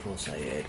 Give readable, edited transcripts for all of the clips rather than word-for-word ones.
Of course I did.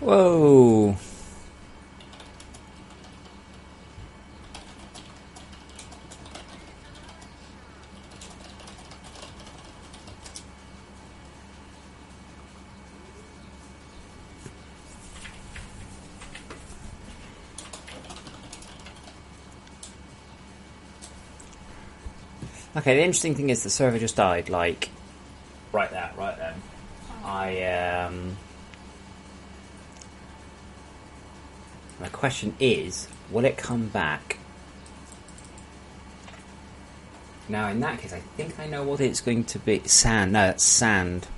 Whoa! Okay, the interesting thing is the server just died, like, right then. My question is, will it come back? Now, in that case, I think I know what it's going to be. Sand. No, that's sand.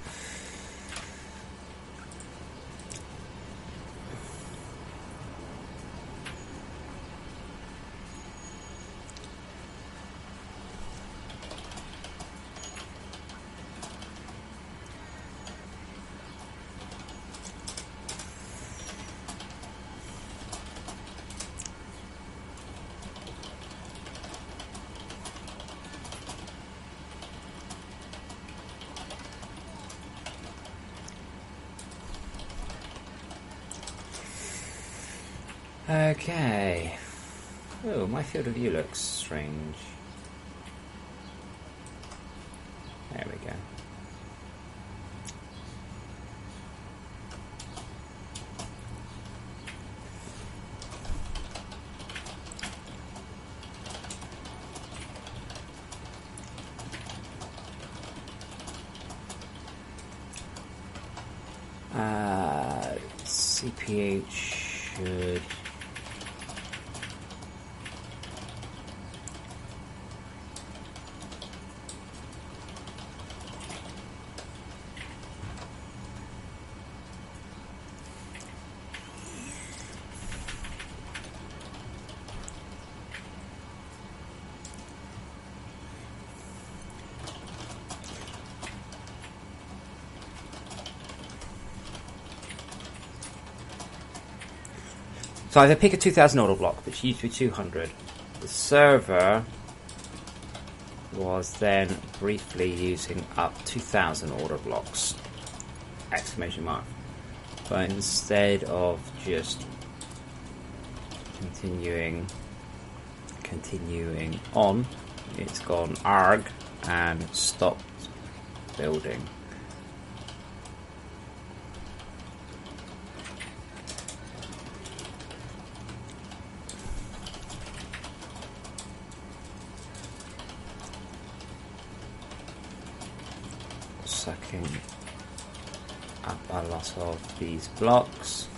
Okay. Oh, my field of view looks strange. There we go. CPH should... So if I pick a 2000 order block, which used to be 200, the server was then briefly using up 2000 order blocks, exclamation mark. But instead of just continuing on, it's gone arg and stopped building. Sucking up a lot of these blocks,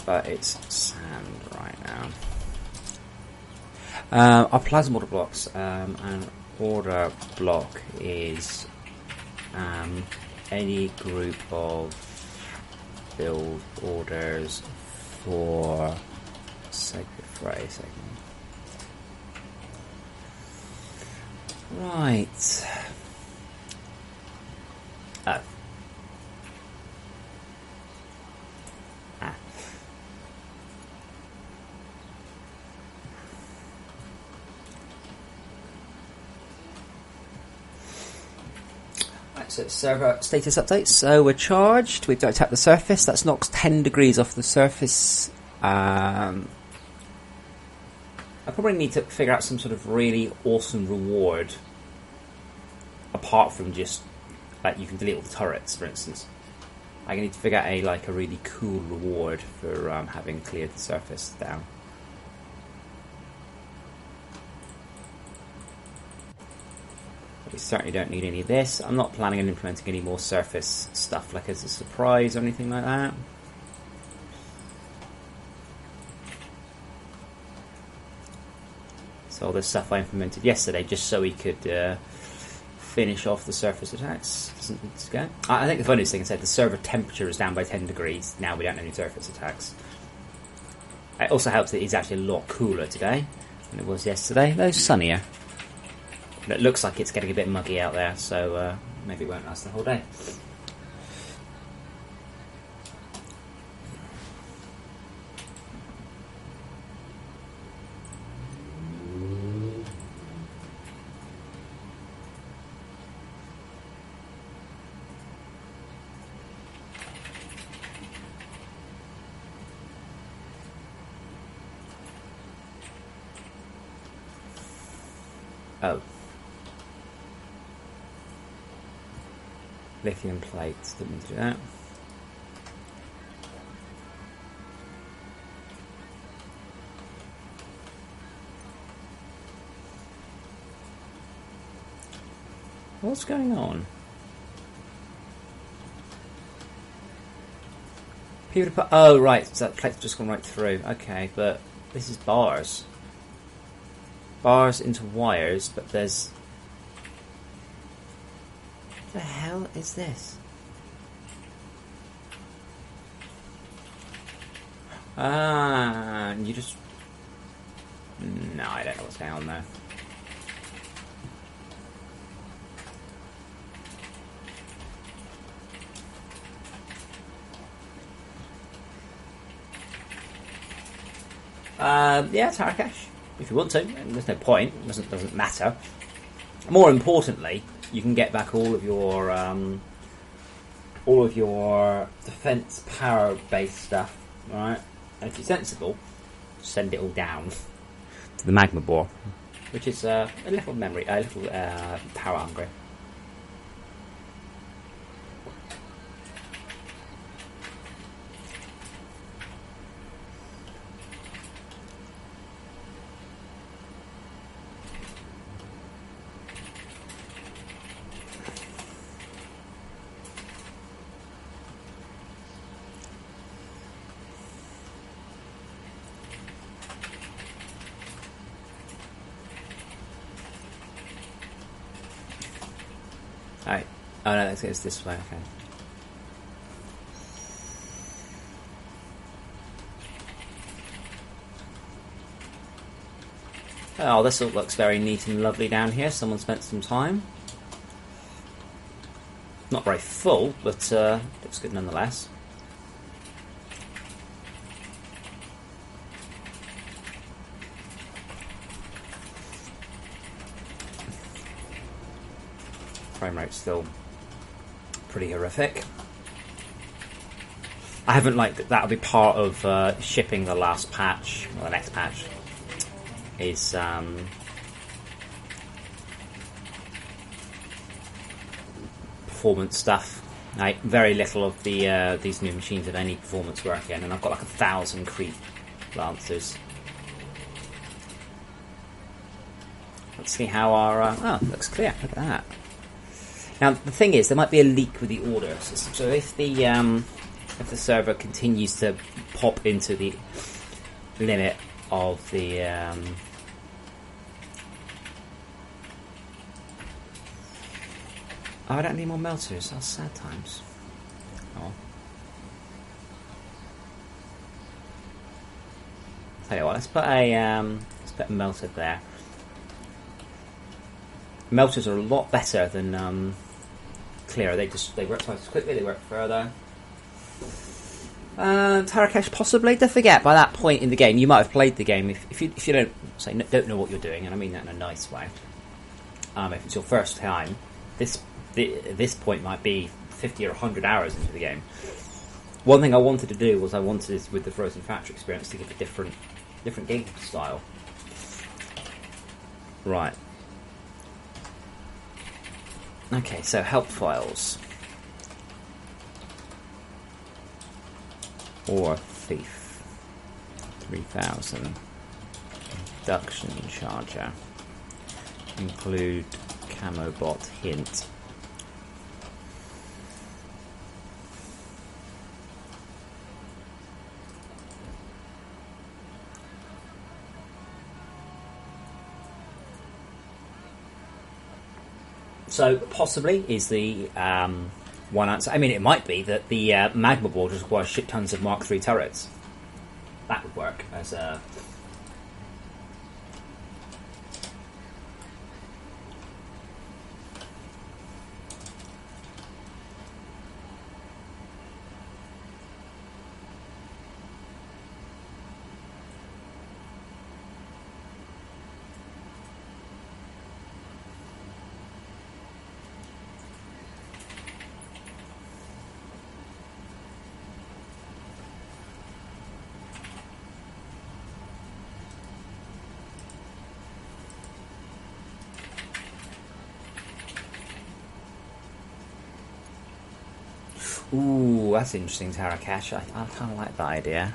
but it's sand right now. Our plasma order blocks. An order block is any group of build orders for Sacred Phrase. Right. Oh. So server status update. So we're charged. We've tapped the surface. That's knocks 10 degrees off the surface. I probably need to figure out some sort of really awesome reward, apart from just like you can delete all the turrets, for instance. I need to figure out a really cool reward for having cleared the surface down. We certainly don't need any of this. I'm not planning on implementing any more surface stuff like as a surprise or anything like that. So all this stuff I implemented yesterday just so we could finish off the surface attacks. Doesn't need to go. I think the funniest thing is that the server temperature is down by 10 degrees. Now we don't have any surface attacks. It also helps that it's actually a lot cooler today than it was yesterday, though sunnier. But it looks like it's getting a bit muggy out there, so maybe it won't last the whole day. Oh. Lithium plates, didn't mean to do that. What's going on? People put. Oh, right, so that plate's just gone right through. Okay, but this is bars. Bars into wires, but there's. What the hell is this? You just... No, I don't know what's going on there. Yeah, tower cache, if you want to. There's no point. It doesn't matter. More importantly, you can get back all of your defense power based stuff, alright? And if you're sensible, send it all down to the magma bore, which is a little power hungry. Alright. Oh no, it's this way, okay. Oh, this all looks very neat and lovely down here. Someone spent some time. Not very full, but looks good nonetheless. Frame rate's still pretty horrific. I haven't liked that'll be part of shipping the last patch, or the next patch, is performance stuff. Like very little of the these new machines have any performance work in, and I've got like 1,000 creep lancers. Let's see how our oh, looks clear. Look at that. Now the thing is, there might be a leak with the order system. So if the server continues to pop into the limit of the Oh, I don't need more melters. That's sad times. Oh. Tell you what, let's put a melter there. Melters are a lot better than clear. They work twice as quickly. They work further. Tarakesh, possibly. Don't forget, by that point in the game, you might have played the game. If you don't know what you're doing, and I mean that in a nice way. If it's your first time, this point might be 50 or 100 hours into the game. One thing I wanted to do was with the Frozen Factory experience to give a different game style. Right. Okay, so help files. Or thief. 3000. Induction charger. Include Camobot hint. So possibly is the one answer. I mean, it might be that the magma board requires shit tons of Mark III turrets. That would work as a. Ooh, that's interesting, Tarakesh. I kind of like that idea.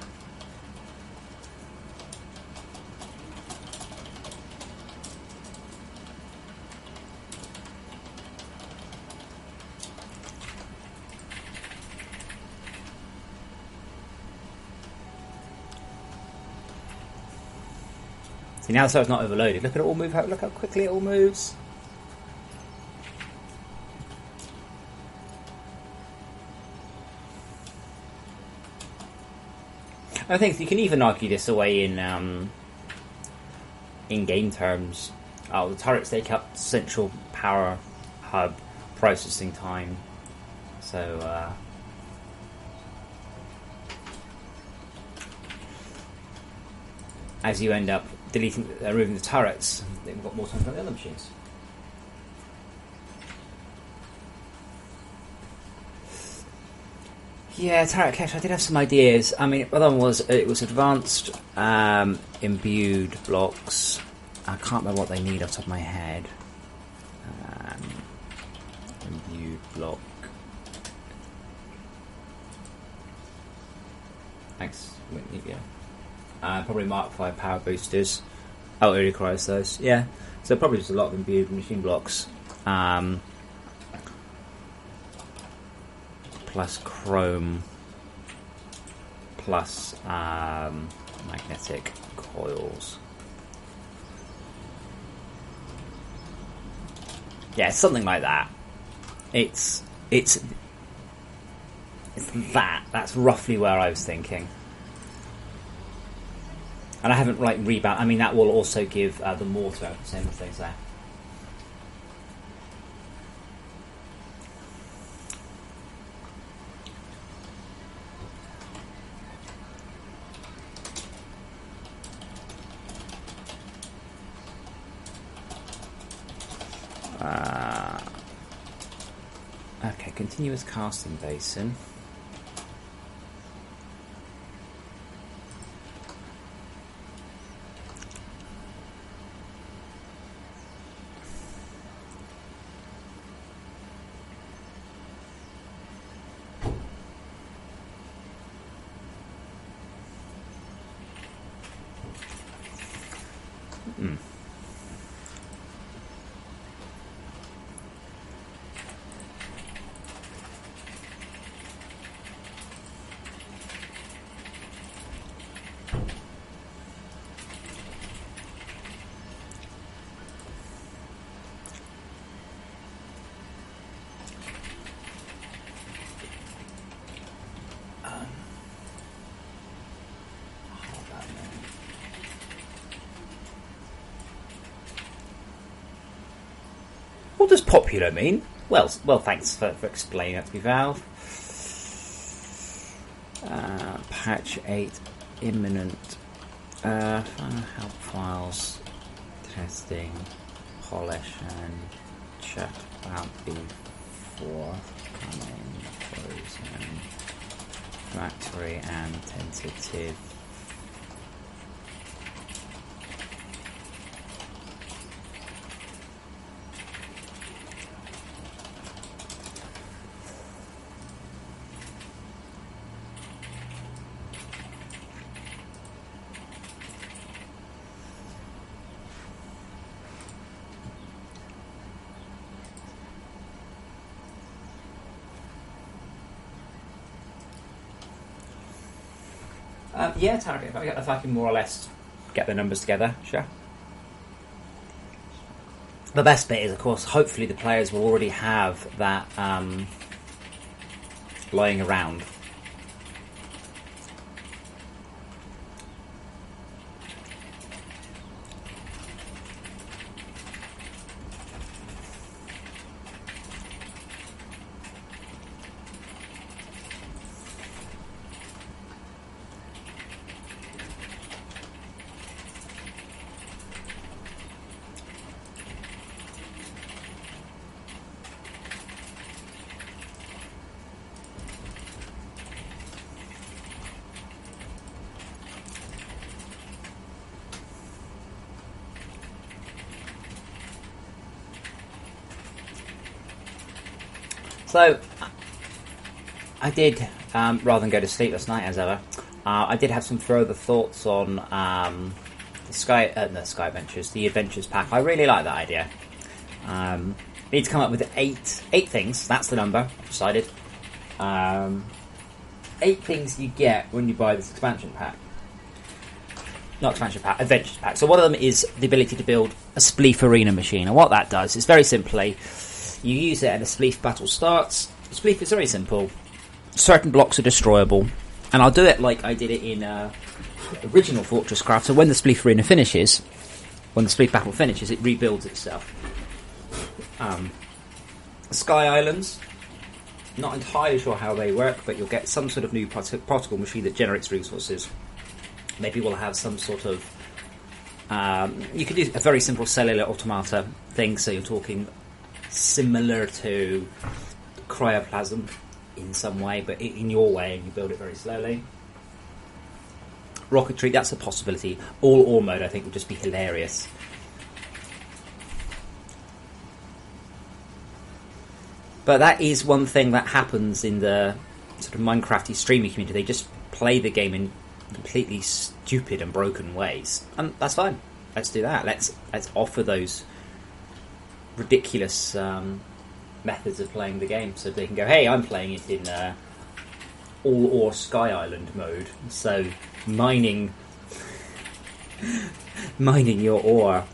See, now so it's not overloaded. Look at it all move. Look how quickly it all moves. I think you can even argue this away in game terms. The turrets take up central power hub processing time, so as you end up removing the turrets, they've got more time for the other machines. Yeah, Tarakesh, I did have some ideas. I mean, one of them was it was advanced imbued blocks. I can't remember what they need off the top of my head. Imbued block. Thanks. Yeah. Probably Mark V power boosters. Oh, it requires those. Yeah. So probably just a lot of imbued machine blocks. Plus chrome, plus magnetic coils. Yeah, something like that. It's that. That's roughly where I was thinking. And I haven't rebound. I mean, that will also give the mortar the same things there. Okay, continuous casting basin. what does popular mean? Well, thanks for explaining that to me, Valve. Patch 8 imminent. Help files, testing, polish, and chat about before coming frozen, factory, and tentative. Yeah, target. If I can more or less get the numbers together, sure. The best bit is, of course, hopefully the players will already have that lying around. So, I did, rather than go to sleep last night as ever, I did have some further thoughts on the Sky Adventures, the Adventures pack. I really like that idea. Need to come up with eight things. That's the number. I've decided. 8 things you get when you buy this expansion pack. Not expansion pack, Adventures pack. So one of them is the ability to build a Spleef Arena machine, and what that does is very simply, you use it and a Spleef battle starts. Spleef is very simple. Certain blocks are destroyable, and I'll do it like I did it in original FortressCraft. So when the Spleef Arena finishes, when the Spleef battle finishes, it rebuilds itself. Sky Islands, not entirely sure how they work, but you'll get some sort of new particle machine that generates resources. Maybe we'll have some sort of... you could do a very simple cellular automata thing, so you're talking similar to cryoplasm in some way, but in your way, and you build it very slowly. Rocketry, that's a possibility. All ore mode, I think, would just be hilarious. But that is one thing that happens in the sort of Minecrafty streaming community. They just play the game in completely stupid and broken ways, and that's fine. Let's do that. Let's offer those ridiculous methods of playing the game, so they can go, hey, I'm playing it in all ore Sky Island mode, so mining your ore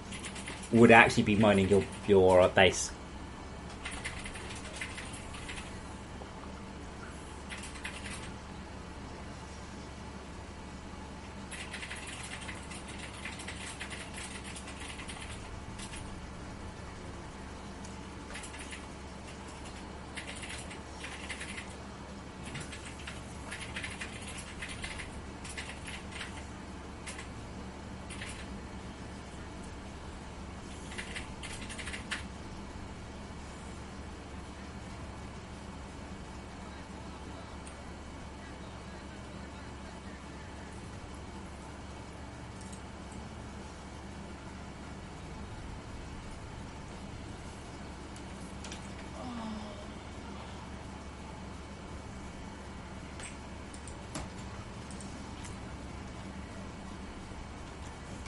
would actually be mining your base.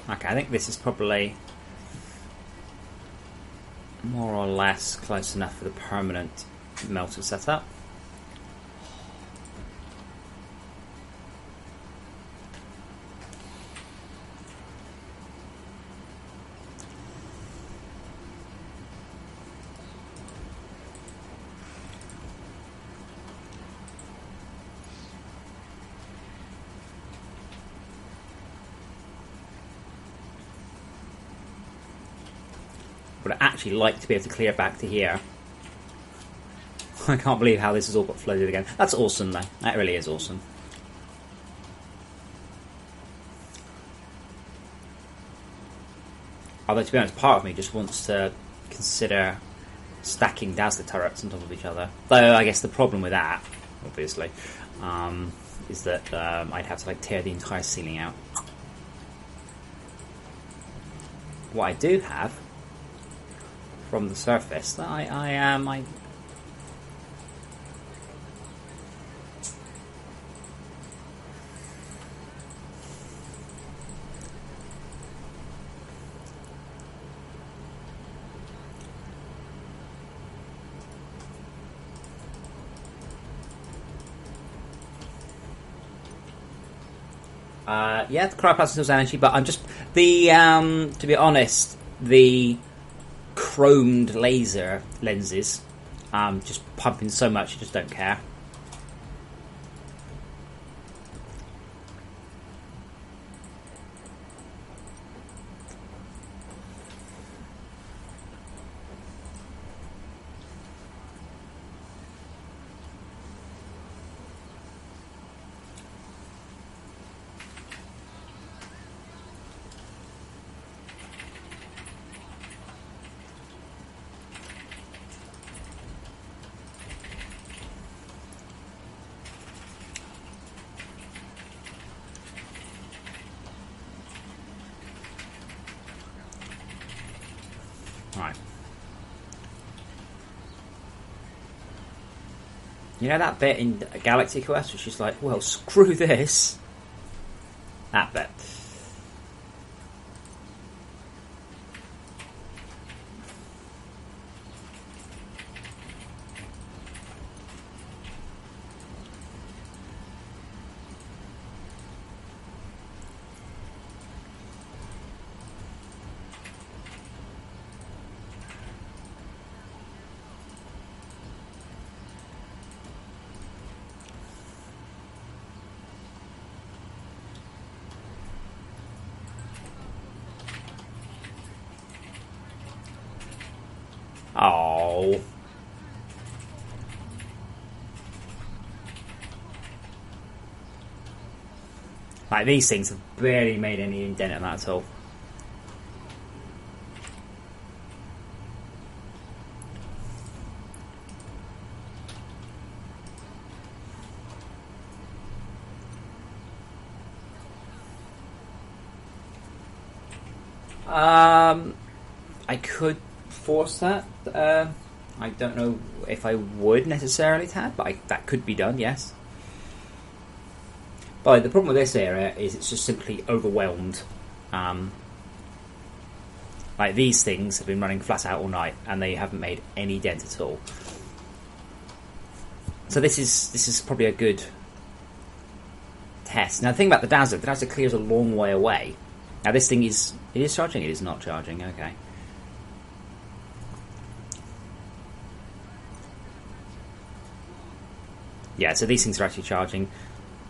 Okay, I think this is probably more or less close enough for the permanent melter setup. Would actually like to be able to clear back to here. I can't believe how this has all got flooded again. That's awesome, though. That really is awesome. Although, to be honest, part of me just wants to consider stacking Dazzler turrets on top of each other. Though, I guess the problem with that, obviously, is that I'd have to like tear the entire ceiling out. What I do have from the surface, that I yeah, the cryoplaster steals energy, but I'm just to be honest, the chromed laser lenses just pumping so much, I just don't care. Right. You know that bit in Galaxy Quest where she's like, well, screw this? That bit. Oh. Like, these things have barely made any indent in that at all. I could force that. I don't know if I would necessarily, Tad, but that could be done, yes. But the problem with this area is it's just simply overwhelmed. Like, these things have been running flat out all night, and they haven't made any dent at all. So this is probably a good test. Now, the thing about the Dazzler clears a long way away. Now, this thing is charging. It is not charging. Okay. Yeah, so these things are actually charging.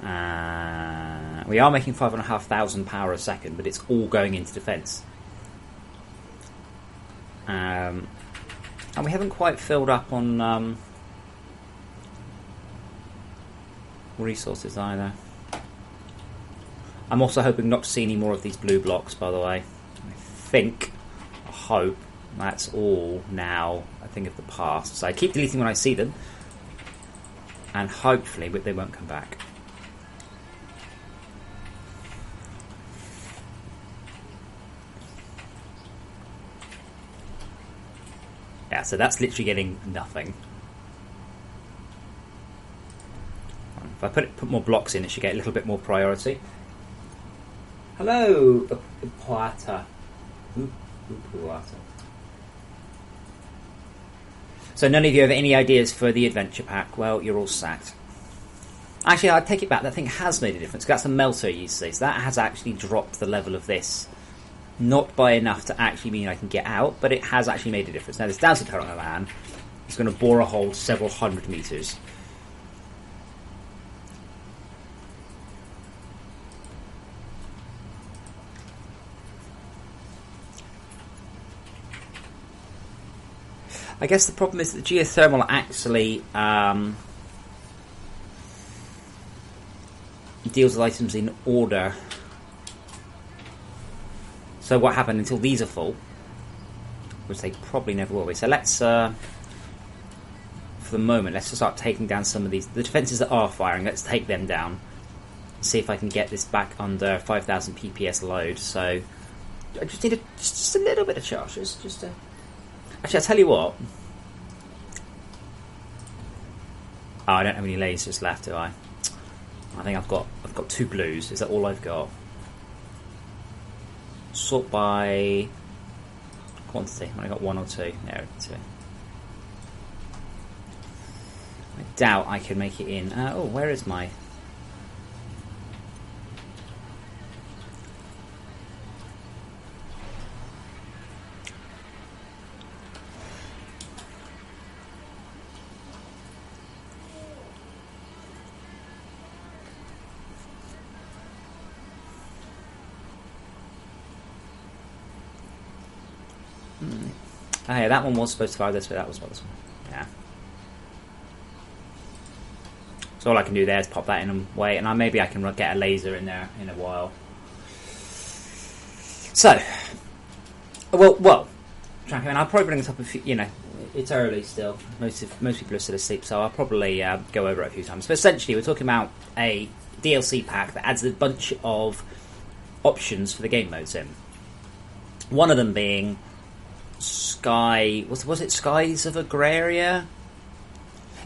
We are making 5,500 power a second, but it's all going into defence. And we haven't quite filled up on resources either. I'm also hoping not to see any more of these blue blocks, by the way. I hope that's all now a thing of the past. So I keep deleting when I see them, and hopefully they won't come back. Yeah, so that's literally getting nothing. If I put more blocks in, it should get a little bit more priority. Hello, Upuata. So none of you have any ideas for the adventure pack? Well, you're all sacked. Actually, I take it back. That thing has made a difference. That's a melter, you see. So that has actually dropped the level of this. Not by enough to actually mean I can get out, but it has actually made a difference. Now, this Dazzler turret on the other hand is going to bore a hole several hundred meters. I guess the problem is that the geothermal actually deals with items in order. So what happened until these are full, which they probably never will be. So let's, for the moment, let's just start taking down some of these. The defences that are firing, let's take them down. See if I can get this back under 5,000 PPS load. So I just need just a little bit of charge. Just a... Actually, I'll tell you what. Oh, I don't have any lasers left, do I? I think I've got 2 blues. Is that all I've got? Sort by quantity. I got 1 or 2. There, 2. I doubt I can make it in. Oh, where is my? Oh yeah, that one was supposed to fire this way, that was this one. Yeah. So all I can do there is pop that in and wait, and maybe I can get a laser in there in a while. So, well, I'll probably bring this up a few, it's early still. Most people are still asleep, so I'll probably go over it a few times. But essentially, we're talking about a DLC pack that adds a bunch of options for the game modes in. One of them being was it Skies of Agraria?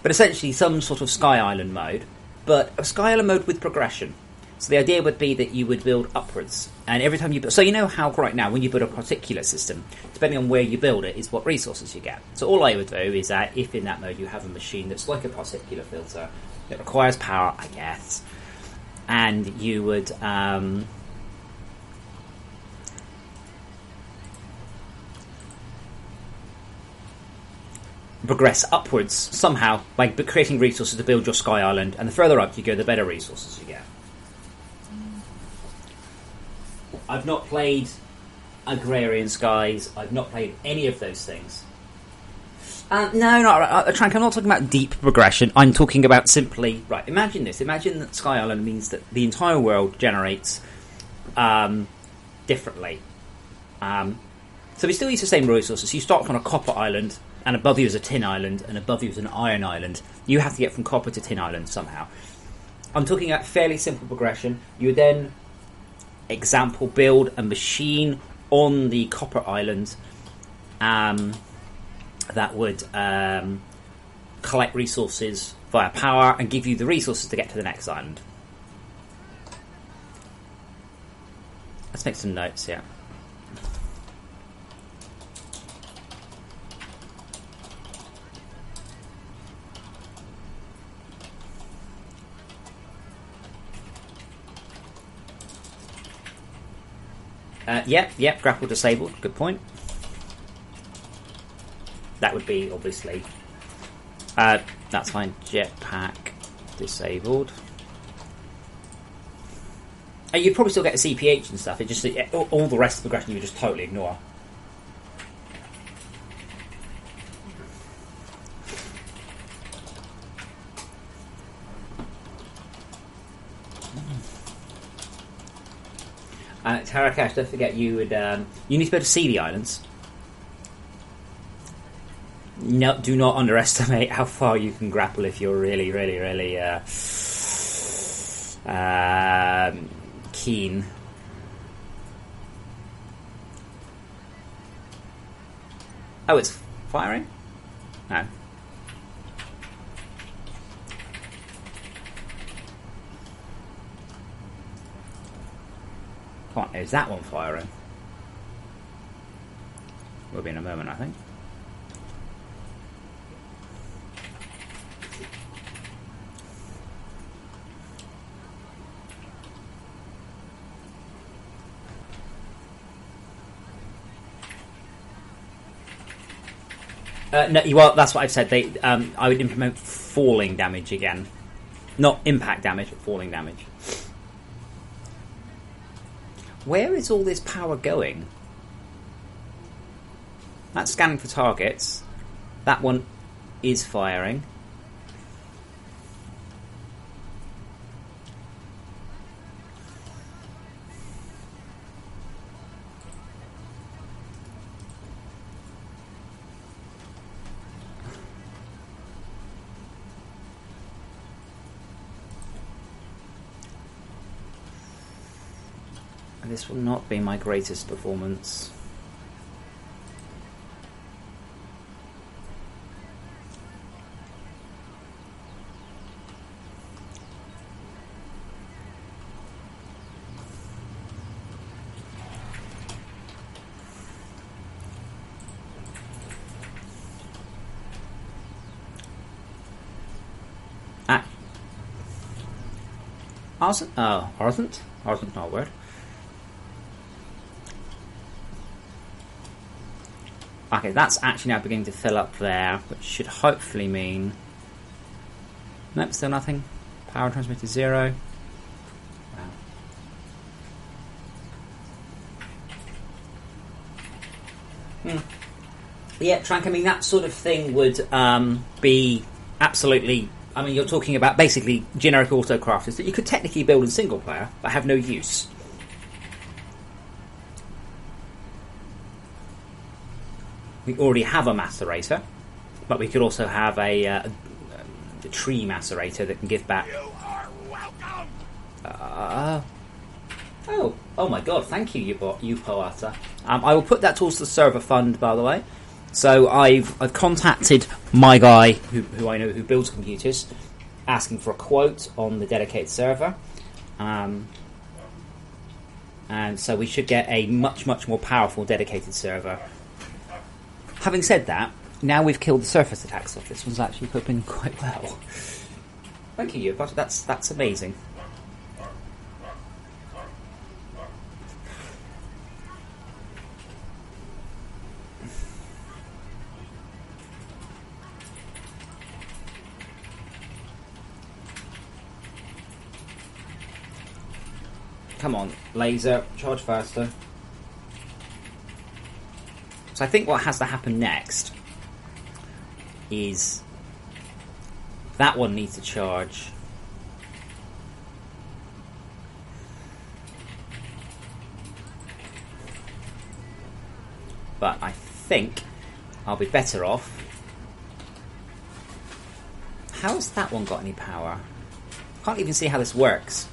But essentially some sort of Sky Island mode, but a Sky Island mode with progression. So the idea would be that you would build upwards, and every time you build, so you know how right now when you build a particular system, depending on where you build it, is what resources you get. So all I would do is that if in that mode you have a machine that's like a particular filter, it requires power, I guess, and you would progress upwards somehow by creating resources to build your Sky Island, and the further up you go, the better resources you get. I've not played Agrarian Skies. I've not played any of those things. No, not Trank. I'm not talking about deep progression. I'm talking about simply imagine this. Imagine that Sky Island means that the entire world generates differently. So we still use the same resources. You start on a copper island, and above you is a tin island, and above you is an iron island. You have to get from copper to tin island somehow. I'm talking about fairly simple progression. You would then, example, build a machine on the copper island that would collect resources via power and give you the resources to get to the next island. Let's make some notes, yeah. Yep, grapple disabled, good point. That would be, obviously, that's fine, jetpack disabled. You'd probably still get a CPH and stuff, it just all the rest of the progression you would just totally ignore. Tarakash, don't forget you would you need to be able to see the islands. No, do not underestimate how far you can grapple if you're really keen. Oh, it's firing? No. Come on, is that one firing? Will be in a moment, I think. No, well, that's what I've said. I would implement falling damage again, not impact damage, but falling damage. Where is all this power going? That's scanning for targets. That one is firing. This will not be my greatest performance. Arsent? Arsent, not a word. Okay, that's actually now beginning to fill up there, which should hopefully mean... Nope, still nothing. Power transmitter 0. Wow. Yeah, Trank, I mean, that sort of thing would be absolutely... I mean, you're talking about basically generic autocrafters that you could technically build in single player, but have no use. We already have a macerator, but we could also have a tree macerator that can give back. You are welcome. Oh my God! Thank you, you Poata. I will put that towards the server fund, by the way. So I've contacted my guy who I know who builds computers, asking for a quote on the dedicated server, and so we should get a much more powerful dedicated server. Having said that, now we've killed the surface attacks off. This one's actually coping quite well. Thank you, but that's amazing. Come on, laser, charge faster. So I think what has to happen next is that one needs to charge. But I think I'll be better off. How has that one got any power? I can't even see how this works.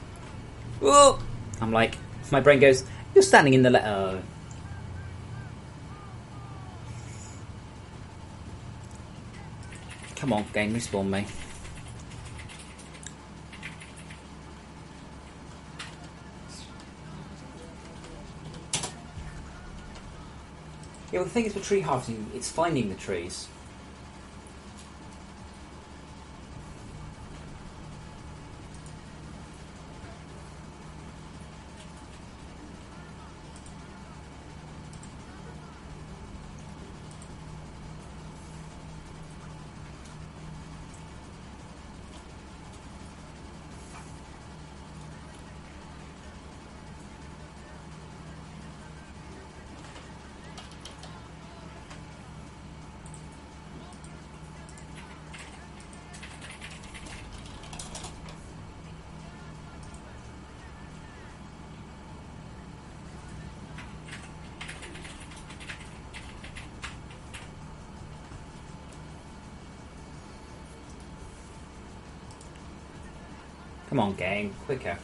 Whoa! I'm like, my brain goes, you're standing in the oh. Come on, game, respawn me. Yeah, well, the thing is with tree harvesting, it's finding the trees. Come on, game, quicker.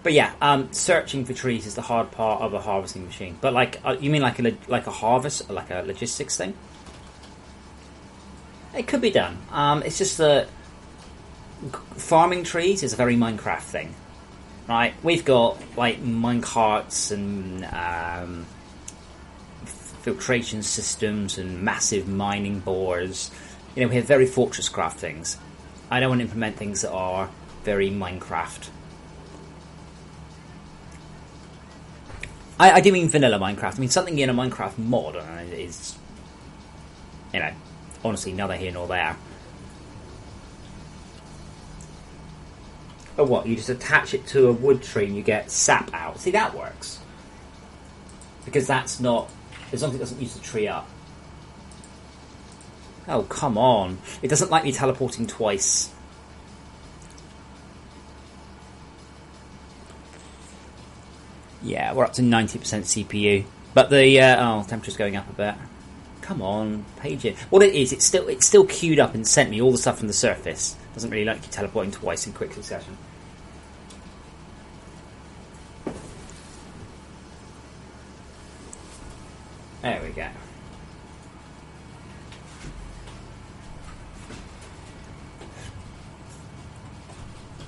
But yeah, searching for trees is the hard part of a harvesting machine. But like, you mean like a harvest, like a logistics thing? It could be done. It's just that farming trees is a very Minecraft thing, right? We've got like minecarts and filtration systems and massive mining bores. You know, we have very FortressCraft things. I don't want to implement things that are very Minecraft. I do mean vanilla Minecraft. I mean, something in a Minecraft mod is, you know, honestly neither here nor there. Or what, you just attach it to a wood tree and you get sap out. See, that works. Because that's not, as long as it doesn't use the tree up. Oh, come on. It doesn't like me teleporting twice. Yeah, we're up to 90% CPU. But the temperature's going up a bit. Come on, page it. What it is, it's still queued up and sent me all the stuff from the surface. Doesn't really like you teleporting twice in quick succession. There we go.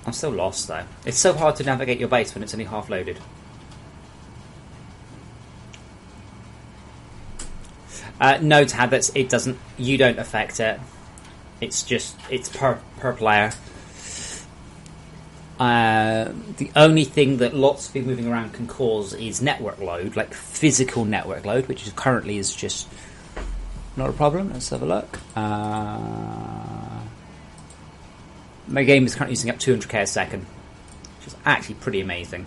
I'm still lost though. It's so hard to navigate your base when it's only half loaded. No, Tad, it doesn't. You don't affect it. It's per player. The only thing that lots of people moving around can cause is network load, like physical network load, which currently is just not a problem. Let's have a look. My game is currently using up 200k a second, which is actually pretty amazing.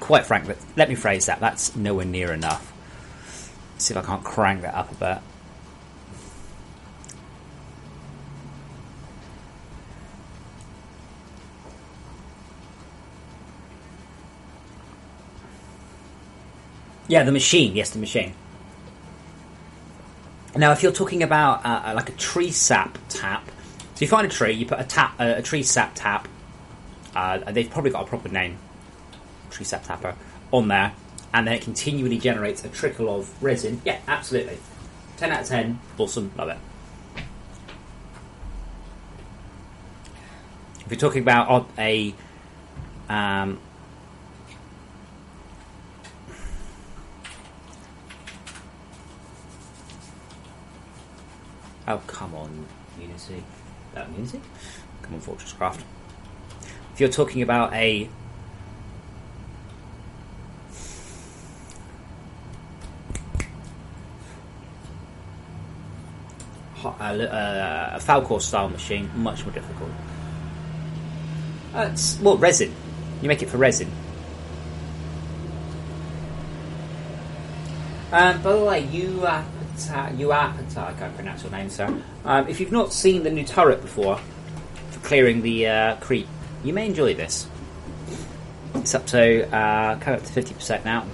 Quite frankly, let me phrase that. That's nowhere near enough. Let's see if I can't crank that up a bit. Yeah, the machine. Yes, the machine. Now, if you're talking about like a tree sap tap, so you find a tree, you put a tree sap tap. They've probably got a proper name, tree sap tapper, on there, and then it continually generates a trickle of resin. Yeah, absolutely. 10 out of 10. Awesome. Love it. If you're talking about a oh, come on, Unity. Unity? Come on, FortressCraft. If you're talking about a Falcor style machine, much more difficult. It's resin. You make it for resin. By the way, I can't pronounce your name, sir. If you've not seen the new turret before for clearing the creep, you may enjoy this. It's up to coming up to 50% now.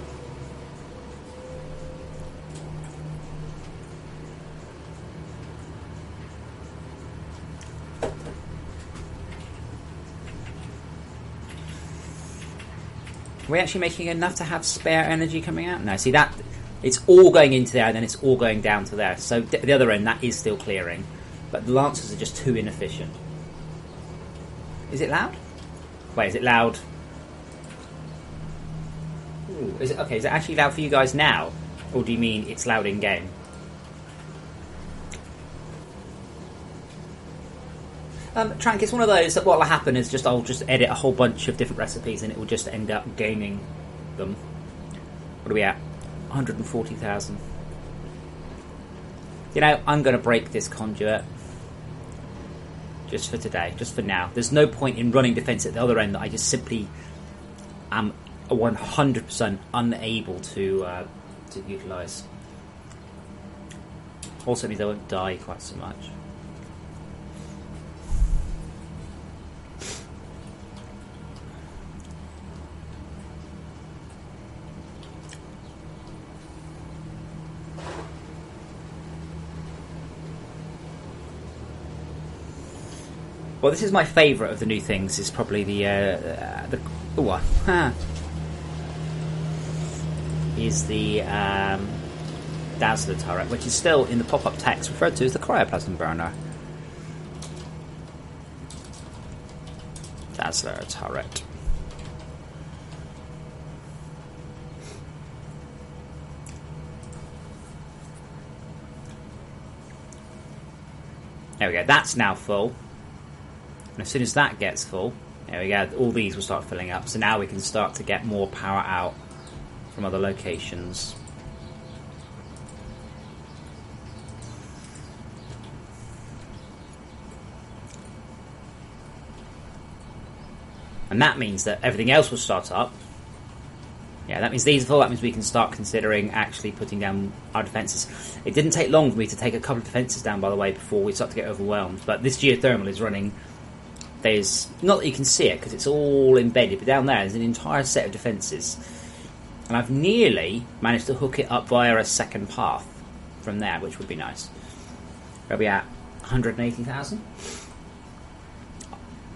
Are we actually making enough to have spare energy coming out? No, see that. It's all going into there, and then it's all going down to there. So the other end, that is still clearing. But the Lancers are just too inefficient. Is it loud? Wait, is it loud? Ooh, is it okay? Is it actually loud for you guys now? Or do you mean it's loud in-game? Trank, it's one of those that what will happen is I'll just edit a whole bunch of different recipes and it will just end up gaining them. What are we at? 140,000. You know, I'm going to break this conduit. Just for today. Just for now. There's no point in running defense at the other end that I just simply am 100% unable to utilise. Also means I won't die quite so much. Well, this is my favourite of the new things. Is probably is the Dazzler turret, which is still in the pop-up text referred to as the cryoplasm burner. Dazzler turret. There we go. That's now full. And as soon as that gets full, there we go, all these will start filling up. So now we can start to get more power out from other locations. And that means that everything else will start up. Yeah, Yeah, that means these are full. That means we can start considering actually putting down our defences. It didn't take long for me to take a couple of defences down, by the way, before we start to get overwhelmed. But this geothermal is running. There's not that you can see it because it's all embedded, but down there there's an entire set of defences, and I've nearly managed to hook it up via a second path from there, which would be nice. Where are we at? 180,000.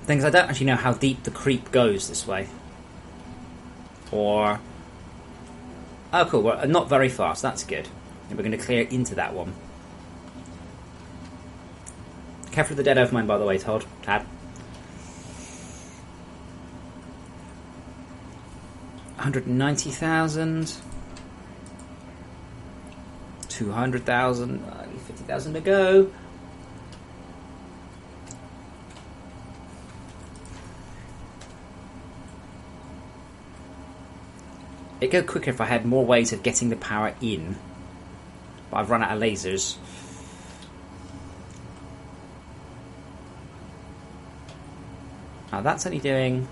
Things I don't actually know how deep the creep goes this way, or oh, cool. Well, not very fast. That's good. And we're going to clear into that one. Careful of the dead over mine, by the way, Tad. 190,000, 200,000, 50,000 to go. It'd go quicker if I had more ways of getting the power in, but I've run out of lasers. Now that's only doing...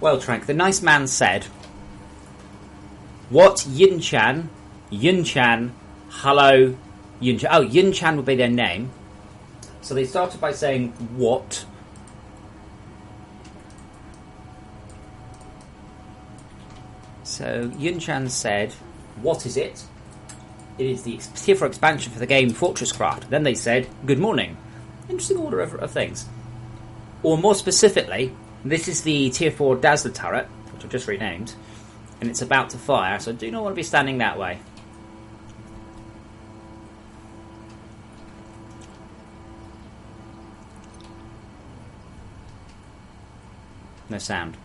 Well, Trank, the nice man said, what Yun-chan, hello, Yun-chan. Oh, Yun-chan would be their name. So they started by saying, what? So Yun-chan said, what is it? It is the tier 4 expansion for the game FortressCraft. Then they said, good morning. Interesting order of things. Or more specifically, this is the tier 4 Dazzler turret, which I've just renamed, and it's about to fire, so I do not want to be standing that way. No sound.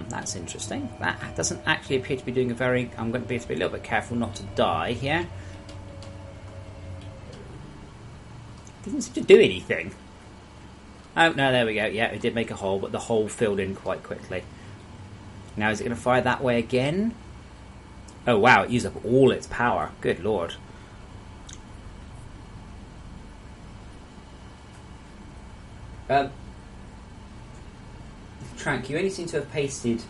That's interesting. That doesn't actually appear to be doing a very... I'm going to be a little bit careful not to die here. Didn't seem to do anything. Oh, no, there we go. Yeah, it did make a hole, but the hole filled in quite quickly. Now, is it going to fire that way again? Oh, wow, it used up all its power. Good lord. Trank, you only seem to have pasted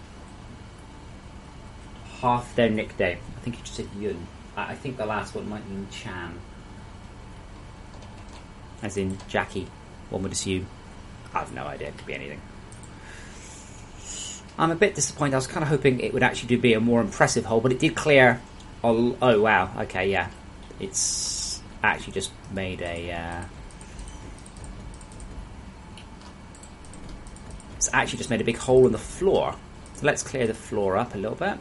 half their nickname. I think you just said Yun. I think the last one might mean Chan. As in Jackie, one would assume. I have no idea, it could be anything. I'm a bit disappointed. I was kind of hoping it would actually be a more impressive hole, but it did clear... Oh, wow, okay, yeah. It's actually just made a... It's actually just made a big hole in the floor. So let's clear the floor up a little bit.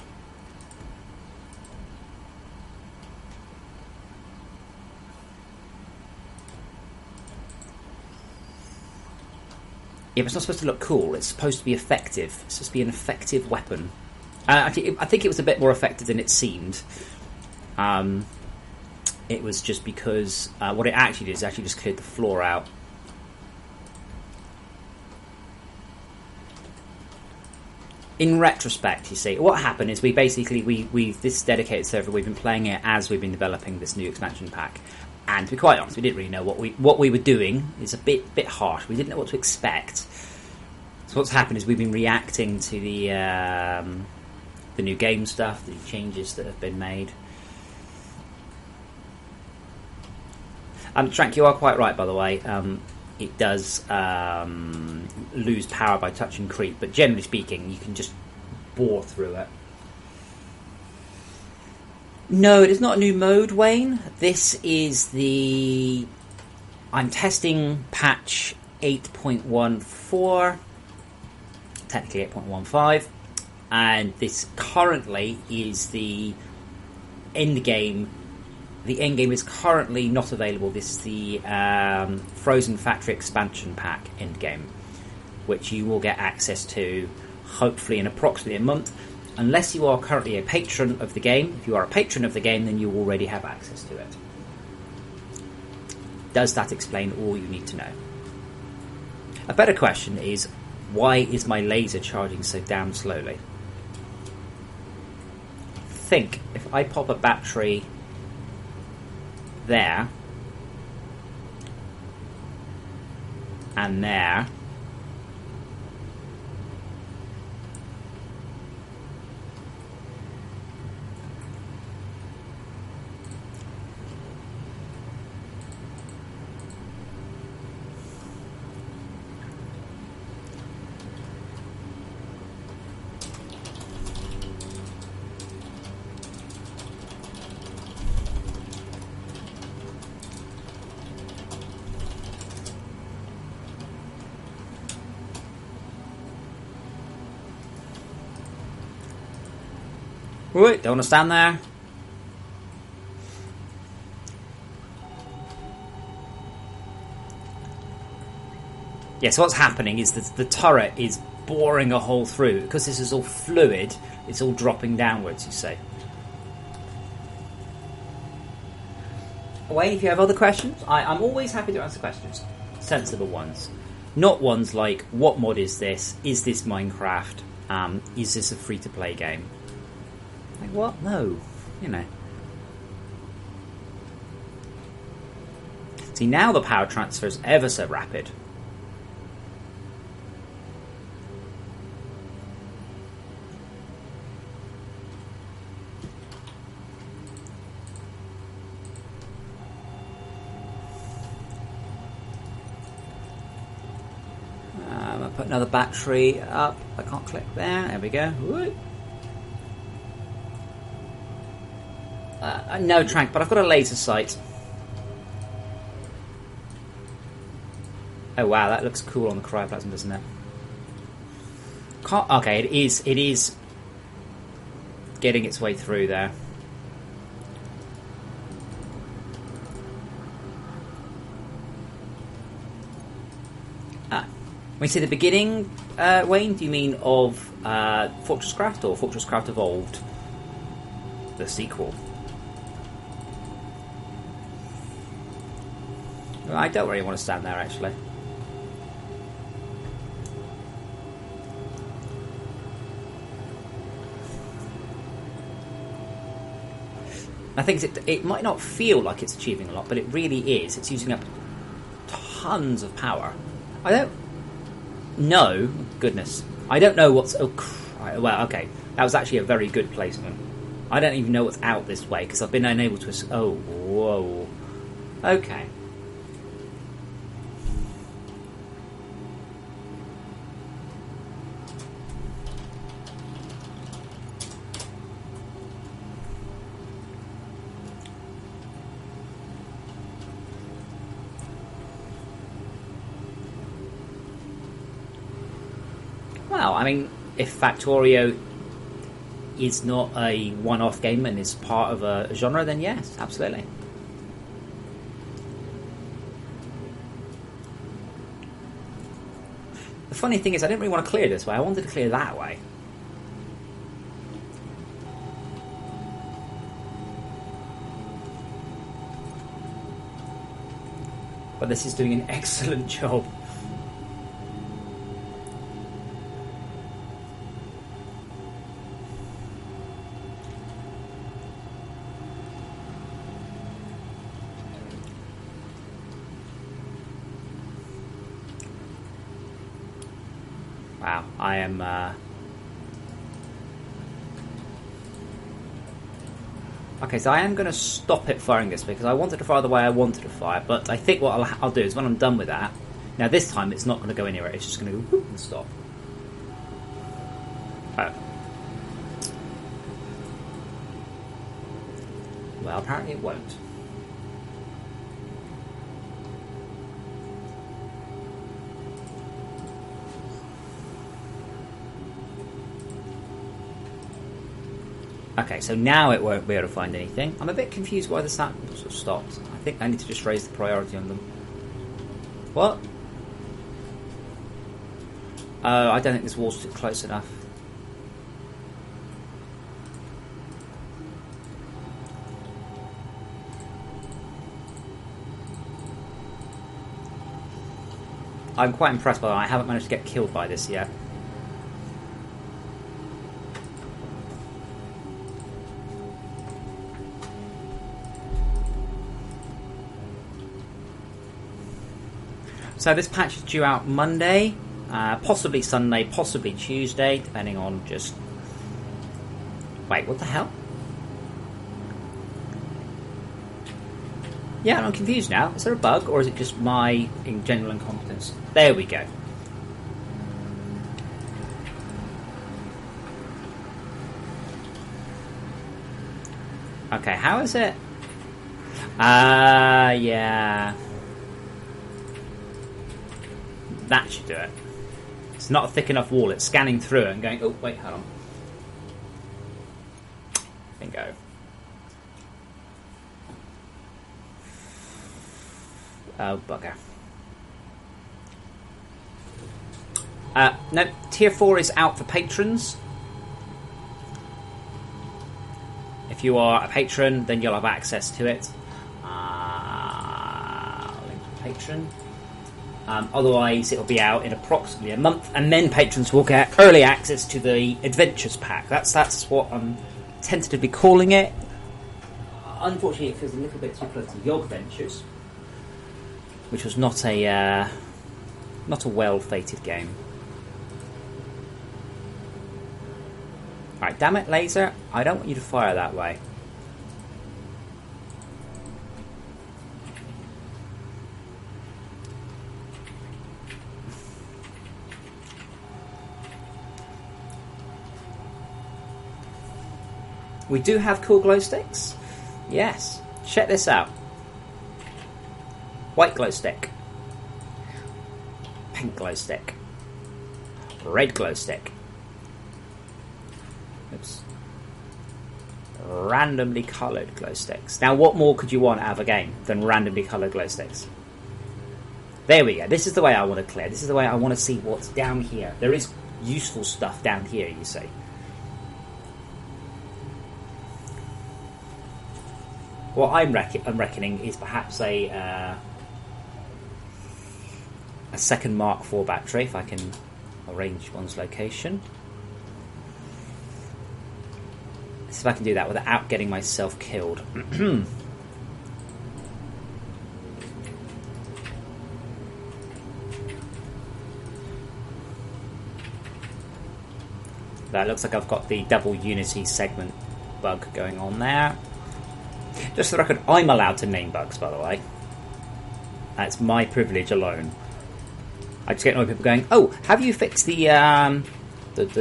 Yeah, but it's not supposed to look cool. It's supposed to be effective. It's supposed to be an effective weapon. Actually, I think it was a bit more effective than it seemed. It was just because what it actually did is actually just cleared the floor out. In retrospect, you see, what happened is we this dedicated server, we've been playing it as we've been developing this new expansion pack, and to be quite honest, we didn't really know what we were doing. It's a bit harsh. We didn't know what to expect. So what's happened is we've been reacting to the new game stuff, the changes that have been made. Trank, you are quite right, by the way. It does lose power by touching creep, but generally speaking, you can just bore through it. No, it is not a new mode, Wayne. This is the... I'm testing patch 8.14, technically 8.15, and this currently is the end game the endgame is currently not available. This is the Frozen Factory Expansion Pack endgame, which you will get access to hopefully in approximately a month, unless you are currently a patron of the game. If you are a patron of the game, then you already have access to it. Does that explain all you need to know? A better question is, why is my laser charging so damn slowly? Think, if I pop a battery there and there, wait, don't want to stand there. Yeah, so what's happening is that the turret is boring a hole through. Because this is all fluid, it's all dropping downwards, you see. Wayne, if you have other questions, I'm always happy to answer questions. Sensible ones. Not ones like, what mod is this? Is this Minecraft? Is this a free-to-play game? Like, what? No. You know. See, now the power transfer is ever so rapid. I'll put another battery up. I can't click there. There we go. Woo. No trank, but I've got a laser sight. Oh wow, that looks cool on the cryoplasm, doesn't it? Okay, it is getting its way through there. When you say the beginning, Wayne, do you mean of FortressCraft or FortressCraft Evolved? The sequel. I don't really want to stand there, actually. I think it might not feel like it's achieving a lot, but it really is. It's using up tons of power. I don't know. Goodness. I don't know what's... Oh, well, okay. That was actually a very good placement. I don't even know what's out this way, because I've been unable to... Oh, whoa. Okay. Well, I mean, if Factorio is not a one-off game and is part of a genre, then yes, absolutely. The funny thing is, I didn't really want to clear this way. I wanted to clear that way. But this is doing an excellent job. Wow, I am... Okay, so I am going to stop it firing this because I wanted to fire the way I wanted to fire, but I think what I'll do is when I'm done with that... Now this time it's not going to go anywhere, it's just going to go whoop and stop. Oh. Well, apparently it won't. Okay, so now it won't be able to find anything. I'm a bit confused why the samples have stopped. I think I need to just raise the priority on them. What? Oh, I don't think this wall's close enough. I'm quite impressed by that. I haven't managed to get killed by this yet. So this patch is due out Monday, possibly Sunday, possibly Tuesday, depending on just... Wait, what the hell? Yeah, I'm confused now. Is there a bug, or is it just my general incompetence? There we go. Okay, how is it? Yeah. That should do it. It's not a thick enough wall. It's scanning through it and going, oh, wait, hold on. Bingo. Oh, bugger. No, Tier 4 is out for patrons. If you are a patron, then you'll have access to it. Link to patron. Otherwise, it'll be out in approximately a month, and then patrons will get early access to the Adventures Pack. That's what I'm tentatively calling it. Unfortunately, it feels a little bit too close to Yog Ventures, which was not a well-fated game. Alright, damn it, laser. I don't want you to fire that way. We do have cool glow sticks. Yes. Check this out. White glow stick. Pink glow stick. Red glow stick. Oops. Randomly coloured glow sticks. Now, what more could you want out of a game than randomly coloured glow sticks? There we go. This is the way I want to clear. This is the way I want to see what's down here. There is useful stuff down here, you see. What I'm reckoning is perhaps a second Mark IV battery, if I can arrange one's location. See if I can do that without getting myself killed. That looks like I've got the double Unity segment bug going on there. Just for the record, I'm allowed to name bugs, by the way. That's my privilege alone. I just get annoyed people going, oh, have you fixed the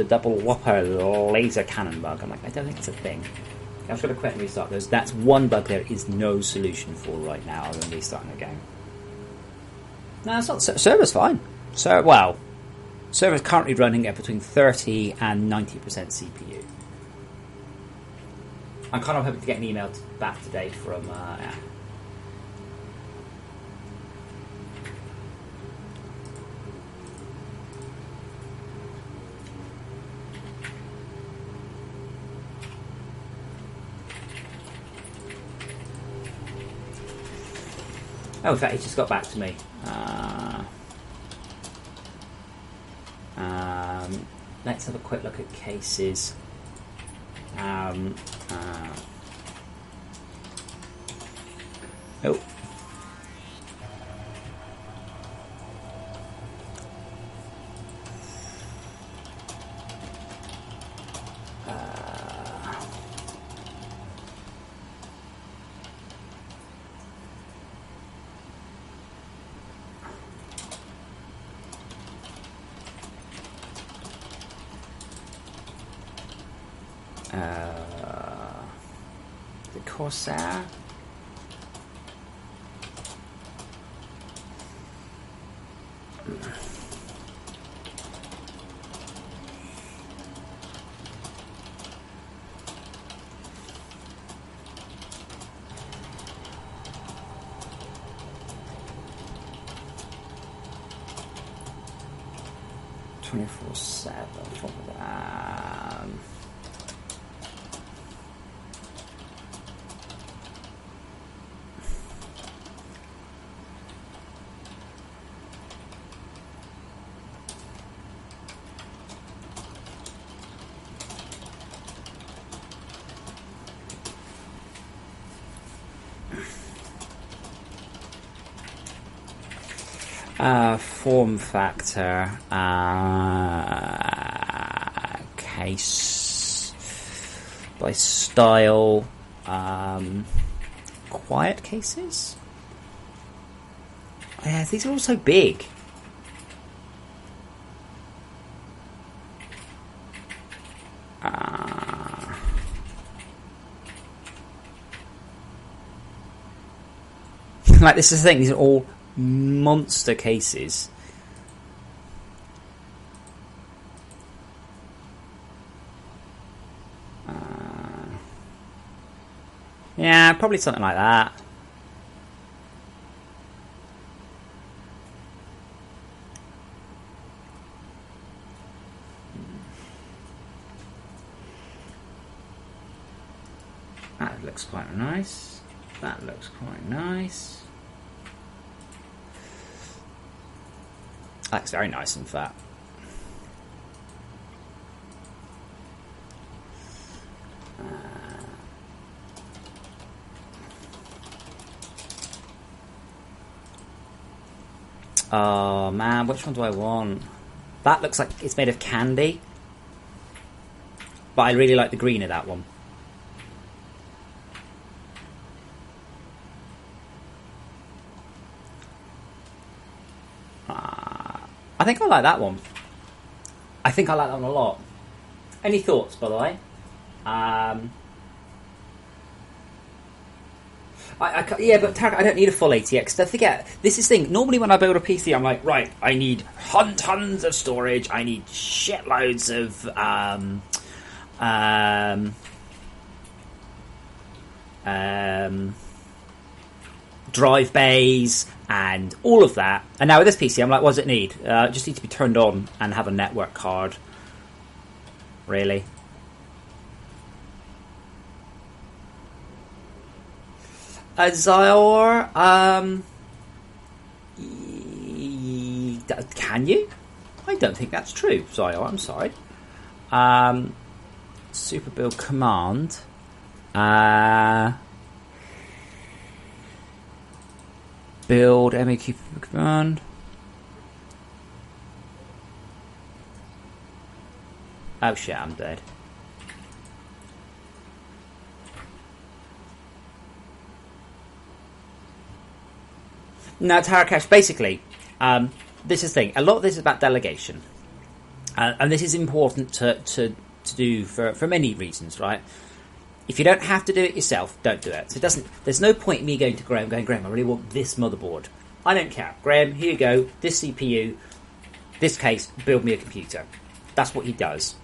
double whopper laser cannon bug? I'm like, I don't think it's a thing. I'm just going to quit and restart those. That's one bug there is no solution for right now other than restarting the game. No, it's not. Server's fine. Server's currently running at between 30 and 90% CPU. I'm kind of hoping to get an email back today from... yeah. Oh, in fact, he just got back to me. Let's have a quick look at cases. Oh. The Corsair. 24/7. Form factor, case by style, quiet cases. Yeah, these are all so big. Like, this is the thing, these are all monster cases. Yeah, probably something like that. That looks quite nice. That looks quite nice. That's very nice and fat. Oh man, which one do I want? That looks like it's made of candy. But I really like the green of that one. I think I like that one. I think I like that one a lot. Any thoughts, by the way? Yeah, but Tarek, I don't need a full ATX. Don't forget, this is the thing. Normally when I build a PC, I'm like, right, I need tons of storage. I need shitloads of drive bays and all of that. And now with this PC, I'm like, what does it need? It just needs to be turned on and have a network card. Really? Zyor, can you? I don't think that's true, Zyor, I'm sorry. Super build command. Build MEQ command. Oh shit, I'm dead. No, Tarakesh, basically, this is the thing. A lot of this is about delegation. And this is important to do for many reasons, right? If you don't have to do it yourself, don't do it. So there's no point in me going to Graham, Graham, I really want this motherboard. I don't care. Graham, here you go, this CPU, this case, build me a computer. That's what he does.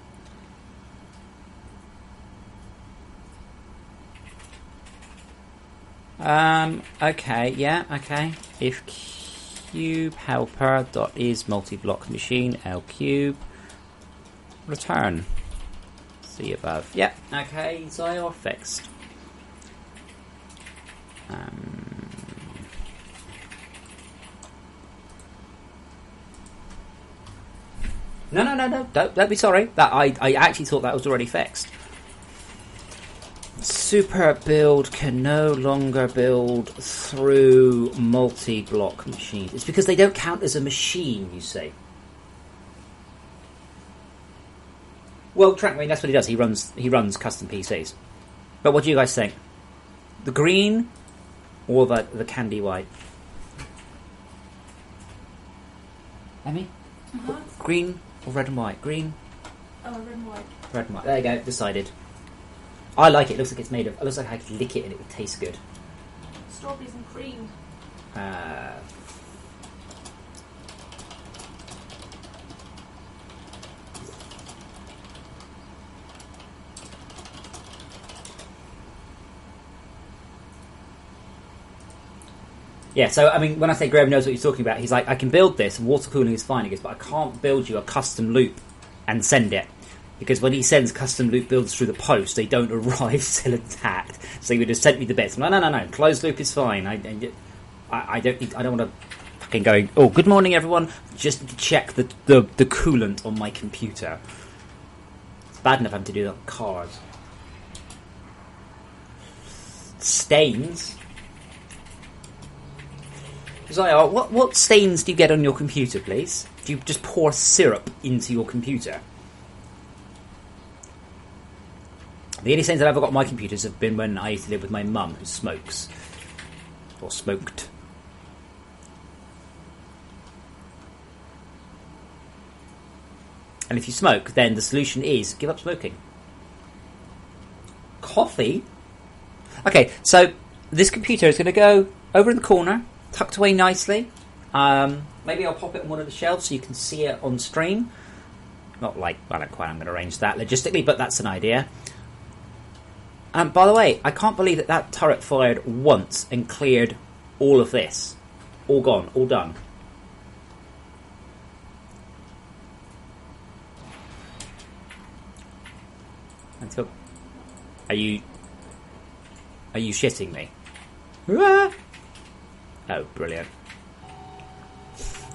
Okay, yeah, okay. If cube helper dot is multi-block machine L cube return. See above. Yeah, okay, Zyor fixed. No, don't be sorry. That I actually thought that was already fixed. Super build can no longer build through multi-block machines. It's because they don't count as a machine, you see. Well, Trank, I mean, that's what he does. He runs custom PCs. But what do you guys think? The green or the candy white? Emmy? Uh-huh. Green or red and white? Green? Oh, red and white. Red and white. There you go, decided. I like it. It looks like it's made of... It looks like I could lick it and it would taste good. Strawberries and cream. Yeah, so, I mean, when I say Graham knows what he's talking about, he's like, I can build this, and water cooling is fine, he goes, but I can't build you a custom loop and send it. Because when he sends custom loop builds through the post, they don't arrive still intact. So he would have sent me the bits. I'm like, no, closed loop is fine. I don't want to fucking go, oh, good morning, everyone. Just to check the coolant on my computer. It's bad enough having to do that with cars. Stains? Zaya, what stains do you get on your computer, please? Do you just pour syrup into your computer? The only stains that I've ever got on my computers have been when I used to live with my mum, who smokes. Or smoked. And if you smoke, then the solution is give up smoking. Coffee? Okay, so this computer is going to go over in the corner, tucked away nicely. Maybe I'll pop it on one of the shelves so you can see it on stream. Not like, I don't quite, I'm going to arrange that logistically, but that's an idea. By the way, I can't believe that turret fired once and cleared all of this. All gone, all done. Until, are you shitting me? Oh, brilliant.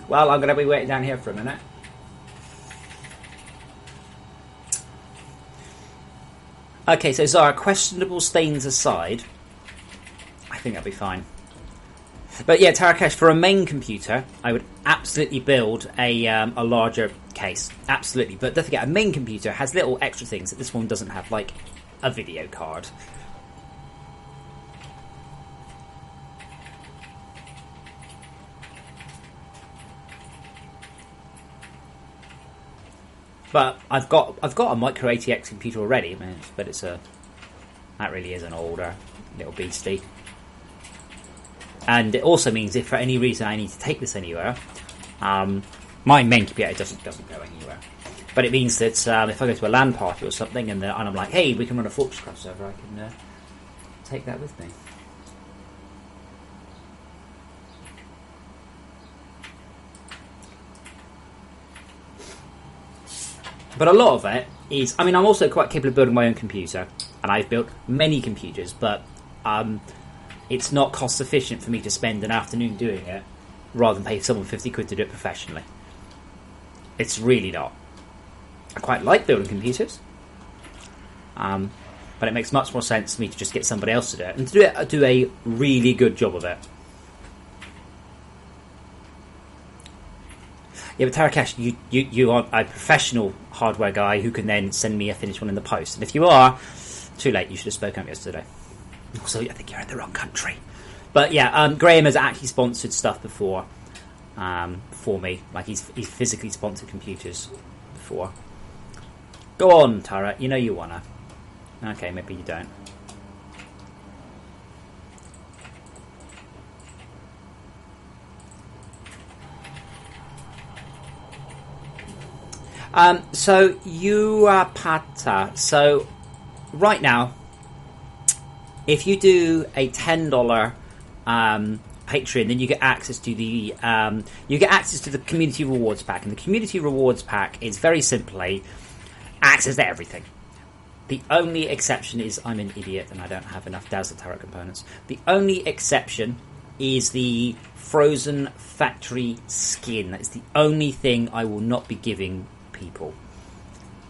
Well, I'm going to be waiting down here for a minute. Okay, so Zara, questionable stains aside, I think that'll be fine. But yeah, Tarakesh, for a main computer, I would absolutely build a larger case. Absolutely. But don't forget, a main computer has little extra things that this one doesn't have, like a video card. But I've got a micro ATX computer already, but that really is an older little beastie. And it also means if for any reason I need to take this anywhere, my main computer doesn't go anywhere. But it means that if I go to a LAN party or something and I'm like, hey, we can run a FortressCraft server, I can take that with me. But a lot of it is, I mean, I'm also quite capable of building my own computer, and I've built many computers, but it's not cost efficient for me to spend an afternoon doing it rather than pay someone 50 quid to do it professionally. It's really not. I quite like building computers, but it makes much more sense for me to just get somebody else to do it, and to do a really good job of it. Yeah, but Tarakesh, you are a professional hardware guy who can then send me a finished one in the post. And if you are, too late, you should have spoken up yesterday. Also, I think you're in the wrong country. But yeah, Graham has actually sponsored stuff before for me. Like, he's physically sponsored computers before. Go on, Tara, you know you wanna. Okay, maybe you don't. So Pata. So right now, if you do a $10 Patreon, then you get access to the community rewards pack, and the community rewards pack is very simply access to everything. The only exception is I'm an idiot and I don't have enough Dazzle Turret components. The only exception is the frozen factory skin. That is the only thing I will not be giving people.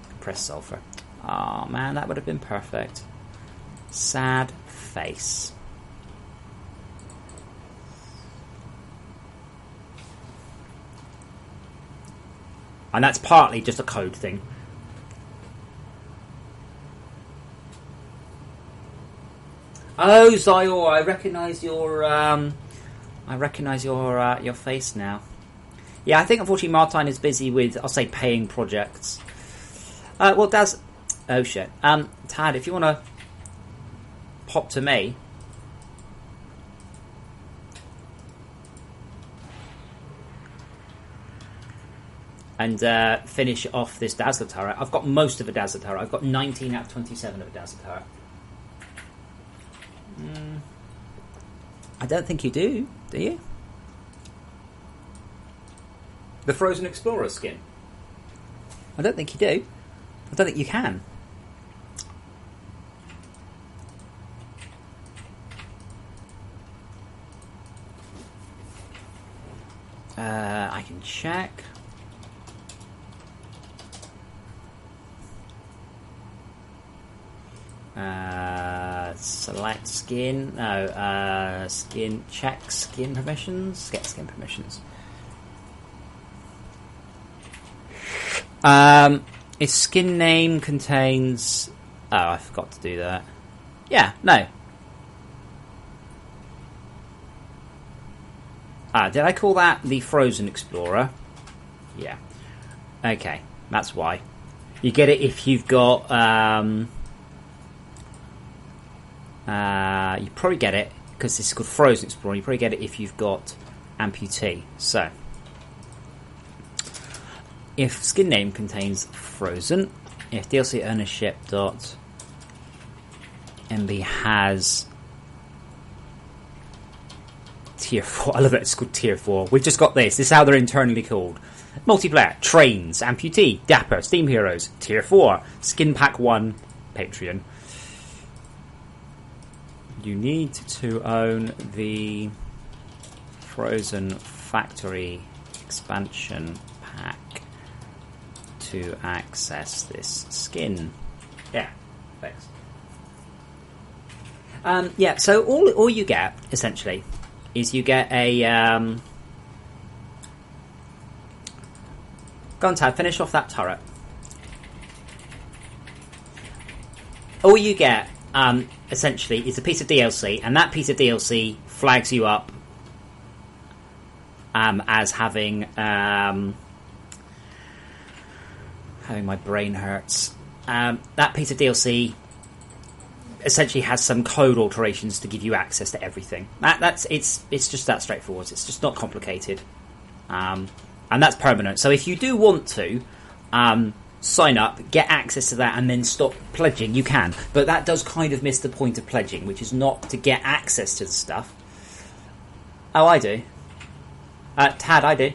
Compressed sulfur. Oh man, that would have been perfect. Sad face. And that's partly just a code thing. Oh, Zyor, I recognise your face now. Yeah, I think unfortunately Martine is busy with, I'll say, paying projects. Well, Daz... Oh, shit. Tad, if you want to pop to me... and finish off this Dazzler turret. I've got most of a Dazzler turret. I've got 19 out of 27 of a Dazzler turret. I don't think you do you? The Frozen Explorer skin? I don't think you do. I don't think you can. I can check. Select skin. No, skin. Check skin permissions. Get skin permissions. If skin name contains... Oh, I forgot to do that. Yeah, no. Did I call that the Frozen Explorer? Yeah. Okay, that's why. You get it if you've got... you probably get it, because this is called Frozen Explorer, you probably get it if you've got Amputee. So, if skin name contains Frozen, if DLC ownership .mb has Tier 4, I love that it's called Tier 4. We've just got this is how they're internally called. Multiplayer, Trains, Amputee, Dapper, Steam Heroes, Tier 4, Skin Pack 1, Patreon. You need to own the Frozen Factory expansion pack to access this skin. Yeah, thanks. Yeah, so all you get, essentially, is you get a... Go on, Tad, finish off that turret. All you get, essentially, is a piece of DLC, and that piece of DLC flags you up as having... my brain hurts. That piece of DLC essentially has some code alterations to give you access to everything. It's just that straightforward. It's just not complicated, and that's permanent. So if you do want to sign up, get access to that, and then stop pledging, you can. But that does kind of miss the point of pledging, which is not to get access to the stuff. Oh, I do. Tad, I do.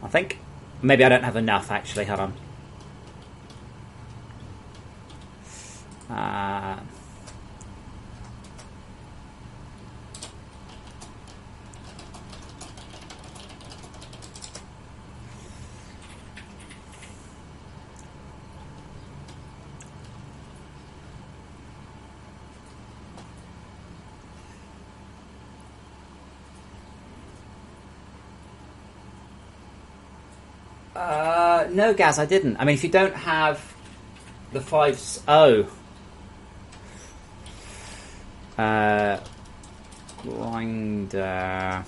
I think. Maybe I don't have enough, actually. Hold on. No, Gaz, I didn't. I mean, if you don't have the 5... Oh. Grinder.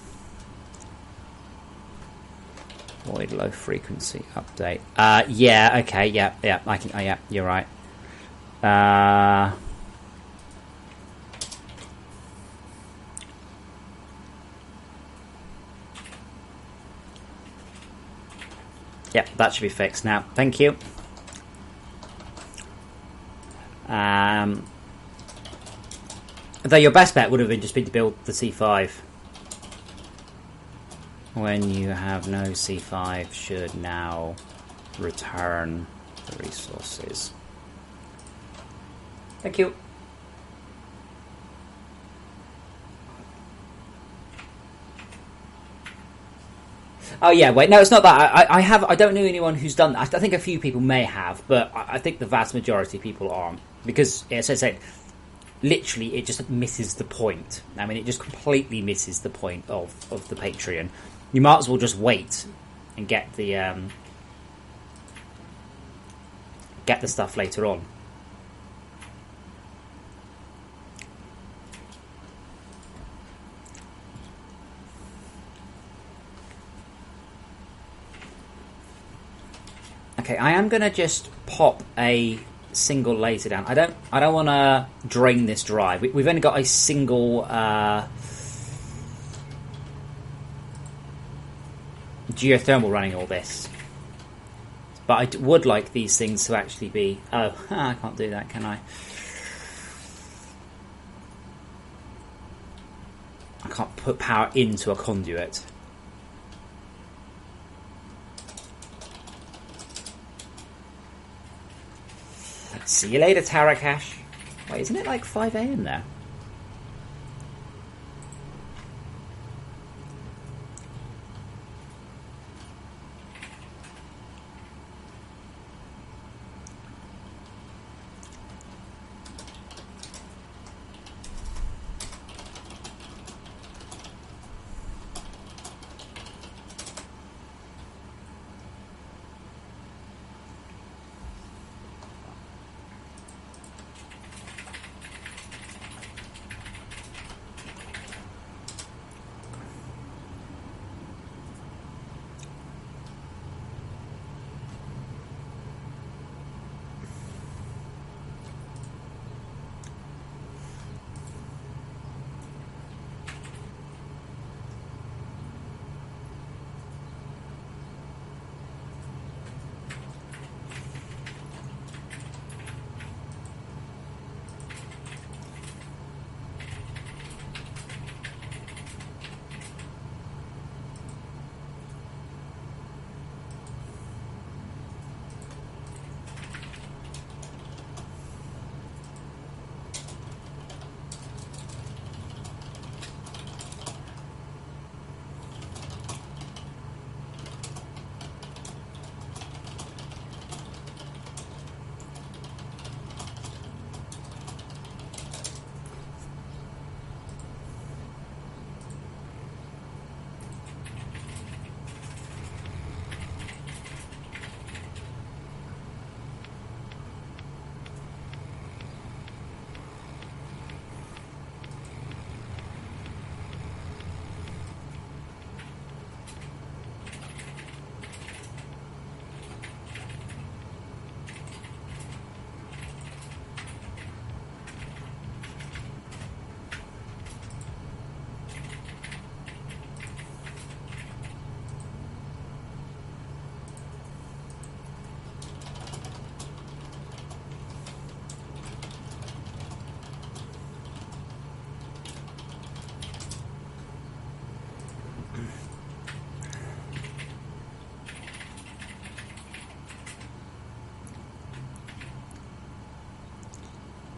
Void low frequency update. Yeah, okay, yeah, I can... yeah, you're right. Yep, that should be fixed now. Thank you. Though your best bet would have been just been to build the C5. When you have no C5, should now return the resources. Thank you. Oh yeah, wait, no, it's not that. I don't know anyone who's done that. I think a few people may have, but I think the vast majority of people aren't. Because, as I said, literally it just misses the point. I mean, it just completely misses the point of the Patreon. You might as well just wait and get the stuff later on. Okay, I am gonna just pop a single laser down. I don't want to drain this dry. We've only got a single geothermal running all this, but I would like these things to actually be. Oh, I can't do that, can I? I can't put power into a conduit. See you later, Tarakash. Wait, isn't it like 5 AM there?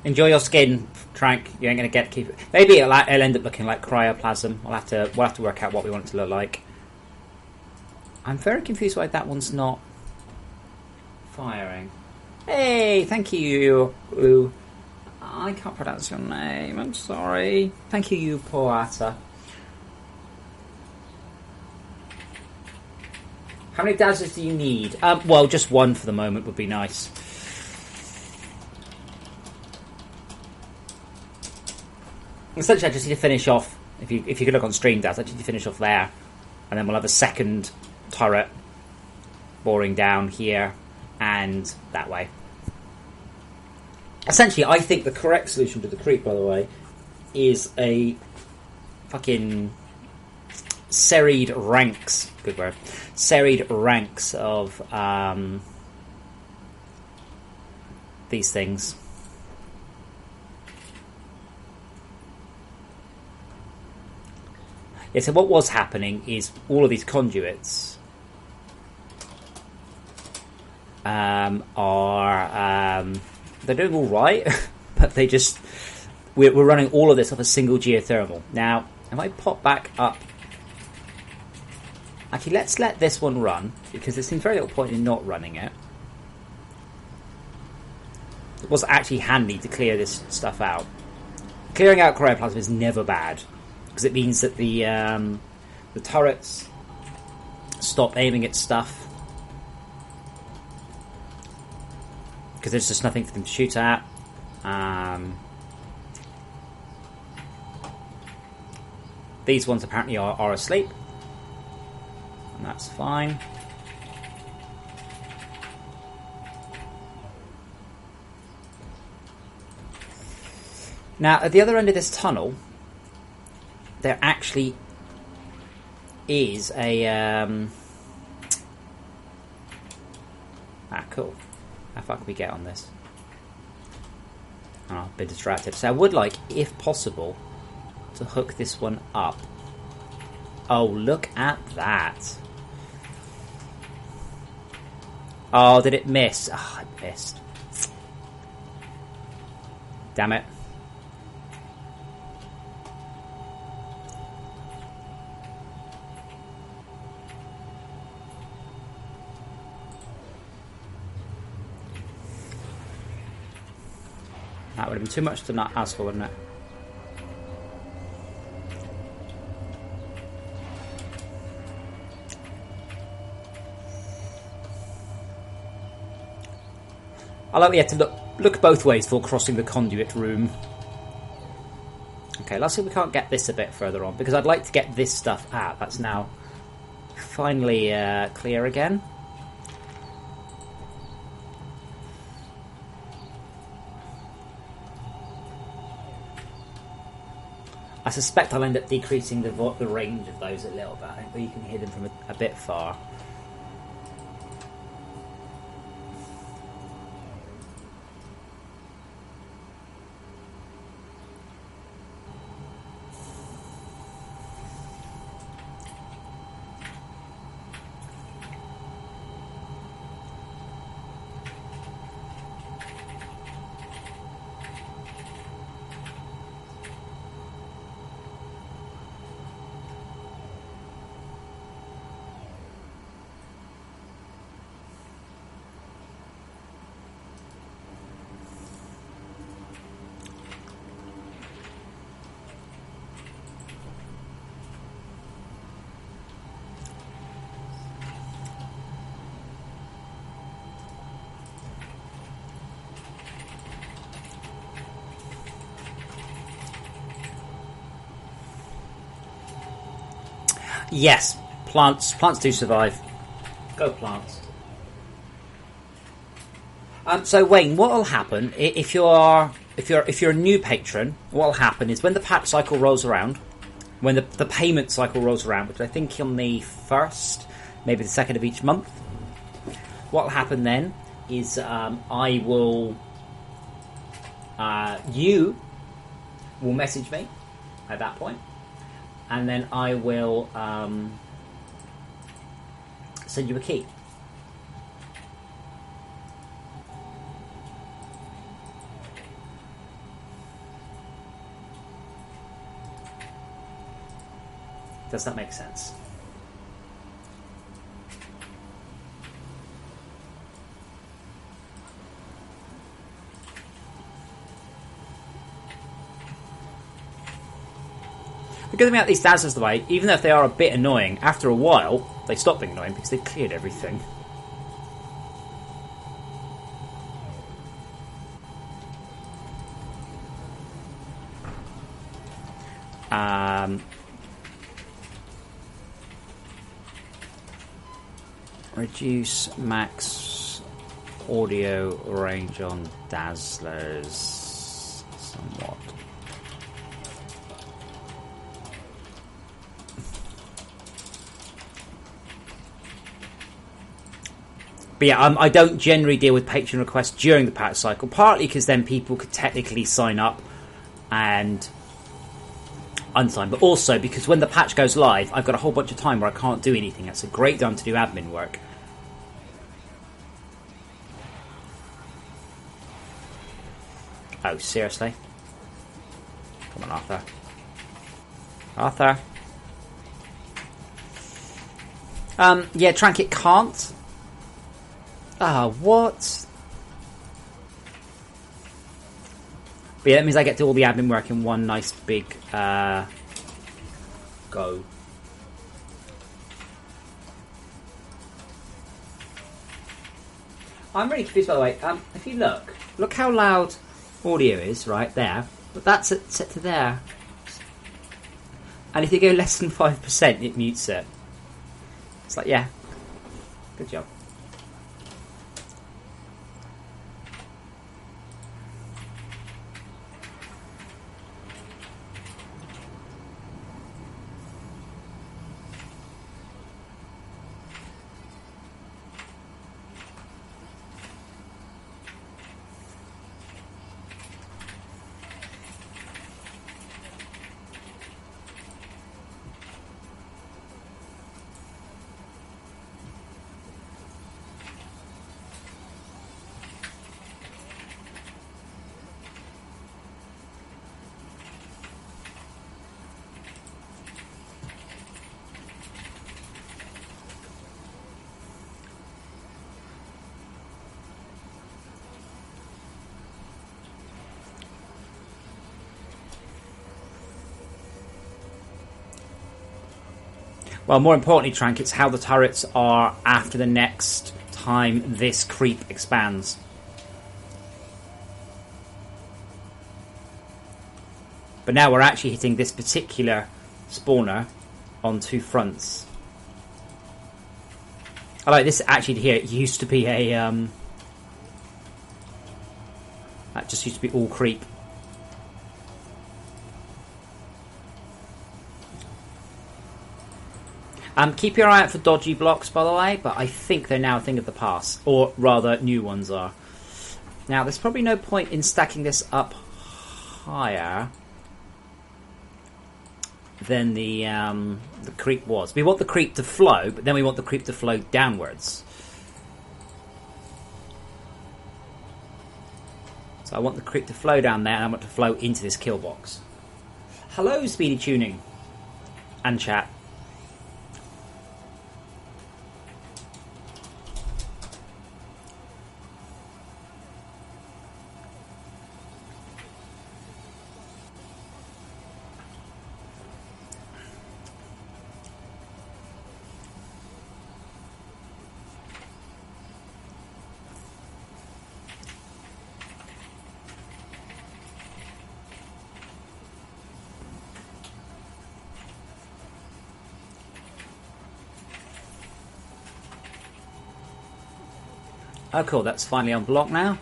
Enjoy your skin, Trank. You ain't gonna keep it. Maybe it'll end up looking like cryoplasm. We'll have to work out what we want it to look like. I'm very confused why that one's not firing. Hey, thank you. Ooh. I can't pronounce your name. I'm sorry. Thank you, Poata. How many dazzers do you need? Well, just one for the moment would be nice. Essentially, I just need to finish off. If you could look on stream, Daz, I just need to finish off there, and then we'll have a second turret boring down here and that way. Essentially, I think the correct solution to the creep, by the way, is a fucking serried ranks. Good word. Serried ranks of these things. Yeah, so what was happening is all of these conduits are they're doing all right, but they just we're running all of this off a single geothermal. Now, if I pop back up, actually, let's let this one run because there seems very little point in not running it. It was actually handy to clear this stuff out. Clearing out cryoplasm is never bad, because it means that the turrets stop aiming at stuff, because there's just nothing for them to shoot at. These ones apparently are asleep, and that's fine. Now, at the other end of this tunnel, there actually is a cool. How far can we get on this? Oh, I've been distracted. So I would like, if possible, to hook this one up. Oh, look at that. Oh, did it miss? Oh, it missed. Damn it. That would have been too much to not ask for, wouldn't it? I like we had to look both ways before crossing the conduit room. Okay, let's see if we can't get this a bit further on, because I'd like to get this stuff out. That's now finally clear again. I suspect I'll end up decreasing the range of those a little bit, but you can hear them from a bit far. Yes, plants do survive. Go plants. So Wayne, what will happen if you're a new patron? What will happen is when the patch cycle rolls around, when the payment cycle rolls around, which I think on the 1st, maybe the 2nd of each month, what will happen then is I will, you will message me at that point, and then I will send you a key. Does that make sense? The good thing about these dazzlers, the way, even though if they are a bit annoying, after a while they stop being annoying because they've cleared everything. Reduce max audio range on dazzlers somewhat. But yeah, I don't generally deal with patron requests during the patch cycle, partly because then people could technically sign up and unsign, but also because when the patch goes live, I've got a whole bunch of time where I can't do anything. That's a great time to do admin work. Oh, seriously? Come on, Arthur. Arthur? Yeah, Trinket can't. Ah, what? But yeah, that means I get to do all the admin work in one nice big go. I'm really confused, by the way. If you look how loud audio is right there, but that's set to there. And if you go less than 5%, it mutes it. It's like, yeah, good job. Well, more importantly, Trank, it's how the turrets are after the next time this creep expands. But now we're actually hitting this particular spawner on two fronts. I like this actually here. It used to be a... that just used to be all creep. Keep your eye out for dodgy blocks, by the way, but I think they're now a thing of the past. Or rather, new ones are. Now, there's probably no point in stacking this up higher than the creep was. We want the creep to flow, but then we want the creep to flow downwards. So I want the creep to flow down there, and I want to flow into this kill box. Hello, Speedy Tuning. And chat. Oh cool, that's finally unblocked now.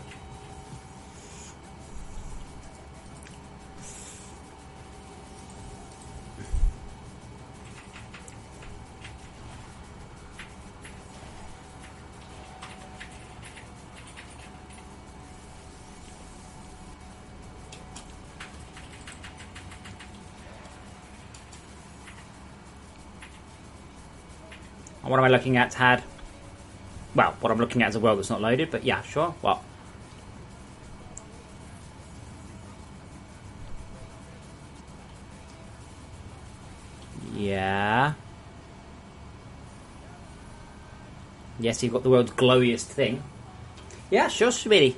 And what am I looking at, Tad? Well, what I'm looking at is a world that's not loaded, but yeah, sure. Well, yeah. Yes, you've got the world's glowiest thing. Yeah, sure, sweetie.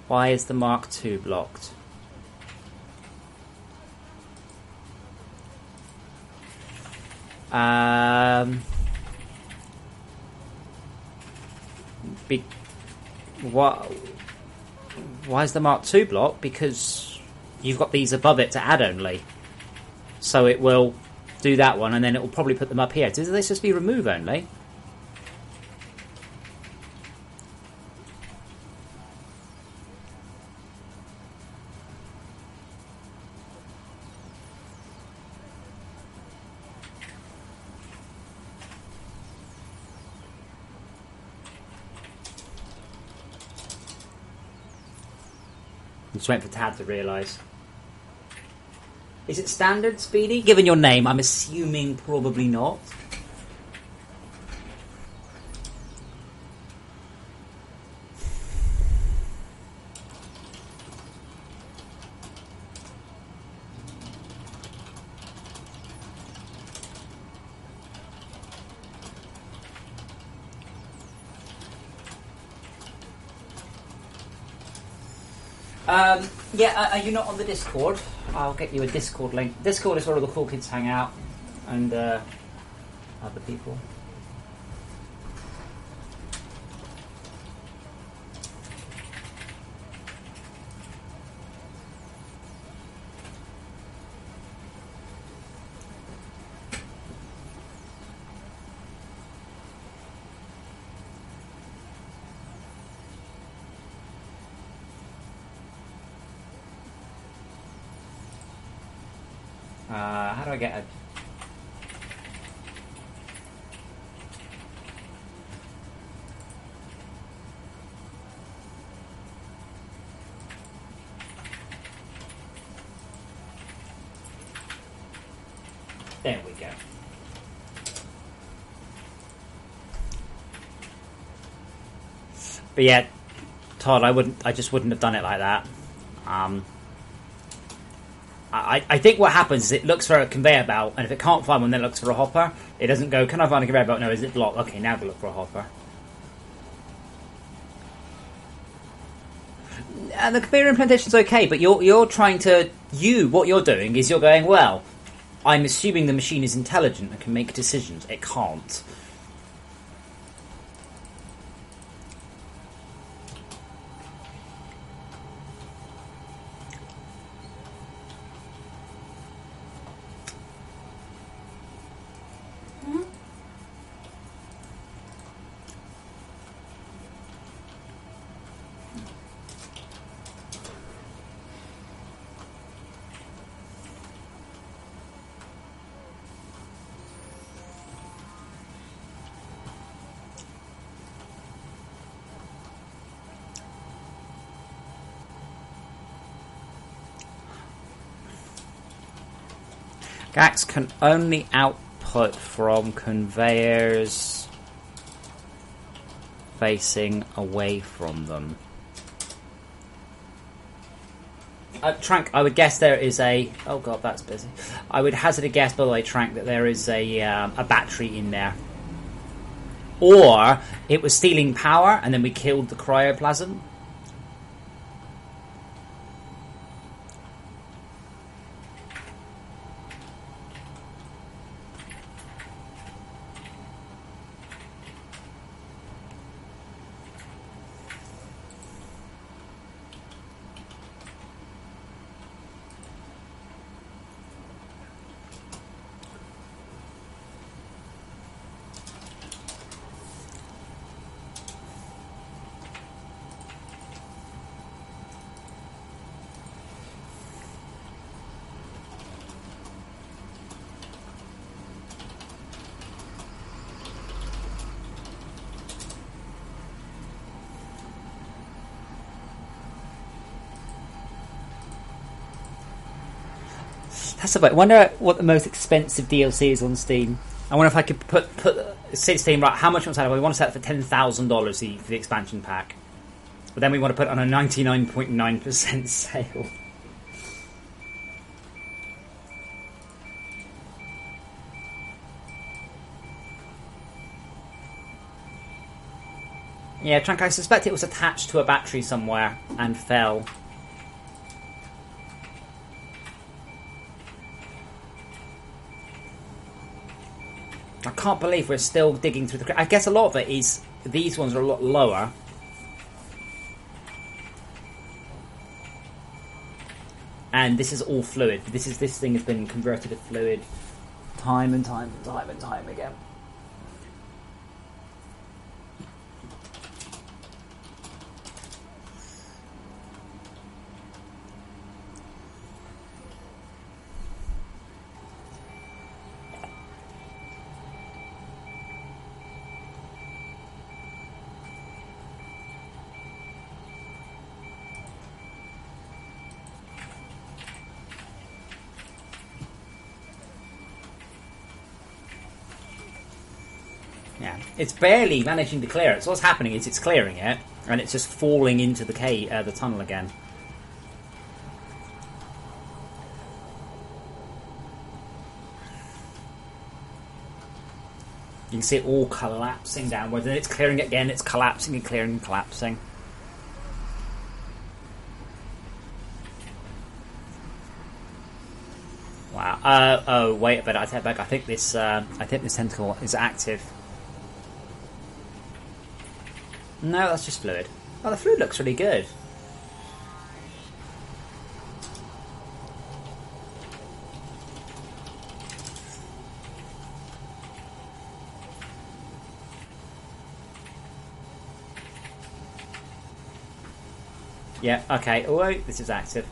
Why is the Mark II blocked? Why is the Mark II blocked? Because you've got these above it to add only. So it will do that one, and then it will probably put them up here. Does this just be remove only? I'm just waiting for Tad to realise. Is it standard, Speedy? Given your name, I'm assuming probably not. Yeah, are you not on the Discord? I'll get you a Discord link. Discord is where all the cool kids hang out, and other people. How do I get a... There we go. But yeah, Todd, I just wouldn't have done it like that. I think what happens is it looks for a conveyor belt, and if it can't find one, then it looks for a hopper. It doesn't go, can I find a conveyor belt? No, is it blocked? Okay, now go look for a hopper. The conveyor implementation's okay, but you're trying to What you're doing is you're going, well, I'm assuming the machine is intelligent and can make decisions. It can't. GACs can only output from conveyors facing away from them. Trank, I would guess there is a... Oh god, that's busy. I would hazard a guess, by the way, Trank, that there is a battery in there. Or it was stealing power and then we killed the cryoplasm. That's about. I wonder what the most expensive DLC is on Steam. I wonder if I could say to Steam, right, how much we want to sell it for $10,000 for the expansion pack, but then we want to put it on a 99.9% sale. Yeah, Trunk, I suspect it was attached to a battery somewhere and fell. I can't believe we're still digging through the... I guess a lot of it is... These ones are a lot lower. And this is all fluid. This thing has been converted to fluid time and time and time and time again. Yeah, it's barely managing to clear it. So what's happening is it's clearing it, and it's just falling into the the tunnel again. You can see it all collapsing downwards, and it's clearing it again. It's collapsing and clearing and collapsing. Wow. Oh, wait a bit. I take back. I think this tentacle is active. No, that's just fluid. Oh, the fluid looks really good. Yeah, okay. Oh, wait, this is active.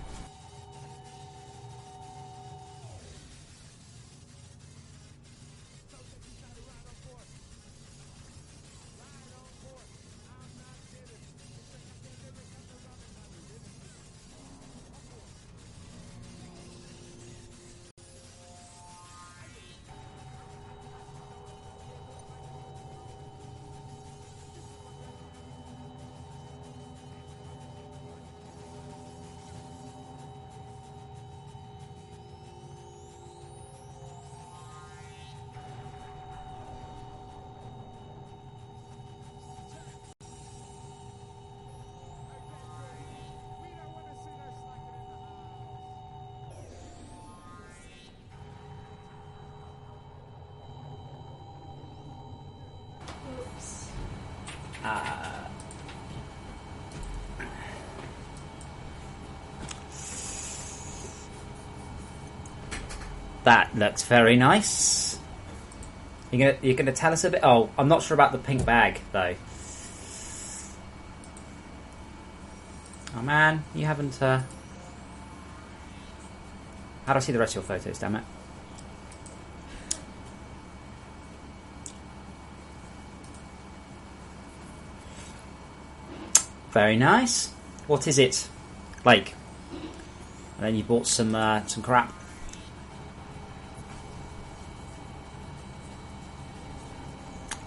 That looks very nice. You're gonna tell us a bit. Oh, I'm not sure about the pink bag though. Oh man, you haven't. How do I see the rest of your photos? Damn it. Very nice. What is it like? And then you bought some crap.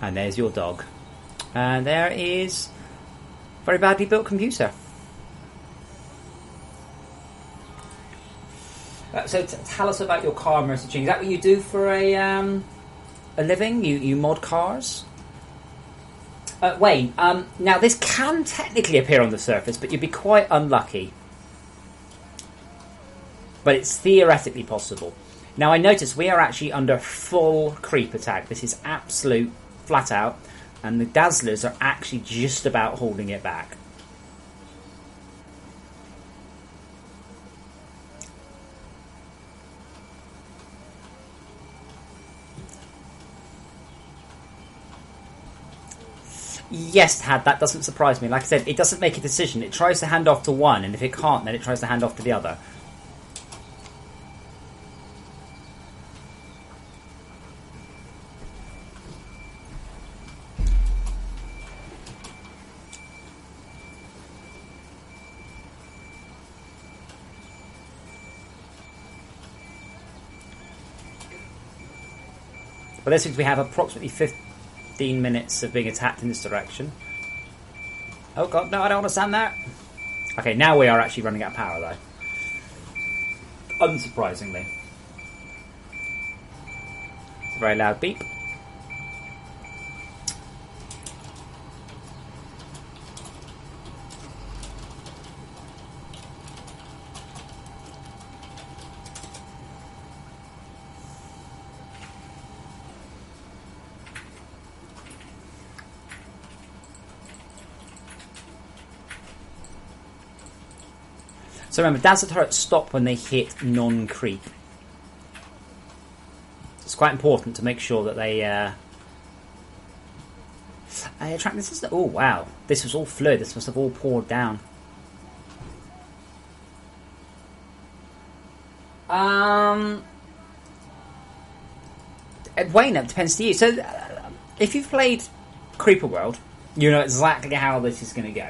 And there's your dog. And there is a very badly built computer. So tell us about your car messaging. Is that what you do for a living? You mod cars? Wayne, now this can technically appear on the surface, but you'd be quite unlucky. But it's theoretically possible. Now I notice we are actually under full creep attack. This is absolute flat out, and the Dazzlers are actually just about holding it back. Yes, Tad, that doesn't surprise me. Like I said, it doesn't make a decision. It tries to hand off to one, and if it can't, then it tries to hand off to the other. But this means we have approximately 15 minutes of being attacked in this direction. Oh god, no, I don't understand that. Okay, now we are actually running out of power, though. Unsurprisingly. It's a very loud beep. So remember, Dazzler turrets stop when they hit non-creep. It's quite important to make sure that they attract this. Oh wow, this was all fluid. This must have all poured down. Wayne, it depends to you. So, if you've played Creeper World, you know exactly how this is going to go.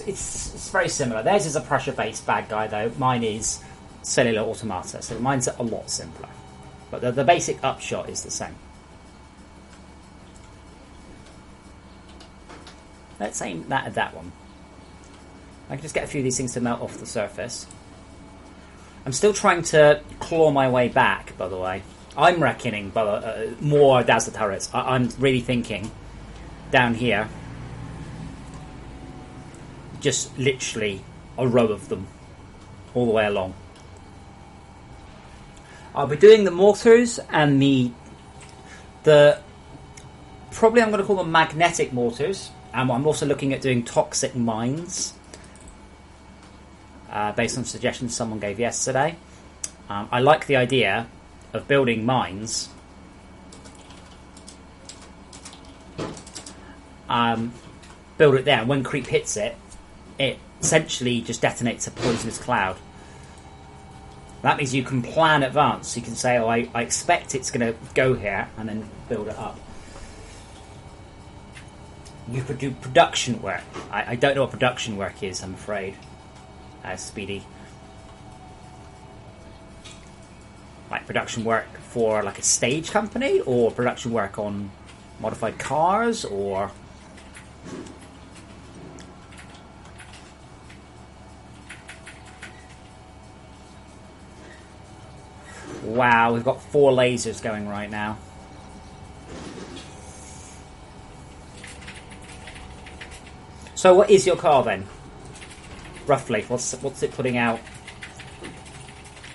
It's very similar. Theirs is a pressure-based bad guy, though. Mine is cellular automata, so mine's a lot simpler. But the basic upshot is the same. Let's aim that at that one. I can just get a few of these things to melt off the surface. I'm still trying to claw my way back, by the way. I'm reckoning more Dazzler turrets. I'm really thinking down here. Just literally a row of them all the way along. I'll be doing the mortars and the probably I'm going to call them magnetic mortars. I'm also looking at doing toxic mines based on suggestions someone gave yesterday. I like the idea of building mines build it there, and when creep hits it, it essentially just detonates a poisonous cloud. That means you can plan advance. You can say, oh, I expect it's going to go here, and then build it up. You could do production work. I don't know what production work is, I'm afraid. Speedy. Like production work for like a stage company, or production work on modified cars, or... Wow, we've got 4 lasers going right now. So what is your car then? Roughly, what's it putting out?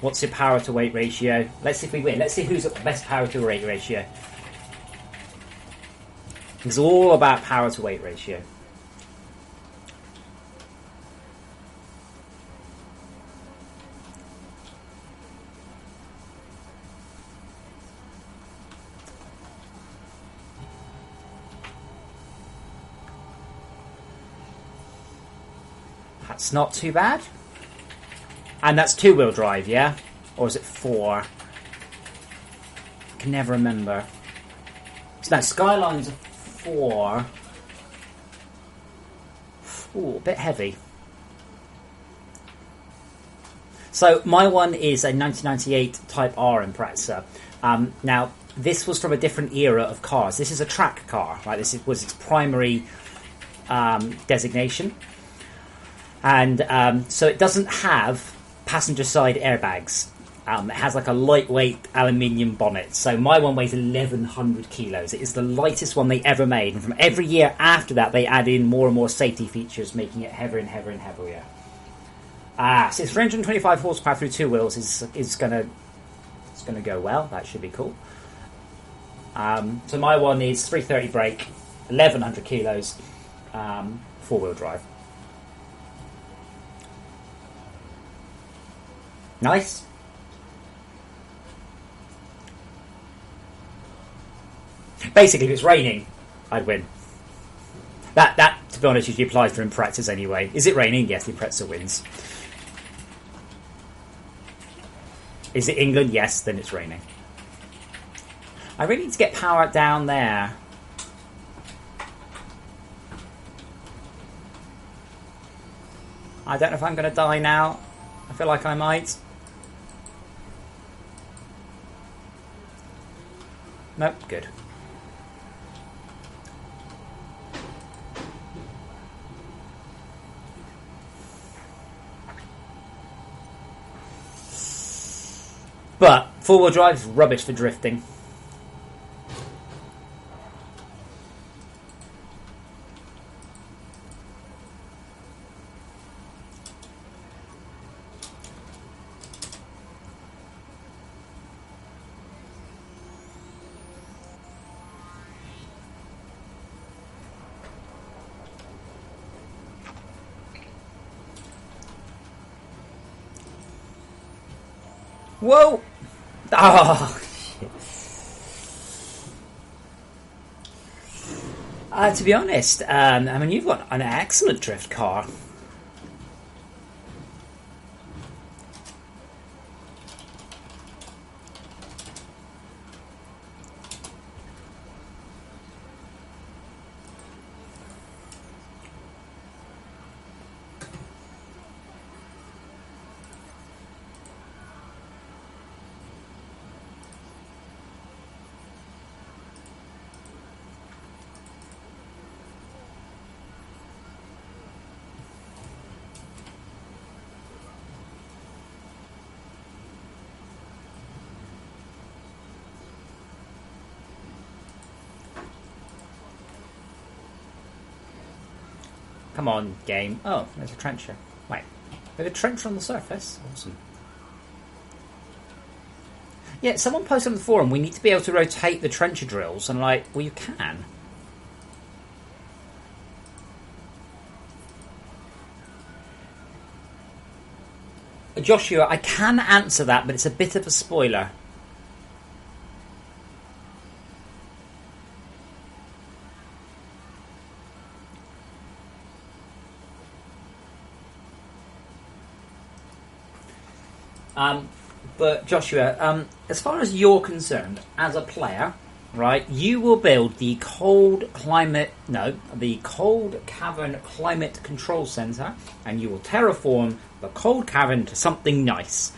What's your power to weight ratio? Let's see if we win. Let's see who's got the best power to weight ratio. It's all about power to weight ratio. That's not too bad. And that's 2-wheel drive, yeah? Or is it 4? I can never remember. So now Skyline's a 4. Ooh, a bit heavy. So my one is a 1998 Type R Impreza. Now, this was from a different era of cars. This is a track car, right? Was its primary designation. And so it doesn't have passenger side airbags. It has like a lightweight aluminium bonnet. So my one weighs 1,100 kilos. It is the lightest one they ever made. And from every year after that, they add in more and more safety features, making it heavier and heavier and heavier. So it's 325 horsepower through 2 wheels is gonna go well. That should be cool. So my one is 330 brake, 1,100 kilos, 4-wheel drive. Nice. Basically, if it's raining, I'd win. That, to be honest, usually applies for Imprezas anyway. Is it raining? Yes, the Impreza wins. Is it England? Yes, then it's raining. I really need to get power down there. I don't know if I'm going to die now. I feel like I might. Nope, good. But 4-wheel drive is rubbish for drifting. Whoa! Oh, shit. To be honest, I mean, you've got an excellent drift car. Come on, game. Oh, there's a trencher. Wait, there's a trencher on the surface? Awesome. Yeah, someone posted on the forum, we need to be able to rotate the trencher drills. And I'm like, well, you can. Joshua, I can answer that, but it's a bit of a spoiler. But Joshua, as far as you're concerned, as a player, right, you will build the cold cavern climate control center, and you will terraform the cold cavern to something nice.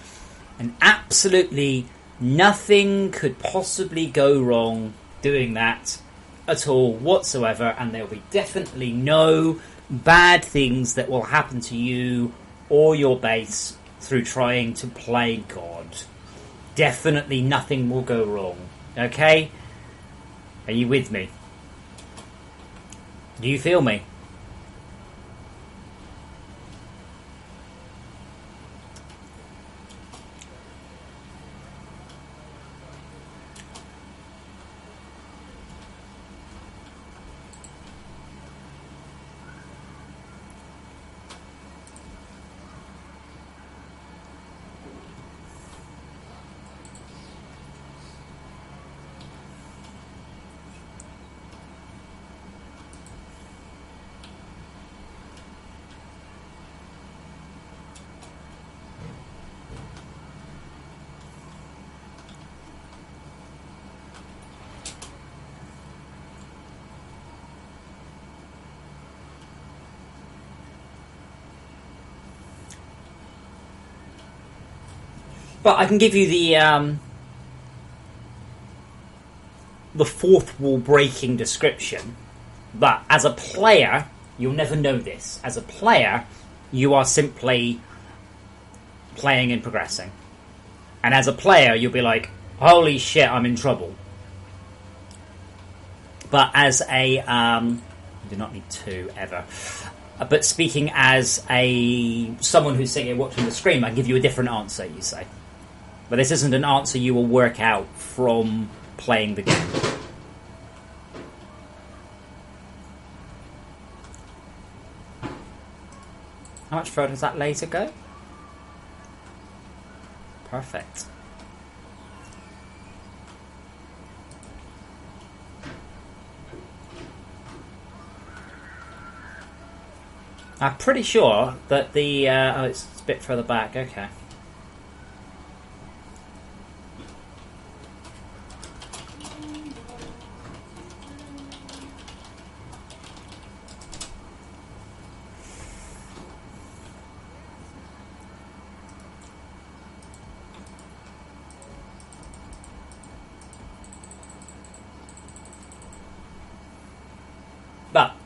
And absolutely nothing could possibly go wrong doing that at all whatsoever, and there will be definitely no bad things that will happen to you or your base through trying to play God. Definitely nothing will go wrong. Okay? Are you with me? Do you feel me? But I can give you the fourth wall breaking description. But as a player, you'll never know this. As a player, you are simply playing and progressing. And as a player, you'll be like, holy shit, I'm in trouble. But as a... you do not need to, ever. But speaking as someone who's sitting here watching the stream, I give you a different answer, you say. But this isn't an answer you will work out from playing the game. How much further does that laser go? Perfect. I'm pretty sure that the... oh, it's a bit further back. Okay. But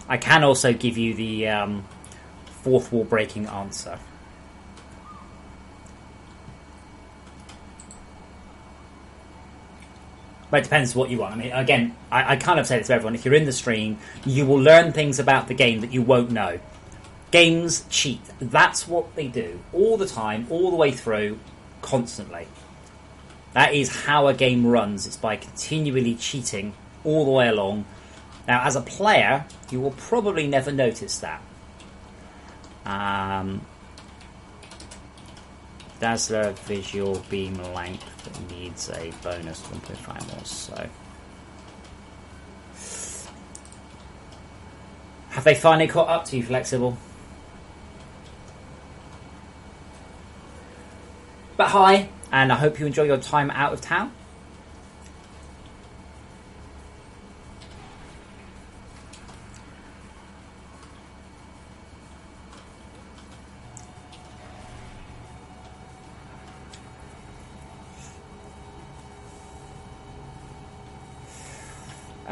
I can also give you the fourth wall breaking answer. But it depends what you want. I mean, again, I kind of say this to everyone. If you're in the stream, you will learn things about the game that you won't know. Games cheat. That's what they do. All the time, all the way through, constantly. That is how a game runs. It's by continually cheating all the way along. Now, as a player, you will probably never notice that. Dazzler visual beam length needs a bonus 1.5 more, so... Have they finally caught up to you, Flexible? But hi, and I hope you enjoy your time out of town.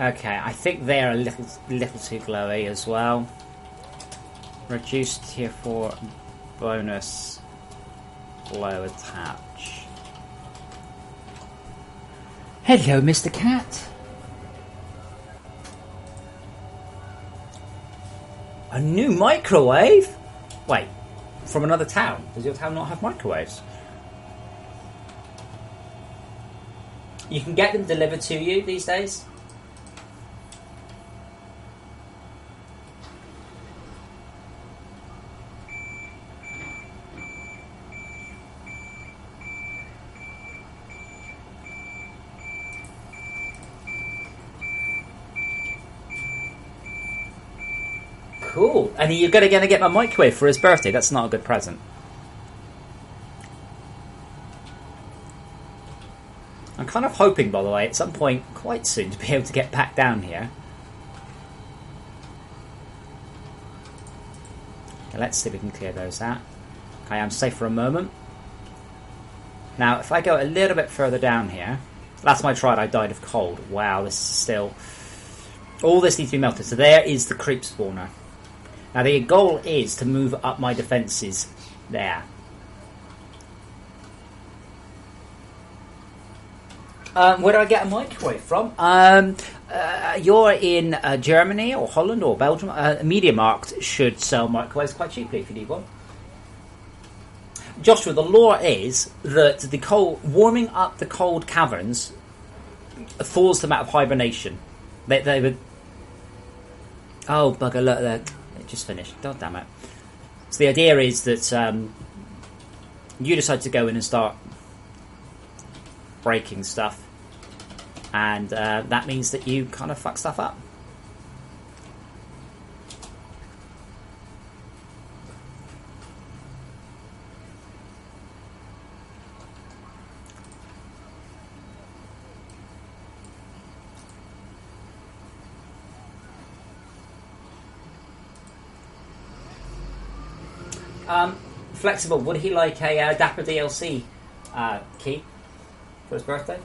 Okay, I think they're a little too glowy as well. Reduced tier 4 bonus glow attach. Hello, Mr. Cat. A new microwave? Wait, from another town? Does your town not have microwaves? You can get them delivered to you these days? Cool. And you're going to get my microwave for his birthday. That's not a good present. I'm kind of hoping, by the way, at some point quite soon to be able to get back down here. Okay, let's see if we can clear those out. Okay, I'm safe for a moment. Now, if I go a little bit further down here... Last time I tried, I died of cold. Wow, this is still... All this needs to be melted. So there is the creep spawner. Now the goal is to move up my defences there. Where do I get a microwave from? You're in Germany or Holland or Belgium. MediaMarkt should sell microwaves quite cheaply if you need one. Joshua, the lore is that the warming up the cold caverns thaws them out of hibernation. They would... Oh, bugger, look, it just finished. God damn it. So the idea is that you decide to go in and start breaking stuff. And that means that you kind of fuck stuff up. Flexible, would he like a Dapper DLC key for his birthday.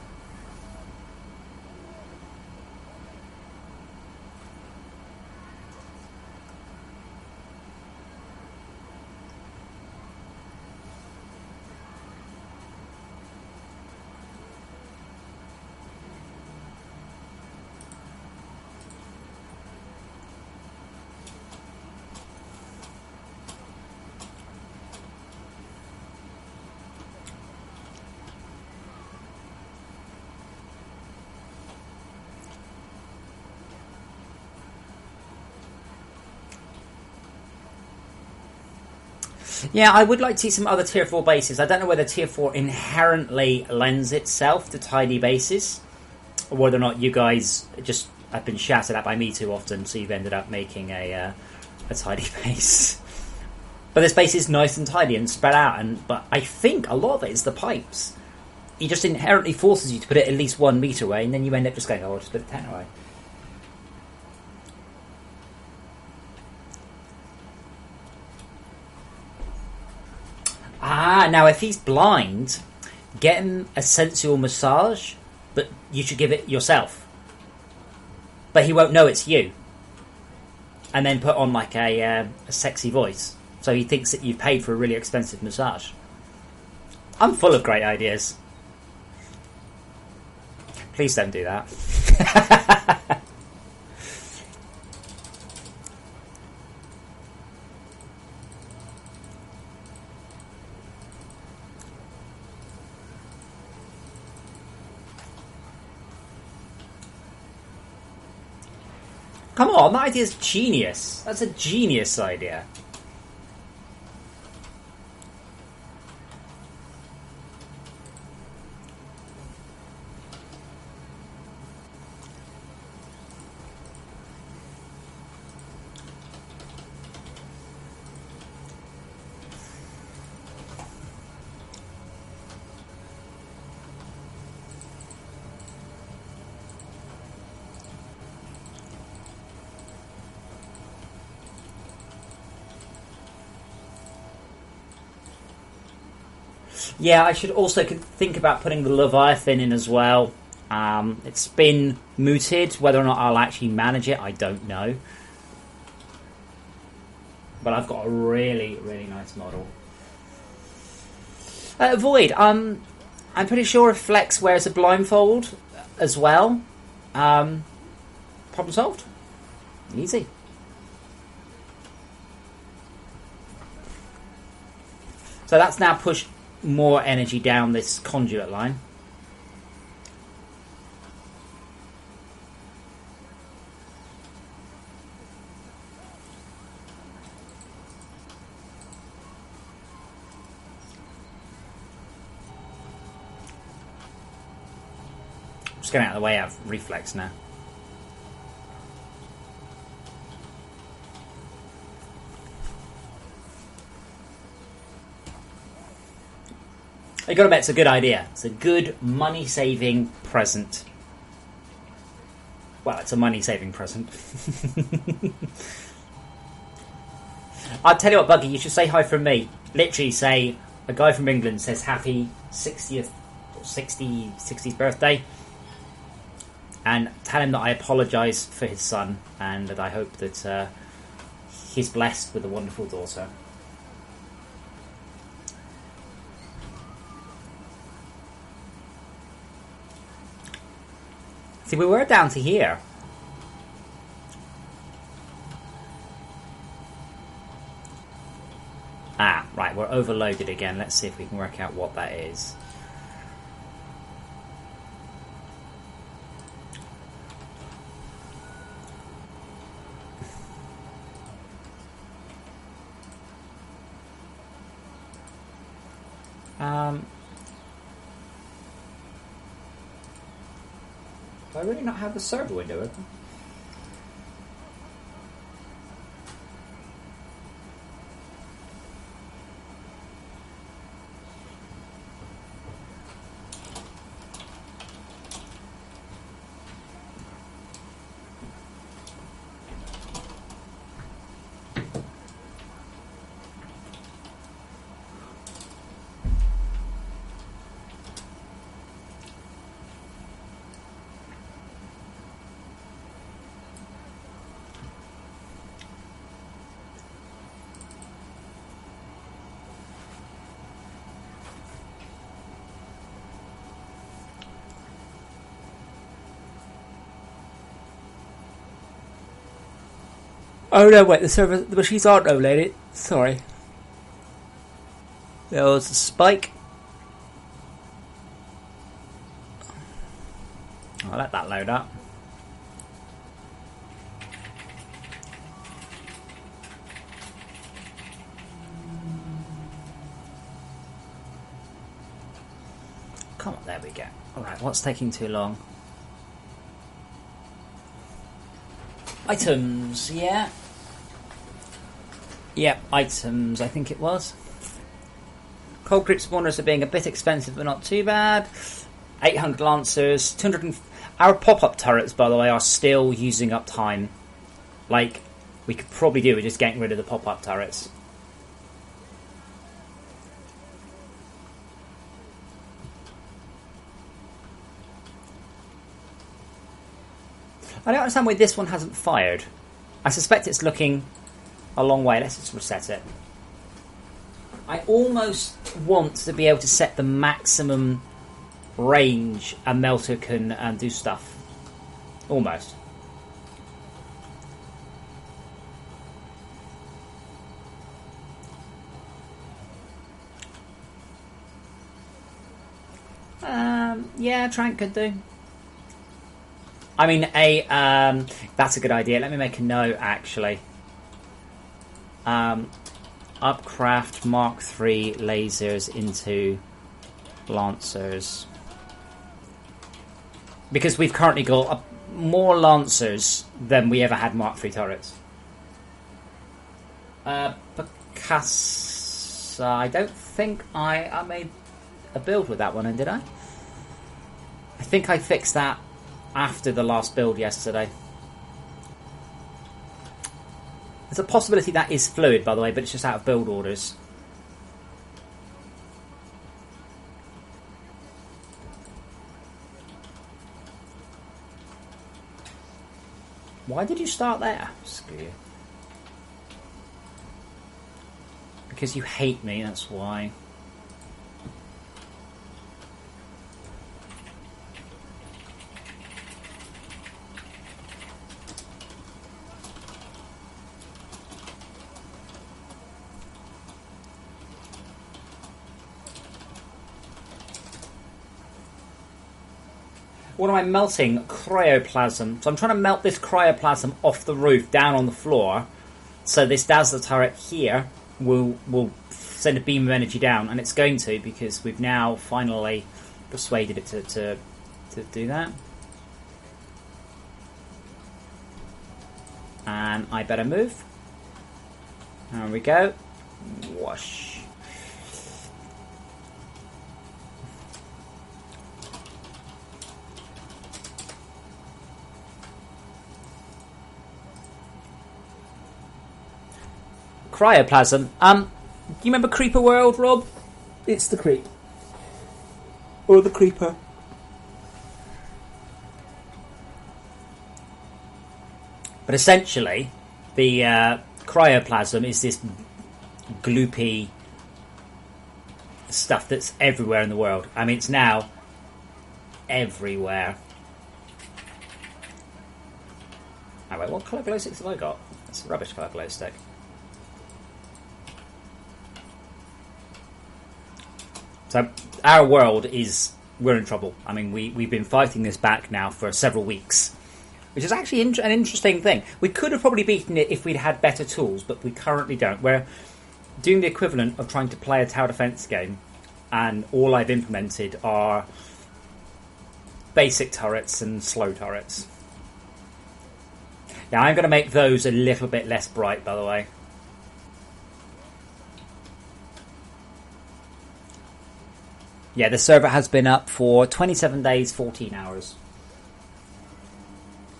Yeah, I would like to see some other Tier 4 bases. I don't know whether Tier 4 inherently lends itself to tiny bases, or whether or not you guys just have been shouted at by me too often, so you've ended up making a tidy base. But this base is nice and tidy and spread out, but I think a lot of it is the pipes. He just inherently forces you to put it at least 1 metre away, and then you end up just going, oh, I'll just put it 10 away. Now if he's blind, get him a sensual massage, but you should give it yourself. But he won't know it's you. And then put on like a sexy voice, so he thinks that you've paid for a really expensive massage. I'm full of great ideas. Please don't do that. Come on, that idea's genius. That's a genius idea. Yeah, I should also think about putting the Leviathan in as well. It's been mooted. Whether or not I'll actually manage it, I don't know. But I've got a really, really nice model. Void, I'm pretty sure if Flex wears a blindfold as well, problem solved. Easy. So that's now pushed more energy down this conduit line. Just getting out of the way of reflex now. I gotta bet it's a good idea. It's a good money-saving present. Well, it's a money-saving present. I'll tell you what, Buggy, you should say hi from me. Literally say, a guy from England says happy 60th birthday. And tell him that I apologise for his son, and that I hope that he's blessed with a wonderful daughter. See, we were down to here. Right, we're overloaded again. Let's see if we can work out what that is. Do I really not have the server window open? Oh no, wait, the machines aren't overloaded. Sorry. There was a spike. I'll let that load up. Come on, there we go. Alright, what's taking too long? Items, yeah. Yep, items, I think it was. Cold creep spawners are being a bit expensive, but not too bad. 800 lancers, 200. Our pop-up turrets, by the way, are still using up time. Like, we could probably do with just getting rid of the pop-up turrets. I don't understand why this one hasn't fired. I suspect it's looking a long way. Let's just reset it. I almost want to be able to set the maximum range a melter can do stuff. Almost. Yeah, Trank could do. I mean, that's a good idea. Let me make a note, actually. Upcraft Mark III lasers into Lancers. Because we've currently got more Lancers than we ever had Mark III turrets. Because I don't think I made a build with that one, did I? I think I fixed that after the last build yesterday. There's a possibility that is fluid, by the way, but it's just out of build orders. Why did you start there? Screw you. Because you hate me, that's why. What am I melting? Cryoplasm. So I'm trying to melt this cryoplasm off the roof down on the floor. So this Dazzler turret here will send a beam of energy down, and it's going to, because we've now finally persuaded it to do that. And I better move. There we go. Whoosh. Cryoplasm. Do you remember Creeper World, Rob? It's the creep. Or the creeper. But essentially, the cryoplasm is this gloopy stuff that's everywhere in the world. I mean, it's now everywhere. Oh, wait, what colour glow sticks have I got? That's a rubbish colour glow stick. So our world we're in trouble. I mean, we've been fighting this back now for several weeks, which is actually an interesting thing. We could have probably beaten it if we'd had better tools, but we currently don't. We're doing the equivalent of trying to play a tower defense game, and all I've implemented are basic turrets and slow turrets. Now I'm going to make those a little bit less bright, by the way. Yeah, the server has been up for 27 days, 14 hours.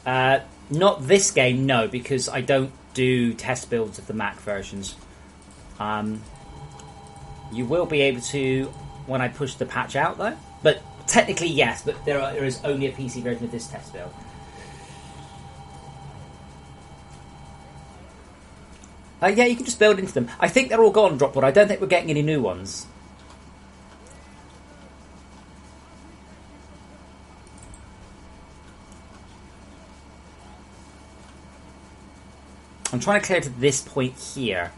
Not this game, no, because I don't do test builds of the Mac versions. You will be able to when I push the patch out, though. But technically, yes, but there is only a PC version of this test build. Yeah, you can just build into them. I think they're all gone, Dropwood. I don't think we're getting any new ones. I'm trying to clear to this point here.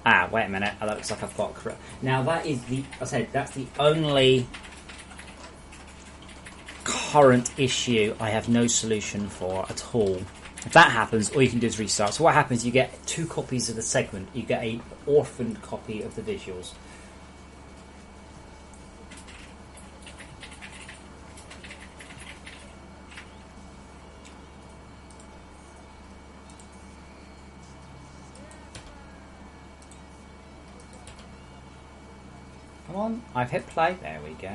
Ah, wait a minute. That looks like I've got correct. Now that is the. I said that's the only current issue I have no solution for at all. If that happens, all you can do is restart. So what happens? You get 2 copies of the segment. You get an orphaned copy of the visuals. Come on, I've hit play. There we go.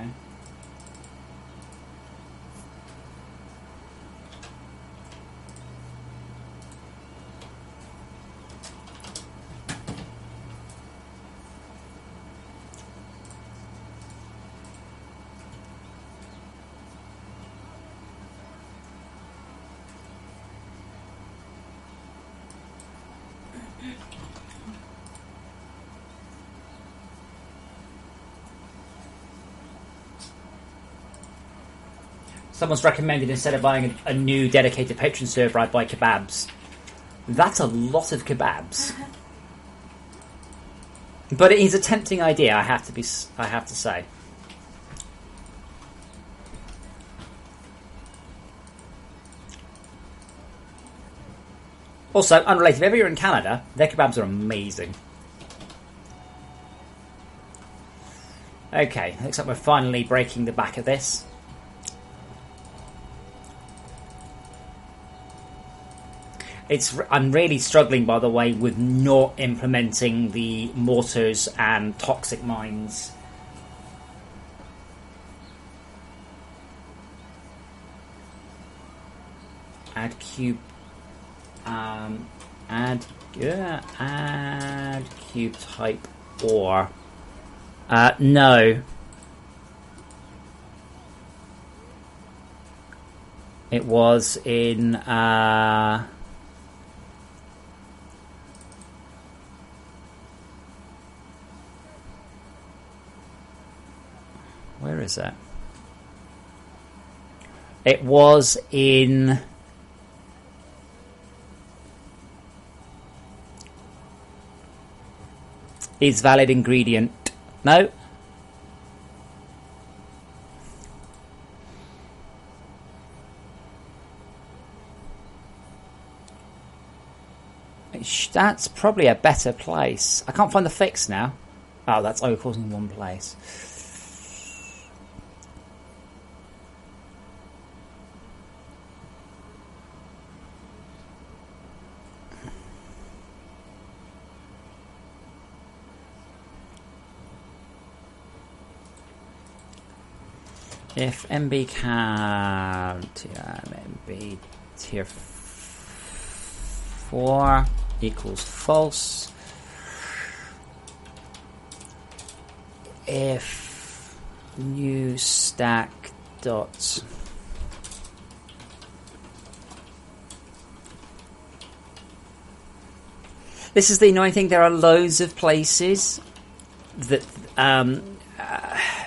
Someone's recommended instead of buying a new dedicated patron server, I buy kebabs. That's a lot of kebabs. But it is a tempting idea, I have to say. Also, unrelated, if ever you're in Canada, their kebabs are amazing. Okay, looks like we're finally breaking the back of this. I'm really struggling, by the way, with not implementing the mortars and toxic mines. Add cube. Add cube type ore. No. It was in where is that? It was in is valid ingredient. No. That's probably a better place. I can't find the fix now. Oh, that's causing one place. If MB count MB tier 4 equals false, if new stack dot this is the annoying thing, there are loads of places that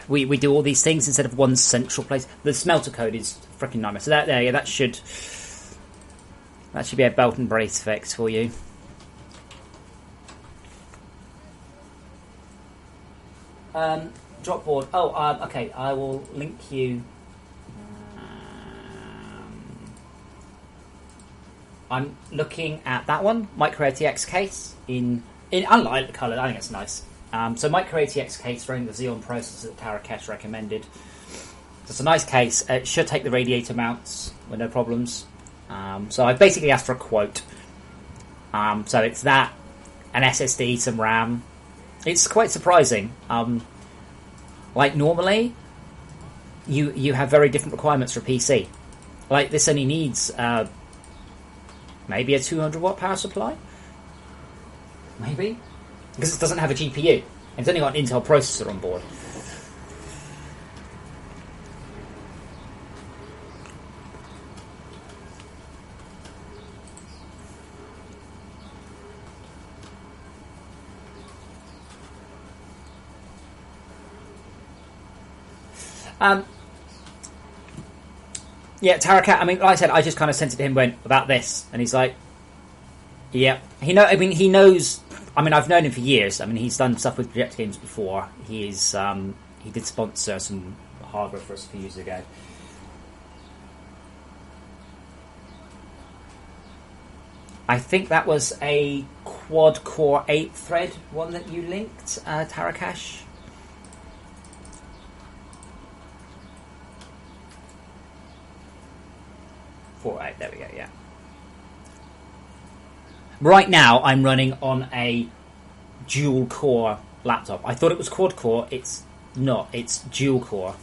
we do all these things instead of one central place. The smelter code is freaking nightmare. So that should be a belt and brace fix for you. Drop board. Okay. I will link you. I'm looking at that one, Micro ATX case in unlight colour. I think it's nice. So Micro ATX case running the Xeon processor that Tarakesh recommended. So it's a nice case. It should take the radiator mounts with no problems. So I basically asked for a quote. So it's that, an SSD, some RAM. It's quite surprising. Like normally, you have very different requirements for PC. Like this only needs maybe a 200 watt power supply, maybe, because it doesn't have a GPU. It's only got an Intel processor on board. Yeah, Tarakat. I mean, like I said, I just kind of sent it to him. Went about this, and he's like, "Yeah, he know." I mean, he knows. I mean, I've known him for years. I mean, he's done stuff with Project Games before. He did sponsor some hardware for us a few years ago. I think that was a quad-core 8-thread one that you linked, Tarakash. There we go, yeah. Right now, I'm running on a dual-core laptop. I thought it was quad-core. It's not. It's dual-core.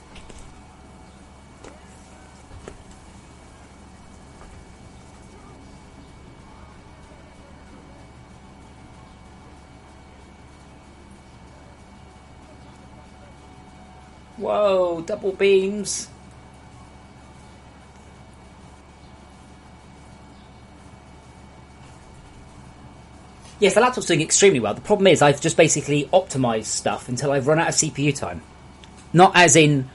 Whoa, double beams. Yes, the laptop's doing extremely well. The problem is I've just basically optimized stuff until I've run out of CPU time. Not as in,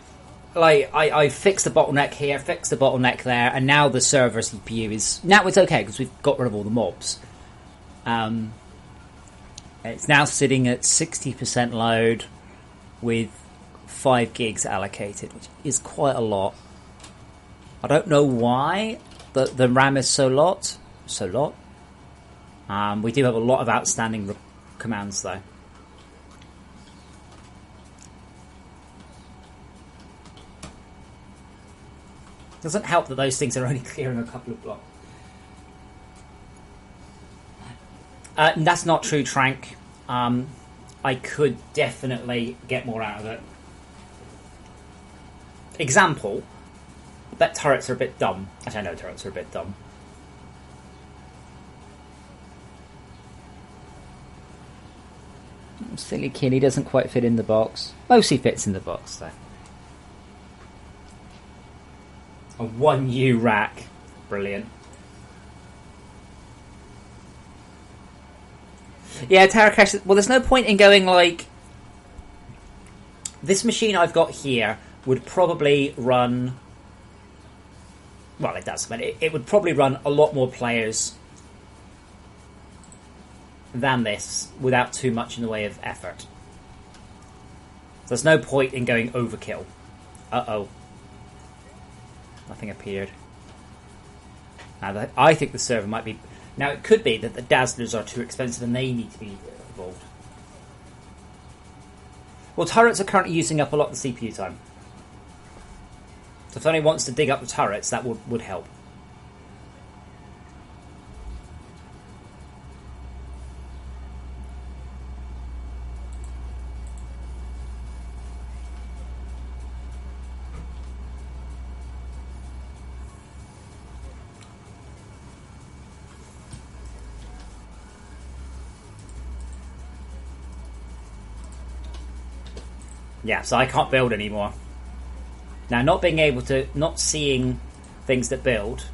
like, I fixed the bottleneck here, fixed the bottleneck there, and now the server CPU is... Now it's okay, because we've got rid of all the mobs. It's now sitting at 60% load with 5 gigs allocated, which is quite a lot. I don't know why the RAM is so lot. We do have a lot of outstanding commands, though. Doesn't help that those things are only clearing a couple of blocks. That's not true, Trank. I could definitely get more out of it. Example, I bet turrets are a bit dumb. Actually, I know turrets are a bit dumb. Silly kid, he doesn't quite fit in the box. Mostly fits in the box, though. A 1U rack. Brilliant. Yeah, Tarakash, well, there's no point in going, like... This machine I've got here would probably run... Well, it does, but it would probably run a lot more players than this without too much in the way of effort. There's no point in going overkill. Uh-oh. Nothing appeared. Now, I think the server might be... Now, it could be that the Dazzlers are too expensive and they need to be evolved. Well, turrets are currently using up a lot of the CPU time. So if somebody wants to dig up the turrets, that would help. Yeah, so I can't build anymore. Now, not seeing things that build,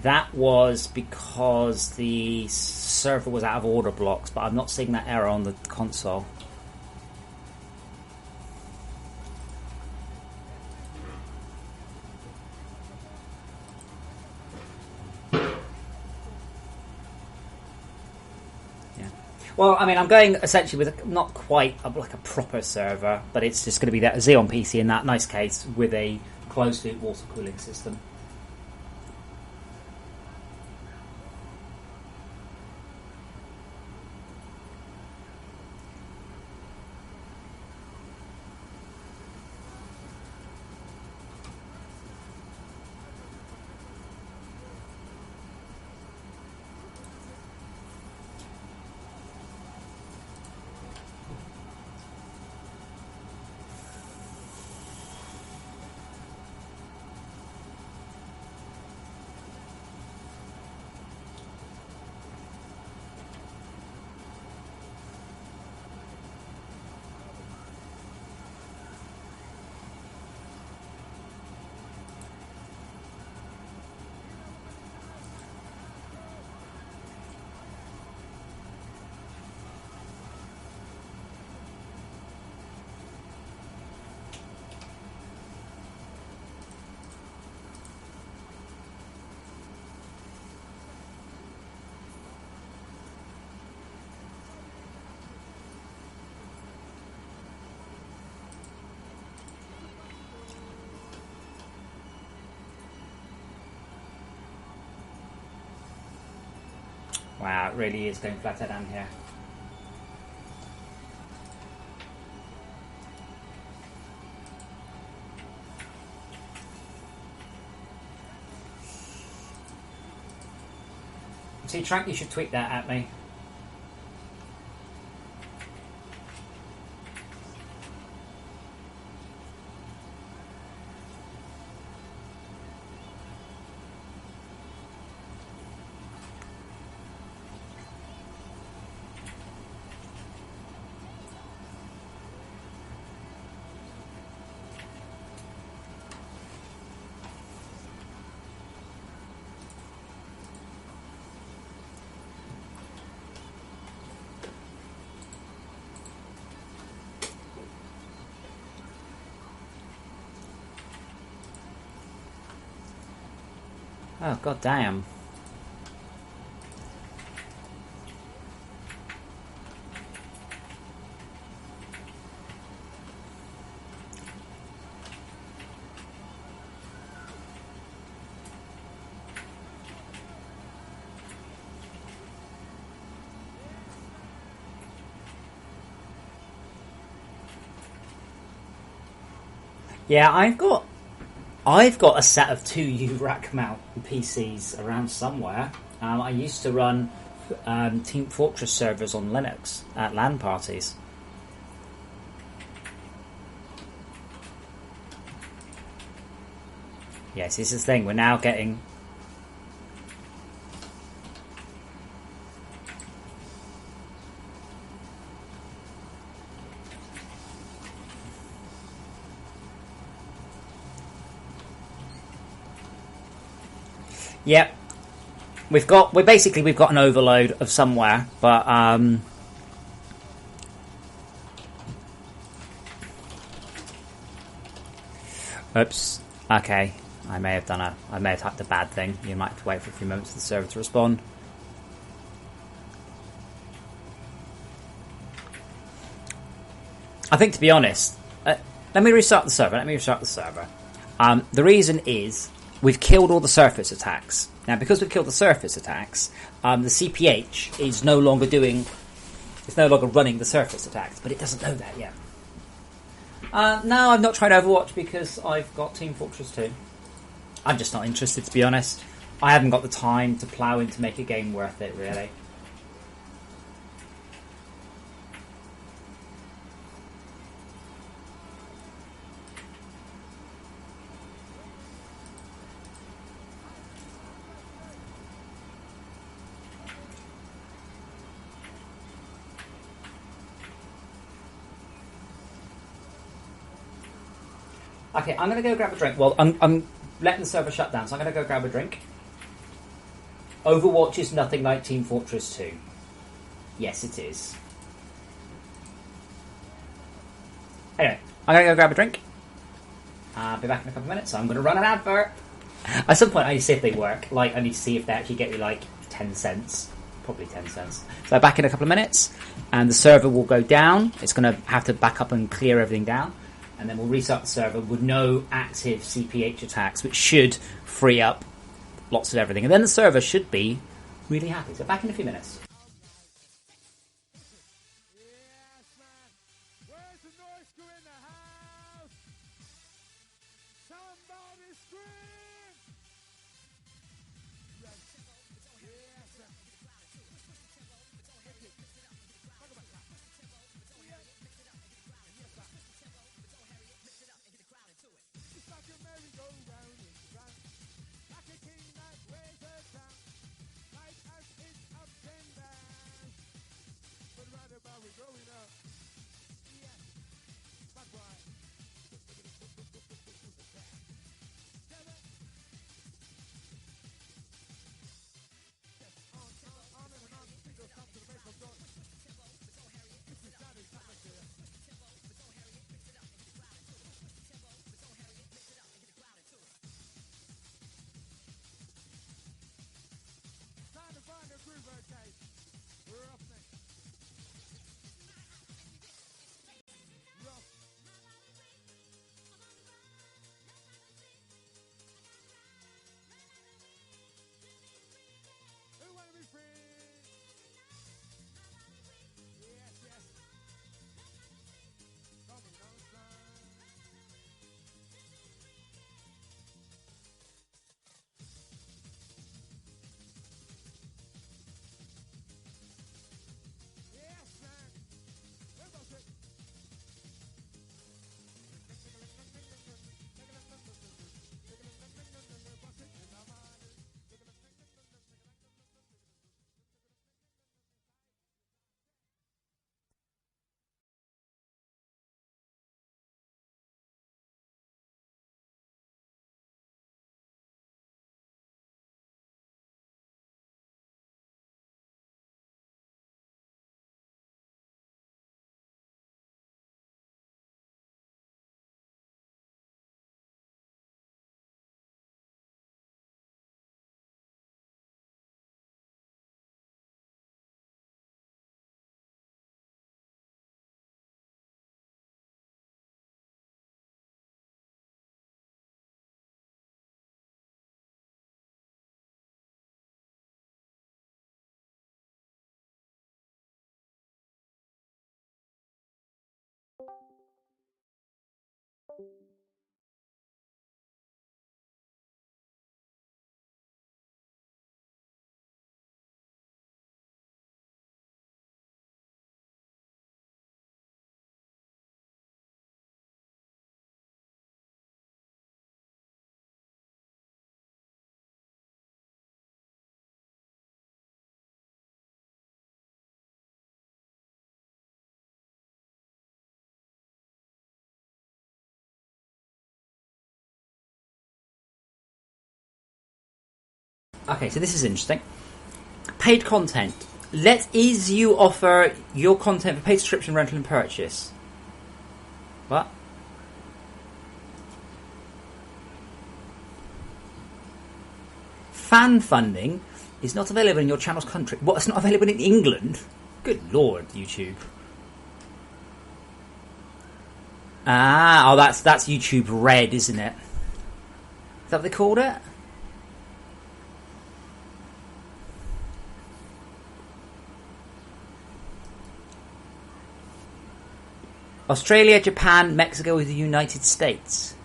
that was because the server was out of order blocks, but I'm not seeing that error on the console. Well, I mean, I'm going essentially with not quite like a proper server, but it's just going to be that Xeon PC in that nice case with a closed-loop water cooling system. Wow, it really is going flatter down here. See, Trank, you should tweet that at me. Oh, god damn. Yeah, I've got a set of 2 U-Rack mount PCs around somewhere. I used to run Team Fortress servers on Linux at LAN parties. Yes, this is the thing. We're now getting... Yep. We've got an overload of somewhere, but oops. Okay. I may have typed a bad thing. You might have to wait for a few moments for the server to respond. I think, to be honest, let me restart the server. The reason is we've killed all the surface attacks. Now, because we've killed the surface attacks, the CPH is no longer running the surface attacks, but it doesn't know that yet. No, I've not tried Overwatch because I've got Team Fortress 2. I'm just not interested, to be honest. I haven't got the time to plough in to make a game worth it, really. Okay, I'm going to go grab a drink. Well, I'm letting the server shut down, so I'm going to go grab a drink. Overwatch is nothing like Team Fortress 2. Yes, it is. Anyway, I'm going to go grab a drink. I'll be back in a couple of minutes, so I'm going to run an advert. At some point, I need to see if they work. I need to see if they actually get me, 10 cents. Probably 10 cents. So back in a couple of minutes, and the server will go down. It's going to have to back up and clear everything down. And then we'll restart the server with no active CPH attacks, which should free up lots of everything. And then the server should be really happy. So back in a few minutes. Okay, so this is interesting. Paid content. Let ease you offer your content for paid subscription, rental, and purchase. What? Fan funding is not available in your channel's country. What? It's not available in England? Good lord, YouTube. Ah, oh, that's YouTube Red, isn't it? Is that what they called it? Australia, Japan, Mexico, or the United States.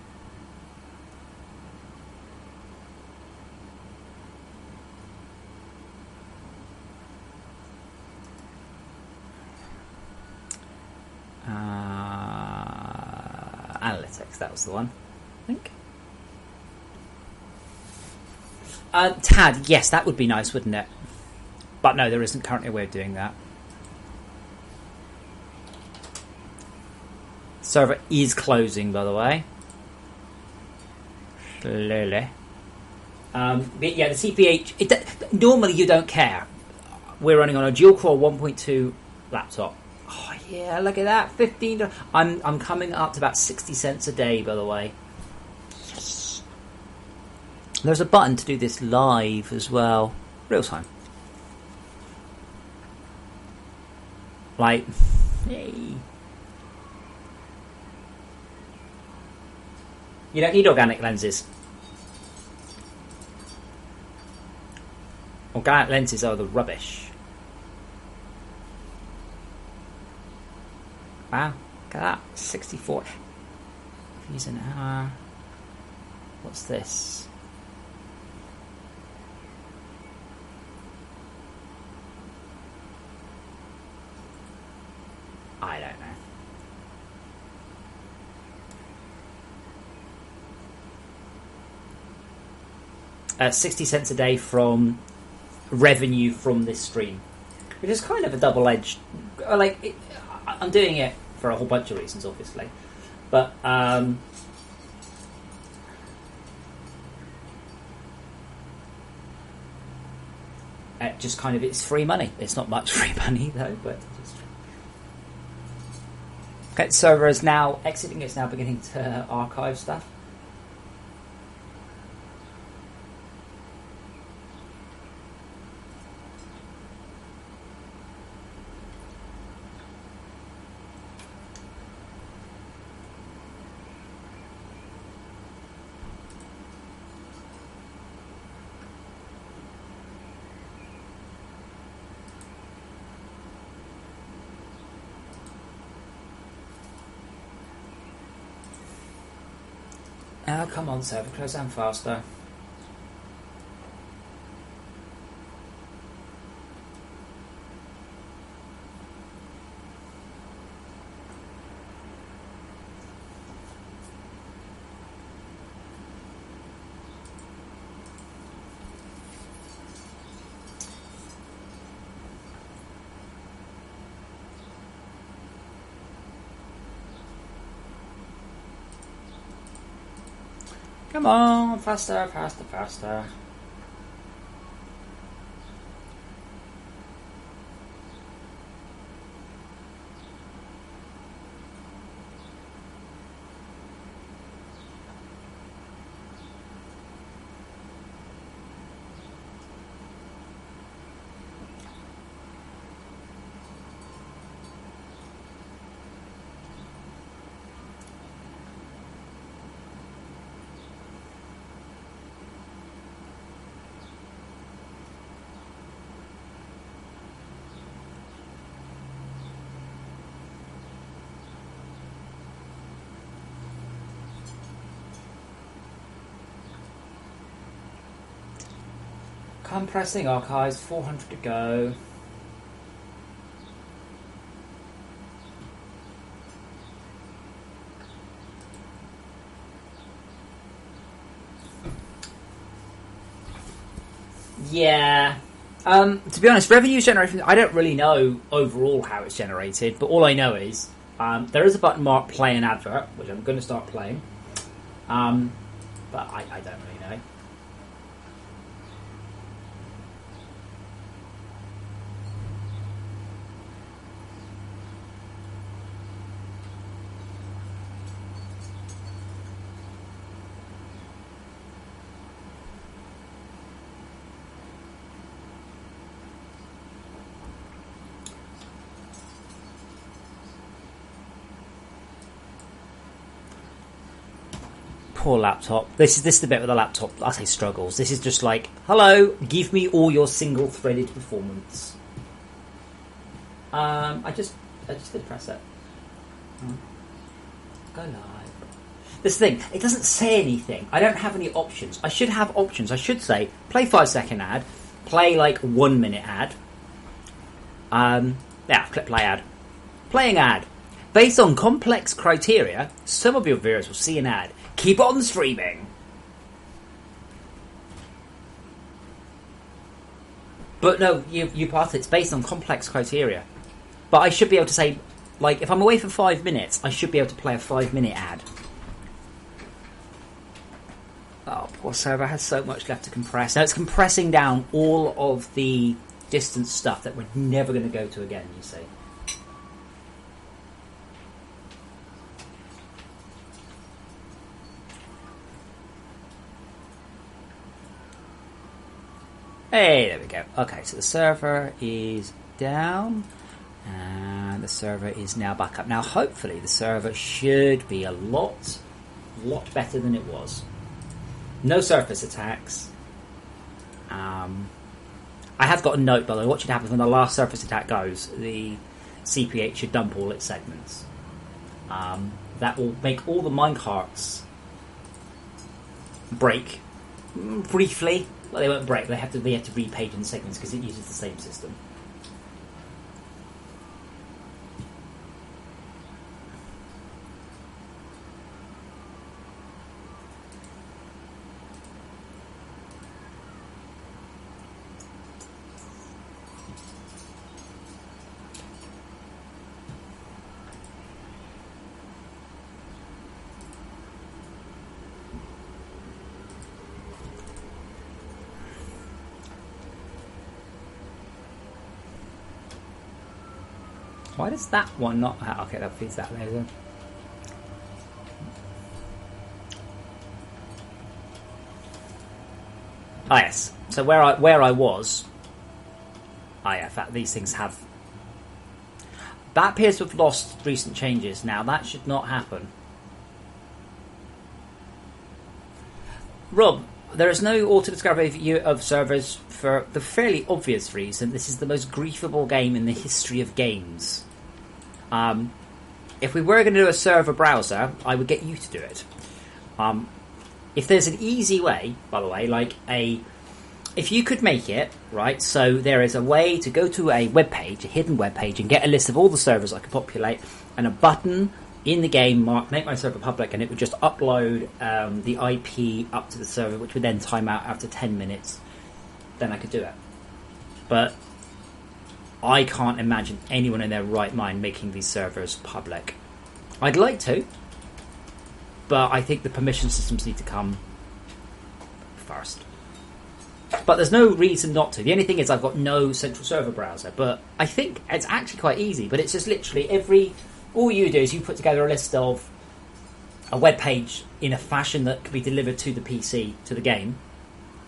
Analytics, that was the one, I think. Tad, yes, that would be nice, wouldn't it? But no, there isn't currently a way of doing that. Server is closing, by the way. Slowly. But yeah, the CPH... normally you don't care. We're running on a dual-core 1.2 laptop. Oh yeah, look at that, $15. I'm coming up to about 60 cents a day, by the way. Yes. There's a button to do this live as well, real time. Like, hey. You don't need organic lenses. Organic lenses are the rubbish. Wow, look at that, 64 views an hour. What's this? I don't know. 60 cents a day from revenue from this stream, which is kind of a double-edged. Like, I'm doing it for a whole bunch of reasons, obviously, but it just kind of, it's free money. It's not much free money though, but just... Okay, server is now exiting. It's now beginning to archive stuff. Oh, come on, server, close down faster. Come on, faster, faster, faster. Compressing archives, 400 to go. Yeah. To be honest, revenue generation, I don't really know overall how it's generated, but all I know is there is a button marked play an advert, which I'm going to start playing. But I don't really know. poor laptop. This is the bit with the laptop, I say struggles. This is just like, hello, give me all your single-threaded performance. I just did press it. Go live. This thing, it doesn't say anything. I don't have any options. I should have options. I should say, play 5-second ad, play like 1 minute ad. Click play ad. Playing ad. Based on complex criteria, some of your viewers will see an ad. Keep on streaming. But no, you pass it. It's based on complex criteria. But I should be able to say, like, if I'm away for 5 minutes, I should be able to play a 5-minute ad. Oh, poor server has so much left to compress. Now it's compressing down all of the distance stuff that we're never going to go to again, you see. Hey, there we go. Okay, so the server is down and the server is now back up. Now, hopefully the server should be a lot better than it was. No surface attacks. I have got a note, by the way. What should happen when the last surface attack goes? The CP8 should dump all its segments. That will make all the minecarts break briefly. Well, they won't break. They have to repage in the segments because it uses the same system. Why does that one not... Okay, that feeds that laser. Ah, yes. So where I was... Ah, yeah, in fact, these things have... That appears to have lost recent changes. Now, that should not happen. Rob, there is no auto-discovery of servers for the fairly obvious reason. This is the most griefable game in the history of games. If we were going to do a server browser, I would get you to do it. If there's an easy way, by the way, like if you could make it, right, so there is a way to go to a web page, a hidden web page, and get a list of all the servers I could populate, and a button in the game marked make my server public, and it would just upload the IP up to the server, which would then time out after 10 minutes, then I could do it. But I can't imagine anyone in their right mind making these servers public. I'd like to, but I think the permission systems need to come first. But there's no reason not to. The only thing is I've got no central server browser, but I think it's actually quite easy. But it's just literally all you do is you put together a list of a web page in a fashion that can be delivered to the PC, to the game,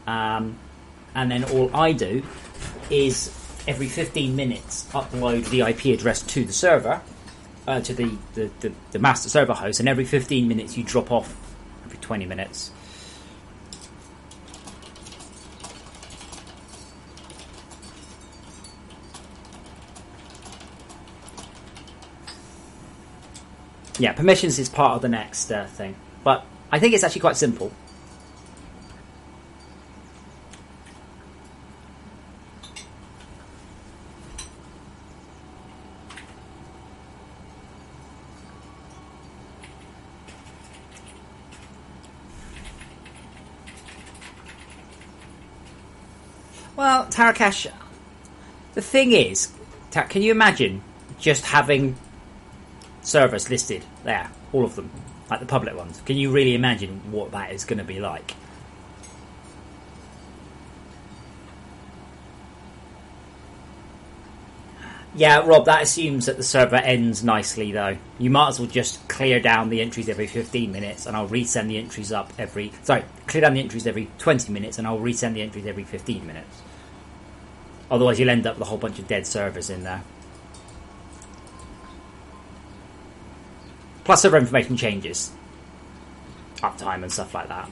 and then all I do is every 15 minutes upload the IP address to the server, to the master server host, and every 15 minutes you drop off every 20 minutes. Yeah, permissions is part of the next thing. But I think it's actually quite simple. Well, Tarakash, the thing is, can you imagine just having servers listed there, all of them, like the public ones? Can you really imagine what that is going to be like? Yeah, Rob, that assumes that the server ends nicely, though. You might as well just clear down the entries every 15 minutes, and I'll resend the entries up every... Sorry, clear down the entries every 20 minutes, and I'll resend the entries every 15 minutes. Otherwise, you'll end up with a whole bunch of dead servers in there. Plus, server information changes. uptime and stuff like that.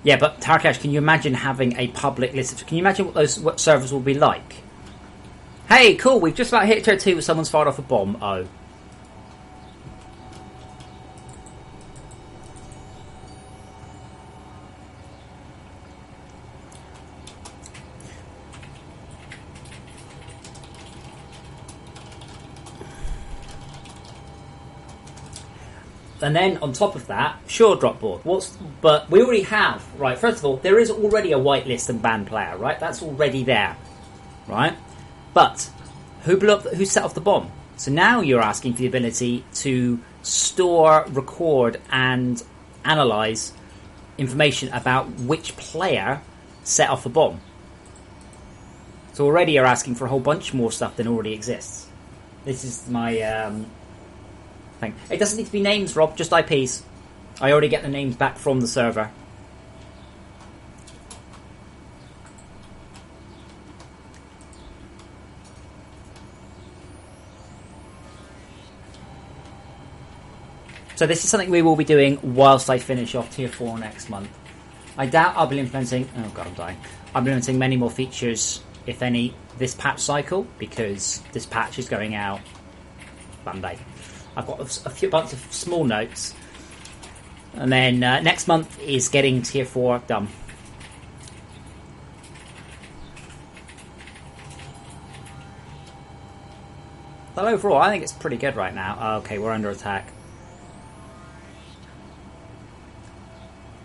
Yeah, but Tarkash, can you imagine having a public list? Can you imagine what servers will be like? Hey, cool, we've just about hit tier 2 but someone's fired off a bomb. Oh. And then on top of that, sure, drop board. But we already have, right? First of all, there is already a whitelist and banned player, right? That's already there, right? But who set off the bomb? So now you're asking for the ability to store, record, and analyze information about which player set off the bomb. So already you're asking for a whole bunch more stuff than already exists. This is my thing. It doesn't need to be names, Rob, just IPs. I already get the names back from the server. So this is something we will be doing whilst I finish off Tier 4 next month. I doubt I'll be implementing... Oh god, I'm dying. I'll be implementing many more features, if any, this patch cycle, because this patch is going out Monday. I've got a bunch of small notes. And then next month is getting Tier 4 done. But overall, I think it's pretty good right now. Oh, okay, we're under attack.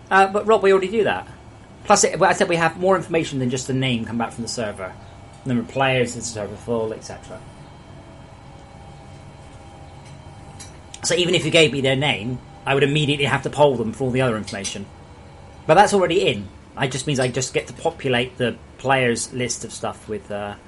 But Rob, we already do that. Plus, I said we have more information than just the name come back from the server. Number of players, is the server full, etc. So even if you gave me their name, I would immediately have to poll them for all the other information. But that's already in. It just means I just get to populate the players' list of stuff with that.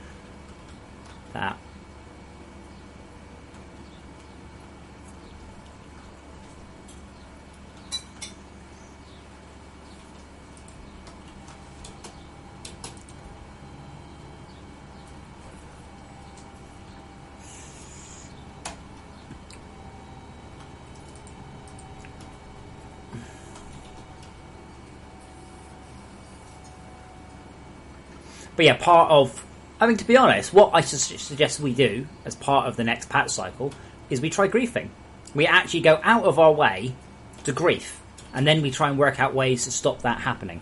But yeah, to be honest, what I suggest we do as part of the next patch cycle is we try griefing. We actually go out of our way to grief, and then we try and work out ways to stop that happening.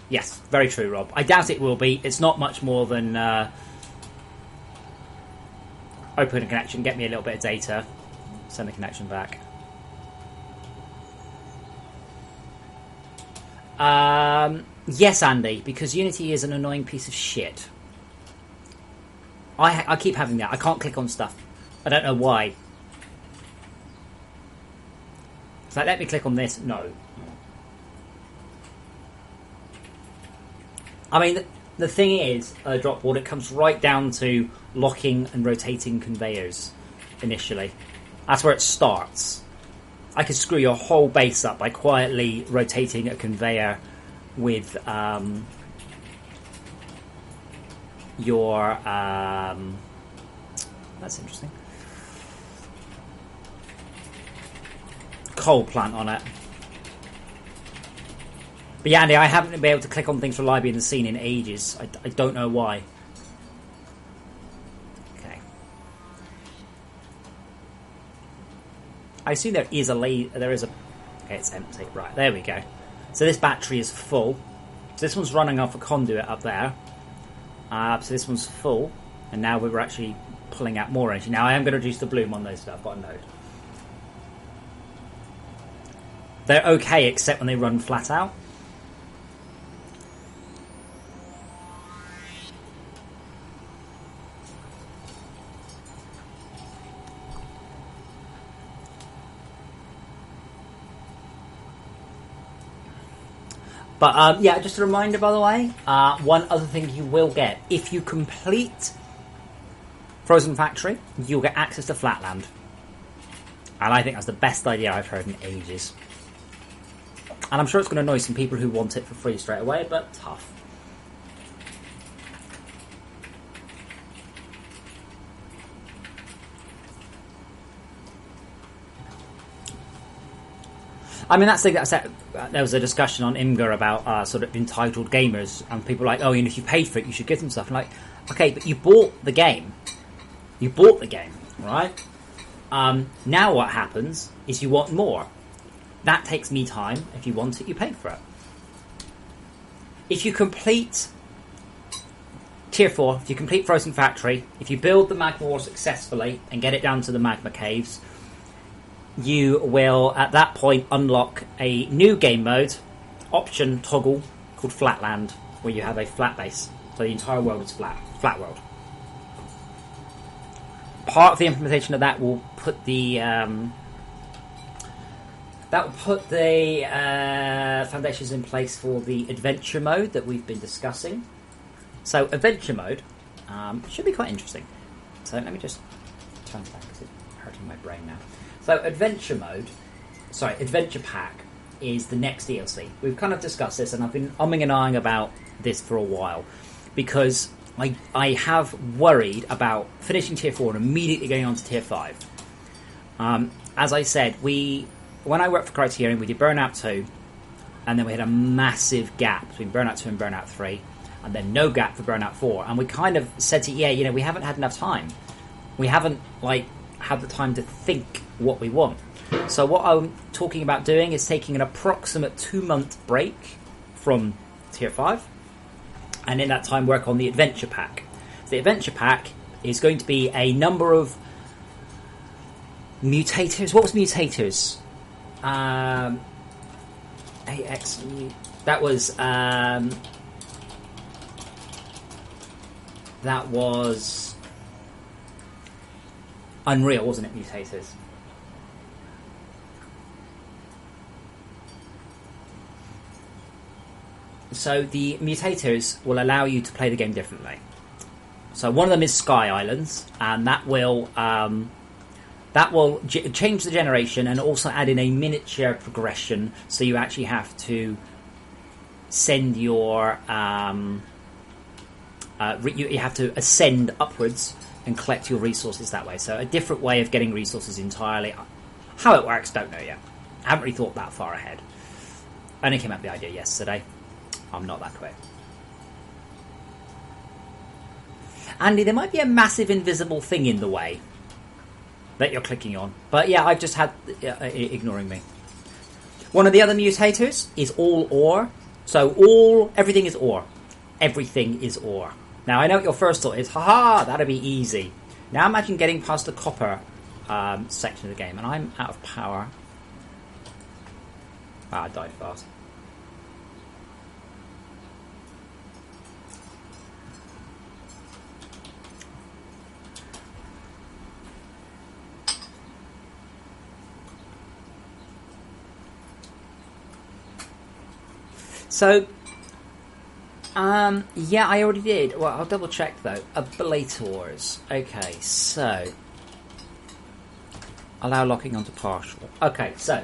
Yes, very true, Rob. I doubt it will be. It's not much more than open a connection, get me a little bit of data, send the connection back. Yes, Andy, because Unity is an annoying piece of shit. I keep having that. I can't click on stuff. I don't know why. It's like, let me click on this. No. I mean, the thing is, Dropboard, it comes right down to locking and rotating conveyors initially. That's where it starts. I could screw your whole base up by quietly rotating a conveyor with your... that's interesting. Coal plant on it. But yeah, Andy, I haven't been able to click on things reliably in the scene in ages. I don't know why. I assume there is a... Okay, it's empty. Right, there we go. So this battery is full. So this one's running off a conduit up there. So this one's full. And now we're actually pulling out more energy. Now I am going to reduce the bloom on those, so I've got a node. They're okay, except when they run flat out. But yeah, just a reminder, by the way, one other thing you will get. If you complete Frozen Factory, you'll get access to Flatland. And I think that's the best idea I've heard in ages. And I'm sure it's going to annoy some people who want it for free straight away, but tough. I mean, there was a discussion on Imgur about sort of entitled gamers, and people were like, oh, if you paid for it, you should get them stuff. I'm like, okay, but you bought the game. You bought the game, right? Now what happens is you want more. That takes me time. If you want it, you pay for it. If you complete Tier 4, if you complete Frozen Factory, if you build the Magma Wall successfully and get it down to the Magma Caves, you will, at that point, unlock a new game mode, option toggle, called Flatland, where you have a flat base. So the entire world is flat world. Part of the implementation of that will put the foundations in place for the adventure mode that we've been discussing. So adventure mode should be quite interesting. So let me just turn it back because it's hurting my brain now. So adventure pack is the next DLC. We've kind of discussed this, and I've been umming and ahhing about this for a while because I have worried about finishing Tier 4 and immediately going on to Tier 5. As I said, when I worked for Criterion, we did Burnout 2, and then we had a massive gap between Burnout 2 and Burnout 3, and then no gap for Burnout 4. And we kind of said to EA, we haven't had enough time. We haven't, had the time to think what we want. So what I'm talking about doing is taking an approximate 2-month break from Tier 5, and in that time work on the Adventure Pack. So the Adventure Pack is going to be a number of mutators. What was mutators? AX. That was Unreal, wasn't it? Mutators. So the mutators will allow you to play the game differently. So one of them is Sky Islands, and that will change the generation and also add in a miniature progression. So you actually have to send your you have to ascend upwards and collect your resources that way. So a different way of getting resources entirely. How it works, don't know yet. I haven't really thought that far ahead. I only came up with the idea yesterday. I'm not that quick. Andy, there might be a massive invisible thing in the way that you're clicking on. But yeah, I've just had ignoring me. One of the other mutators is all ore. So everything is ore. Everything is ore. Now I know what your first thought is, haha, that'd be easy. Now imagine getting past the copper section of the game, and I'm out of power. Ah, I died fast. So, yeah, I already did. Well, I'll double check though. Ablators. Okay, so allow locking onto partial. Okay, so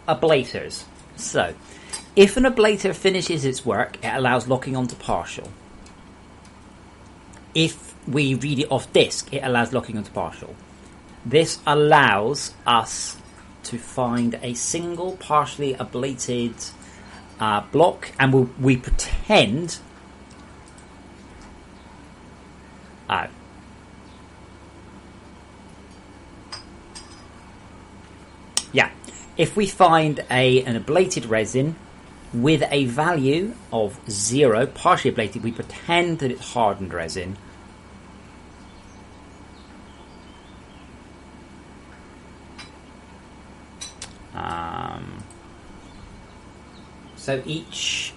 ablators. So, if an ablator finishes its work, it allows locking onto partial. If we read it off disk, it allows locking onto partial. This allows us to find a single partially ablated block, and we pretend if we find an ablated resin with a value of 0, partially ablated, we pretend that it's hardened resin. So each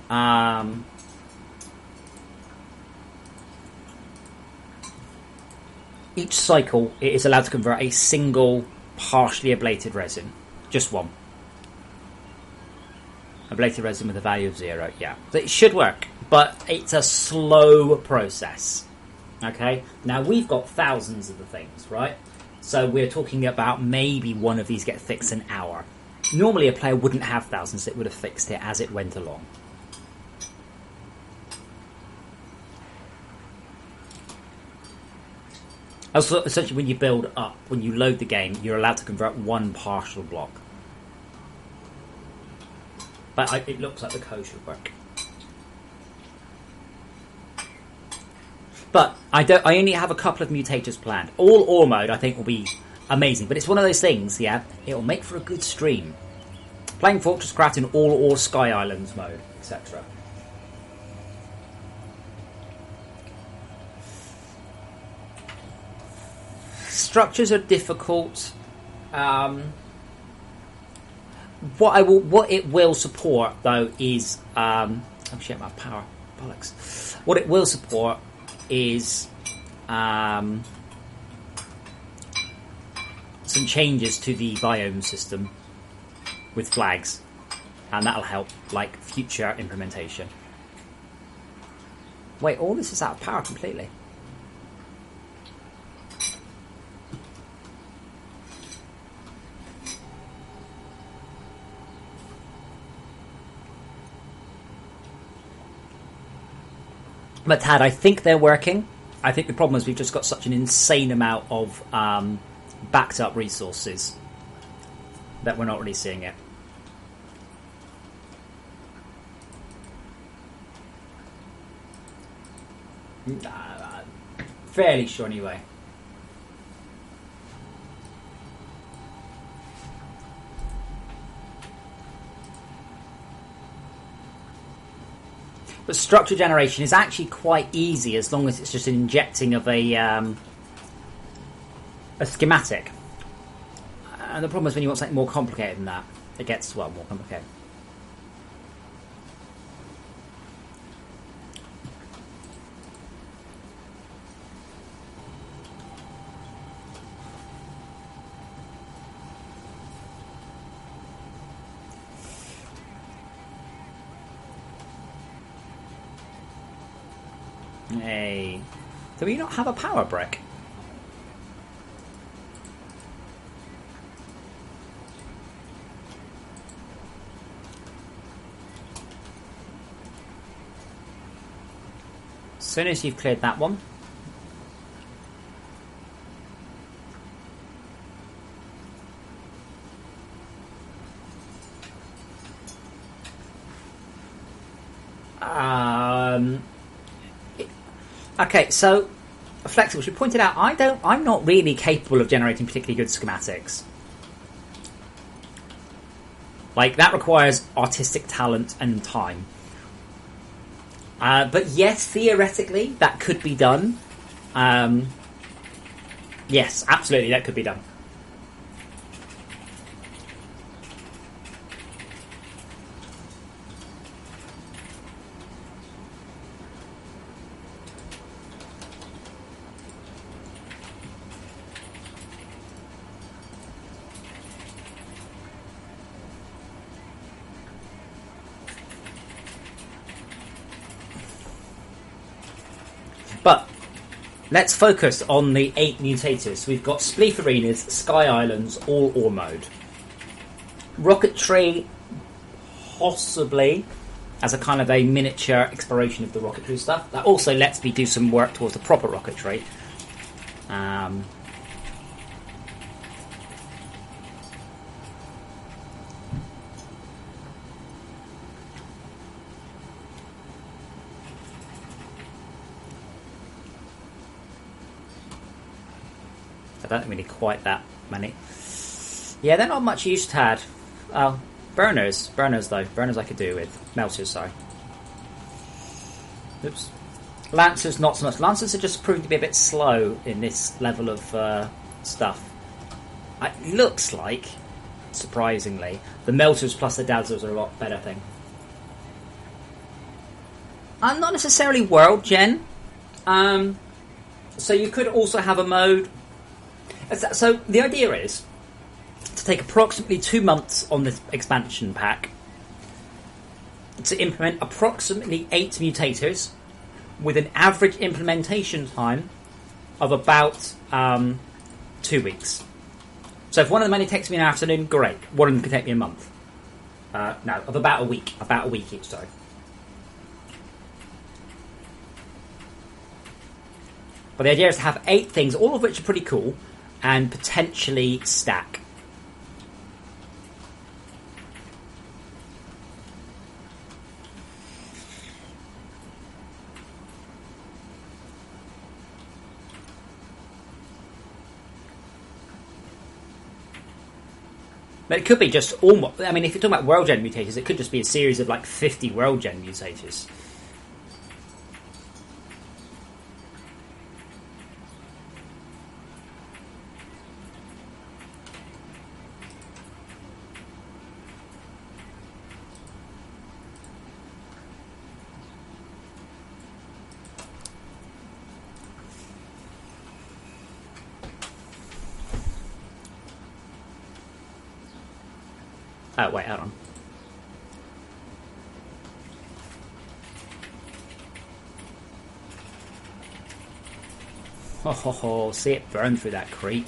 cycle, it is allowed to convert a single partially ablated resin. Just one. Ablated resin with a value of 0, yeah. So it should work, but it's a slow process. Okay? Now we've got thousands of the things, right? So we're talking about maybe one of these get fixed an hour. Normally a player wouldn't have thousands, it would have fixed it as it went along. Also, essentially when you build up, when you load the game, you're allowed to convert one partial block. But it looks like the code should work. But I only have a couple of mutators planned. All ore mode I think will be amazing, but it's one of those things, yeah, it'll make for a good stream. Playing FortressCraft in all ore Sky Islands mode, etc. Structures are difficult. What it will support though is oh shit, my power bollocks. What it will support is some changes to the biome system with flags, and that'll help like future implementation. Wait, all this is out of power completely. But Tad, I think they're working. I think the problem is we've just got such an insane amount of backed up resources that we're not really seeing it. Fairly sure anyway. But structure generation is actually quite easy as long as it's just an injecting of a schematic. And the problem is when you want something more complicated than that, it gets, well, more complicated. Hey, do we not have a power brick? As soon as you've cleared that one. Okay, so Flexible, she pointed out I'm not really capable of generating particularly good schematics. Like, that requires artistic talent and time. But yes, theoretically, that could be done. Yes, absolutely, that could be done. But let's focus on the 8 mutators. We've got Spleef Arenas, Sky Islands, all ore mode. Rocketry, possibly, as a kind of a miniature exploration of the rocketry stuff. That also lets me do some work towards the proper rocketry. I don't really quite that many. Yeah, they're not much use, Tad. Oh, burners though. Burners I could do with. Melters, sorry. Oops. Lancers, not so much. Lancers are just proving to be a bit slow in this level of stuff. It looks like, surprisingly, the melters plus the dazzlers are a lot better thing. And not necessarily world gen. So you could also have a mode. So the idea is to take approximately 2 months on this expansion pack to implement approximately 8 mutators with an average implementation time of about 2 2 weeks. So if one of them only takes me an afternoon, great. One of them can take me a month. No, of about a week. About a week each time. But the idea is to have 8 things, all of which are pretty cool, and potentially stack. But it could be just almost... I mean, if you're talking about world gen mutators, it could just be a series of like 50 world gen mutators. Oh, wait, hold on. Oh, see it burn through that creep.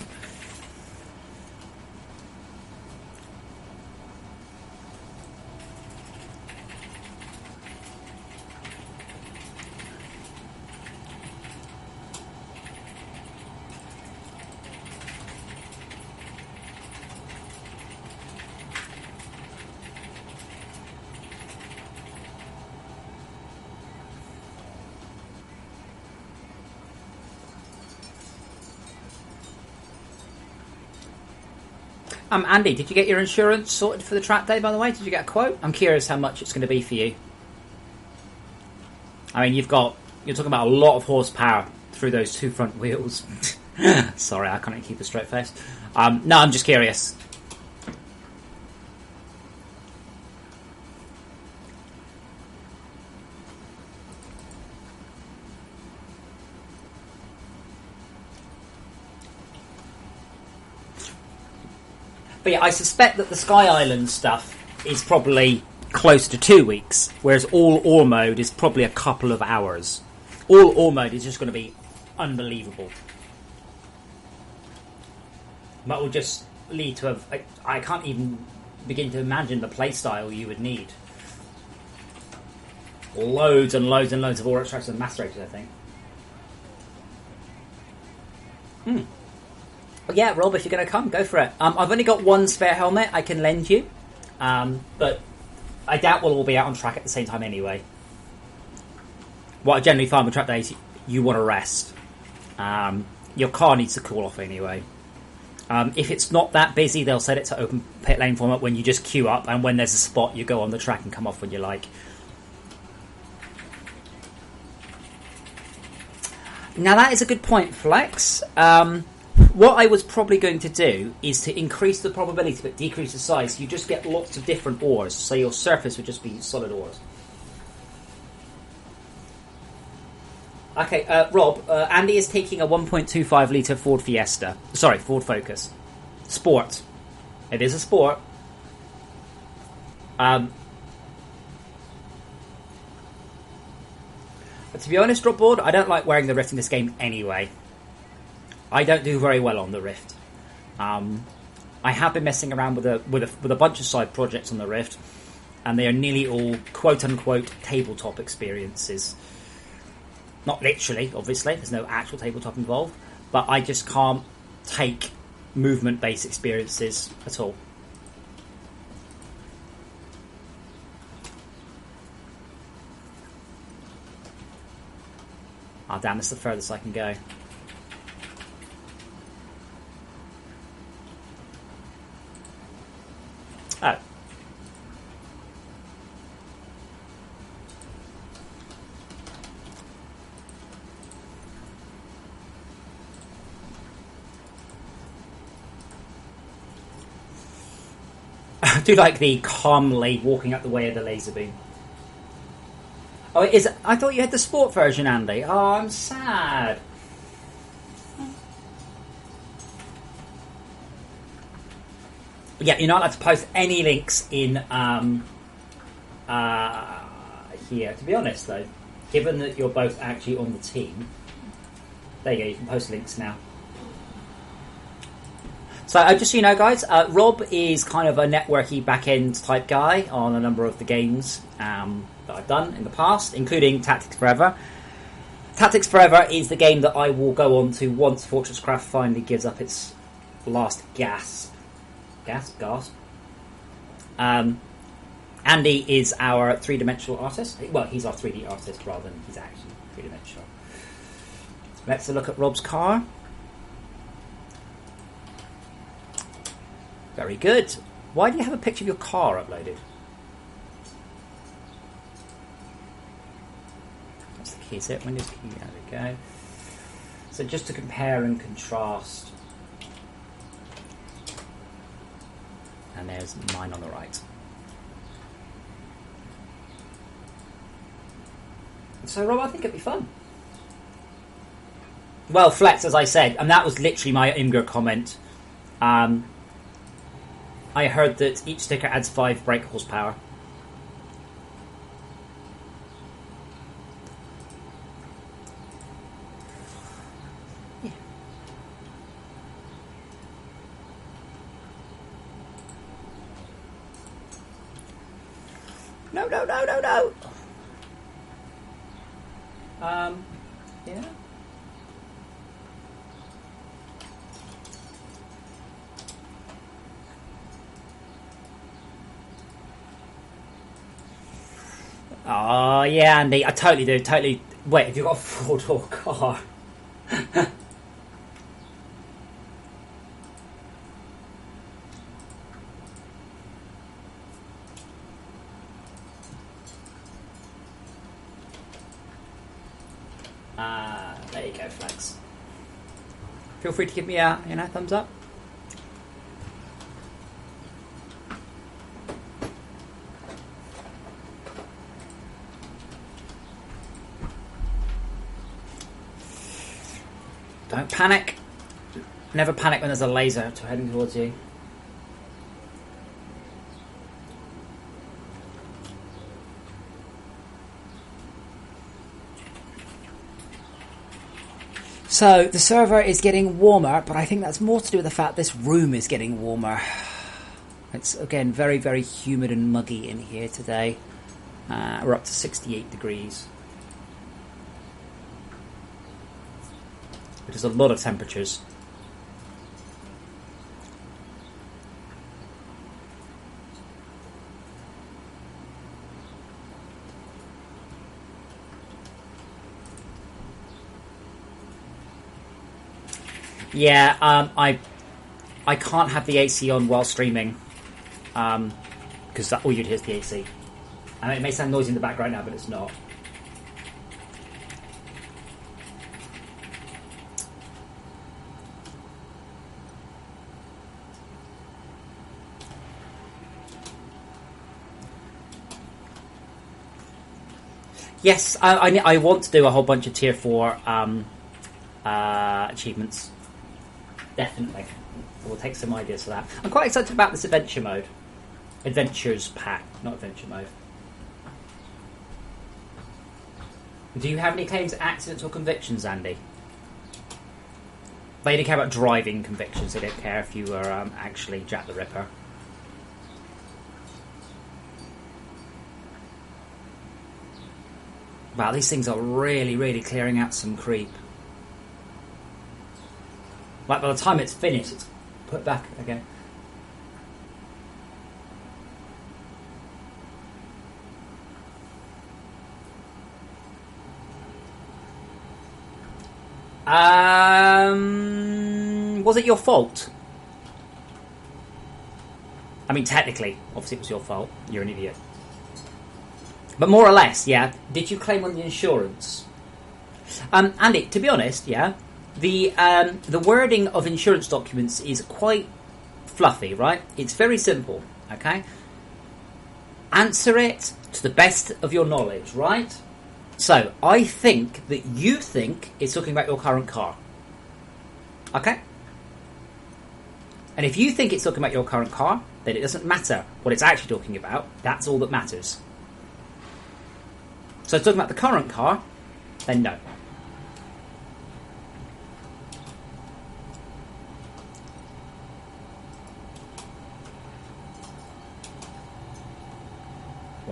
Andy, did you get your insurance sorted for the track day, by the way? Did you get a quote? I'm curious how much it's going to be for you. I mean, you're talking about a lot of horsepower through those 2 front wheels. Sorry, I can't keep a straight face. No, I'm just curious. But yeah, I suspect that the Sky Island stuff is probably close to 2 weeks, whereas all ore mode is probably a couple of hours. All ore mode is just going to be unbelievable. That will just lead to I can't even begin to imagine the playstyle you would need. Loads and loads and loads of ore extractors and macerators, I think. Yeah, Rob, if you're going to come, go for it. I've only got 1 spare helmet I can lend you, but I doubt we'll all be out on track at the same time anyway. What I generally find with track days, you want to rest. Your car needs to cool off anyway. If it's not that busy, they'll set it to open pit lane format when you just queue up, and when there's a spot, you go on the track and come off when you like. Now that is a good point, Flex. What I was probably going to do is to increase the probability but decrease the size, so you just get lots of different ores, so your surface would just be solid ores. Okay, Rob, Andy is taking a 1.25 litre Ford Fiesta. Sorry, Ford Focus. Sport. It is a sport. But to be honest, Dropboard, I don't like wearing the Rift in this game anyway. I don't do very well on the Rift. I have been messing around with a bunch of side projects on the Rift, and they are nearly all quote-unquote tabletop experiences. Not literally, obviously, there's no actual tabletop involved, but I just can't take movement-based experiences at all. Ah, damn, it's the furthest I can go. Oh. I do like the calmly walking up the way of the laser beam. Oh, it is. I thought you had the sport version, Andy. Oh, I'm sad. Yeah, you're not allowed to post any links in here. To be honest, though, given that you're both actually on the team, there you go. You can post links now. So just so you know, guys, Rob is kind of a networky back-end type guy on a number of the games that I've done in the past, including Tactics Forever. Tactics Forever is the game that I will go on to once FortressCraft finally gives up its last gasp. Andy is our three-dimensional artist. Well, he's our 3D artist rather than he's actually three-dimensional. Let's look at Rob's car. Very good. Why do you have a picture of your car uploaded? That's the key, is it? Windows key, there we go. So just to compare and contrast. And there's mine on the right. So Rob, I think it'd be fun. Well, Flex, as I said, and that was literally my Imgur comment. I heard that each sticker adds 5 brake horsepower. Yeah. No. Yeah. Oh, yeah, Andy, I totally do, totally. Wait, have you got a 4-door car? There you go, Flex. Feel free to give me a thumbs up. Don't panic. Never panic when there's a laser heading towards you. So, the server is getting warmer, but I think that's more to do with the fact this room is getting warmer. It's, again, very, very humid and muggy in here today. We're up to 68 degrees. Which is a lot of temperatures. Yeah, I can't have the AC on while streaming, because all you'd hear is the AC. And it may sound noisy in the background now, but it's not. Yes, I want to do a whole bunch of tier 4 achievements. Definitely. We'll take some ideas for that. I'm quite excited about this adventure mode. Adventures pack, not adventure mode. Do you have any claims to accidents or convictions, Andy? They don't care about driving convictions. They don't care if you were actually Jack the Ripper. Wow, these things are really, really clearing out some creep. Like, by the time it's finished, it's put back again. Was it your fault? I mean, technically, obviously it was your fault. You're an idiot. But more or less, yeah. Did you claim on the insurance? Andy, to be honest, yeah, the wording of insurance documents is quite fluffy, right? It's very simple, okay? Answer it to the best of your knowledge, right? So, I think that you think it's talking about your current car. Okay? And if you think it's talking about your current car, then it doesn't matter what it's actually talking about. That's all that matters. So, talking about the current car, then no.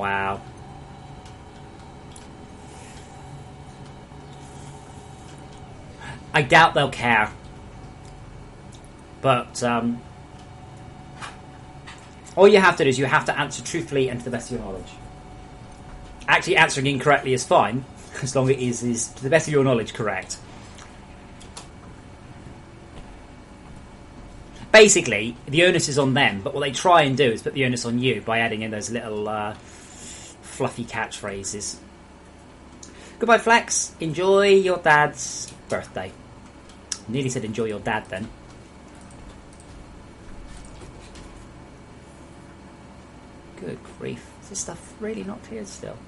Wow. I doubt they'll care. But all you have to do is you have to answer truthfully and to the best of your knowledge. Actually, answering incorrectly is fine, as long as it is to the best of your knowledge correct. Basically, the onus is on them, but what they try and do is put the onus on you by adding in those little fluffy catchphrases. Goodbye, Flex. Enjoy your dad's birthday. Nearly said enjoy your dad then. Good grief. Is this stuff really not cleared still?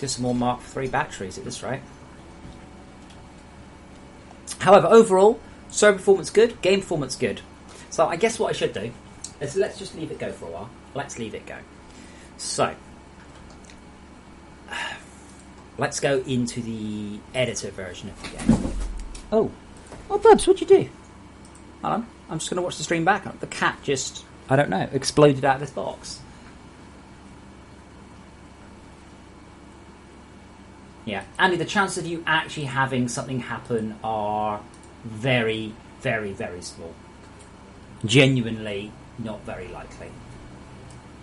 Just some more Mark III batteries at this rate. However, overall, server performance good, game performance good. So I guess what I should do is let's just leave it go for a while. Let's leave it go. So, let's go into the editor version of the game. Oh, Bubs, what'd you do? Hold on, I'm just going to watch the stream back. The cat just, I don't know, exploded out of this box. Yeah, Andy, the chances of you actually having something happen are very, very, very small. Genuinely not very likely.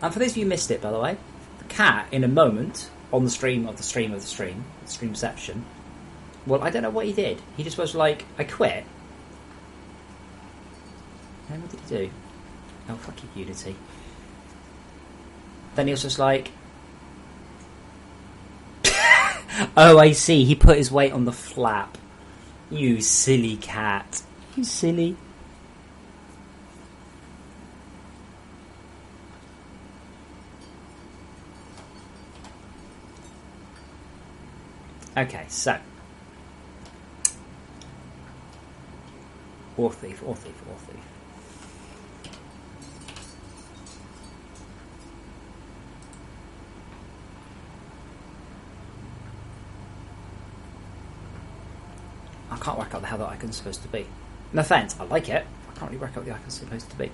And for those of you who missed it, by the way, the cat, in a moment, on the streamception, well, I don't know what he did. He just was like, I quit. And what did he do? Oh, fuck you, Unity. Then he was just like, oh, I see. He put his weight on the flap. You silly cat. You silly. Okay, so. Or thief. I can't work out how the icon's supposed to be. No offense, I like it. I can't really work out what the icon's supposed to be.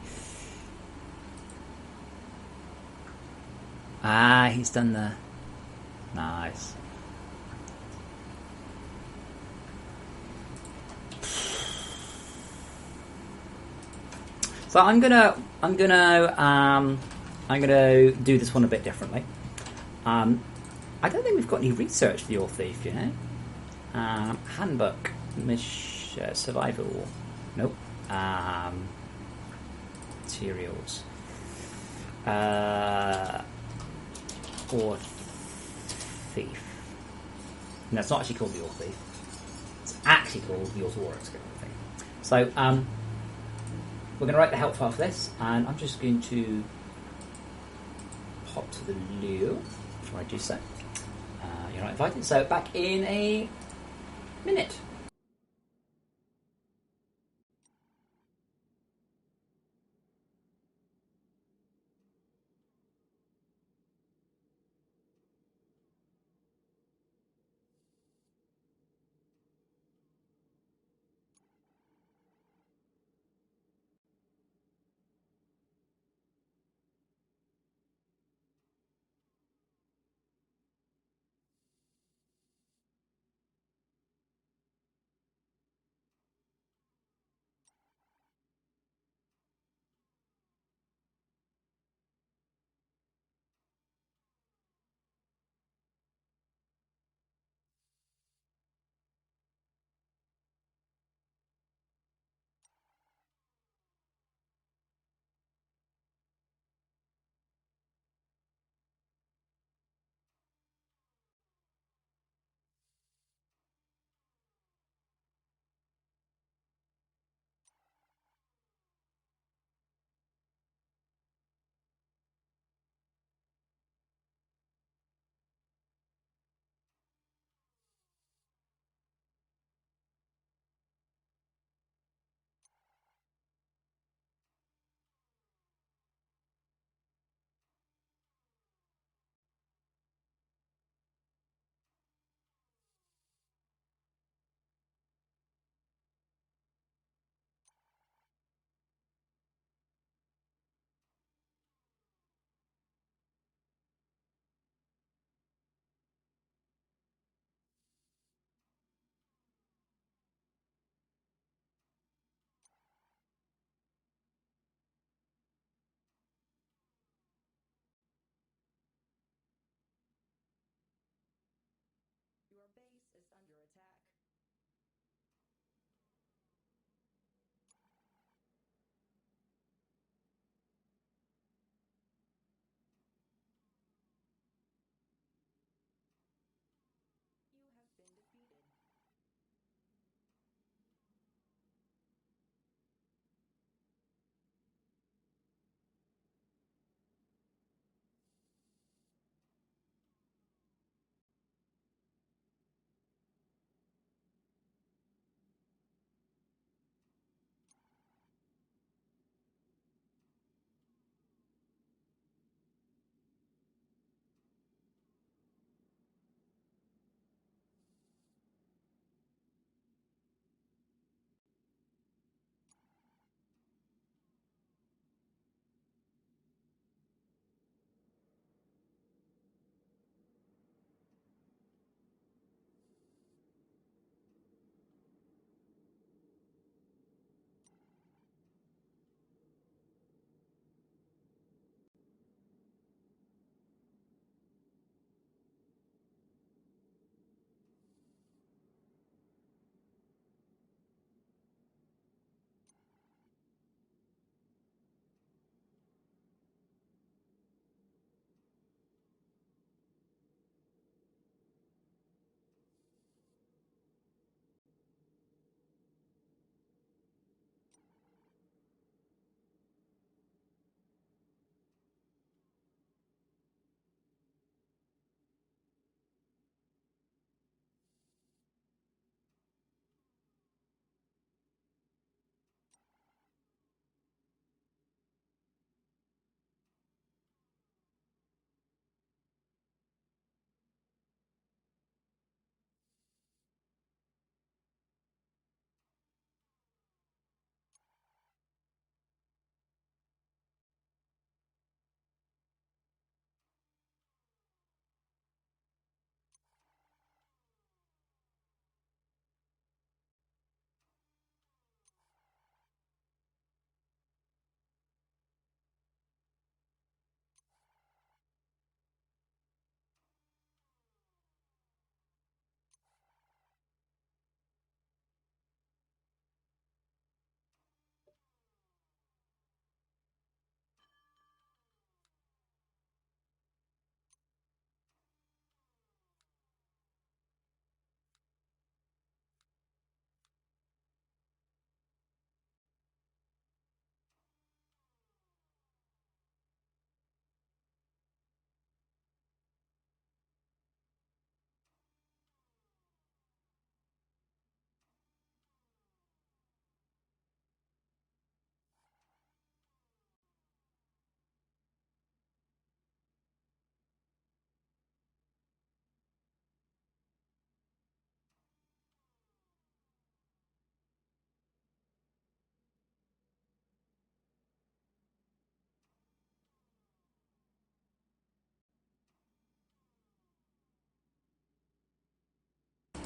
Ah, he's done the... Nice. So I'm gonna do this one a bit differently. I don't think we've got any research for your thief, you know. Handbook. Survival. Nope. Materials. Or thief. No, it's not actually called the Or Thief. It's actually called the Autoworks thing. So, we're going to write the help file for this, and I'm just going to hop to the loo before I do so. You're not invited. So, back in a minute.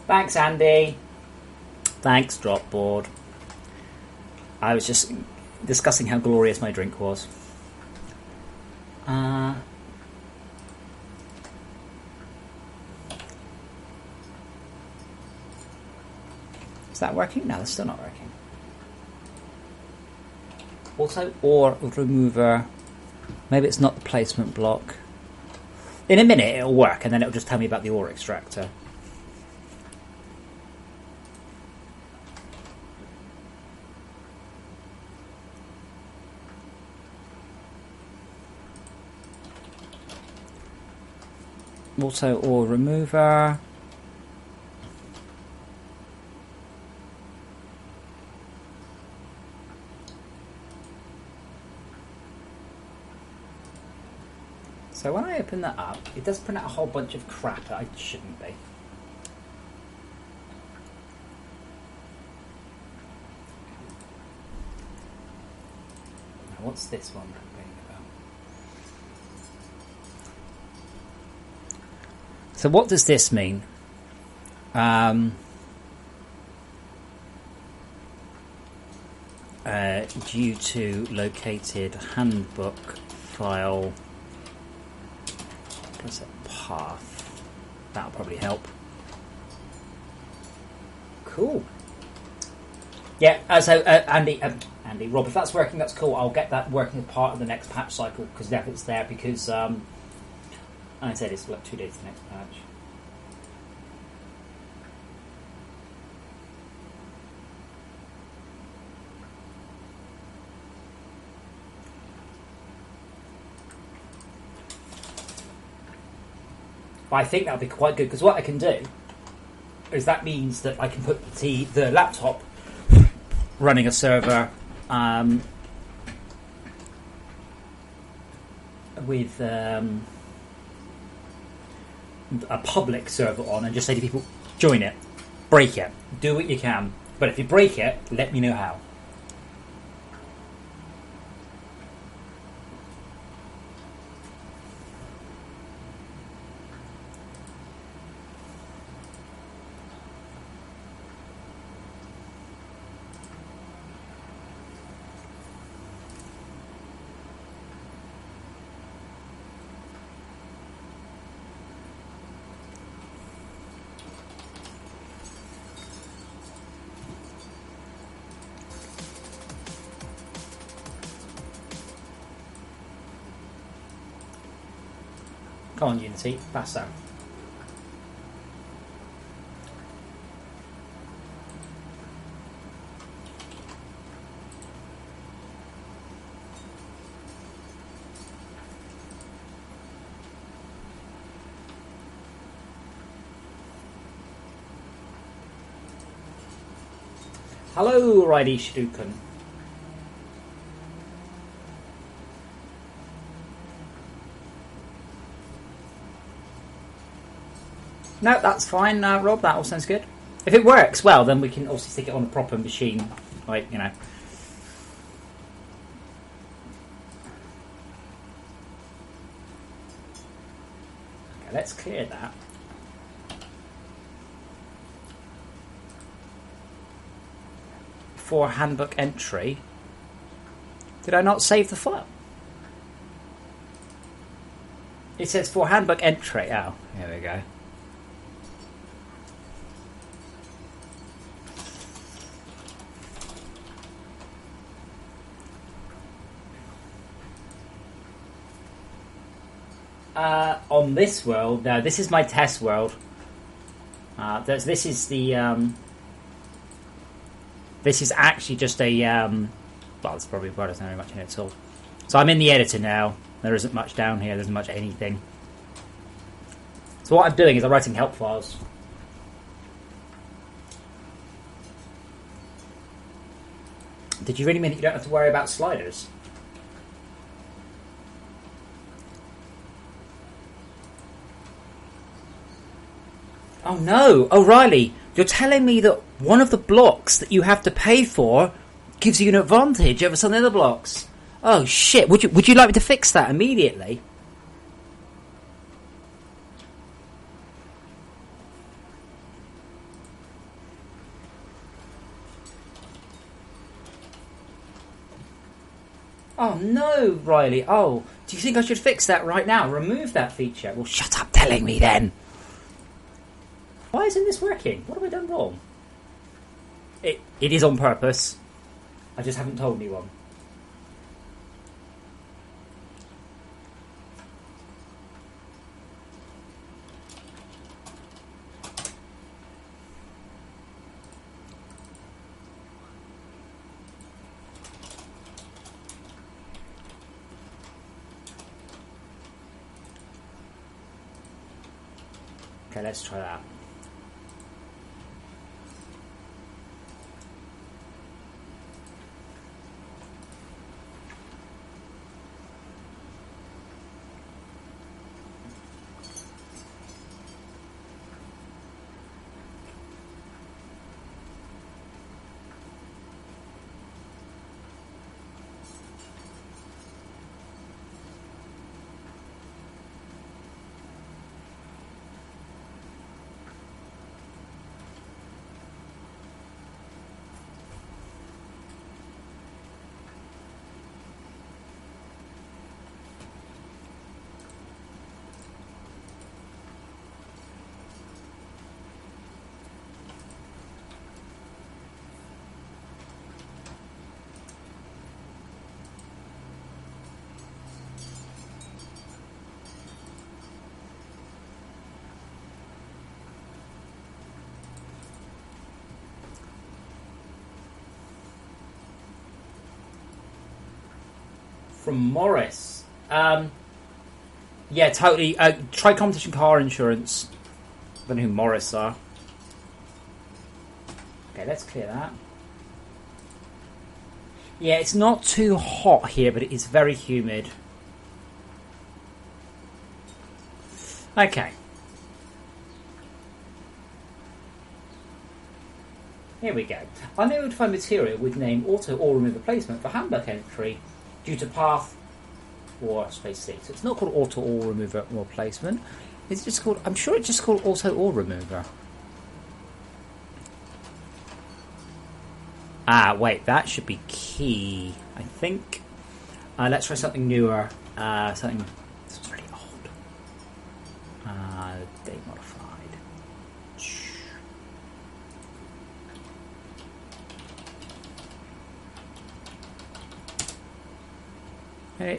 Thanks, Andy. Thanks, Dropboard. I was just discussing how glorious my drink was. Is that working? No, it's still not working. Also, ore remover. Maybe it's not the placement block. In a minute it'll work, and then it'll just tell me about the ore extractor. Also, ore remover. So when I open that up, it does print out a whole bunch of crap that I shouldn't be. Now what's this one complaining about? So what does this mean? Due to located handbook file. Press a path. That'll probably help. Cool. Yeah. So Andy, Rob, if that's working, that's cool. I'll get that working as part of the next patch cycle because if it's there, because I said it's like 2 days to the next patch. But I think that'll be quite good because what I can do is that means that I can put the laptop running a server with a public server on and just say to people, join it, break it, do what you can. But if you break it, let me know how. Come on, Unity, pass that. Hello, Riley Shadookan. No, that's fine, Rob. That all sounds good. If it works well, then we can also stick it on a proper machine, like, you know. Okay, let's clear that. For handbook entry. Did I not save the file? It says for handbook entry. Oh, here we go. On this world, no, this is my test world. This is the. This is actually just a. Well, it's probably not very much in it at all. So I'm in the editor now. There isn't much down here. There isn't much anything. So what I'm doing is I'm writing help files. Did you really mean that you don't have to worry about sliders? Oh no, O'Reilly, you're telling me that one of the blocks that you have to pay for gives you an advantage over some of the other blocks. Oh shit, would you like me to fix that immediately? Oh no, Riley. Oh, do you think I should fix that right now? Remove that feature? Well, shut up telling me then. Why isn't this working? What have I done wrong? It is on purpose. I just haven't told anyone. Okay, let's try that. From Morris. Yeah, totally. Try competition car insurance. I don't know who Morris are. Okay, let's clear that. Yeah, it's not too hot here, but it is very humid. Okay. Here we go. Unable to find material with name auto or remove replacement for handbook entry due to path or space C. So it's not called auto or remover or replacement. It's just called, I'm sure it's just called auto or remover. Ah, wait, that should be key, I think. Let's try something newer. Something that's really old. Date modified.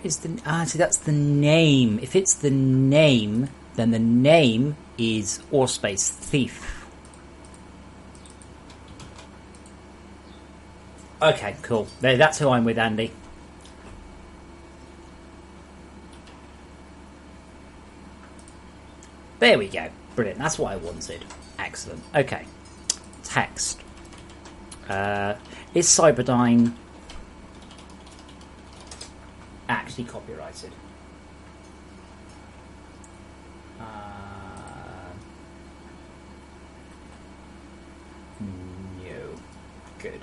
Is the see that's the name. If it's the name, then the name is or space thief. Okay, cool. That's who I'm with, Andy. There we go. Brilliant. That's what I wanted. Excellent. Okay. Text. Is Cyberdyne actually copyrighted? No. Good.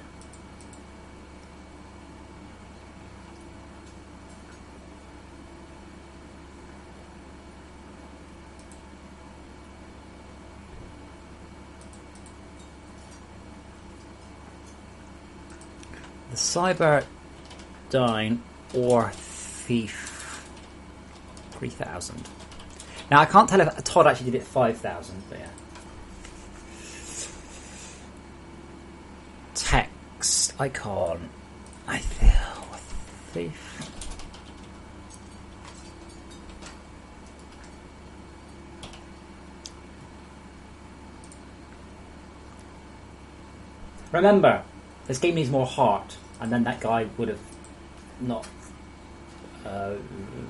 The Cyberdyne or Thief 3000. Now I can't tell if Todd actually did it 5,000, but yeah. Text icon. I feel thief. Remember, this game needs more heart, and then that guy would have not.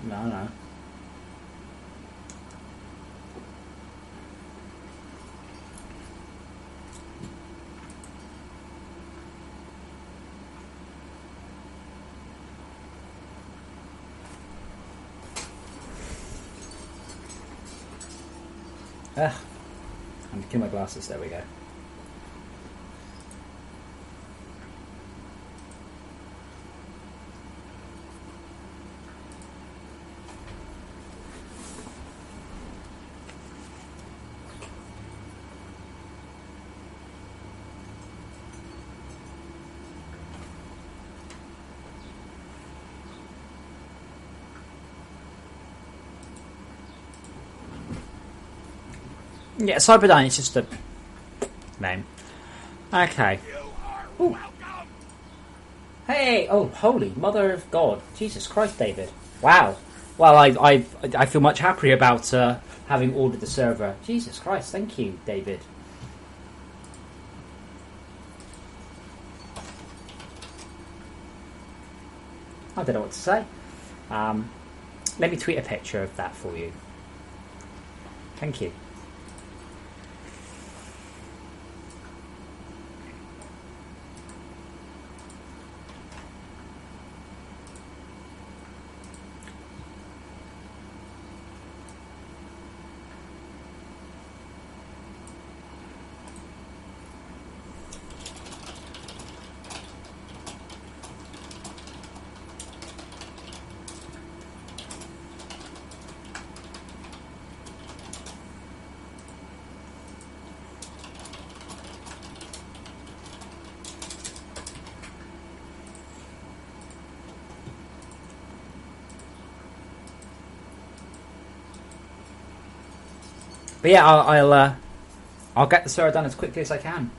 No. I'm killing my glasses. There we go. Yeah, Cyberdyne is just a name. Okay. Ooh. Hey! Oh, holy mother of God! Jesus Christ, David! Wow. Well, I feel much happier about having ordered the server. Jesus Christ! Thank you, David. I don't know what to say. Let me tweet a picture of that for you. Thank you. But yeah, I'll get the server done as quickly as I can.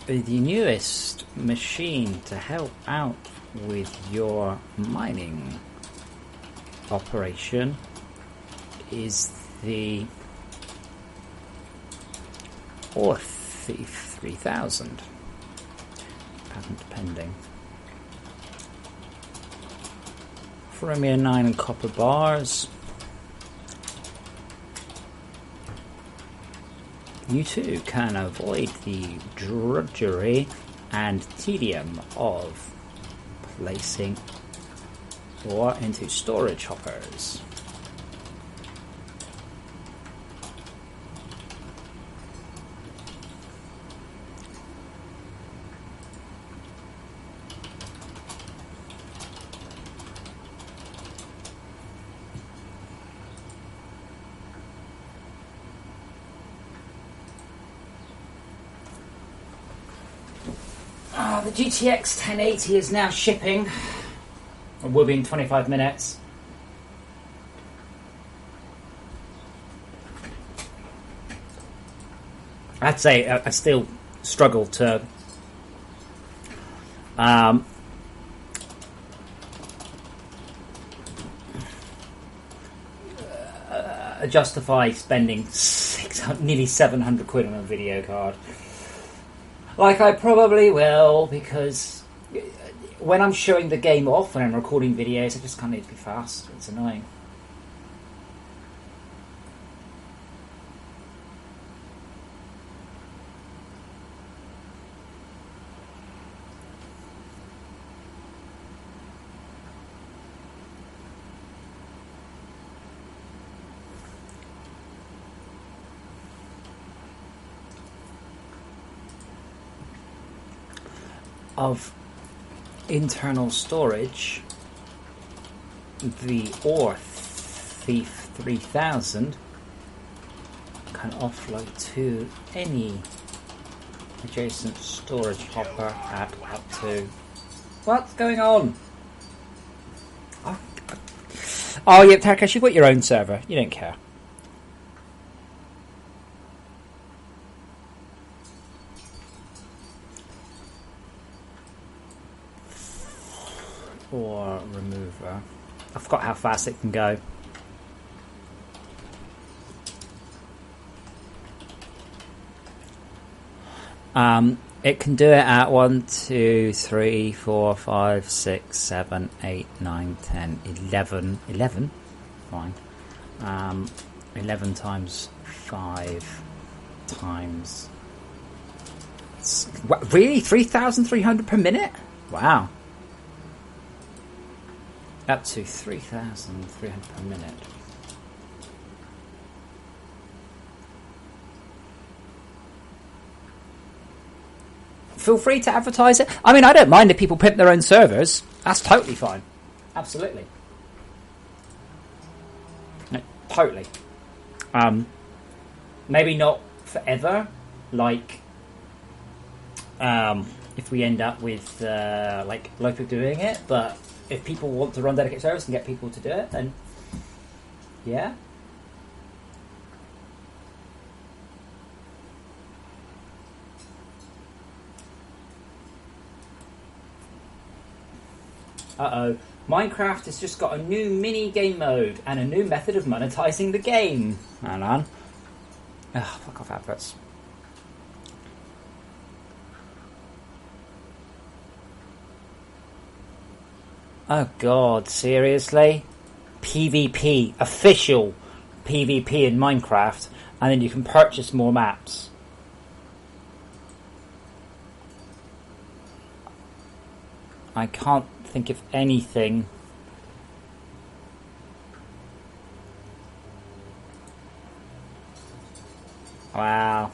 The newest machine to help out with your mining operation is the Ore Thief 3000. Patent pending. For a mere 9 copper bars, you too can avoid the drudgery and tedium of placing ore into storage hoppers. The GTX 1080 is now shipping. It will be in 25 minutes. I'd say I still struggle to justify spending nearly 700 quid on a video card. Like I probably will, because when I'm showing the game off, when I'm recording videos, I just can't need to be fast. It's annoying. Of internal storage, the Ore Thief 3000 can offload to any adjacent storage hopper at up to... What's going on? Oh yeah, Takesh, you've got your own server. You don't care. Or remover. I forgot how fast it can go. It can do it at 1, 2, 3, 4, 5, 6, 7, 8, 9, 10, 11. 11? Fine. 11 times 5 times... What, really? 3,300 per minute? Wow. Up to 3,300 per minute. Feel free to advertise it. I mean, I don't mind if people pimp their own servers. That's totally fine. Absolutely. No, totally. Maybe not forever, like if we end up with like Lopa doing it, but if people want to run dedicated servers and get people to do it, then yeah. Uh-oh. Minecraft has just got a new mini game mode and a new method of monetizing the game. Hang on. Ugh, fuck off adverts. Oh god, seriously? PvP, official PvP in Minecraft, and then you can purchase more maps. I can't think of anything. Wow.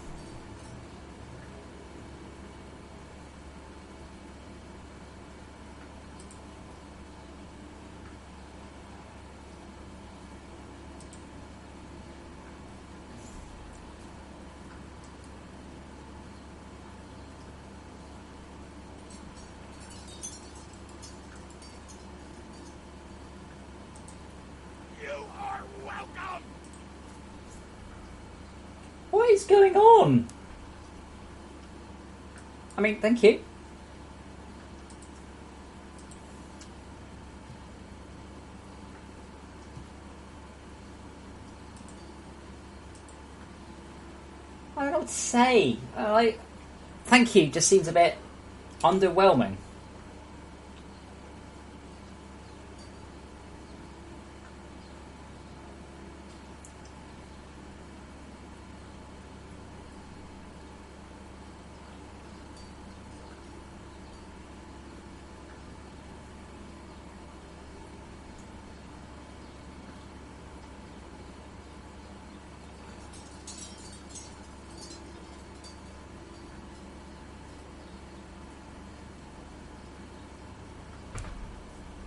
What is going on? I mean, thank you. I don't know what to say. Thank you just seems a bit underwhelming.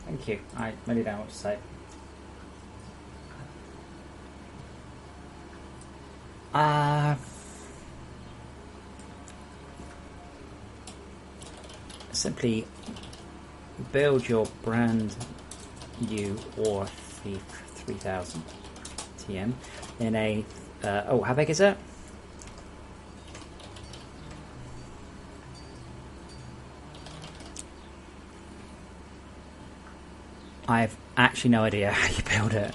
Thank you. I really don't know what to say. Simply build your brand new or 3000 TM in a how big is it? I've actually no idea how you build it.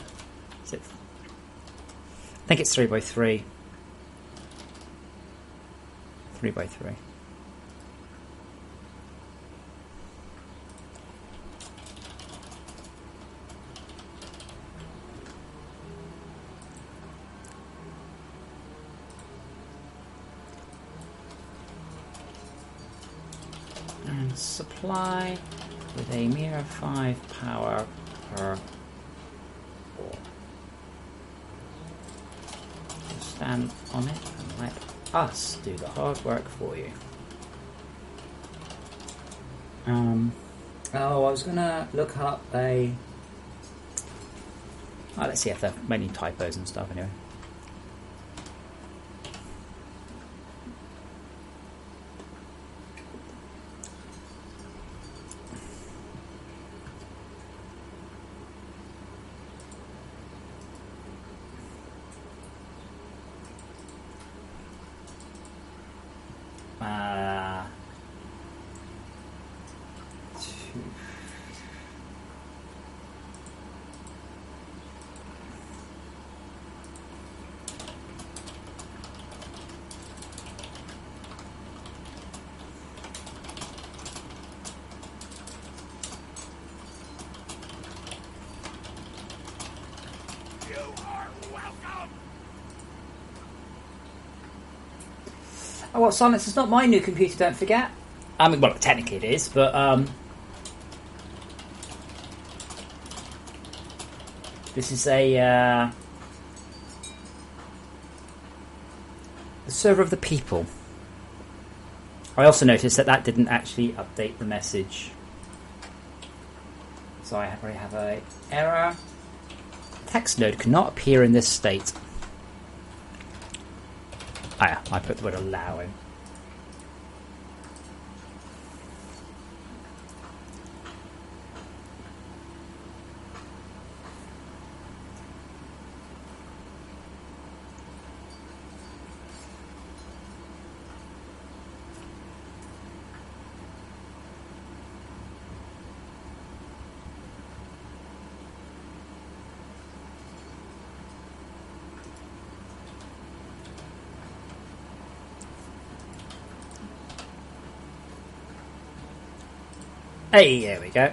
Is it? I think it's 3x3. 3x3. And supply with a mere 5 power per 4. Stand on it and let us do the hard work for you. I was gonna look up a. Let's see if there are many typos and stuff anyway. Oh, well, Silence is not my new computer, don't forget. I mean, well, technically it is, but this is a the server of the people. I also noticed that didn't actually update the message. So I already have a error. Text node cannot appear in this state. Ah, yeah, I put the word allowing. Hey, there we go.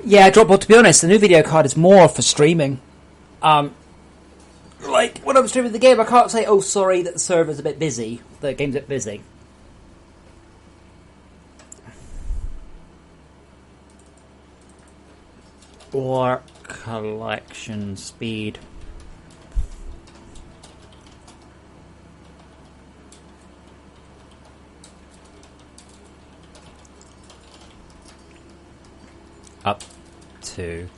Yeah, Dropbot, to be honest, the new video card is more for streaming. Like, when I'm streaming the game, I can't say, oh, sorry, that the server's a bit busy. The game's a bit busy. Or collection speed. Up to...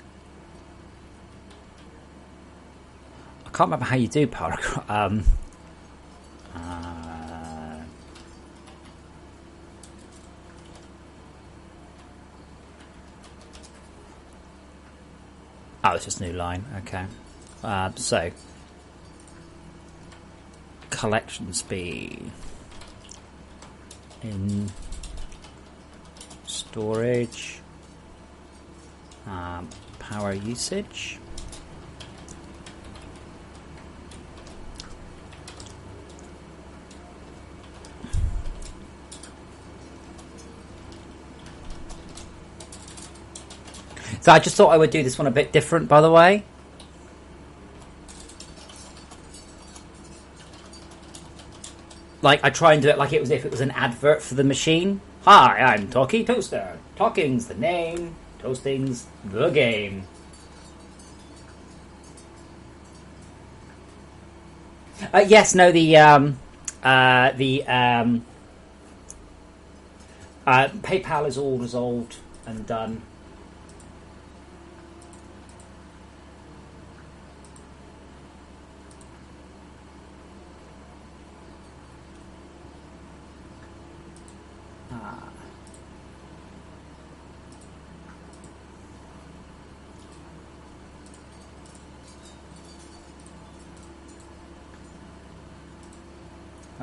I can't remember how you do paragraph. Oh, it's just a new line. Okay. So, collection speed in storage, power usage. So I just thought I would do this one a bit different, by the way. Like, I try and do it like it was if it was an advert for the machine. Hi, I'm Talkie Toaster. Talking's the name, toasting's the game. Yes, no, the PayPal is all resolved and done.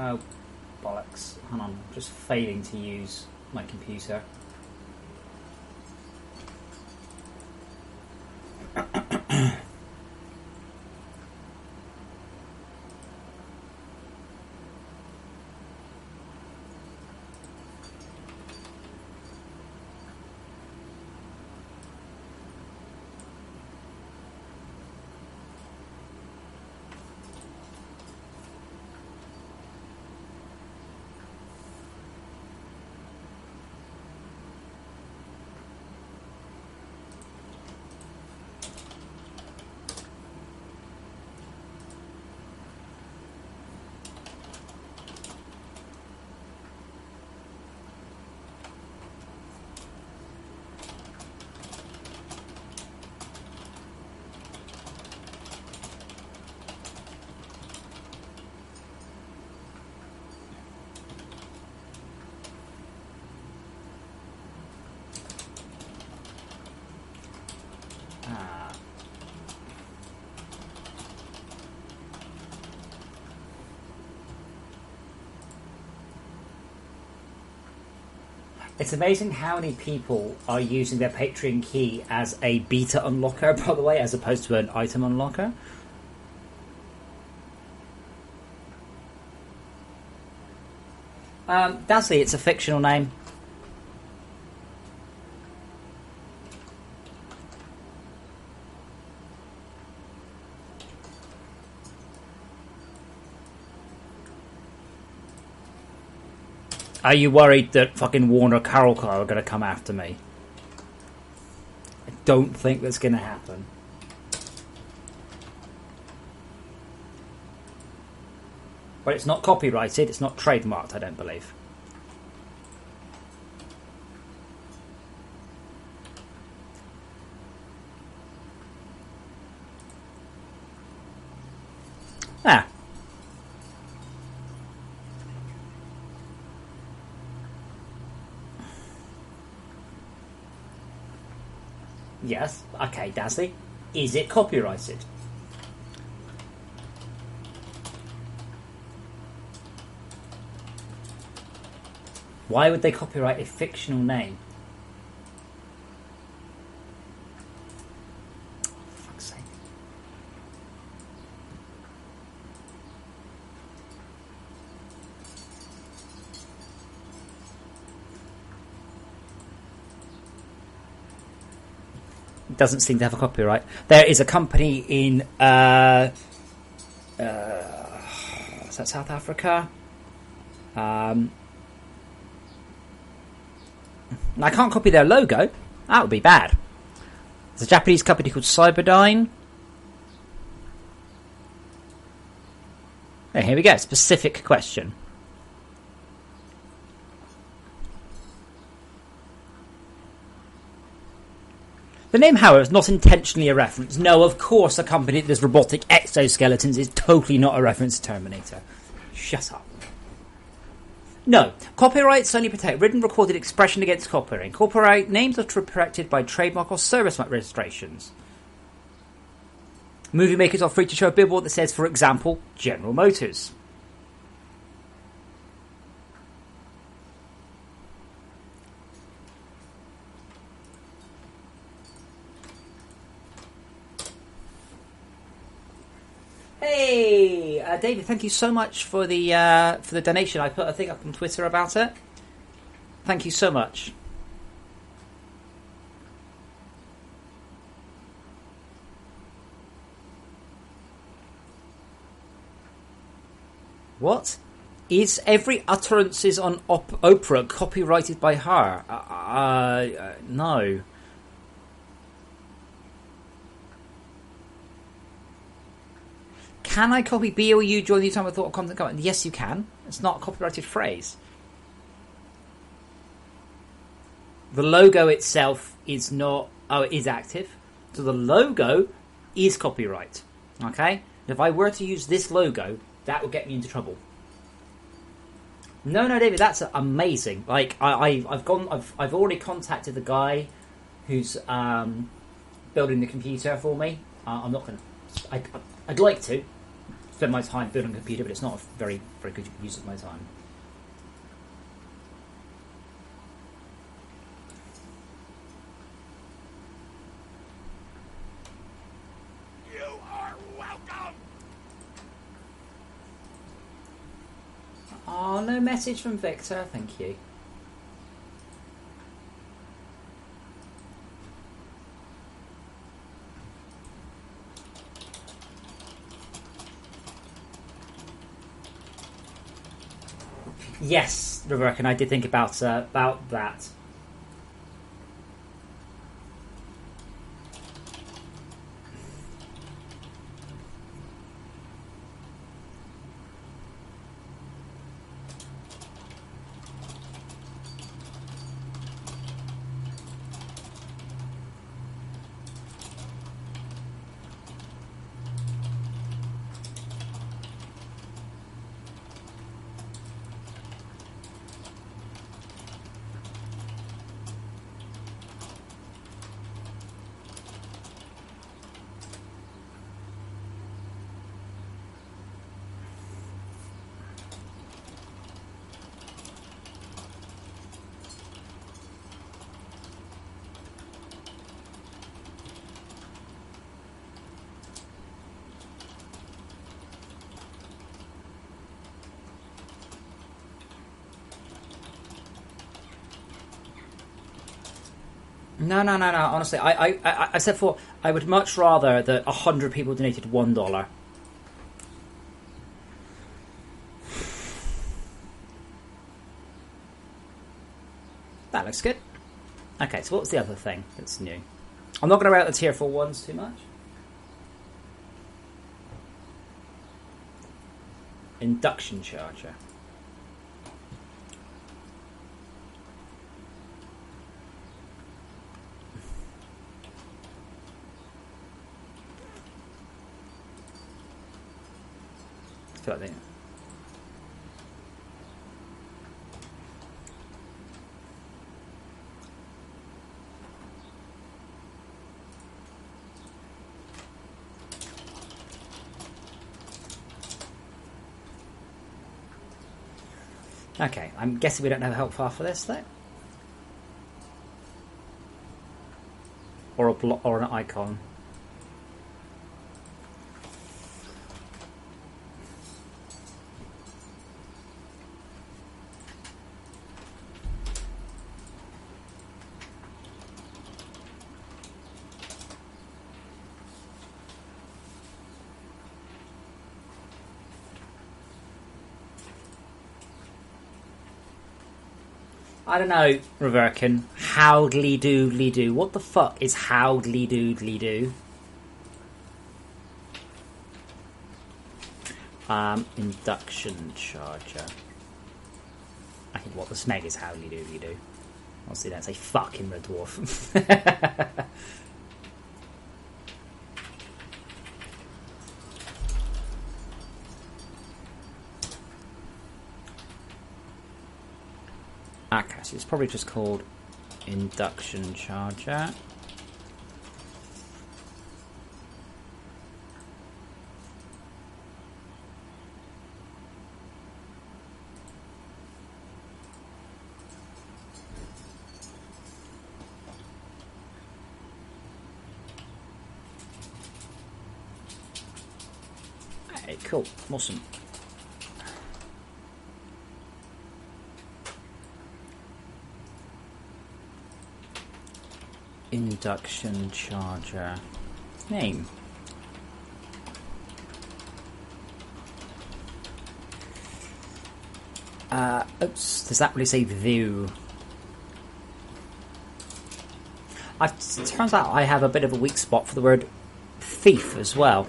Oh, bollocks. Hang on, I'm just failing to use my computer. It's amazing how many people are using their Patreon key as a beta unlocker, by the way, as opposed to an item unlocker. Dazzly, it's a fictional name. Are you worried that fucking Warner Carol are going to come after me? I don't think that's going to happen. But it's not copyrighted, it's not trademarked, I don't believe. Ah. Yes, okay, Dazzy. Is it copyrighted? Why would they copyright a fictional name? For fuck's sake. It doesn't seem to have a copyright. There is a company in is that South Africa? I can't copy their logo. That would be bad. There's a Japanese company called Cyberdyne. Oh, here we go. Specific question. The name, however, is not intentionally a reference. No, of course a company that does robotic exoskeletons is totally not a reference to Terminator. Shut up. No, copyrights only protect written recorded expression against copyright. Copyright names are protected by trademark or service mark registrations. Movie makers are free to show a billboard that says, for example, General Motors. Hey, David, thank you so much for the donation. I put a thing up on Twitter about it. Thank you so much. What? Is every utterances on Oprah copyrighted by her? No. Can I copy B or U during the time I thought of content comment? Yes, you can. It's not a copyrighted phrase. The logo itself is not... Oh, it is active. So the logo is copyright. Okay? If I were to use this logo, that would get me into trouble. No, David, that's amazing. Like, I've already contacted the guy who's building the computer for me. I'm not going to... I'd like to spend my time building a computer, but it's not a very, very good use of my time. You are welcome. Oh, no message from Victor. Thank you. Yes, Rebecca, and I did think about that. No. Honestly, I said for I would much rather that 100 people donated $1. That looks good. Okay, so what's the other thing that's new? I'm not going to worry about the tier 4 ones too much. Induction charger. I feel like they... Okay, I'm guessing we don't have a help file for this, though. Or a or an icon. I don't know, Reverkin. Howdly doodly do. What the fuck is howdly doodly do? Induction charger. I think what the smeg is howdly doodly do. Obviously, don't say fuck in Red Dwarf. Okay, so it's probably just called induction charger. Hey, cool, awesome. Induction charger name. Oops, does that really say view? It turns out I have a bit of a weak spot for the word thief as well.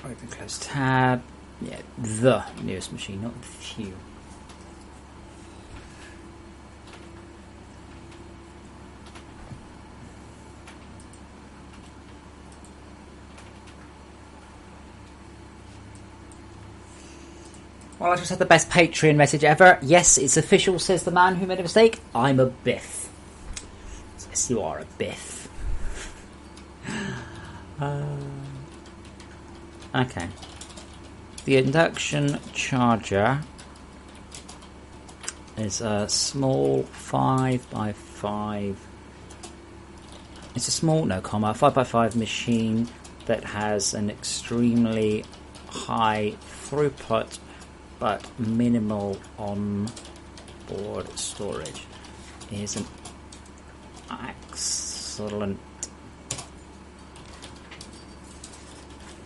Open close tab. Yeah, the newest machine, not the few. Well, I just had the best Patreon message ever. Yes, it's official, says the man who made a mistake. I'm a Biff. Yes, you are a Biff. Okay. The induction charger is a small 5x5. It's a small, 5x5 machine that has an extremely high throughput but minimal on-board storage. It is an excellent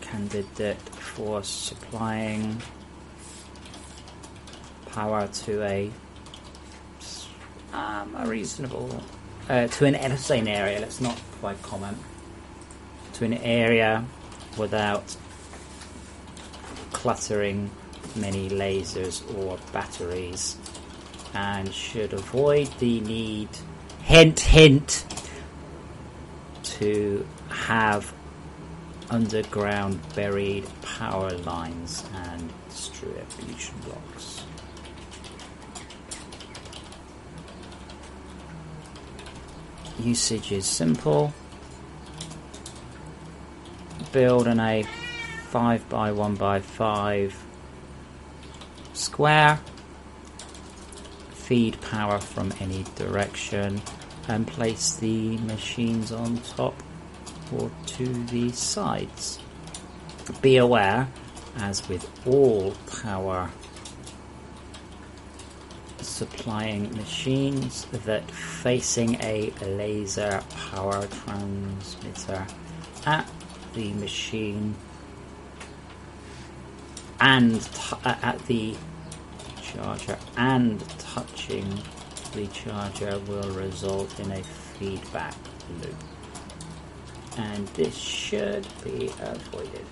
candidate for supplying power to a reasonable to an insane area. Let's not quite comment to an area without cluttering many lasers or batteries, and should avoid the need, hint, to have underground buried power lines and distribution blocks. Usage is simple. Build in a 5x1x5 square. Feed power from any direction and place the machines on top or to the sides. Be aware, as with all power supplying machines that facing a laser power transmitter at the machine and at the charger and touching the charger will result in a feedback loop, and this should be avoided.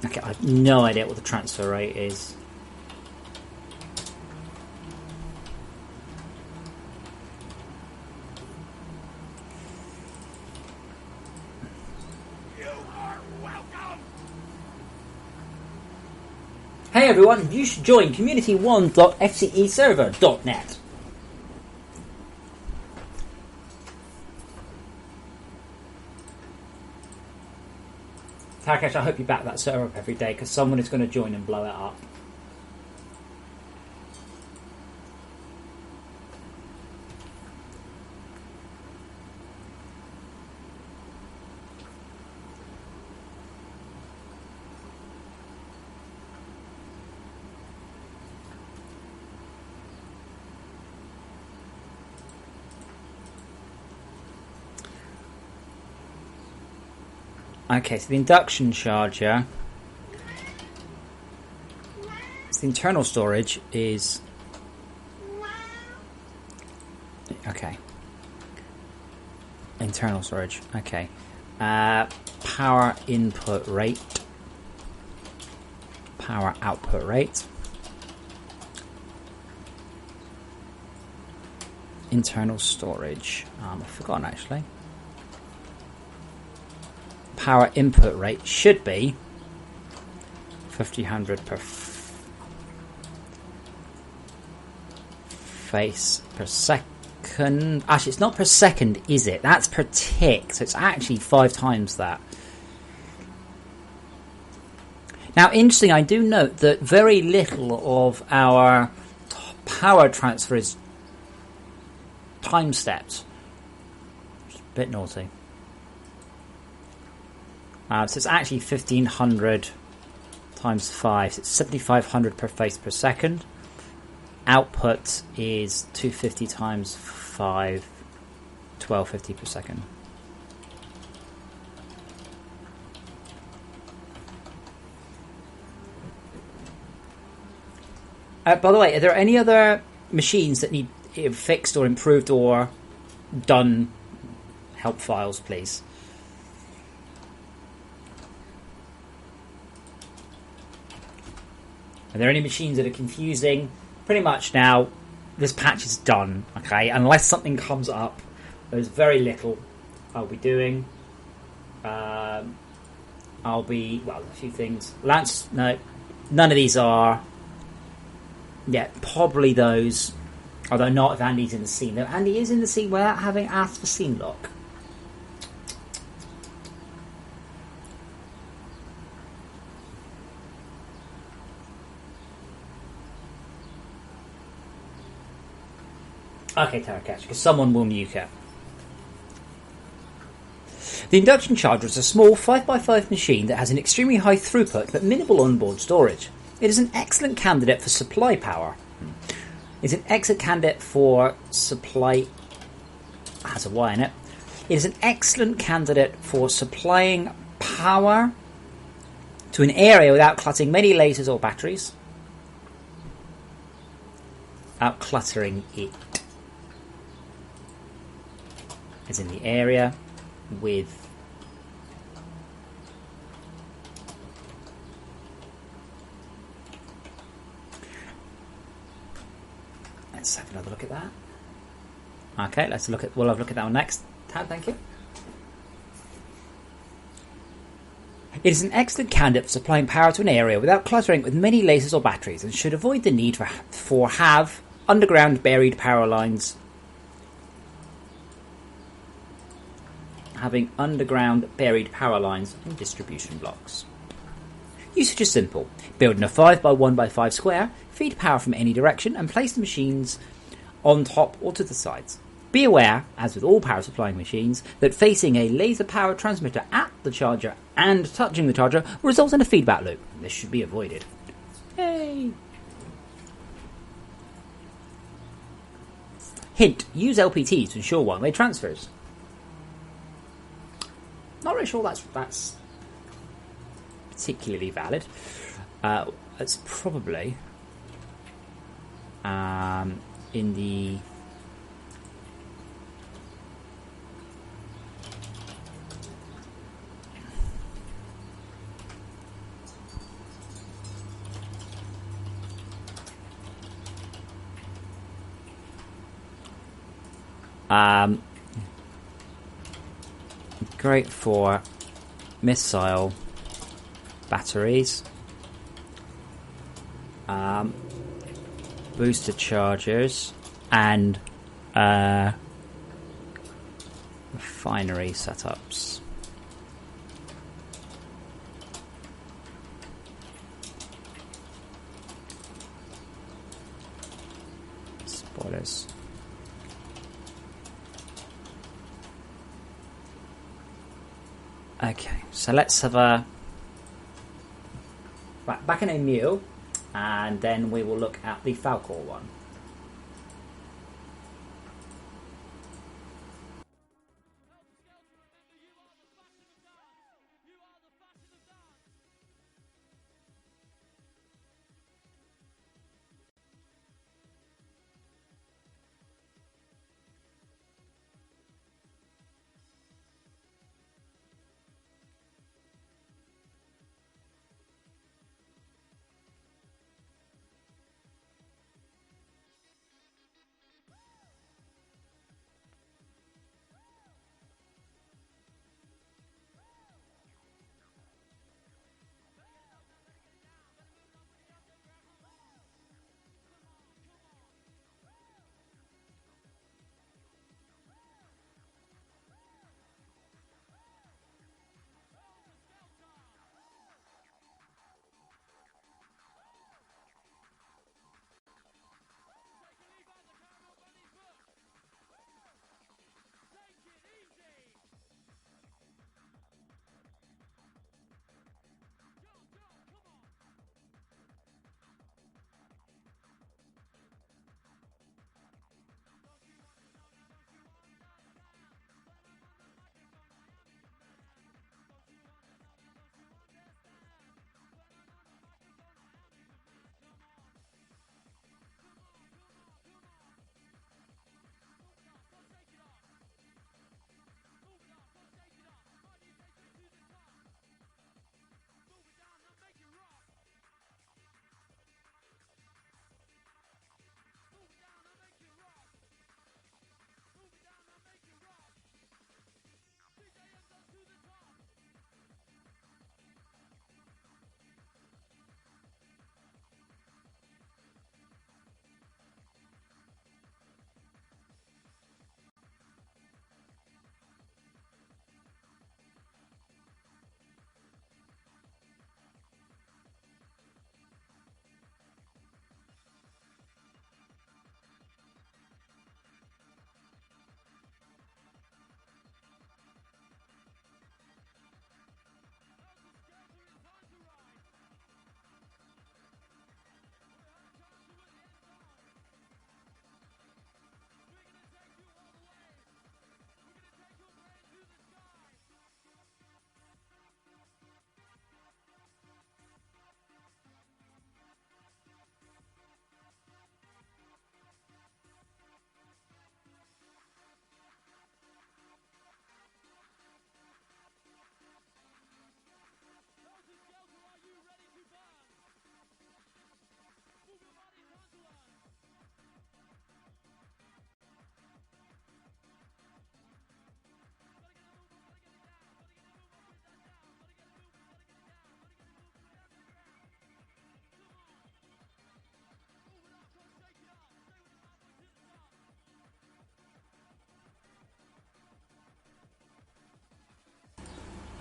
Okay, I have no idea what the transfer rate is. You are welcome. Hey everyone, you should join community1.fceserver.net. Tarkash, I hope you back that server up every day because someone is going to join and blow it up. Okay, so the induction charger, so the internal storage is, okay, internal storage, okay, power input rate, power output rate, internal storage, I've forgotten actually. Power input rate should be 1500 per face per second. Actually, it's not per second, is it? That's per tick, so it's actually 5 times that. Now, interesting, I do note that very little of our power transfer is time steps. It's a bit naughty. So it's actually 1500 times 5, so it's 7500 per face per second. Output is 250 times 5, 1250 per second. By the way, are there any other machines that need fixed or improved or done? Help files, please. Are there any machines that are confusing? Pretty much now, this patch is done, okay? Unless something comes up, there's very little I'll be doing. A few things. Lance, no, none of these are. Yeah, probably those. Although not if Andy's in the scene. No, Andy is in the scene without having asked for scene lock. Okay, Tarakash, because someone will nuke it. The induction charger is a small 5x5 machine that has an extremely high throughput but minimal onboard storage. It is an excellent candidate for supply power. It's an excellent candidate for supply... has a Y in it. It is an excellent candidate for supplying power to an area without cluttering many lasers or batteries. Without cluttering it. As in the area with let's have another look at that. Okay, we'll have a look at that one next. Tab, thank you. It is an excellent candidate for supplying power to an area without cluttering it with many lasers or batteries, and should avoid the need for have underground buried power lines. Having underground buried power lines and distribution blocks. Usage is simple. Build in a 5x1x5 square, feed power from any direction, and place the machines on top or to the sides. Be aware, as with all power supplying machines, that facing a laser-powered transmitter at the charger and touching the charger results in a feedback loop. This should be avoided. Yay! Hint, use LPT to ensure one-way transfers. Not really sure that's particularly valid. It's probably in the great for missile batteries, booster chargers, and refinery setups. Spoilers. Okay, so let's have a back in a meal, and then we will look at the Falcor one.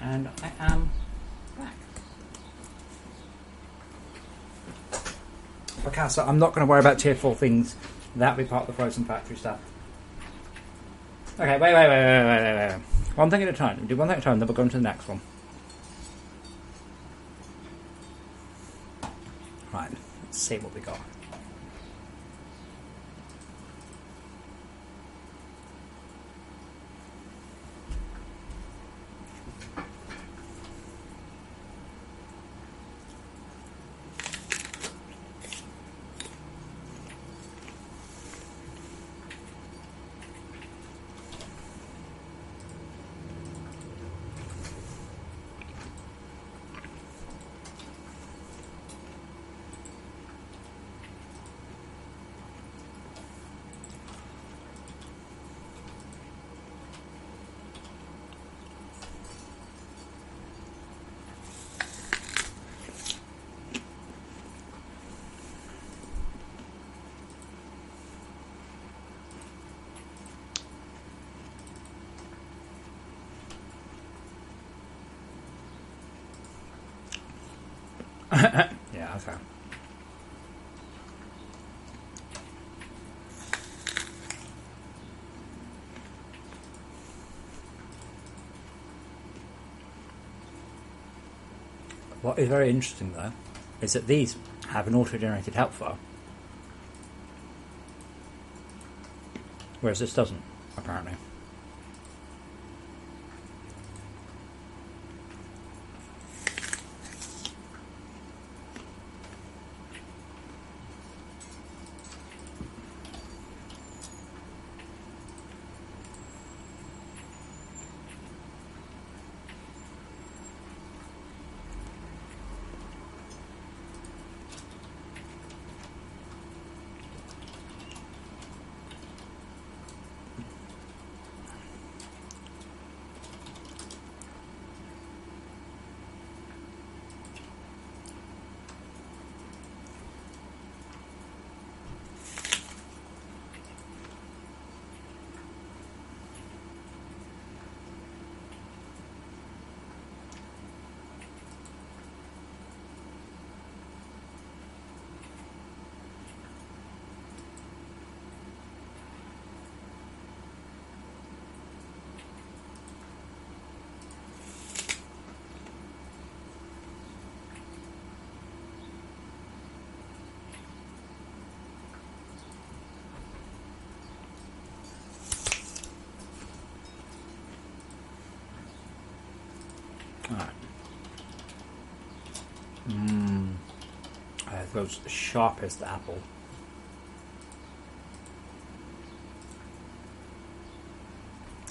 And I am back. Okay, so I'm not going to worry about tier 4 things. That'll be part of the Frozen Factory stuff. Okay, wait. One thing at a time. Do one thing at a time, then we'll go on to the next one. Right, let's see what we got. Yeah, okay. What is very interesting, though, is that these have an auto-generated help file, whereas this doesn't, apparently. Goes sharpest apple.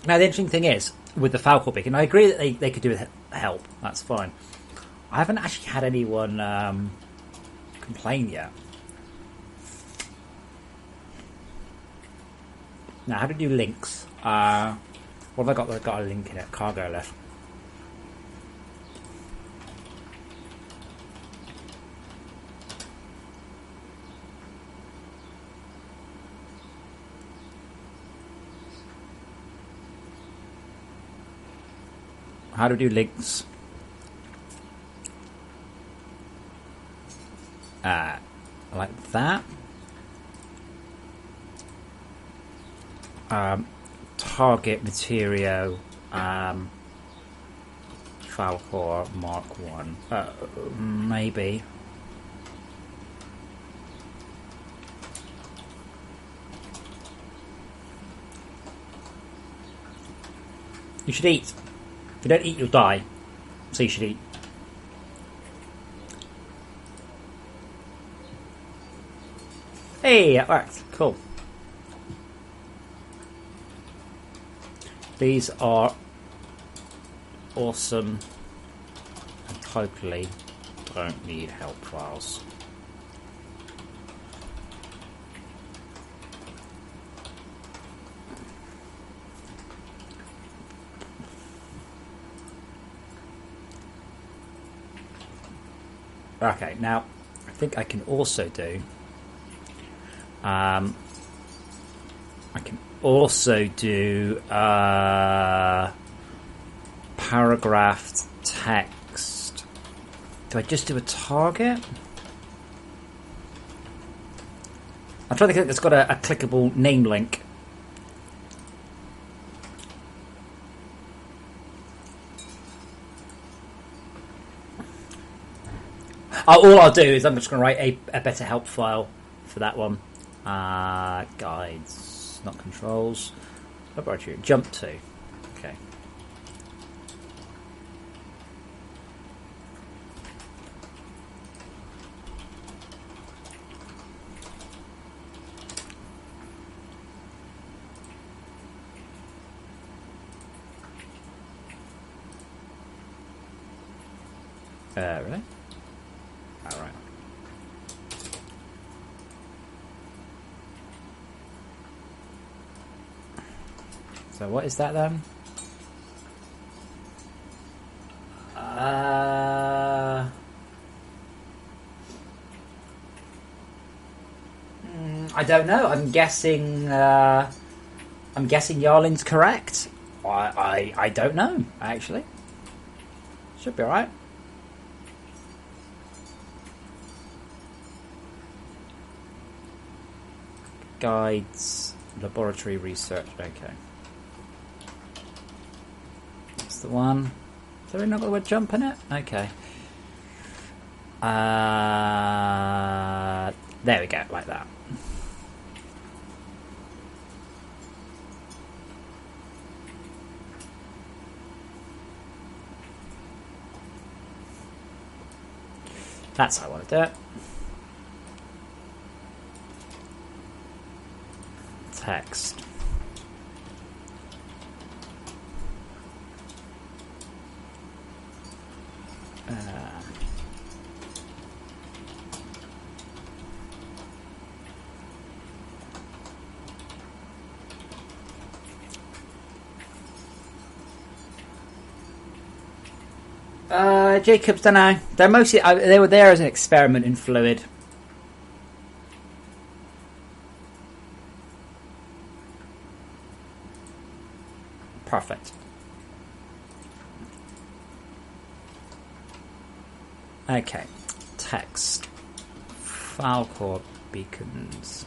Now the interesting thing is with the falcon beak, and I agree that they could do with help. That's fine. I haven't actually had anyone complain yet. Now how to do links? What have I got? I've got a link in it. Cargo left. How to do links? Like that. Target material. Falcor Mark 1. Maybe. You should eat. If you don't eat, you'll die. So you should eat. Hey, that worked. Cool. These are awesome and totally don't need help files. Okay, now I think I can also do. I can also do paragraphed text. Do I just do a target? I'm trying to think that's got a clickable name link. all I'll do is I'm just going to write a better help file for that one. Guides, not controls. Laboratory. Jump to. Okay. Really? All right. So what is that then? I don't know. I'm guessing. Yarlin's correct. I don't know actually. Should be alright. Guides, laboratory research. Okay. That's the one. Is there not got the word jump in it? Okay. There we go, like that. That's how I want to do it. Text. Jacobs, don't know. They're mostly they were there as an experiment in fluid. Perfect. Okay. Text. File core beacons.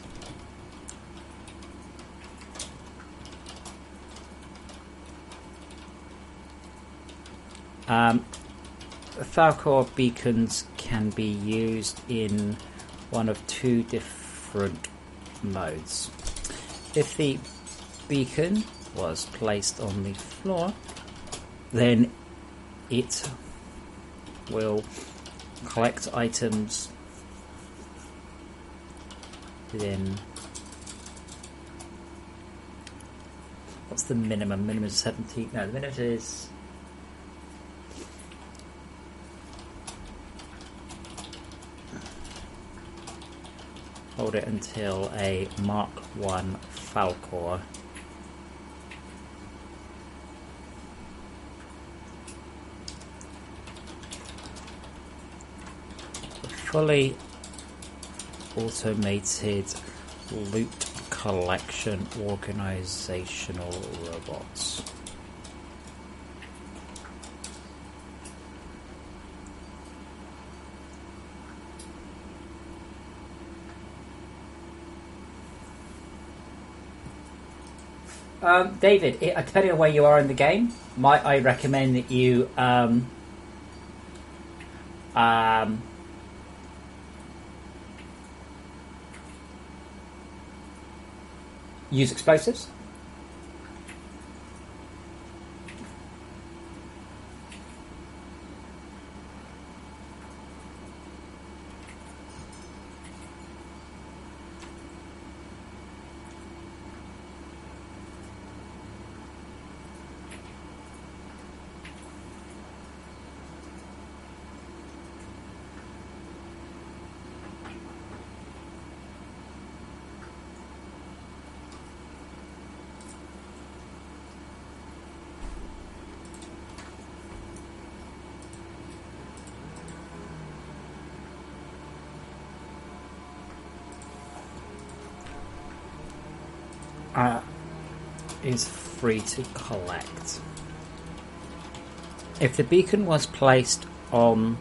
Falcor beacons can be used in one of two different modes. If the beacon was placed on the floor, then it will collect items within... What's the minimum? Minimum is 17. No, the minimum is... Hold it until a Mark 1 Falcor fully automated loot collection organizational robots. David, depending on where you are in the game, might I recommend that you use explosives? Is free to collect. If the beacon was placed on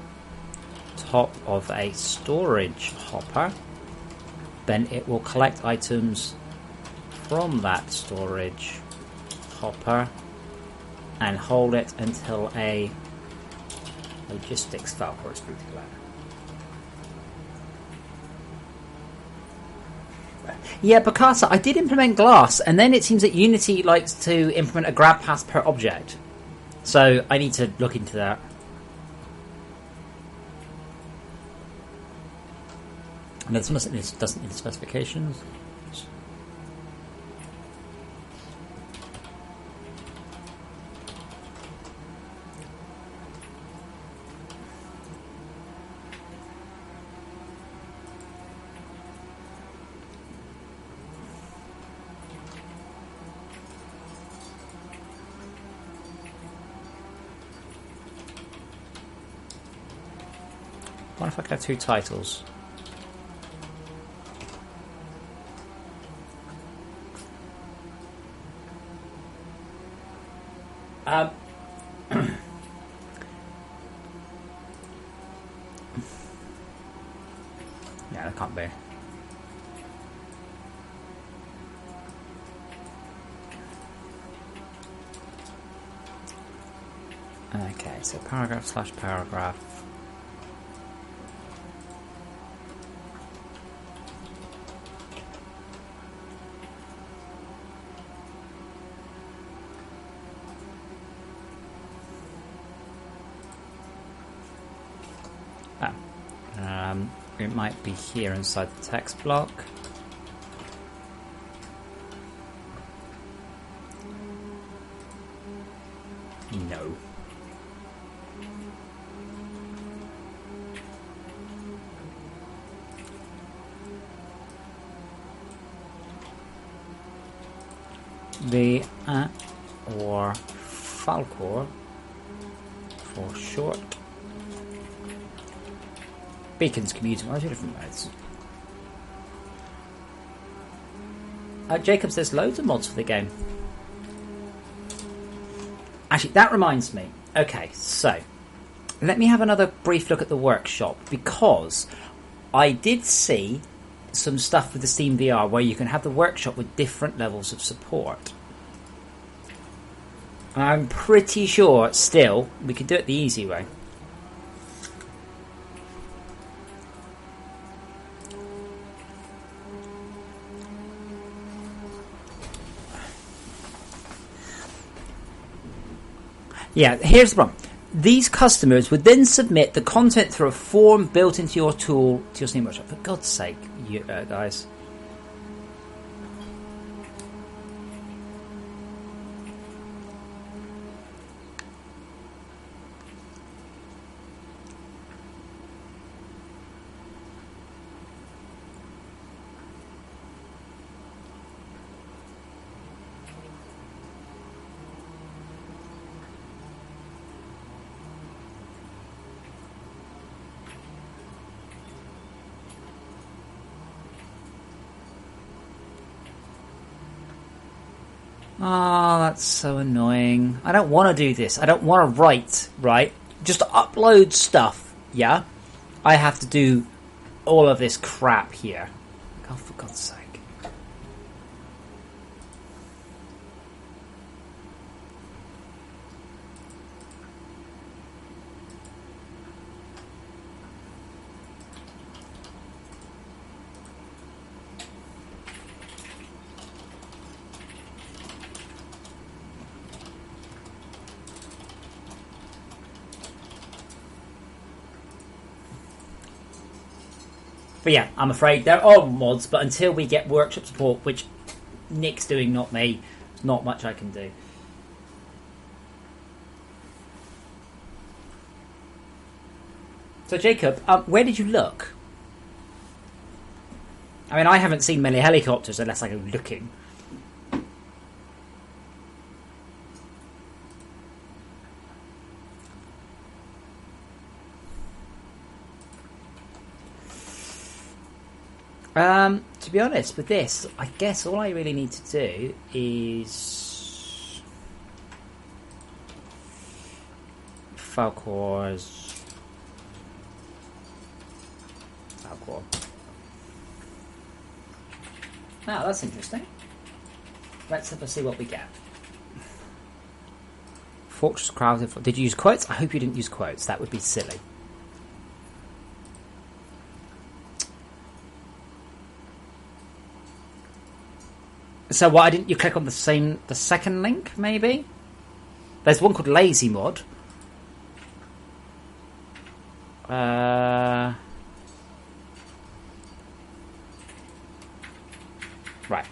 top of a storage hopper, then it will collect items from that storage hopper and hold it until a logistics Falcor is free to collect. Yeah, Picasso, I did implement glass, and then it seems that Unity likes to implement a grab path per object. So I need to look into that. And this doesn't need specifications. What if I could have two titles? Yeah, that can't be. Okay, so paragraph slash paragraph. It might be here inside the text block. No. The or Falcor for short. Beacons commuting are two different modes. Jacob says loads of mods for the game. Actually, that reminds me. Okay, so let me have another brief look at the workshop, because I did see some stuff with the Steam VR where you can have the workshop with different levels of support. And I'm pretty sure still we could do it the easy way. Yeah, here's the problem. These customers would then submit the content through a form built into your tool to your Steam Workshop. For God's sake, you guys. Oh, that's so annoying. I don't want to do this. I don't want to write, right? Just to upload stuff, yeah? I have to do all of this crap here. Oh, for God's sake. But yeah, I'm afraid there are mods, but until we get workshop support, which Nick's doing, not me, there's not much I can do. So Jacob, where did you look? I mean, I haven't seen many helicopters unless I go looking. To be honest, with this, I guess all I really need to do is Falcor. Now that's interesting. Let's have a see what we get. FortressCraft. Did you use quotes? I hope you didn't use quotes. That would be silly. So why didn't you click on the second link? Maybe there's one called Lazy Mod. Right.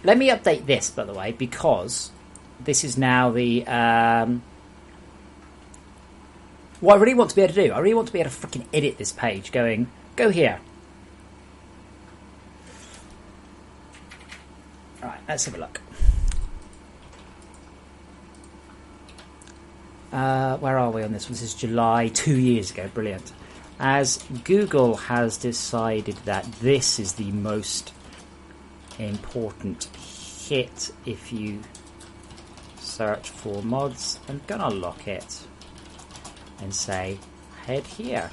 Let me update this, by the way, because this is now the. What I really want to be able to do, I really want to be able to freaking edit this page. Go here. Alright, let's have a look. Where are we on this one? This is July, 2 years ago. Brilliant. As Google has decided that this is the most important hit if you search for mods, I'm gonna lock it and say head here.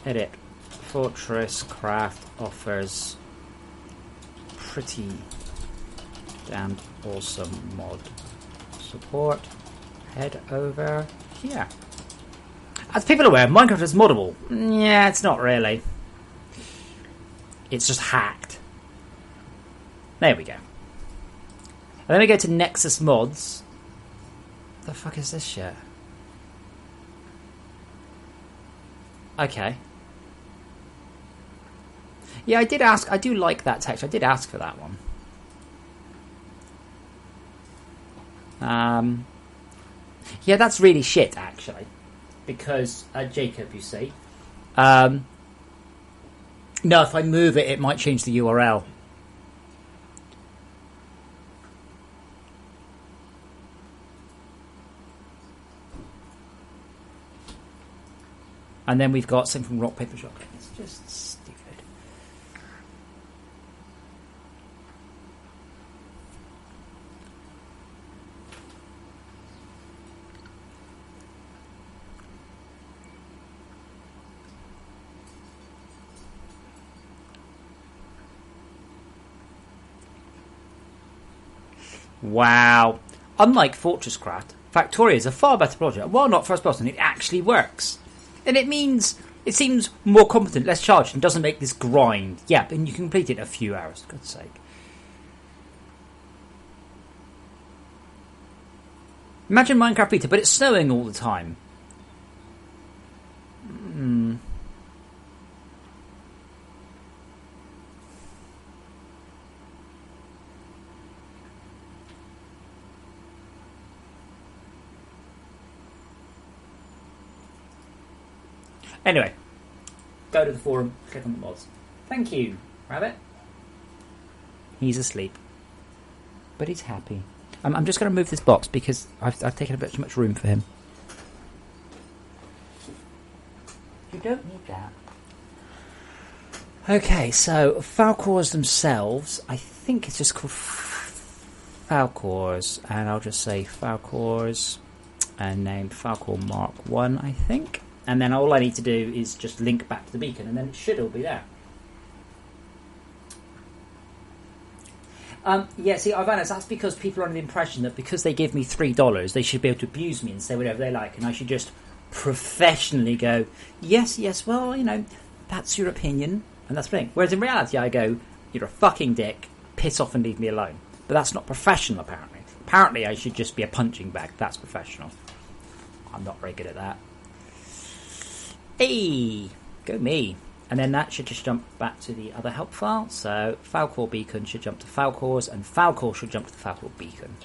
Edit. FortressCraft offers pretty damn awesome mod support. Head over here. As people are aware, Minecraft is moddable. Yeah, it's not really. It's just hacked. There we go. And then we go to Nexus Mods. The fuck is this shit? Okay. Yeah, I did ask. I do like that text. I did ask for that one. Yeah, that's really shit, actually. Because, Jacob, you see. No, if I move it, it might change the URL. And then we've got something from Rock, Paper, Shotgun. It's just stupid. Wow. Unlike FortressCraft, Factoria is a far better project. While not first person, it actually works. And it means it seems more competent, less charged, and doesn't make this grind. Yeah, and you can complete it in a few hours, for God's sake. Imagine Minecraft Beta, but it's snowing all the time. Anyway, go to the forum, click on the mods. Thank you, Rabbit. He's asleep. But he's happy. I'm just going to move this box because I've taken a bit too much room for him. You don't need that. Okay, so Falcors themselves, I think it's just called Falcors. And I'll just say Falcors and name Falcor Mark 1, I think. And then all I need to do is just link back to the beacon, and then it should all be there. Yeah, see, Ivanas, that's because people are under the impression that because they give me $3, they should be able to abuse me and say whatever they like, and I should just professionally go, yes, well, you know, that's your opinion, and that's the thing. Whereas in reality, I go, you're a fucking dick, piss off and leave me alone. But that's not professional, apparently. Apparently, I should just be a punching bag. That's professional. I'm not very good at that. Hey, go me. And then that should just jump back to the other help file. So Falcor beacon should jump to Falcors, and Falcor should jump to the Falcor beacon.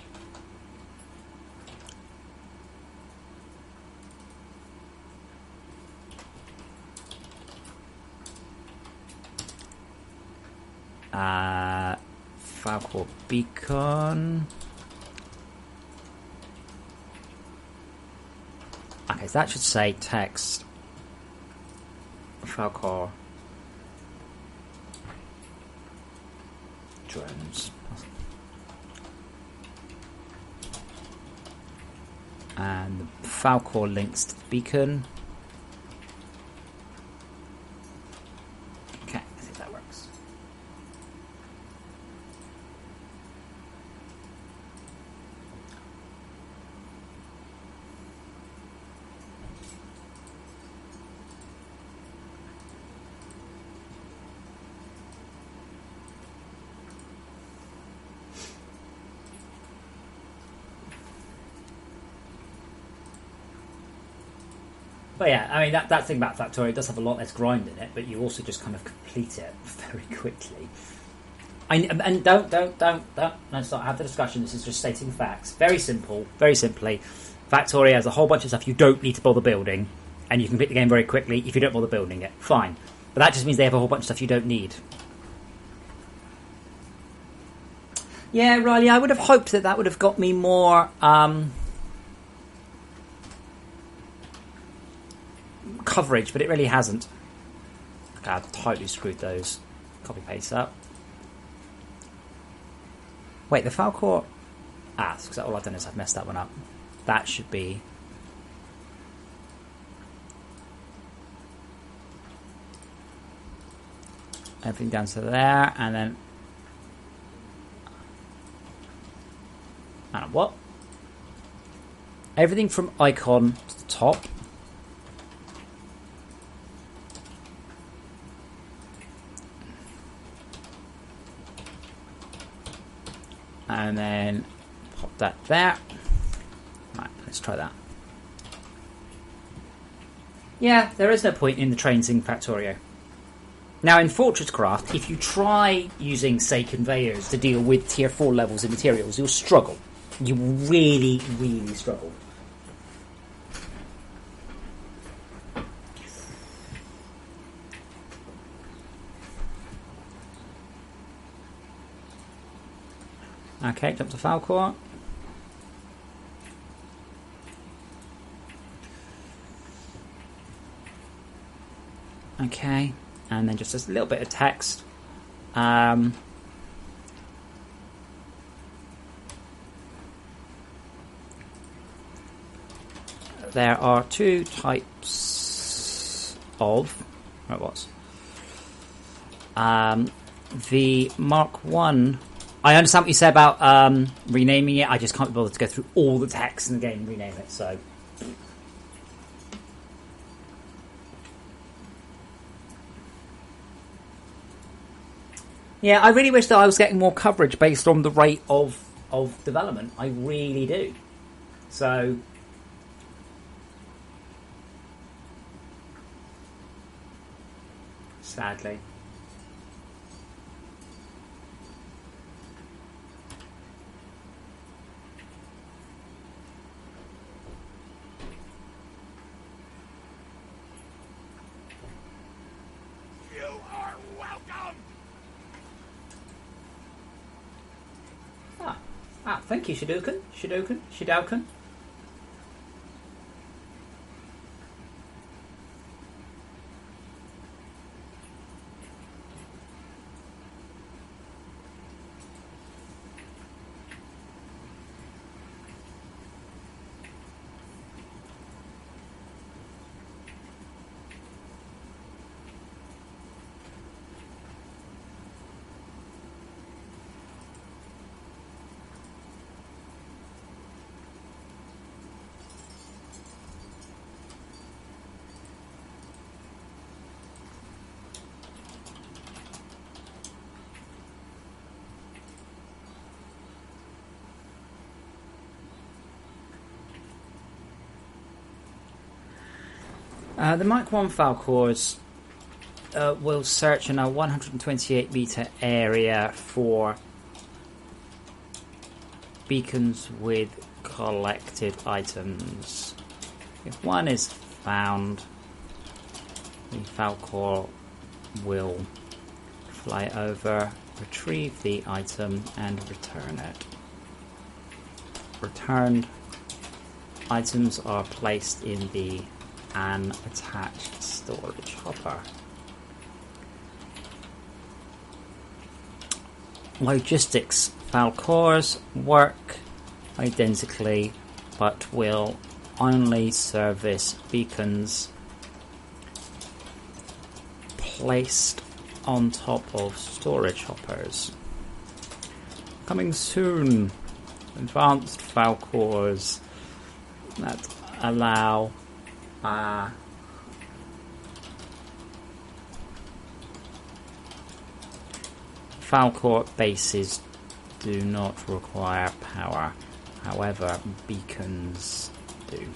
Falcor beacon. Okay, so that should say text Falcor drones, and the Falcor links to the beacon. Okay, I think that works. But yeah, I mean that thing about Factorio, it does have a lot less grind in it, but you also just kind of complete it very quickly. And don't start have the discussion. This is just stating facts. Very simple, very simply. Factorio has a whole bunch of stuff you don't need to bother building, and you can complete the game very quickly if you don't bother building it. Fine, but that just means they have a whole bunch of stuff you don't need. Yeah, Riley, I would have hoped that would have got me more coverage, but it really hasn't. Okay, I've totally screwed those. Copy paste up. Wait, the Falcor... because all I've done is I've messed that one up. That should be... everything down to there, and then... and what? Everything from icon to the top. And then pop that there. Right, let's try that. Yeah, there is no point in the trains in Factorio. Now, in FortressCraft, if you try using, say, conveyors to deal with tier 4 levels of materials, you'll struggle. You really, really struggle. Okay, jump to Falcor. Okay, and then just a little bit of text. There are two types of... where it was. The Mark 1... I understand what you say about renaming it. I just can't be bothered to go through all the text in the game and rename it, so... yeah, I really wish that I was getting more coverage based on the rate of development. I really do. So... sadly. Thank you, Shadouken. The Mark 1 Falcors will search in a 128 meter area for beacons with collected items. If one is found, the Falcor will fly over, retrieve the item, and return it. Returned items are placed in the attached storage hopper. Logistics Falcors work identically, but will only service beacons placed on top of storage hoppers. Coming soon, advanced Falcors that allow Falcor bases do not require power, however beacons do.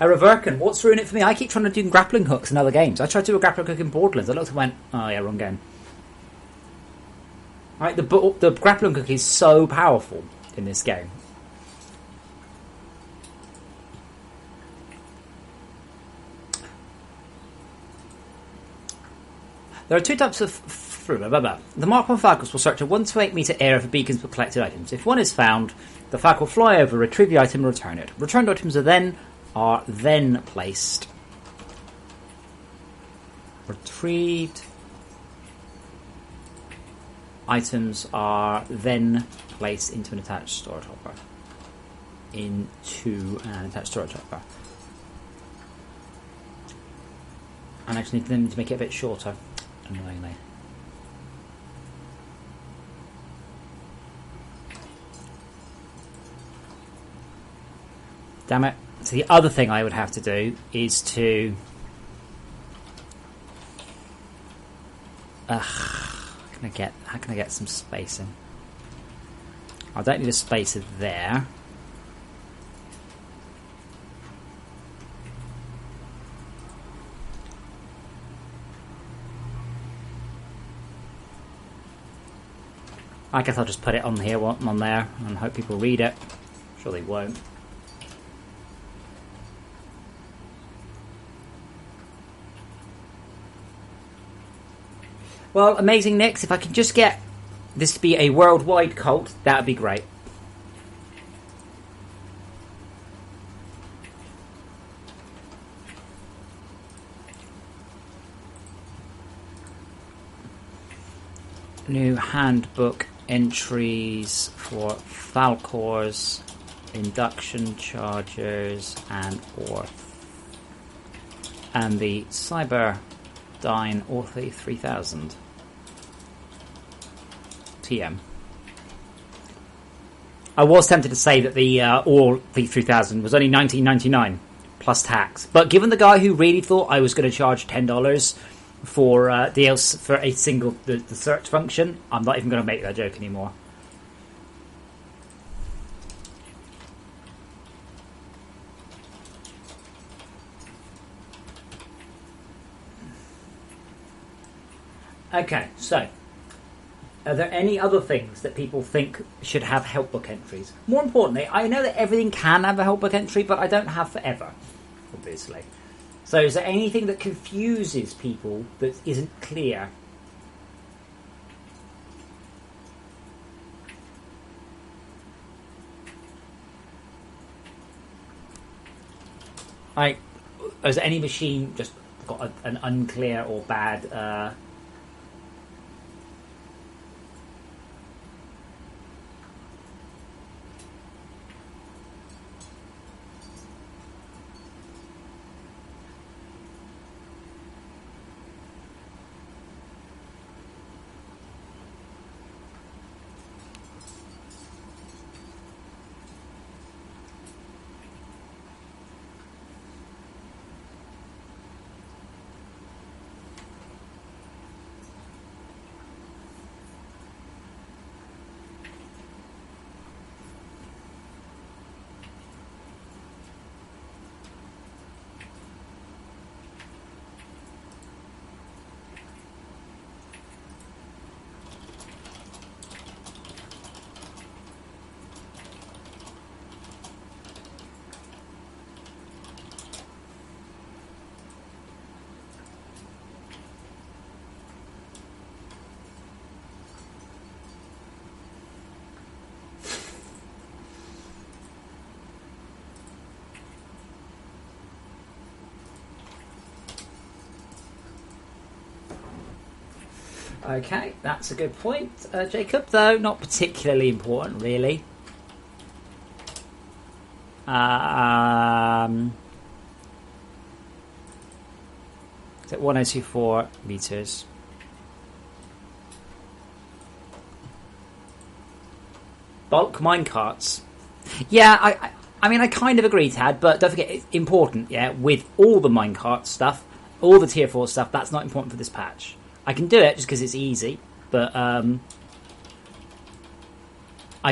A Reverkin, what's ruined it for me? I keep trying to do grappling hooks in other games. I tried to do a grappling hook in Borderlands. I looked and went, oh yeah, wrong game. Right, the grappling hook is so powerful in this game. There are two types of... The Mark 1 Falcons will search a 1 to 8 metre area for beacons with collected items. If one is found, the Falcon will fly over, retrieve the item and return it. Returned items are then placed. Retrieved items are then placed into an attached storage hopper. And I just need them to make it a bit shorter, annoyingly. Damn it. So the other thing I would have to do is to... how can I get some spacing? I don't need a spacer there. I guess I'll just put it on here, on there, and hope people read it. Sure they won't. Well, amazing, Nix. If I can just get this to be a worldwide cult, that would be great. New handbook entries for Falcors, induction chargers, and the Cyberdyne Orthe 3000. TM. I was tempted to say that the Orthe 3000 was only $19.99 plus tax, but given the guy who really thought I was going to charge $10 for DLC for a single the search function, I'm not even going to make that joke anymore. Okay, so are there any other things that people think should have help book entries? More importantly, I know that everything can have a help book entry, but I don't have forever, obviously. So is there anything that confuses people that isn't clear? Is there any machine just got an unclear or bad... Okay, that's a good point, Jacob, though not particularly important, really. Is it 1024 meters? Bulk minecarts. Yeah, I mean, I kind of agree, Tad, but don't forget, it's important, yeah, with all the minecart stuff, all the tier 4 stuff, that's not important for this patch. I can do it just because it's easy, but I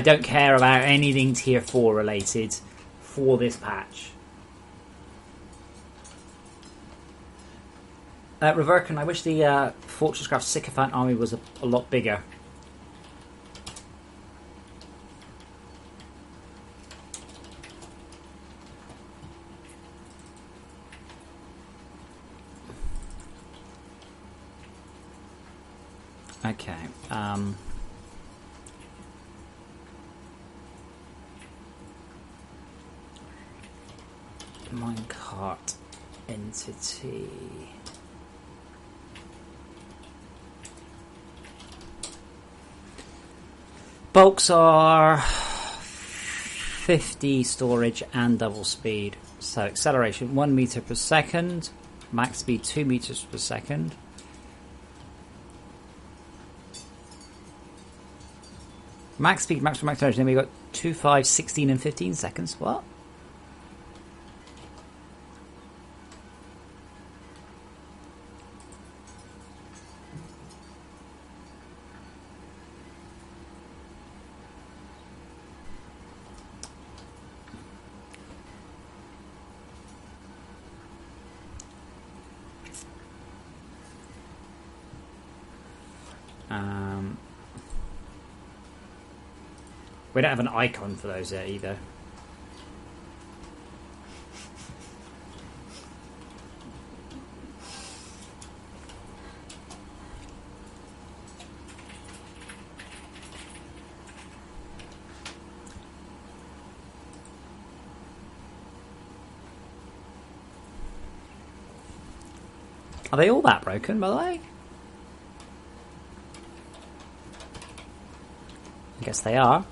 don't care about anything tier 4 related for this patch. Reverkin, I wish the FortressCraft Sycophant army was a lot bigger. Okay. Minecart entity. Bulks are 50 storage and double speed. So acceleration 1 meter per second, max speed 2 meters per second. Max speed, max acceleration. Then we got 2, 5, 16, and 15 seconds. What? We don't have an icon for those yet either. Are they all that broken, by the way? I guess they are.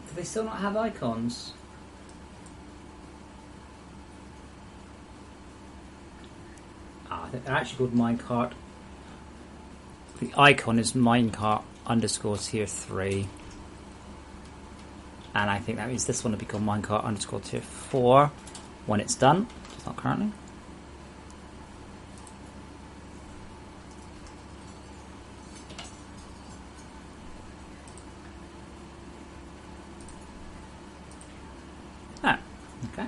Do they still not have icons? I think they're actually called minecart. The icon is minecart underscore tier 3. And I think that means this one will become minecart underscore tier 4 when it's done. It's not currently. Ah, okay.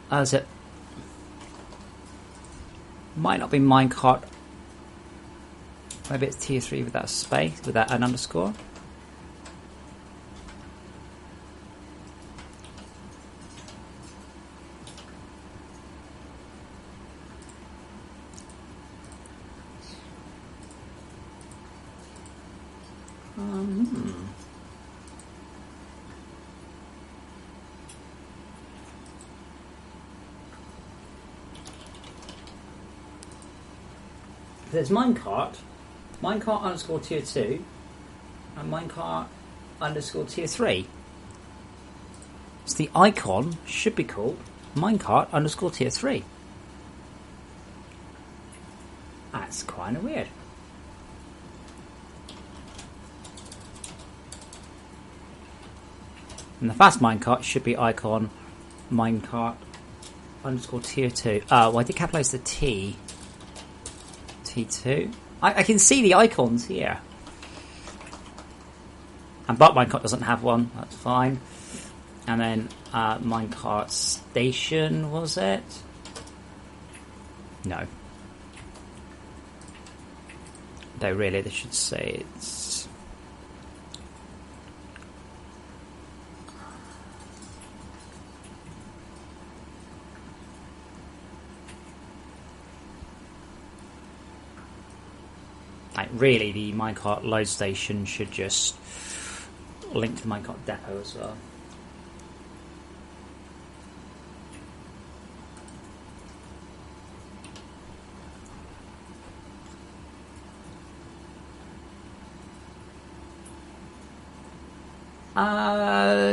As it might not be minecart. Maybe it's tier 3 with that space, with that an underscore. There's minecart underscore tier 2, and minecart underscore tier 3. So the icon should be called minecart underscore tier 3. That's kind of weird. And the fast minecart should be icon minecart underscore tier 2. Well, I did capitalize the T. T2. I can see the icons here. And but minecart doesn't have one. That's fine. And then minecart station, was it? No. No, really, they should say it's... Like, really, the minecart load station should just link to the minecart depot as well.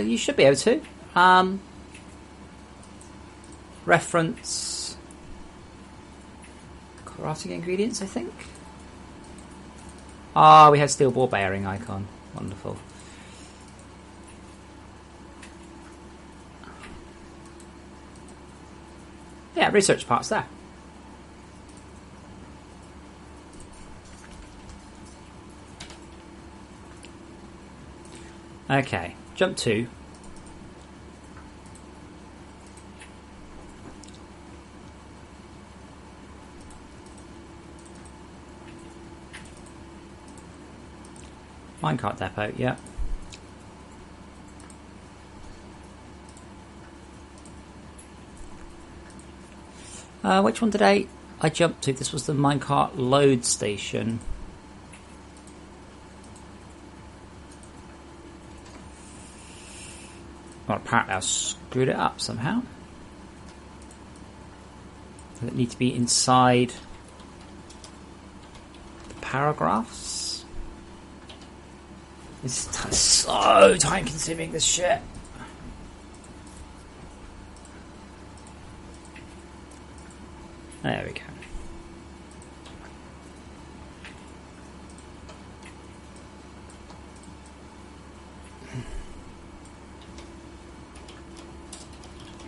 You should be able to. Reference crafting ingredients, I think. We have steel ball bearing icon. Wonderful. Yeah, research part's there. Okay, jump 2. Minecart depot, yeah. Which one did I jump to? This was the minecart load station. Well, apparently I screwed it up somehow. Does it need to be inside the paragraphs? It's so time consuming, this shit. There we go.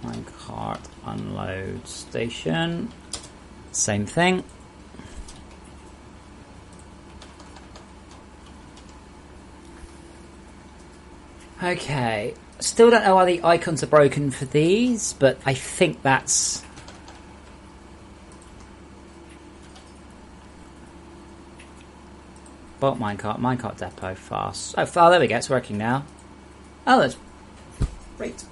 Minecart unload station. Same thing. Okay. Still don't know why the icons are broken for these, but I think that's... Bulk minecart depot, fast. Oh, there we go, it's working now. Oh, that's great.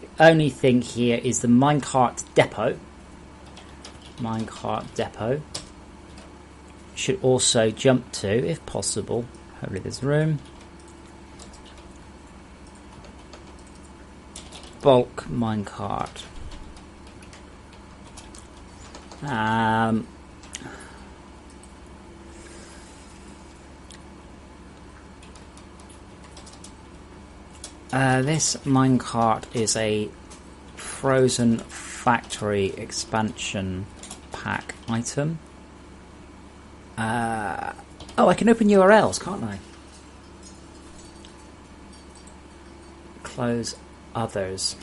The only thing here is the minecart depot. Minecart depot should also jump to, if possible. Hopefully there's room. Bulk minecart. This minecart is a frozen factory expansion pack item. Oh, I can open URLs, can't I? Close others.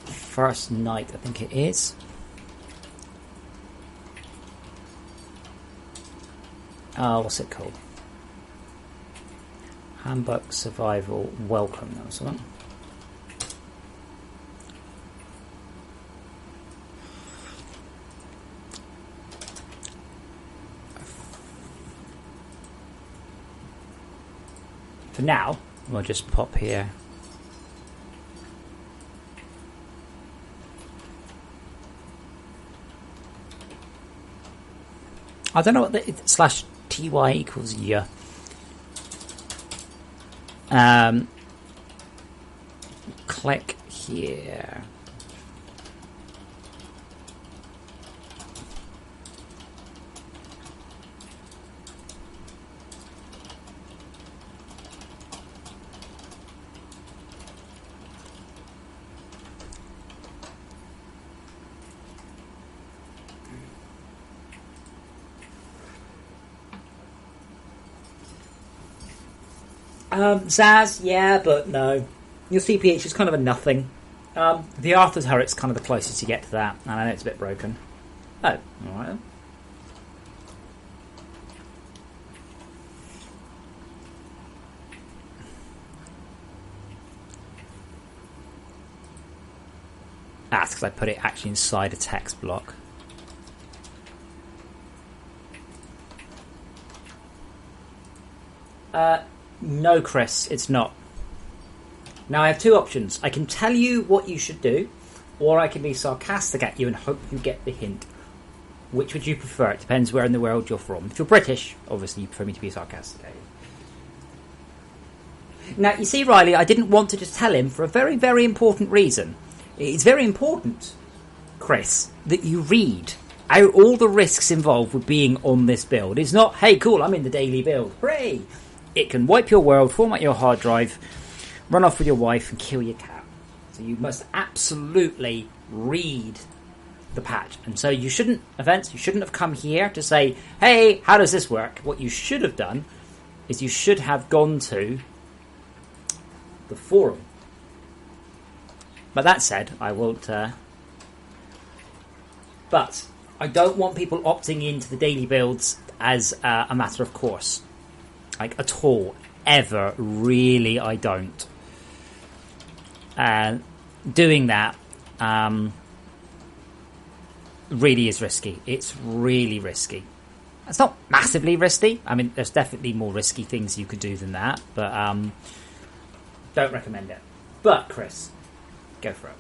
First night, I think it is. What's it called? Handbook Survival Welcome, that was one. For now, we'll just pop here. I don't know what the /ty equals yeah. Click here. Zaz, yeah, but no. Your CPH is kind of a nothing. The Arthur's Turret's kind of the closest you get to that, and I know it's a bit broken. Oh, alright then. That's because I put it actually inside a text block. No, Chris, it's not. Now I have two options. I can tell you what you should do, or I can be sarcastic at you and hope you get the hint. Which would you prefer? It depends where in the world you're from. If you're British, obviously you prefer me to be sarcastic. Now, you see, Riley, I didn't want to just tell him for a very, very important reason. It's very important, Chris, that you read out all the risks involved with being on this build. It's not, hey, cool, I'm in the daily build. Hooray! It can wipe your world, format your hard drive, run off with your wife, and kill your cat. So you must absolutely read the patch. And so you shouldn't have come here to say, hey, how does this work? What you should have done is you should have gone to the forum. But that said, I won't... But I don't want people opting into the daily builds as a matter of course. Like, at all. Ever. Really, I don't. Doing that really is risky. It's really risky. It's not massively risky. I mean, there's definitely more risky things you could do than that, but don't recommend it. But, Chris, go for it.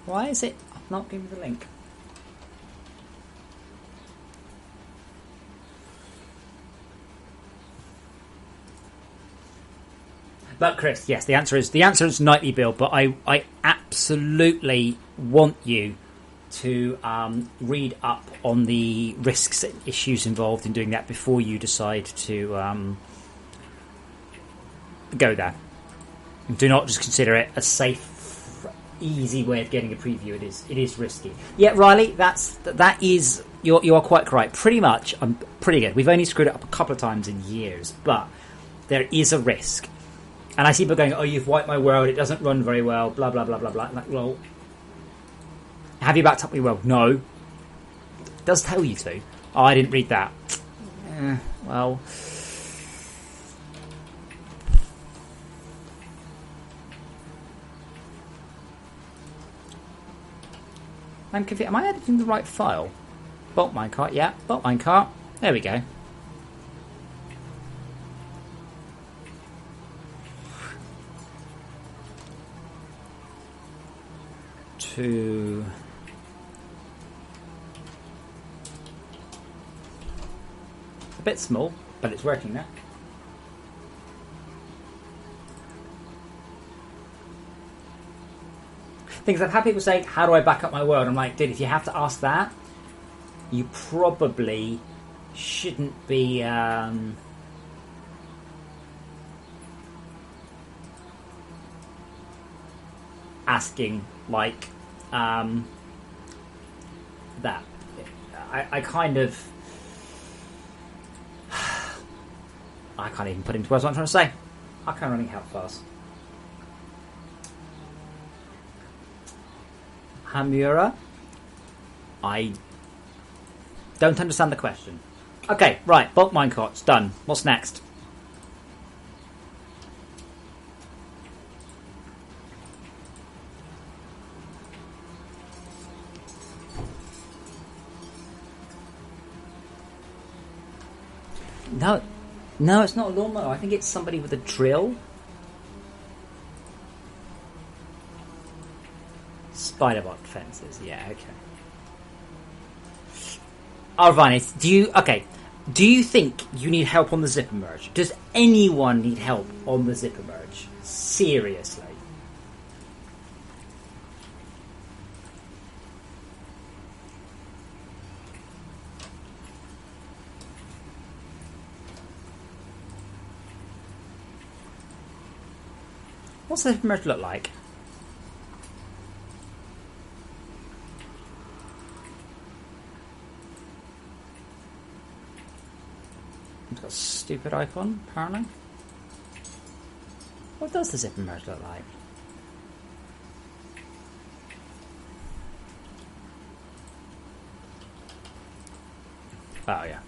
Why is it not giving me the link? But Chris, yes, the answer is nightly build. But I absolutely want you to read up on the risks and issues involved in doing that before you decide to go there. Do not just consider it a safe, easy way of getting a preview. It is risky. Yeah, Riley, that is you are quite correct. Pretty much, I'm pretty good. We've only screwed it up a couple of times in years, but there is a risk. And I see people going, oh, you've wiped my world, it doesn't run very well, blah, blah, blah, blah, blah. Like, well, have you backed up your world? No. It does tell you to. Oh, I didn't read that. Well. I'm confused. Am I editing the right file? Bolt minecart, yeah. Bolt minecart. There we go. To a bit small, but it's working now. Things I've had people say, how do I back up my world? I'm like, dude, if you have to ask that, you probably shouldn't be asking like that. I kind of I can't even put into words what I'm trying to say. I can't running how fast. Hamura, I don't understand the question. Okay, right, bulk minecarts done. What's next? No, it's not a lawnmower. I think it's somebody with a drill. Spider-bot fences. Yeah, okay. Arvanis, do you think you need help on the zipper merge? Does anyone need help on the zipper merge? Seriously. What's the zipper merge look like? It's got a stupid icon, apparently. What does the zipper merge look like? Oh, yeah.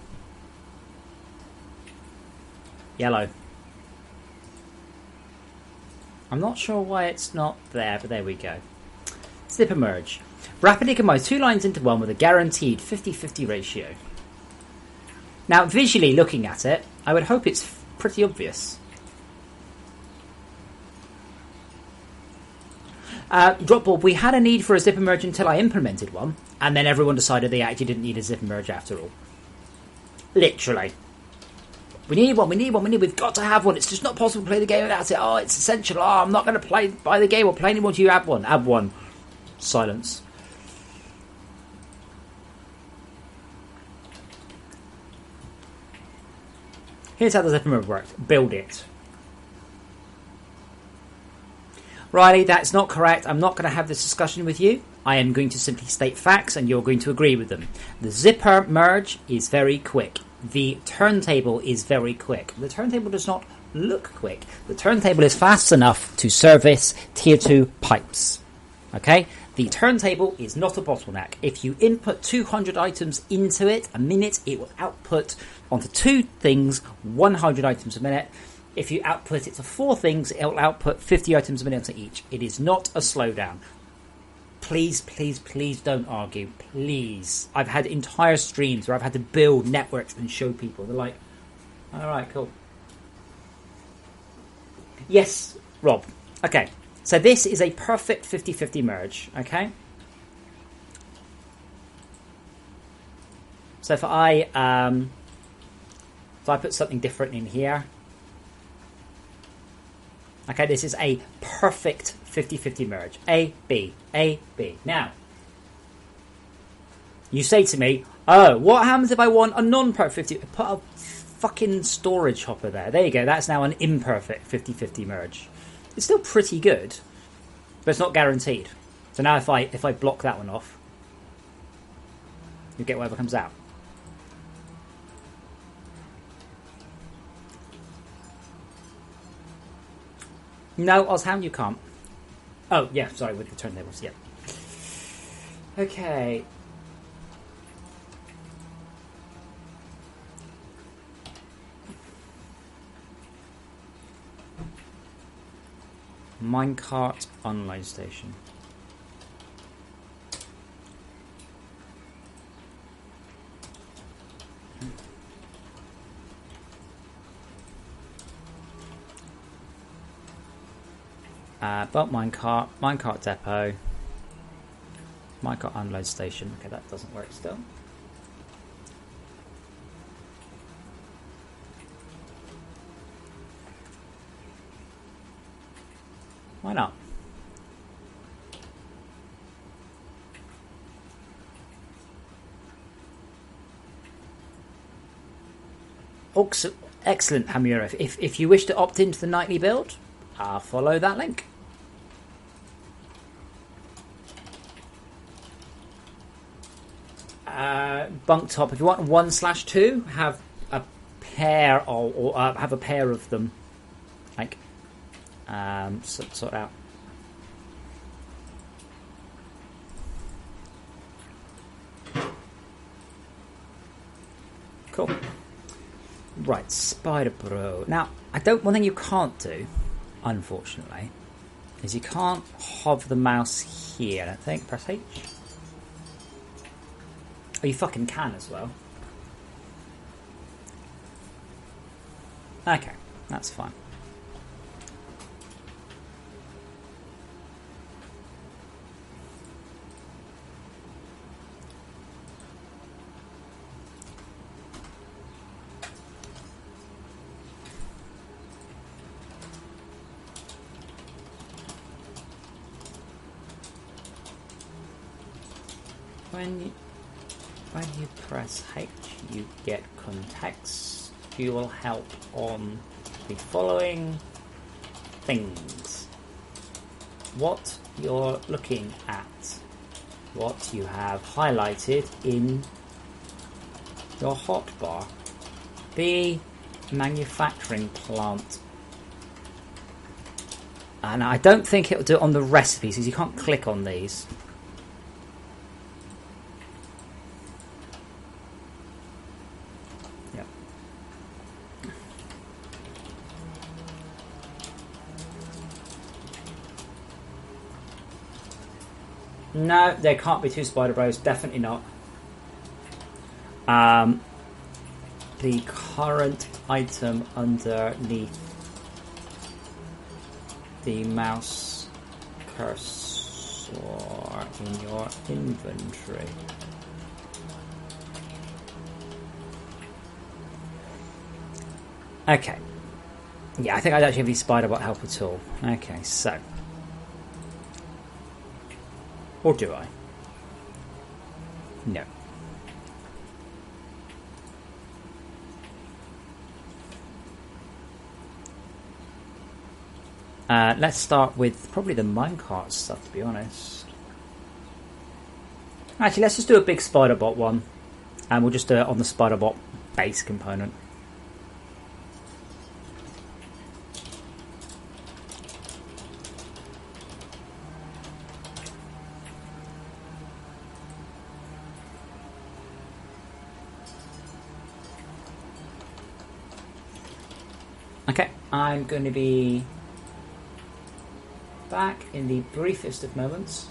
Yellow. I'm not sure why it's not there, but there we go. Zipper merge. Rapidly combines two lines into one with a guaranteed 50-50 ratio. Now, visually looking at it, I would hope it's pretty obvious. Dropball, we had a need for a zipper merge until I implemented one, and then everyone decided they actually didn't need a zipper merge after all. Literally. We've got to have one. It's just not possible to play the game without it. Oh, it's essential. Oh, I'm not going to buy the game or play anymore until you add one. Add one. Silence. Here's how the zipper merge works. Build it. Riley, that's not correct. I'm not going to have this discussion with you. I am going to simply state facts and you're going to agree with them. The zipper merge is very quick. The turntable is very quick. The turntable does not look quick. The turntable is fast enough to service tier 2 pipes. Okay? The turntable is not a bottleneck. If you input 200 items into it a minute, it will output onto 2 things 100 items a minute. If you output it to 4 things, it will output 50 items a minute to each. It is not a slowdown. Please, please, please don't argue. Please. I've had entire streams where I've had to build networks and show people. They're like, alright, cool. Yes, Rob. Okay. So this is a perfect 50-50 merge. Okay. So if I put something different in here. Okay, this is a perfect 50-50 merge. A, B, A, B. Now, you say to me, oh, what happens if I want a non-perfect 50? Put a fucking storage hopper there. There you go. That's now an imperfect 50-50 merge. It's still pretty good, but it's not guaranteed. So now if I block that one off, you get whatever comes out. No, Ozhound, you can't. Oh, yeah, sorry, with the turntables, yeah. Okay. Minecart online station. But minecart depot, minecart unload station. Okay, that doesn't work still. Why not? Excellent, Hamura. If you wish to opt into the nightly build, follow that link. Bunk top. If you want 1/2, have a pair or have a pair of them. Like, sort out. Cool. Right, Spider Bro. Now, one thing you can't do, unfortunately, is you can't hover the mouse here. I don't think. Press H. Oh, you fucking can as well. Okay, that's fine. When you press H, you get context. You will help on the following things. What you're looking at, what you have highlighted in your hotbar, the manufacturing plant. And I don't think it'll do it on the recipes because you can't click on these. No, there can't be 2 Spider Bros. Definitely not. The current item underneath the mouse cursor. store in your inventory. Okay. Yeah, I think I'd actually have the Spiderbot help at all. Okay, so. Or do I? No. Let's start with probably the minecart stuff, to be honest. Actually, let's just do a big Spiderbot one. And we'll just do it on the Spiderbot base component. Okay, I'm going to be back in the briefest of moments.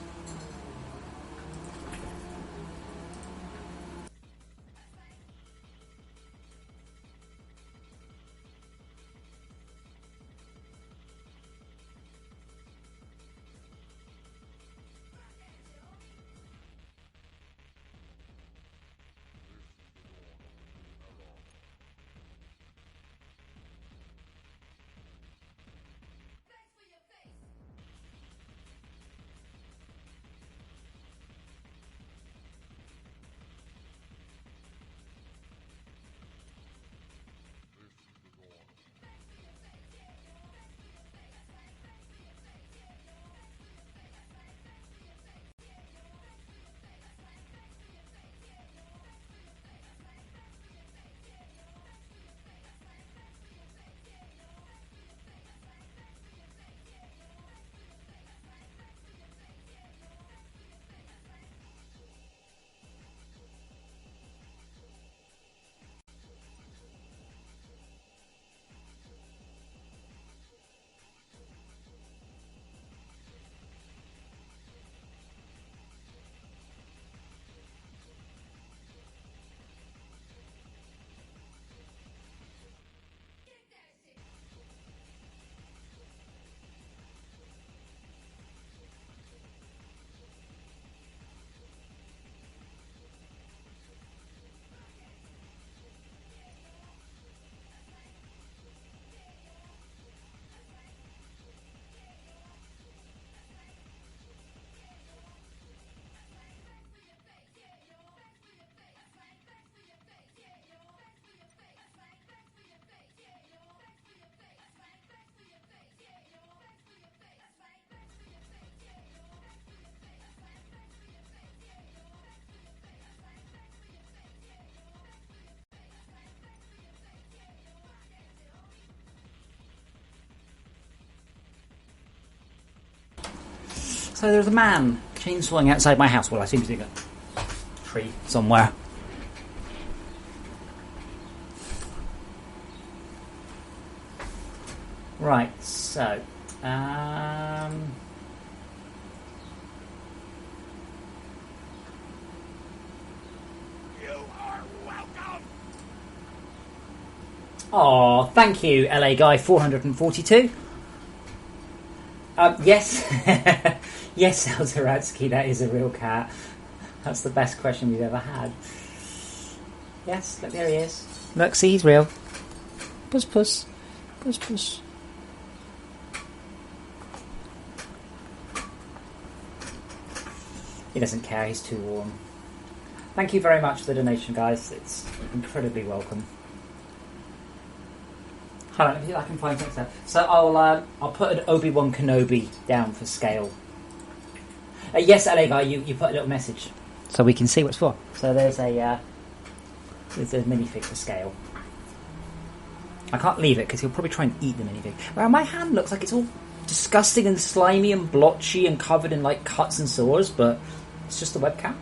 So there's a man chainsawing outside my house. Well, I seem to be a tree somewhere. Right, so You are welcome. oh, thank you, LA Guy 442. Yes, yes, Elzaratsky, that is a real cat. That's the best question we've ever had. Yes, look, there he is. Look, see, he's real. Puss, puss. Puss, puss. He doesn't care, he's too warm. Thank you very much for the donation, guys. It's incredibly welcome. Hold on, let me see if I can find something. So I'll put an Obi-Wan Kenobi down for scale. Yes, LA Guy, you put a little message so we can see what it's for. So there's a minifig for scale. I can't leave it because he'll probably try and eat the minifig. Well, my hand looks like it's all disgusting and slimy and blotchy and covered in like cuts and sores, but it's just the webcam.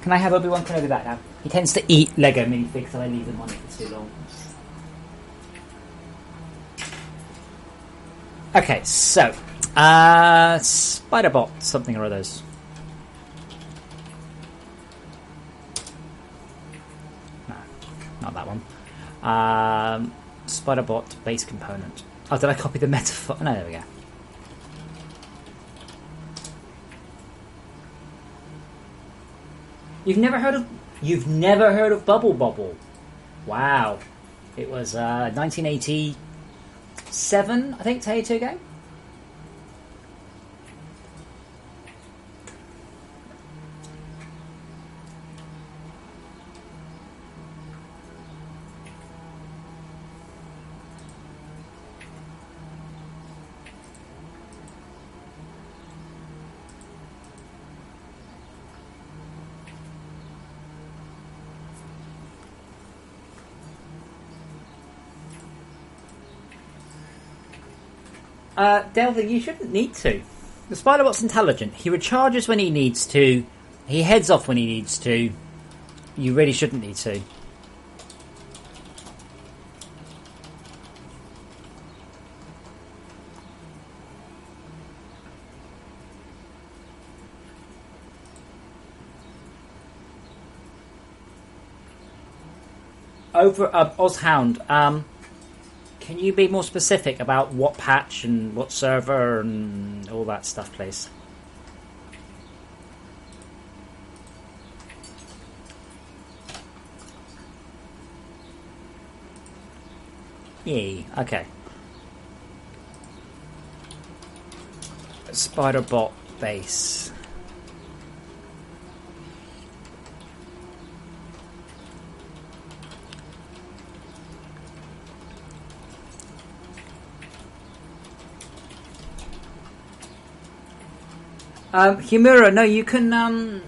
Can I have Obi-Wan Kenobi back now? He tends to eat Lego minifigs, so I leave them on it for too long. Okay, so Spiderbot something or others. No, not that one. Spiderbot base component. Oh, did I copy the metaphor? No, there we go. You've never heard of Bubble Bobble? Wow. It was 1987, I think, Tay2 game. Delvin, you shouldn't need to. The Spider-Bot's intelligent. He recharges when he needs to. He heads off when he needs to. You really shouldn't need to. Over Ozhound, can you be more specific about what patch and what server and all that stuff, please? Yay, okay. Spider-Bot base. Humura, no, you can,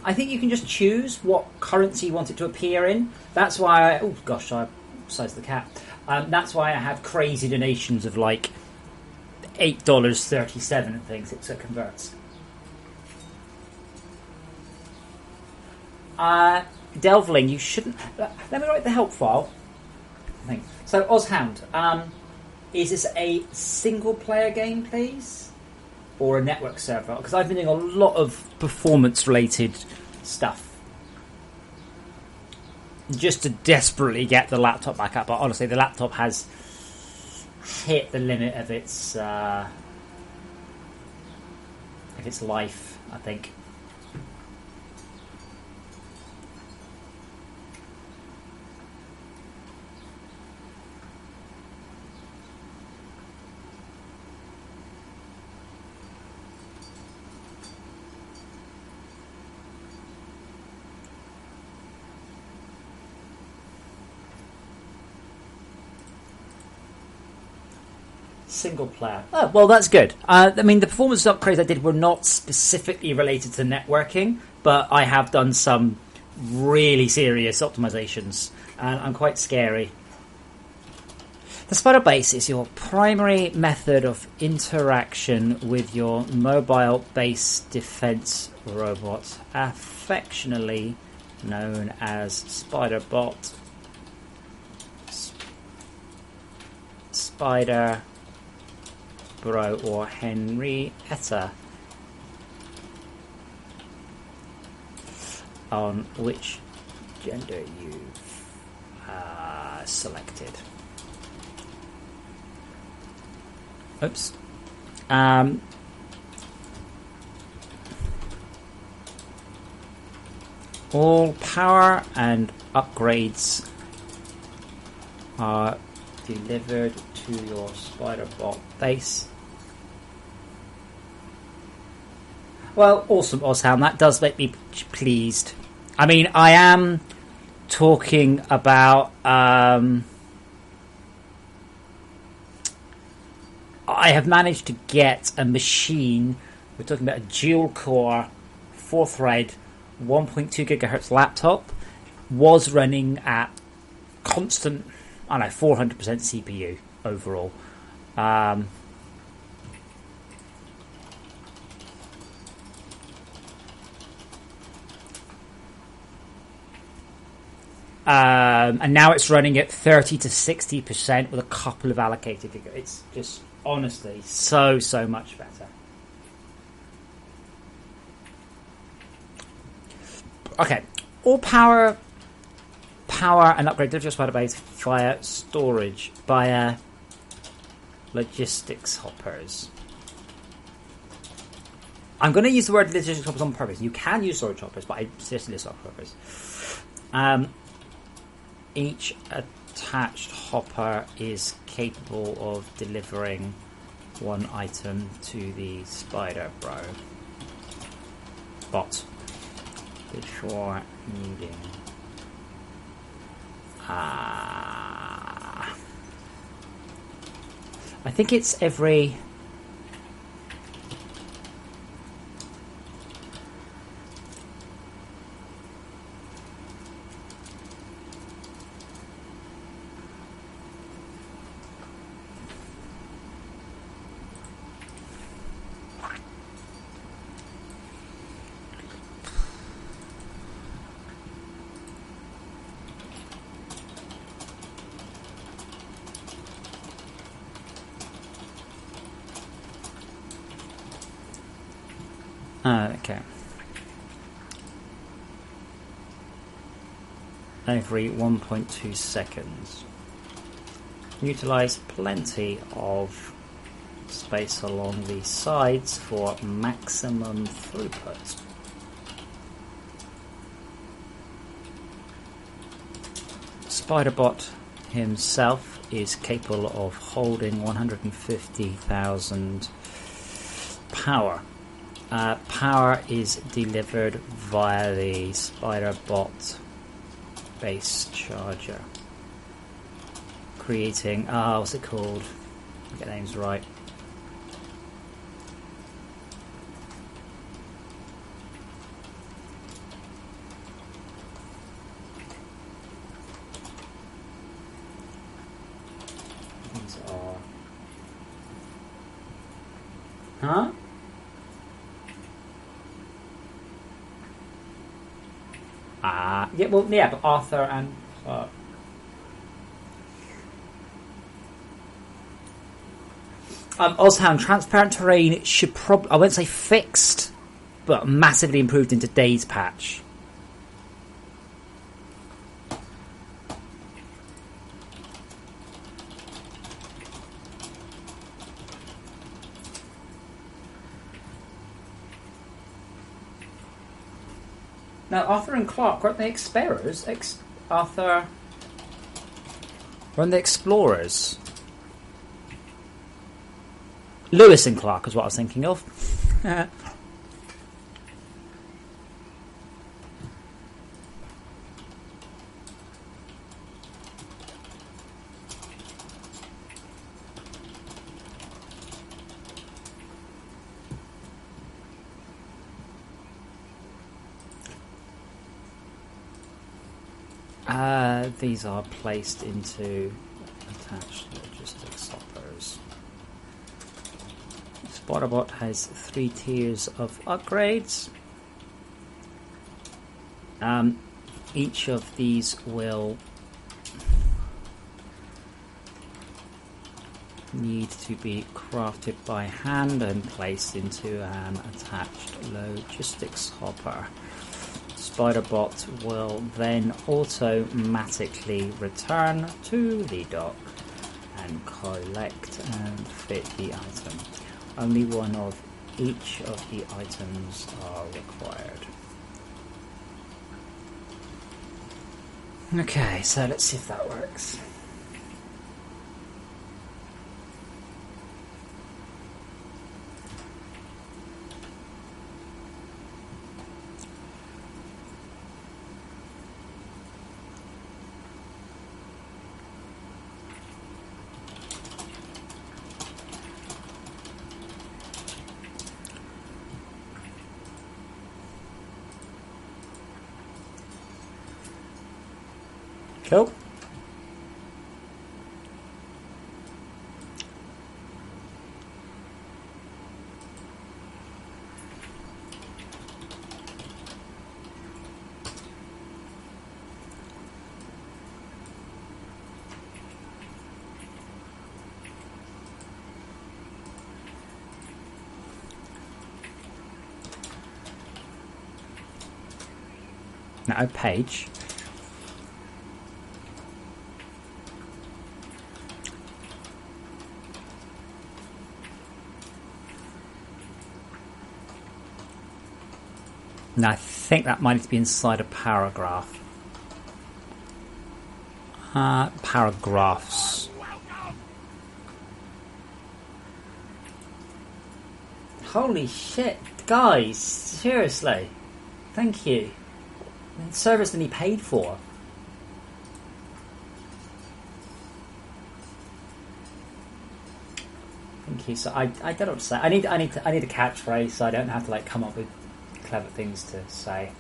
I think you can just choose what currency you want it to appear in. That's why oh gosh, I sized the cat. That's why I have crazy donations of like $8.37 and things, so it converts. Delvling, you shouldn't, let me write the help file. So, Ozhound, is this a single player game, please? Or a network server? Because I've been doing a lot of performance-related stuff. Just to desperately get the laptop back up. But honestly, the laptop has hit the limit of its life, I think. Single player. Oh, well, that's good. I mean, the performance upgrades I did were not specifically related to networking, but I have done some really serious optimizations, and I'm quite scary. The Spider Base is your primary method of interaction with your mobile base defense robot, affectionately known as Spider-Bot, Spider Bro or Henrietta, on which gender you've selected. Oops. All power and upgrades are delivered to your Spider-Bot base. Well, awesome, Ozhound. That does make me pleased. I mean, I am talking about... I have managed to get a machine. We're talking about a dual-core, 4-thread, 1.2 gigahertz laptop. Was running at constant, I don't know, 400% CPU overall. And now it's running at 30 to 60% with a couple of allocated gigahertz. It's just, honestly, so much better. Okay, all power and upgrade digital Spider Base via storage, via logistics hoppers. I'm going to use the word logistics hoppers on purpose. You can use storage hoppers, but I suggest this on purpose. Each attached hopper is capable of delivering one item to the spider bot before needing. I think it's every. Okay. Every 1.2 seconds. Utilize plenty of space along the sides for maximum throughput. Spiderbot himself is capable of holding 150,000 power. Power is delivered via the Spiderbot base charger, creating what's it called? I'll get names right. These are but Arthur and Clark. Ozhound, transparent terrain should probably, I won't say fixed, but massively improved in today's patch. Now, Arthur and Clark, weren't they explorers? Arthur... weren't they explorers? Lewis and Clark is what I was thinking of. These are placed into attached logistics hoppers. Spiderbot has 3 tiers of upgrades. Each of these will need to be crafted by hand and placed into an attached logistics hopper. Spiderbot will then automatically return to the dock and collect and fit the item. Only one of each of the items are required. Okay, so let's see if that works. Cool. Now, page. Now I think that might need to be inside a paragraph. Paragraphs. Holy shit, guys! Seriously, thank you. Service than he paid for. Thank you. So I don't know what to say. I need a catchphrase so I don't have to like come up with clever things to say.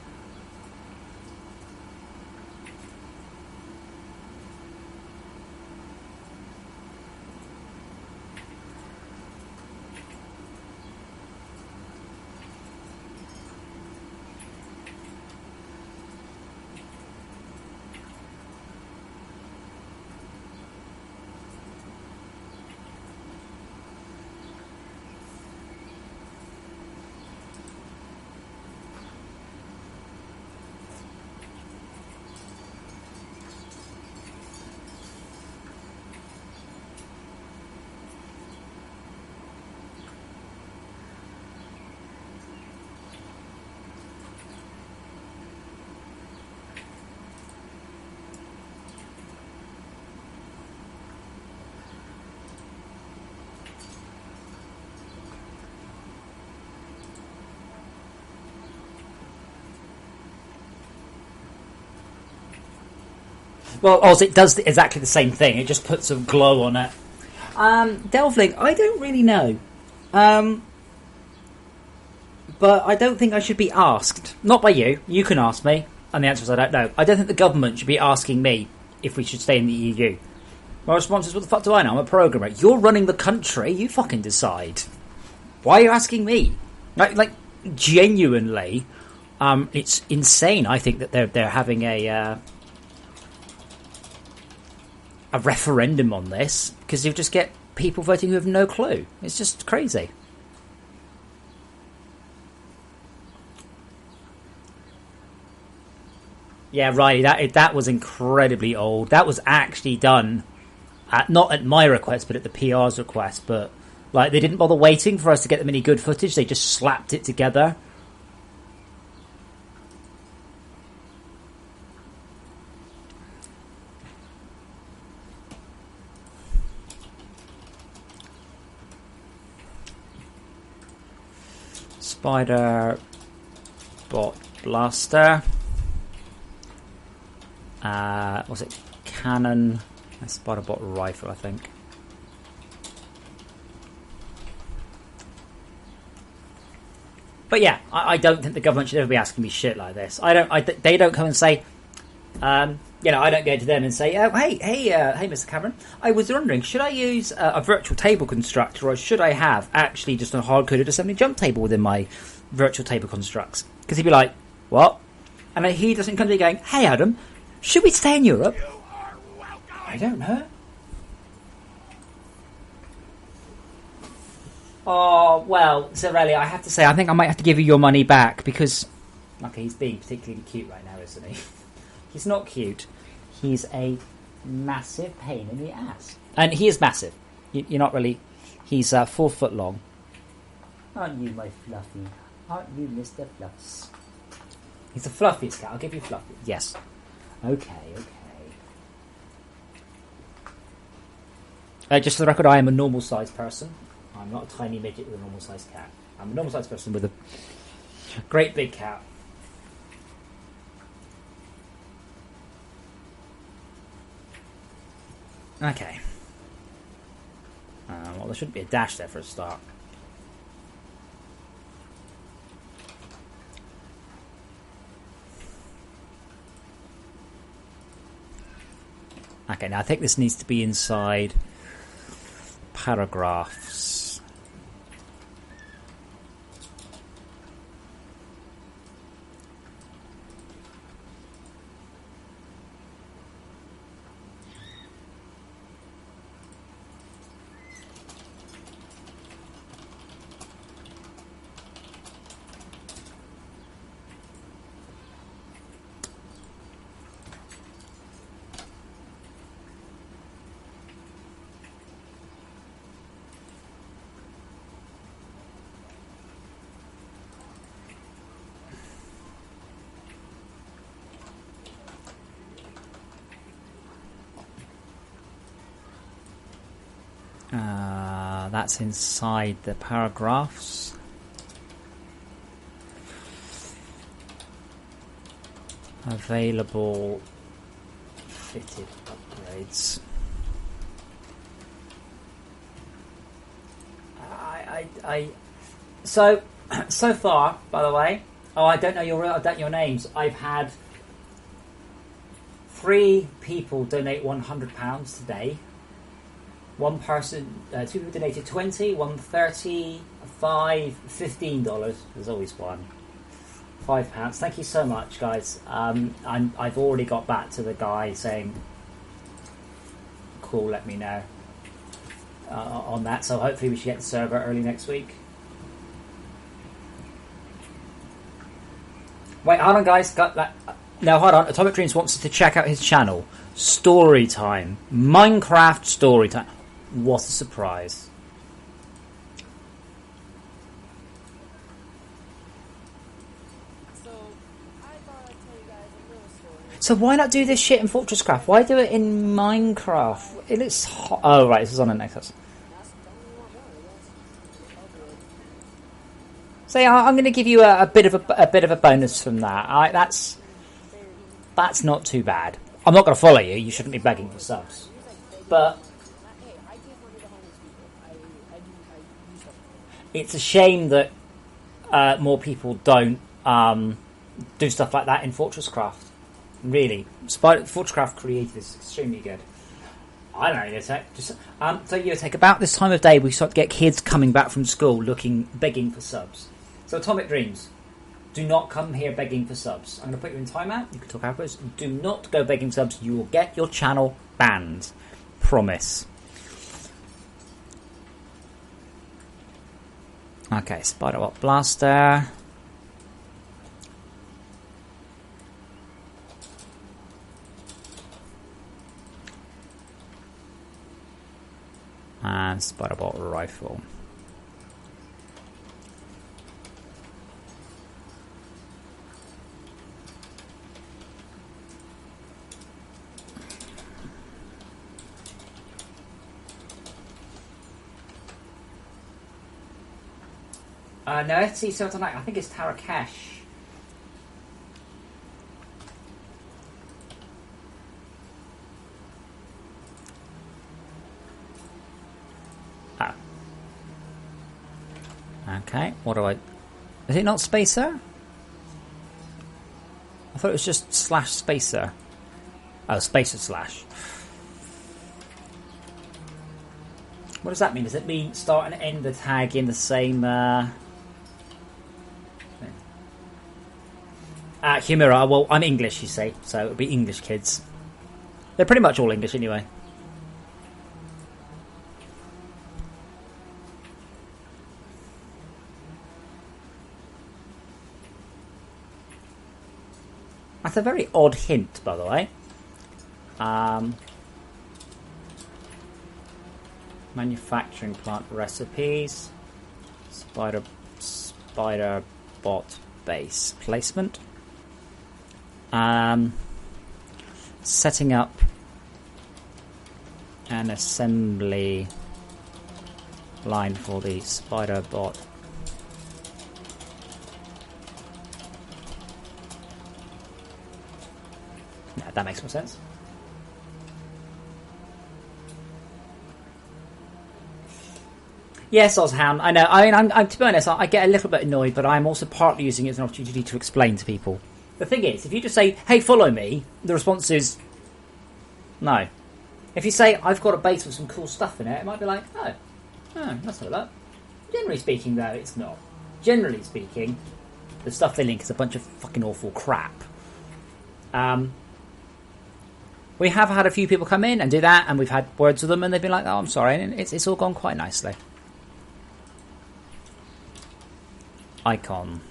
Well, Oz, it does exactly the same thing. It just puts a glow on it. Delvling, I don't really know. But I don't think I should be asked. Not by you. You can ask me. And the answer is I don't know. I don't think the government should be asking me if we should stay in the EU. My response is, what the fuck do I know? I'm a programmer. You're running the country. You fucking decide. Why are you asking me? Like genuinely, it's insane. I think that they're having a referendum on this because you just get people voting who have no clue. It's just crazy. Yeah, Riley, that was incredibly old. That was actually done not at my request, but at the PR's request. But like, they didn't bother waiting for us to get them any good footage. They just slapped it together. Spider bot blaster. Was it cannon? A spider bot rifle, I think. But yeah, I don't think the government should ever be asking me shit like this. They don't come and say, I don't go to them and say, hey, Mr. Cameron, I was wondering, should I use a virtual table constructor, or should I have actually just a hard-coded assembly jump table within my virtual table constructs? Because he'd be like, what? And he doesn't come to me going, hey, Adam, should we stay in Europe? You are welcome. I don't know. Oh, well, Zarelli, I have to say, I think I might have to give you your money back because... Okay, he's being particularly cute right now, isn't he? He's not cute. He's a massive pain in the ass. And he is massive. You're not really... He's 4 foot long. Aren't you, my Fluffy? Aren't you, Mr. Fluffs? He's the fluffiest cat. I'll give you Fluffy. Yes. Okay. Just for the record, I am a normal-sized person. I'm not a tiny midget with a normal-sized cat. I'm a normal-sized person with a great big cat. Okay. Well, there shouldn't be a dash there for a start. Okay, now I think this needs to be inside paragraphs. That's inside the paragraphs. Available fitted upgrades. So far, by the way. Oh, I don't know your names. I've had 3 people donate £100 today. One person, 2 people donated 20, one 30, 5, $15. There's always one. £5. Thank you so much, guys. I've already got back to the guy saying, "Cool, let me know." On that, so hopefully we should get the server early next week. Wait, hold on, guys. No, hold on. Atomic Dreams wants us to check out his channel. Story time. Minecraft story time. What a surprise. So, I thought I'd tell you guys a little story. So why not do this shit in FortressCraft? Why do it in Minecraft? It looks hot. Oh, right, this is on an Nexus. That's the only one more, I guess. I'll do it. So yeah, I'm going to give you a bit of a bonus from that. That's not too bad. I'm not going to follow you. You shouldn't be begging for subs. But Hey, I give money to homeless people. I do stuff. it's a shame that more people don't do stuff like that in FortressCraft. Really, FortressCraft creative is extremely good. I don't know, Tech. So Tech, about this time of day, we start to get kids coming back from school begging for subs. So Atomic Dreams, do not come here begging for subs. I'm going to put you in timeout. You can talk afterwards. Do not go begging subs. You will get your channel banned. Promise. Okay, Spider-Bot Blaster. And Spider-Bot Rifle. No, let's see. So tonight, I think it's Tarakesh. Ah. Okay. What do I? Is it not Spacer? I thought it was just slash Spacer. Oh, Spacer slash. What does that mean? Does it mean start and end the tag in the same? Humira, well, I'm English, you see, so it'll be English kids. They're pretty much all English anyway. That's a very odd hint, by the way. Manufacturing plant recipes. Spider bot base placement. Setting up an assembly line for the spider bot. Yeah, that makes more sense. Yes, Ozhound, I know. I mean, I'm to be honest, I get a little bit annoyed, but I'm also partly using it as an opportunity to explain to people. The thing is, if you just say, "Hey, follow me," the response is no. If you say, "I've got a base with some cool stuff in it," it might be like, "Oh, that's not that." Generally speaking, though, it's not. Generally speaking, the stuff they link is a bunch of fucking awful crap. We have had a few people come in and do that, and we've had words with them, and they've been like, "Oh, I'm sorry," and it's all gone quite nicely. Icon.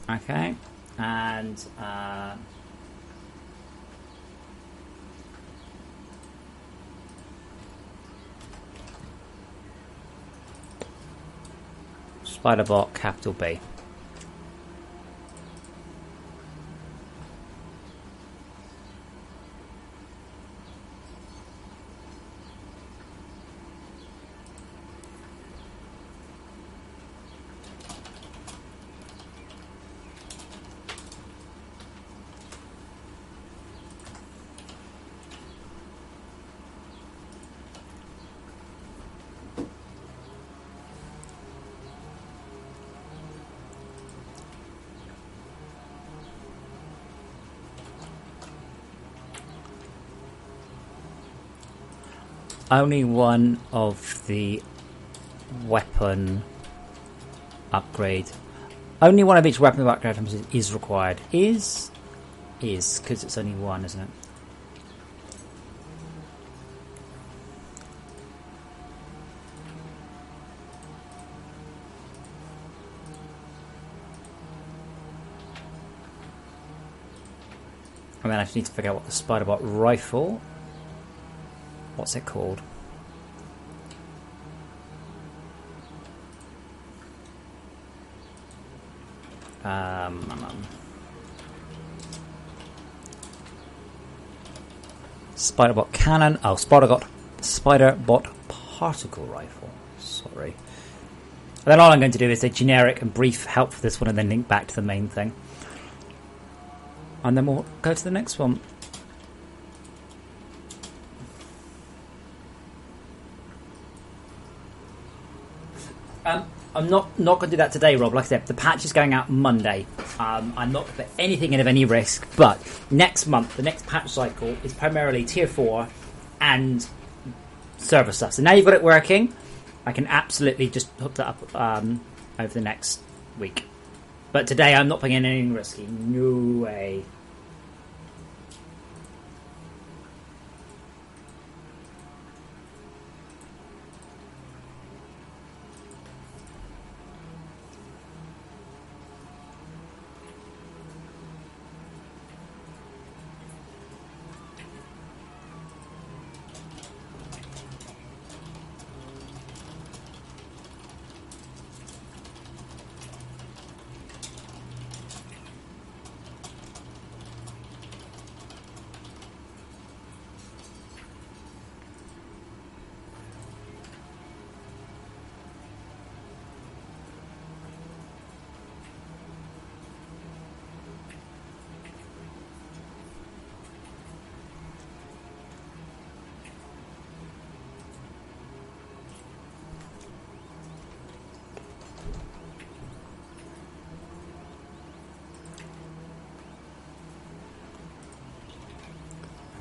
Okay. and Spiderbot capital B. Only one of the weapon upgrade. Only one of each weapon upgrade items is required. Is because it's only one, isn't it? And then I just need to figure out what the Spiderbot rifle. What's it called? Spiderbot cannon. Oh, Spiderbot particle rifle. Sorry. And then all I'm going to do is a generic and brief help for this one, and then link back to the main thing. And then we'll go to the next one. I'm not going to do that today, Rob. Like I said, the patch is going out Monday. I'm not going to put anything in of any risk. But next month, the next patch cycle is primarily Tier 4 and server stuff. So now you've got it working, I can absolutely just hook that up over the next week. But today I'm not putting in anything risky. No way.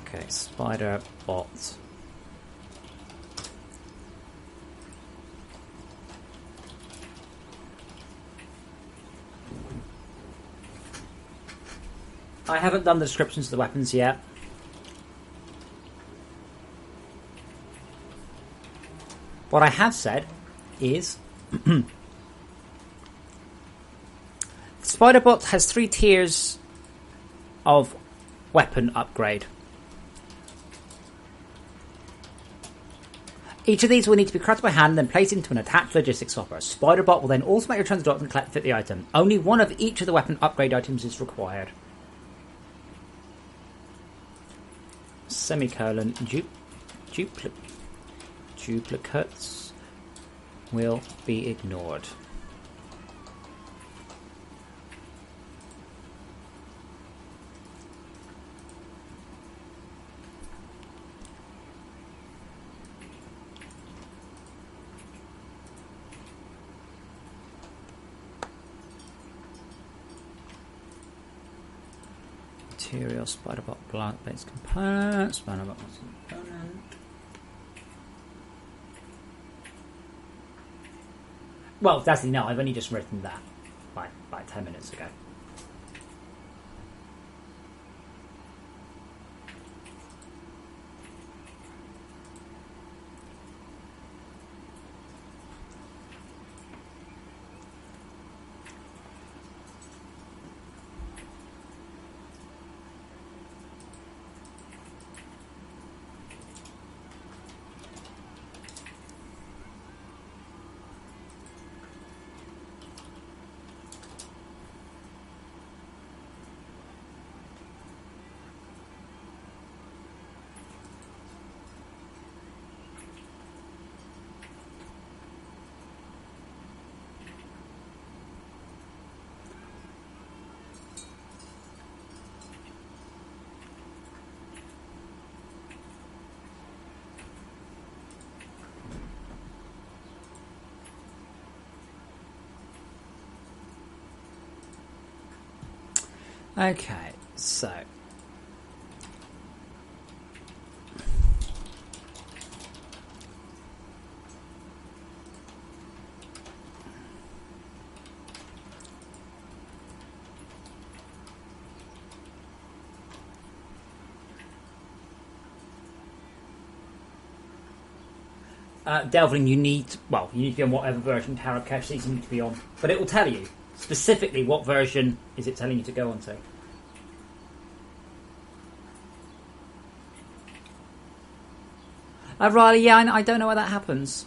Okay, spider bot. I haven't done the descriptions of the weapons yet. What I have said is Spiderbot has 3 tiers of weapon upgrade. Each of these will need to be crafted by hand and then placed into an attached logistics hopper. Spiderbot will then automatically return to the docks and collect and fit the item. Only one of each of the weapon upgrade items is required. Semicolon. Duplicates will be ignored. Material, Spiderbot, plant-based components, Spiderbot component. Well, Dazzly, no, I've only just written that like 10 minutes ago. Okay, so Delvin, you need to be on whatever version Tarot Cache says you need to be on, but it will tell you specifically what version is it telling you to go on to. Riley, yeah, I don't know why that happens.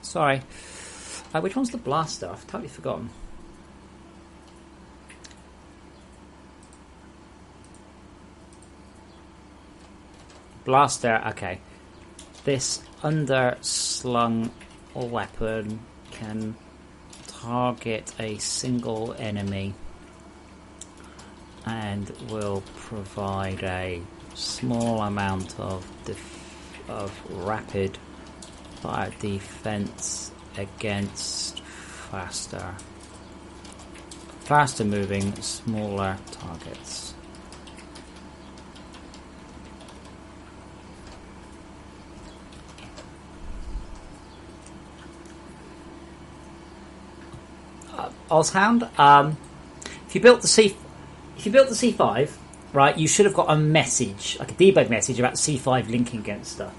Sorry. Which one's the blaster? I've totally forgotten. Blaster, okay. This underslung weapon can target a single enemy and will provide a small amount of rapid fire defense against faster moving smaller targets. Ozhound, if you built the C5, right, you should have got a message, like a debug message about C5 linking against stuff.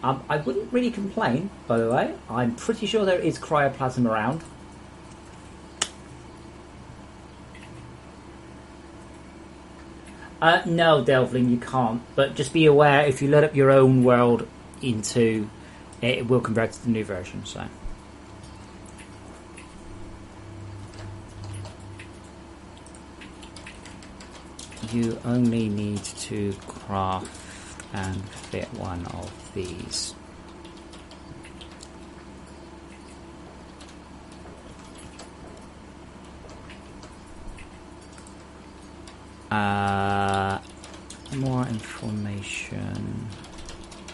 I wouldn't really complain, by the way. I'm pretty sure there is cryoplasm around. No, Delvling, you can't. But just be aware, if you load up your own world into it, it will convert to the new version, so... You only need to craft and fit one of these. More information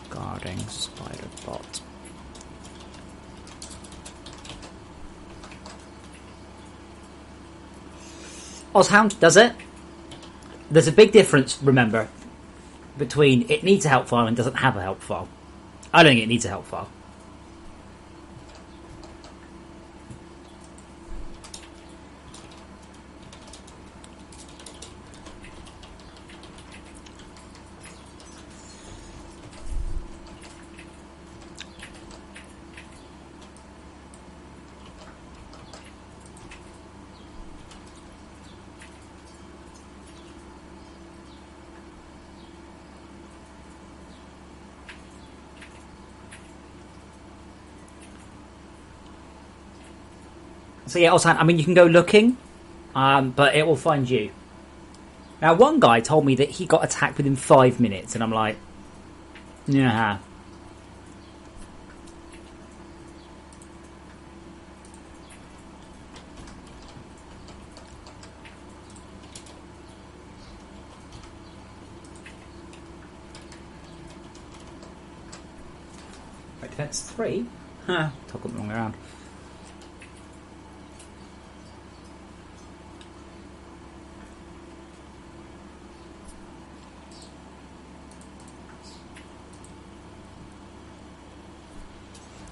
regarding spider bot. Ozhound does it. There's a big difference, remember, between it needs a help file and doesn't have a help file. I don't think it needs a help file. So yeah, also, I mean, you can go looking, but it will find you. Now, one guy told me that he got attacked within 5 minutes, and I'm like, yeah. Right, defense 3? Huh, took them the wrong way around.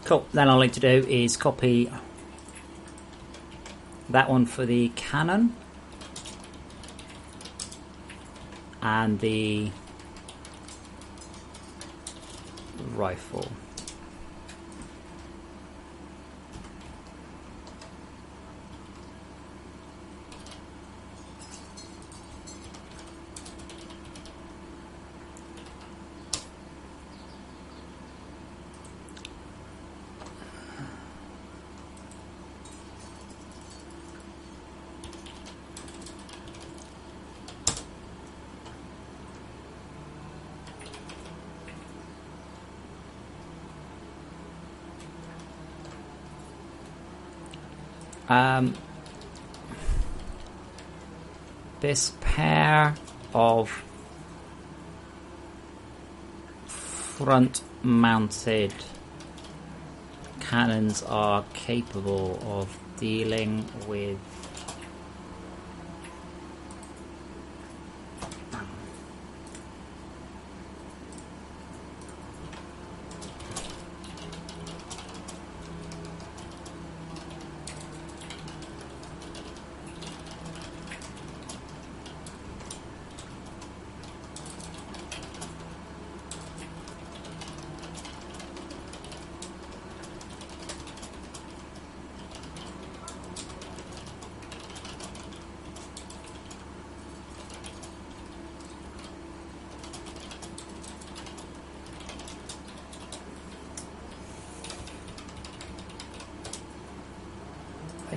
Cool, then all I need to do is copy that one for the cannon and the rifle. This pair of front-mounted cannons are capable of dealing with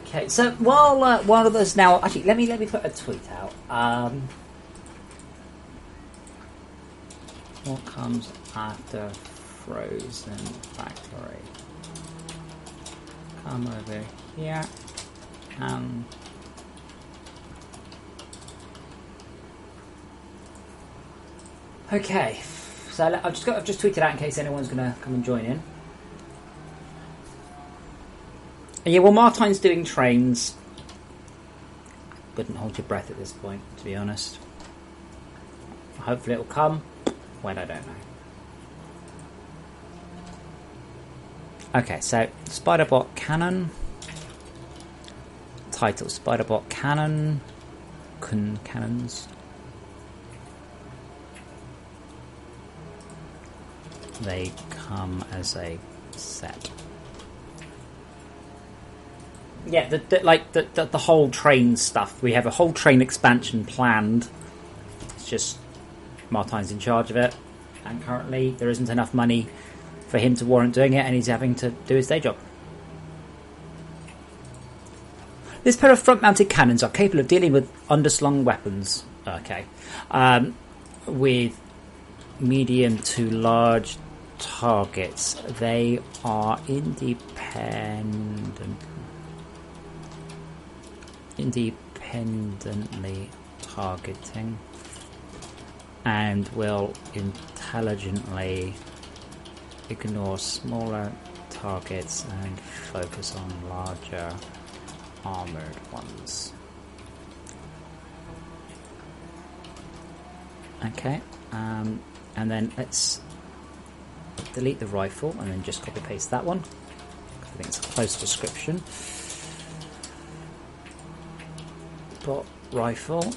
Okay, so while one of us now, actually, let me put a tweet out. What comes after Frozen Factory? Come over here and okay. So I've just tweeted out in case anyone's going to come and join in. And yeah, well, Martine's doing trains. Couldn't hold your breath at this point, to be honest. Hopefully it'll come. When, I don't know. Okay, so Spiderbot Cannon. Title Spiderbot Cannon. Cannons. They come as a set. Yeah, the whole train stuff. We have a whole train expansion planned. It's just Martine's in charge of it, and currently there isn't enough money for him to warrant doing it, and he's having to do his day job. This pair of front-mounted cannons are capable of dealing with underslung weapons. Okay, with medium to large targets. They are independently targeting and will intelligently ignore smaller targets and focus on larger armored ones. Okay, and then let's delete the rifle and then just copy paste that one. I think it's a close description. Bot rifle.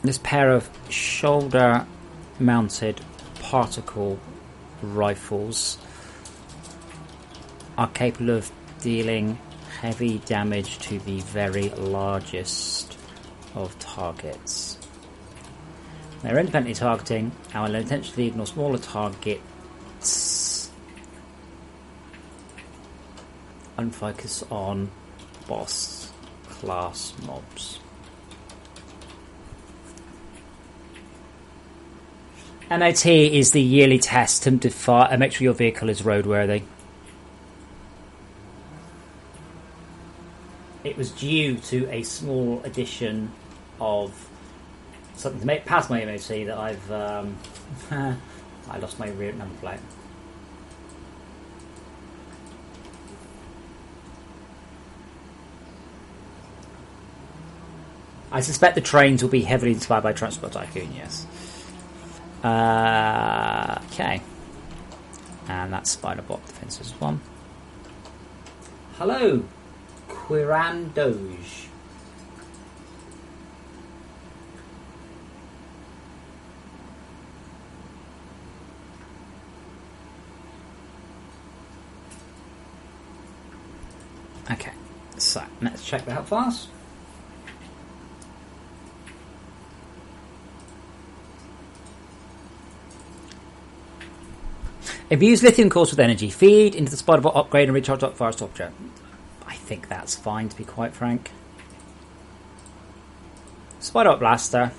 This pair of shoulder-mounted particle rifles are capable of dealing heavy damage to the very largest of targets. They're independently targeting and will intentionally ignore smaller targets and focus on boss class mobs. MOT is the yearly test to make sure your vehicle is roadworthy. It was due to a small addition of something to make past my MOT that I've I lost my rear number plate. I suspect the trains will be heavily inspired by Transport Tycoon, yes. Okay. And that's Spiderbot Defenses 1. Hello, Quirandoge. Okay, so let's check that out fast. Infuse lithium cores with energy. Feed into the Spiderbot upgrade and recharge up forest object. I think that's fine, to be quite frank. Spiderbot Blaster.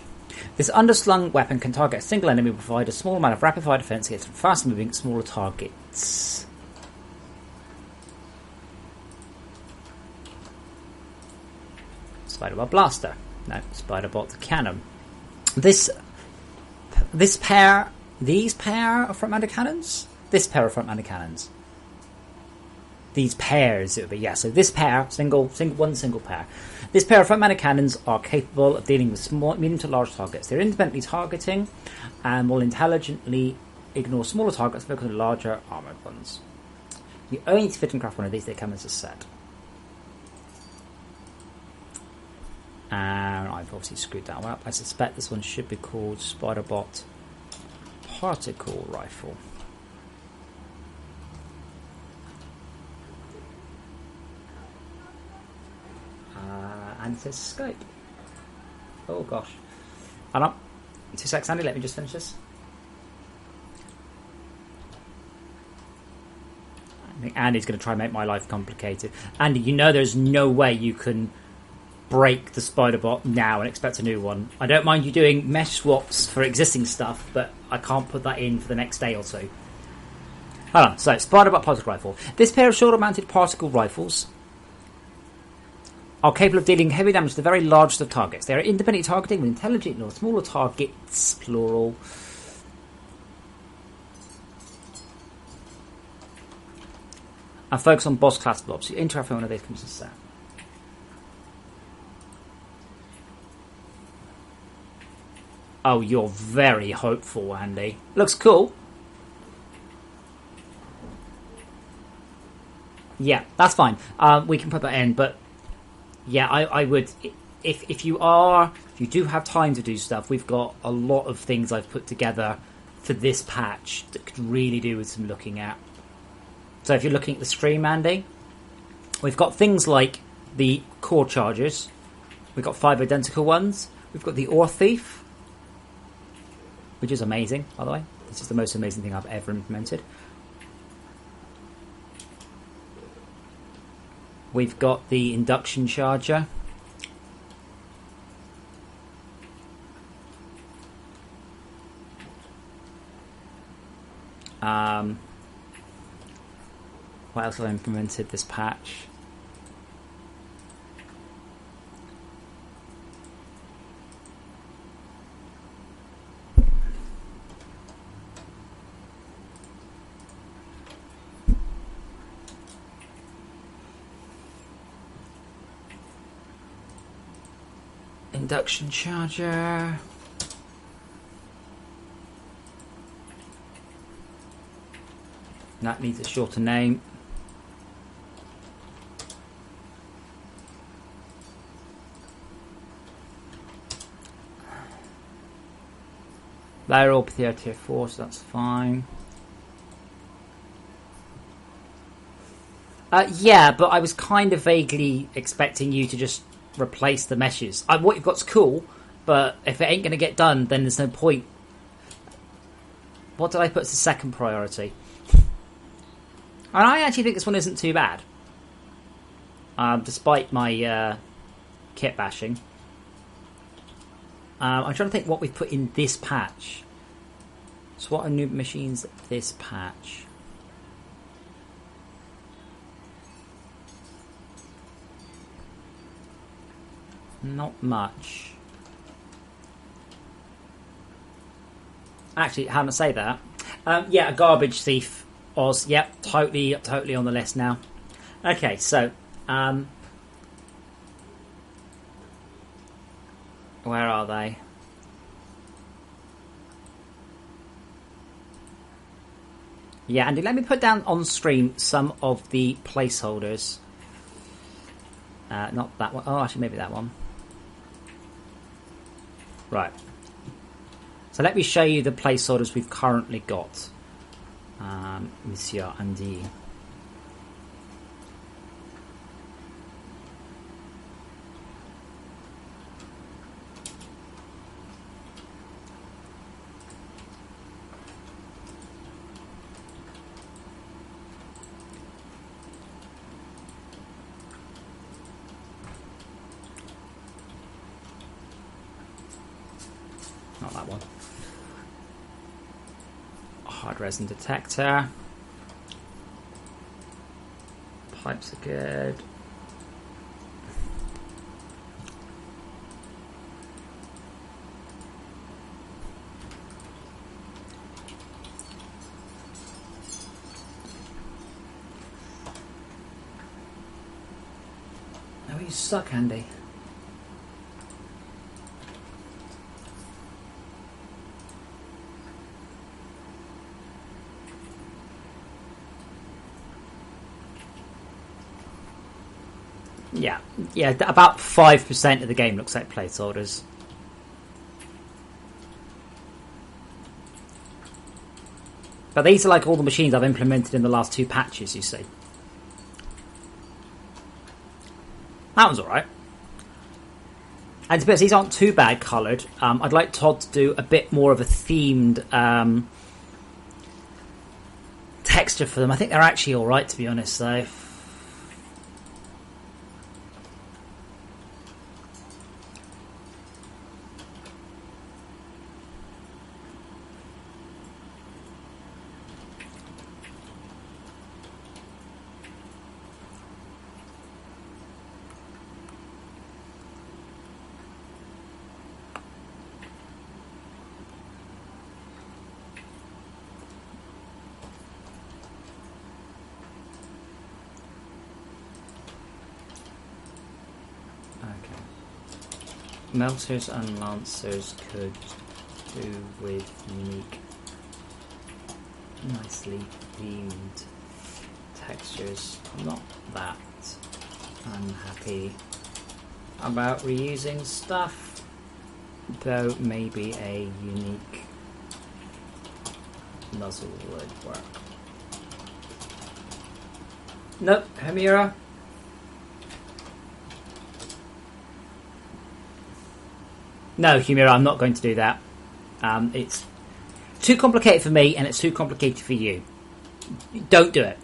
This underslung weapon can target a single enemy and provide a small amount of rapid fire defense against fast moving smaller targets. Spiderbot Blaster. No, Spiderbot the Cannon. These pair of front-mounted cannons? This pair of front-mounted cannons. These pairs, it would be, yeah. So this pair, one single pair. This pair of front-mounted cannons are capable of dealing with small, medium to large targets. They're independently targeting and will intelligently ignore smaller targets and focus on larger armoured ones. You only need to fit and craft one of these. They come as a set. And I've obviously screwed that one up. I suspect this one should be called Spiderbot Particle Rifle. And it says Skype. Oh gosh. Hold on. 2 seconds, Andy. Let me just finish this. I think Andy's going to try and make my life complicated. Andy, you know there's no way you can break the spider bot now and expect a new one. I don't mind you doing mesh swaps for existing stuff, but I can't put that in for the next day or two. Hold on. So, spider bot particle rifle. This pair of shoulder-mounted particle rifles are capable of dealing heavy damage to the very largest of targets. They are independently targeting with intelligent or smaller targets, plural. And focus on boss class blobs. You interact with one of these comes to set. Oh, you're very hopeful, Andy. Looks cool. Yeah, that's fine. We can put that in, but yeah, I would. If you do have time to do stuff, we've got a lot of things I've put together for this patch that could really do with some looking at. So if you're looking at the stream, Andy, we've got things like the core charges. We've got 5 identical ones. We've got the ore thief, which is amazing, by the way. This is the most amazing thing I've ever implemented. We've got the induction charger. What else have I implemented this patch? Induction charger. That needs a shorter name. Layer up here tier 4, so that's fine. Yeah, but I was kind of vaguely expecting you to just replace the meshes. What you've got's cool, but if it ain't going to get done, then there's no point. What did I put as the second priority? And I actually think this one isn't too bad. Despite my kit bashing. I'm trying to think what we've put in this patch. So what are new machines this patch? Not much. Actually, how to say that? Yeah, a garbage thief. Oz. Yep, totally on the list now. Okay, so where are they? Yeah, Andy, let me put down on stream some of the placeholders. Not that one. Oh, actually, maybe that one. Right. So let me show you the placeholders we've currently got. Monsieur Andy. Not that one. Hard resin detector. Pipes are good. Oh, you suck, Andy. Yeah, about 5% of the game looks like placeholders. But these are like all the machines I've implemented in the last 2 patches, you see. That one's alright. And to be honest, these aren't too bad coloured. I'd like Todd to do a bit more of a themed texture for them. I think they're actually all right, to be honest, though. Melters and Lancers could do with unique, nicely themed textures. I'm not that unhappy about reusing stuff, though maybe a unique muzzle would work. Nope, Hemira. No, Humira, I'm not going to do that. It's too complicated for me, and it's too complicated for you. Don't do it.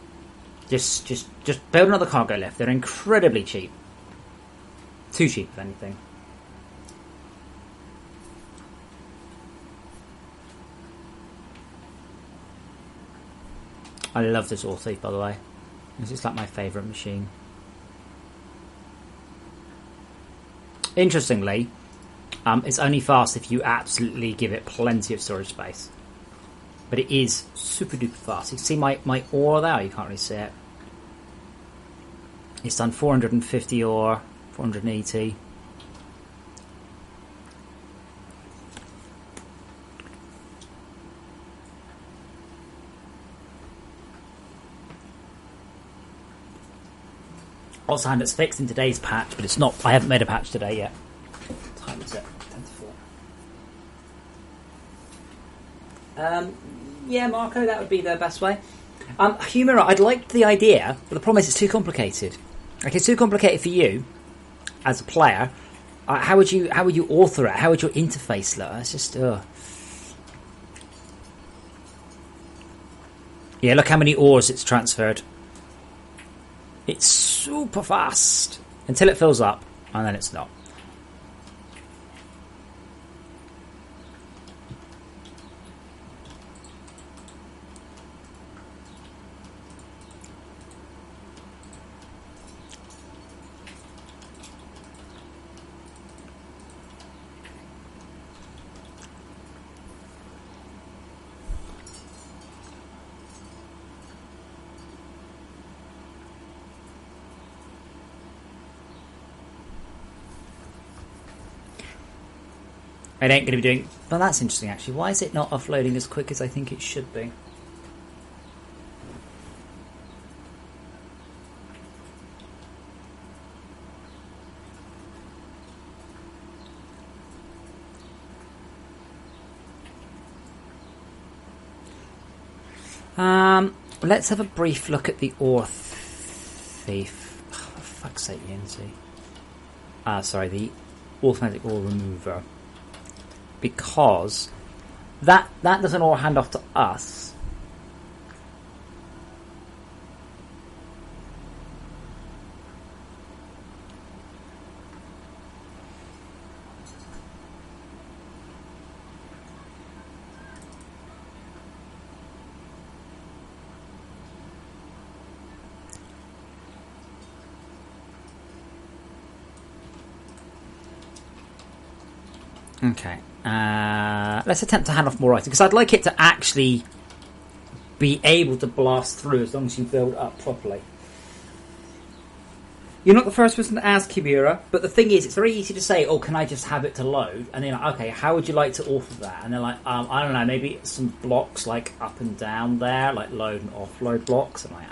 Just build another cargo lift. They're incredibly cheap. Too cheap, if anything. I love this ore thief, by the way. This is like my favourite machine. Interestingly, it's only fast if you absolutely give it plenty of storage space. But it is super duper fast. You can see my ore there, you can't really see it. It's done 450 ore, 480. Also, and it's fixed in today's patch, but it's not. I haven't made a patch today yet. What time is it? 10 to 4. Yeah, Marco, that would be the best way. Humira, I'd like the idea, but the problem is it's too complicated. Like, it's too complicated for you as a player. How would you author it? How would your interface look? It's just Yeah, look how many ores it's transferred. It's super fast until it fills up, and then it's not. It ain't going to be doing... Well, that's interesting, actually. Why is it not offloading as quick as I think it should be? Let's have a brief look at the ore thief. Oh, for fuck's sake, Yancy. Sorry, the automatic ore remover. Because that doesn't all hand off to us. Okay. Let's attempt to hand off more items, because I'd like it to actually be able to blast through as long as you build up properly. You're not the first person to ask, Kimura, but the thing is, it's very easy to say, oh, can I just have it to load? And then, like, okay, how would you like to author that? And they're like, I don't know, maybe some blocks like up and down there, like load and offload blocks. I'm like,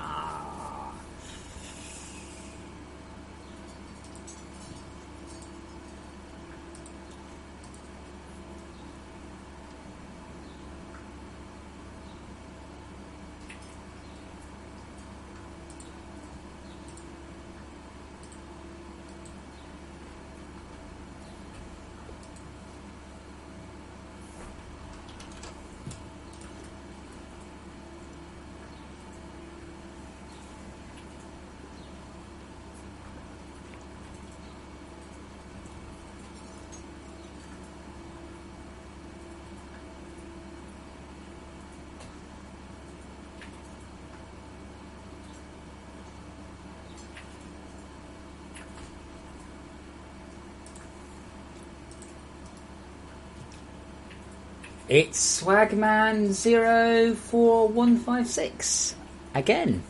It's Swagman04156 again.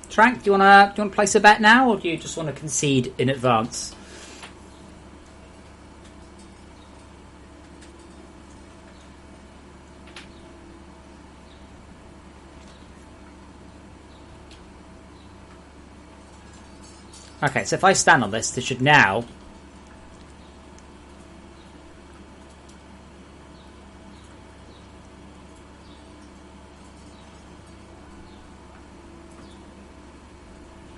Trank, do you wanna place a bet now, or do you just want to concede in advance? Okay, so if I stand on this should now...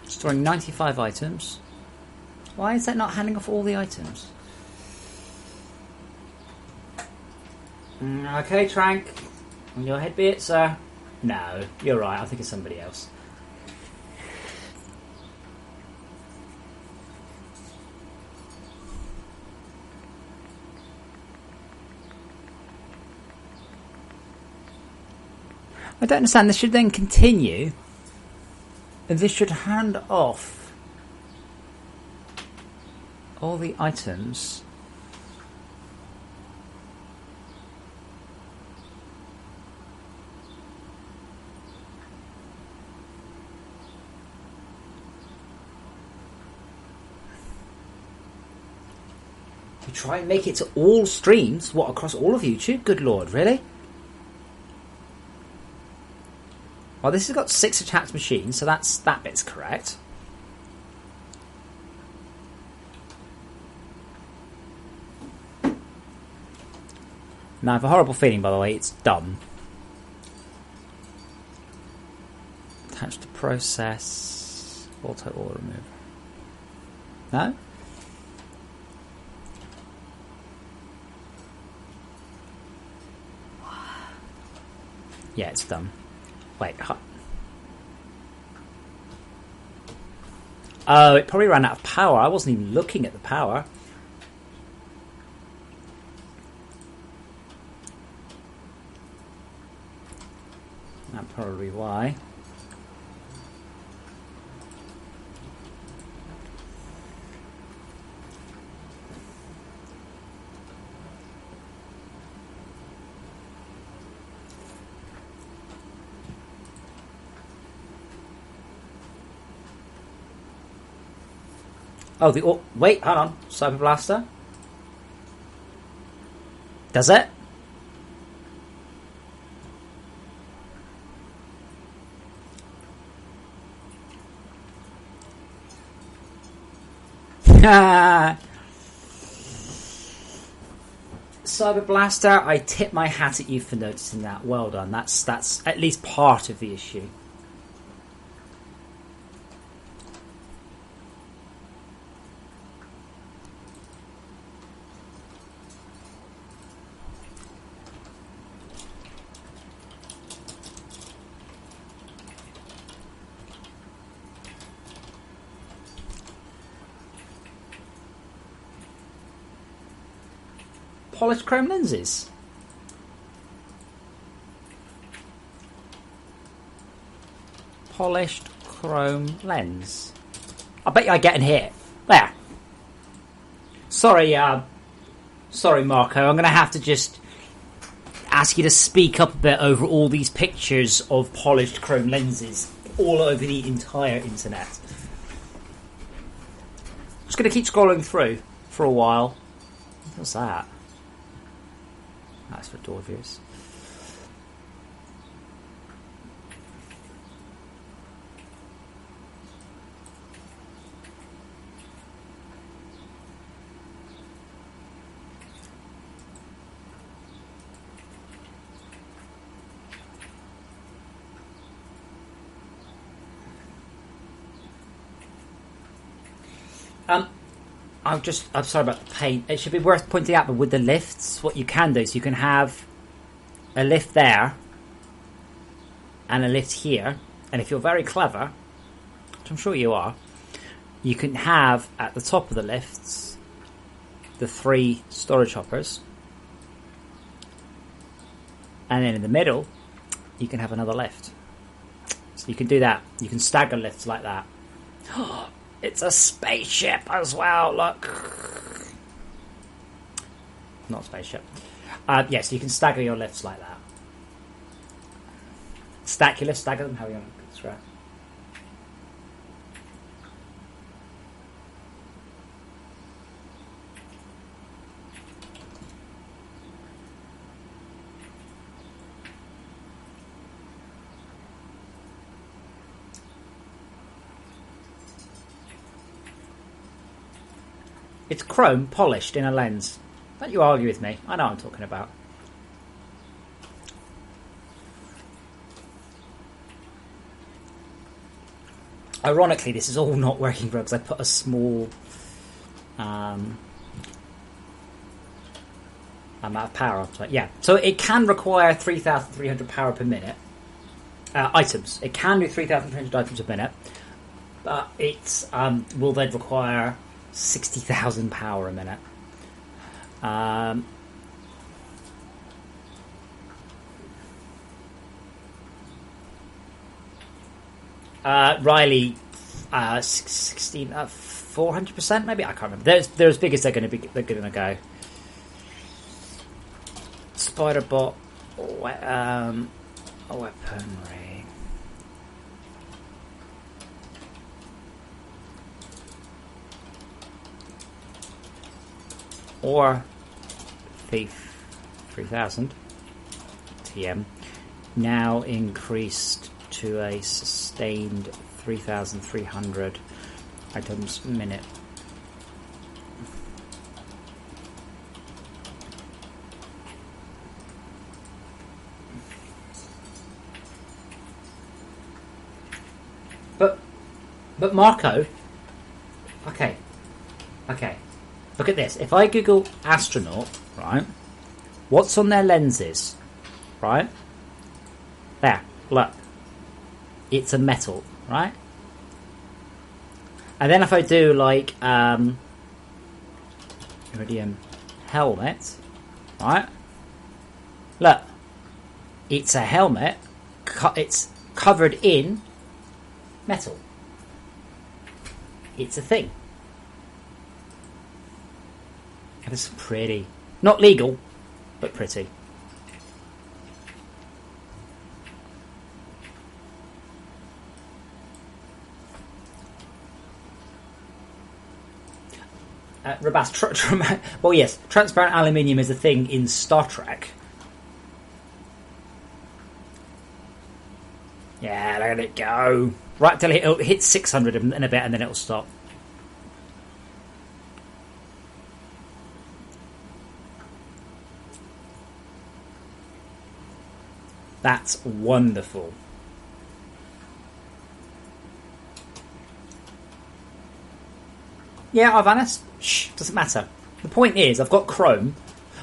storing 95 items. Why is that not handing off all the items? Okay, Trank. On your head be it, sir. No, you're right. I think it's somebody else. I don't understand. This should then continue. And this should hand off all the items. You try and make it to all streams? What, across all of YouTube? Good lord, really? Well, this has got 6 attached machines, so that bit's correct. Now, I have a horrible feeling, by the way, it's dumb. Attached to process. Auto order remove. No? Yeah, it's dumb. Wait, oh, it probably ran out of power. I wasn't even looking at the power. That's probably why. Oh, wait, hold on. Cyber Blaster. Does it? Cyber Blaster, I tip my hat at you for noticing that. Well done. That's at least part of the issue. Polished chrome lenses. Polished chrome lens. I bet you I get in here. There. Sorry, Marco. I'm going to have to just ask you to speak up a bit over all these pictures of polished chrome lenses all over the entire internet. Just going to keep scrolling through for a while. What's that? That's for door views. I'm sorry about the paint. It should be worth pointing out, but with the lifts, what you can do is you can have a lift there and a lift here, and if you're very clever, which I'm sure you are, you can have at the top of the lifts the 3 storage hoppers, and then in the middle you can have another lift. So you can do that. You can stagger lifts like that. It's a spaceship as well, look. Not a spaceship. Yes, you can stagger your lifts like that. Stack your lifts, stagger them, how you want to describe. It's chrome polished in a lens. Don't you argue with me. I know what I'm talking about. Ironically, this is all not working because I put a small amount of power onto it. Yeah, so it can require 3,300 power per minute. Items. It can do 3,300 items a minute, but it will then require 60,000 power a minute. Riley, 400%, maybe, I can't remember. They're as big as they're going to go. Spiderbot, weaponry. Or Thief 3000 TM, now increased to a sustained 3,300 items a minute. But Marco, okay. Look at this. If I Google astronaut, right, what's on their lenses, right? There, look. It's a metal, right? And then if I do like iridium helmet, right? Look, it's a helmet. It's covered in metal. It's a thing. And it's pretty. Not legal, but pretty. Rabas, well, yes, transparent aluminium is a thing in Star Trek. Yeah, let it go. Right till it hits 600 in a bit, and then it'll stop. That's wonderful. Yeah, Arvanis. Shh, doesn't matter. The point is, I've got chrome.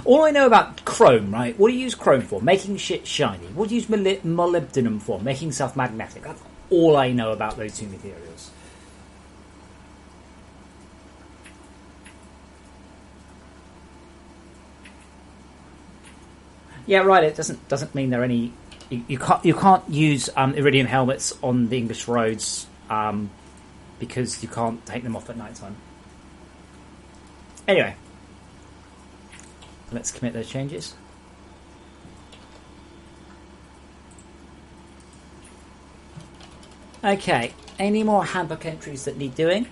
All I know about chrome, right? What do you use chrome for? Making shit shiny. What do you use molybdenum for? Making stuff magnetic. That's all I know about those two materials. Yeah, right. It doesn't mean there are any. You can't use iridium helmets on the English roads because you can't take them off at night time. Anyway, let's commit those changes. Okay, any more handbook entries that need doing?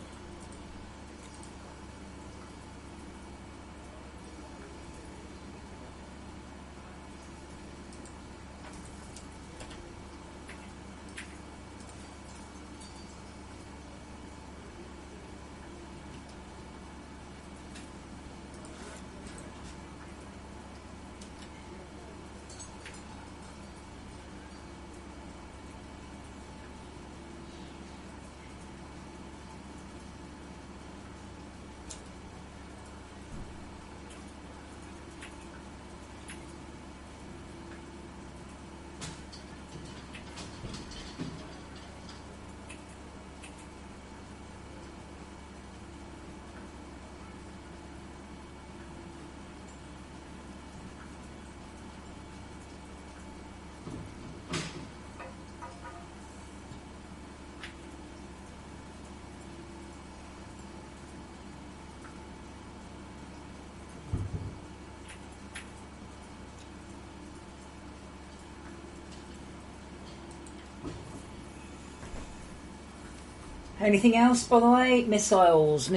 Anything else, by the way? Missiles.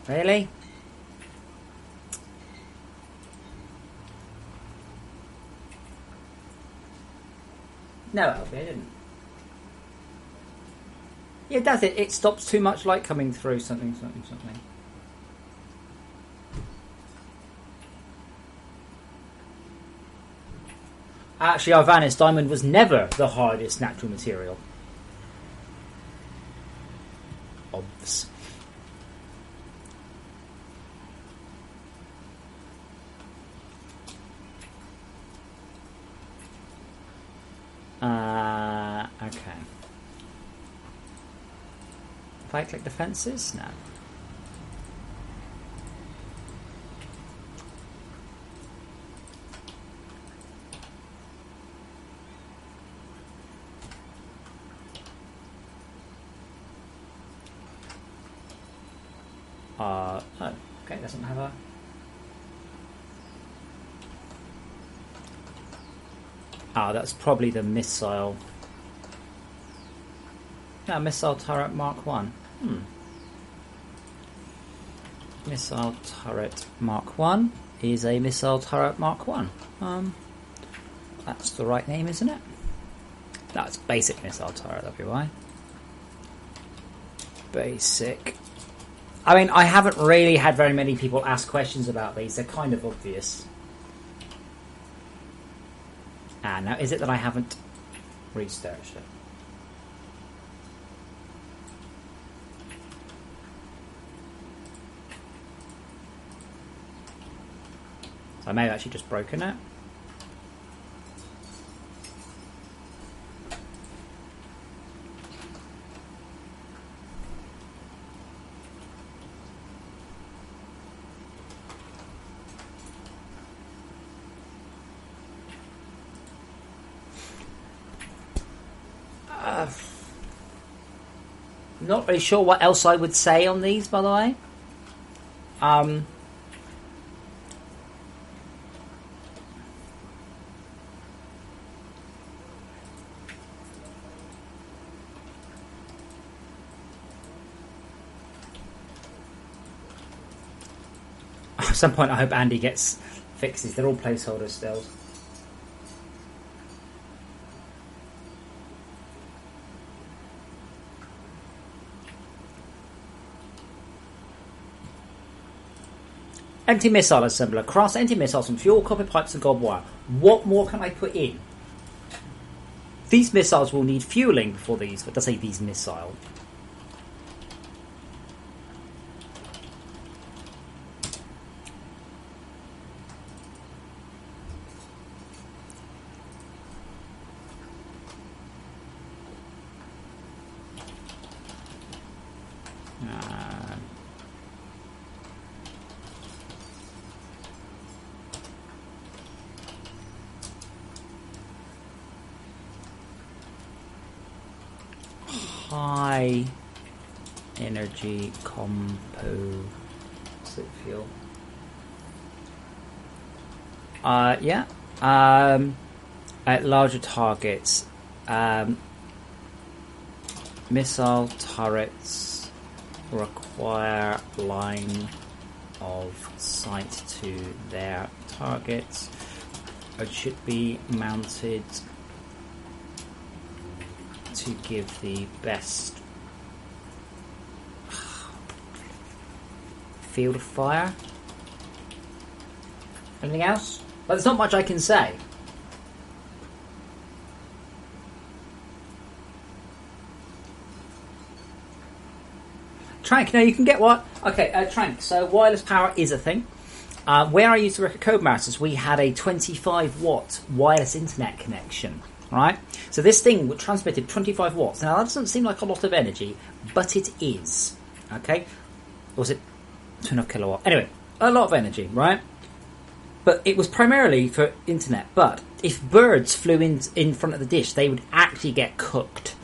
Really? No, Alfie, I didn't. Yeah, does it? It stops too much light coming through something. Actually, Arvanis diamond was never the hardest natural material. Obvs. Okay. If I click defenses? No. Oh, okay, it doesn't have a... Ah, that's probably the missile. No, missile turret Mark 1. Missile turret Mark 1 is a missile turret Mark 1. That's the right name, isn't it? No, it's basic missile turret, that'll be why. Basic. I mean, I haven't really had very many people ask questions about these. They're kind of obvious. Now, is it that I haven't researched it? So I may have actually just broken it. Not really sure what else I would say on these, by the way. At some point I hope Andy gets fixes. They're all placeholders still. Anti-missile assembler. Craft anti-missiles from fuel, copper pipes and gold wire. What more can I put in? These missiles will need fueling before these. But does say these missiles? High energy composite fuel. Yeah. At larger targets, missile turrets require line of sight to their targets. It should be mounted to give the best field of fire. Anything else? Well, there's not much I can say. Trank, now you can get what? Okay, Trank, so wireless power is a thing. Where I used to work at Codemasters, we had a 25 watt wireless internet connection. Right, so this thing transmitted 25 watts. Now that doesn't seem like a lot of energy, but it is. Okay, or was it 2.5 kilowatt? Anyway, a lot of energy, right? But it was primarily for internet. But if birds flew in front of the dish, they would actually get cooked.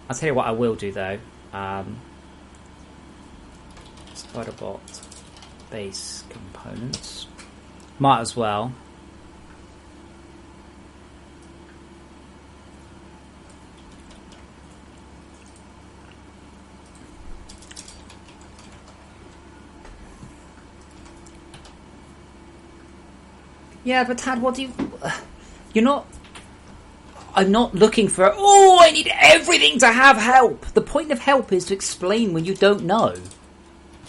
I'll tell you what I will do though. Spiderbot base components. Might as well. Yeah, but Tad, what do you... You're not... I'm not looking for... Oh, I need everything to have help! The point of help is to explain when you don't know.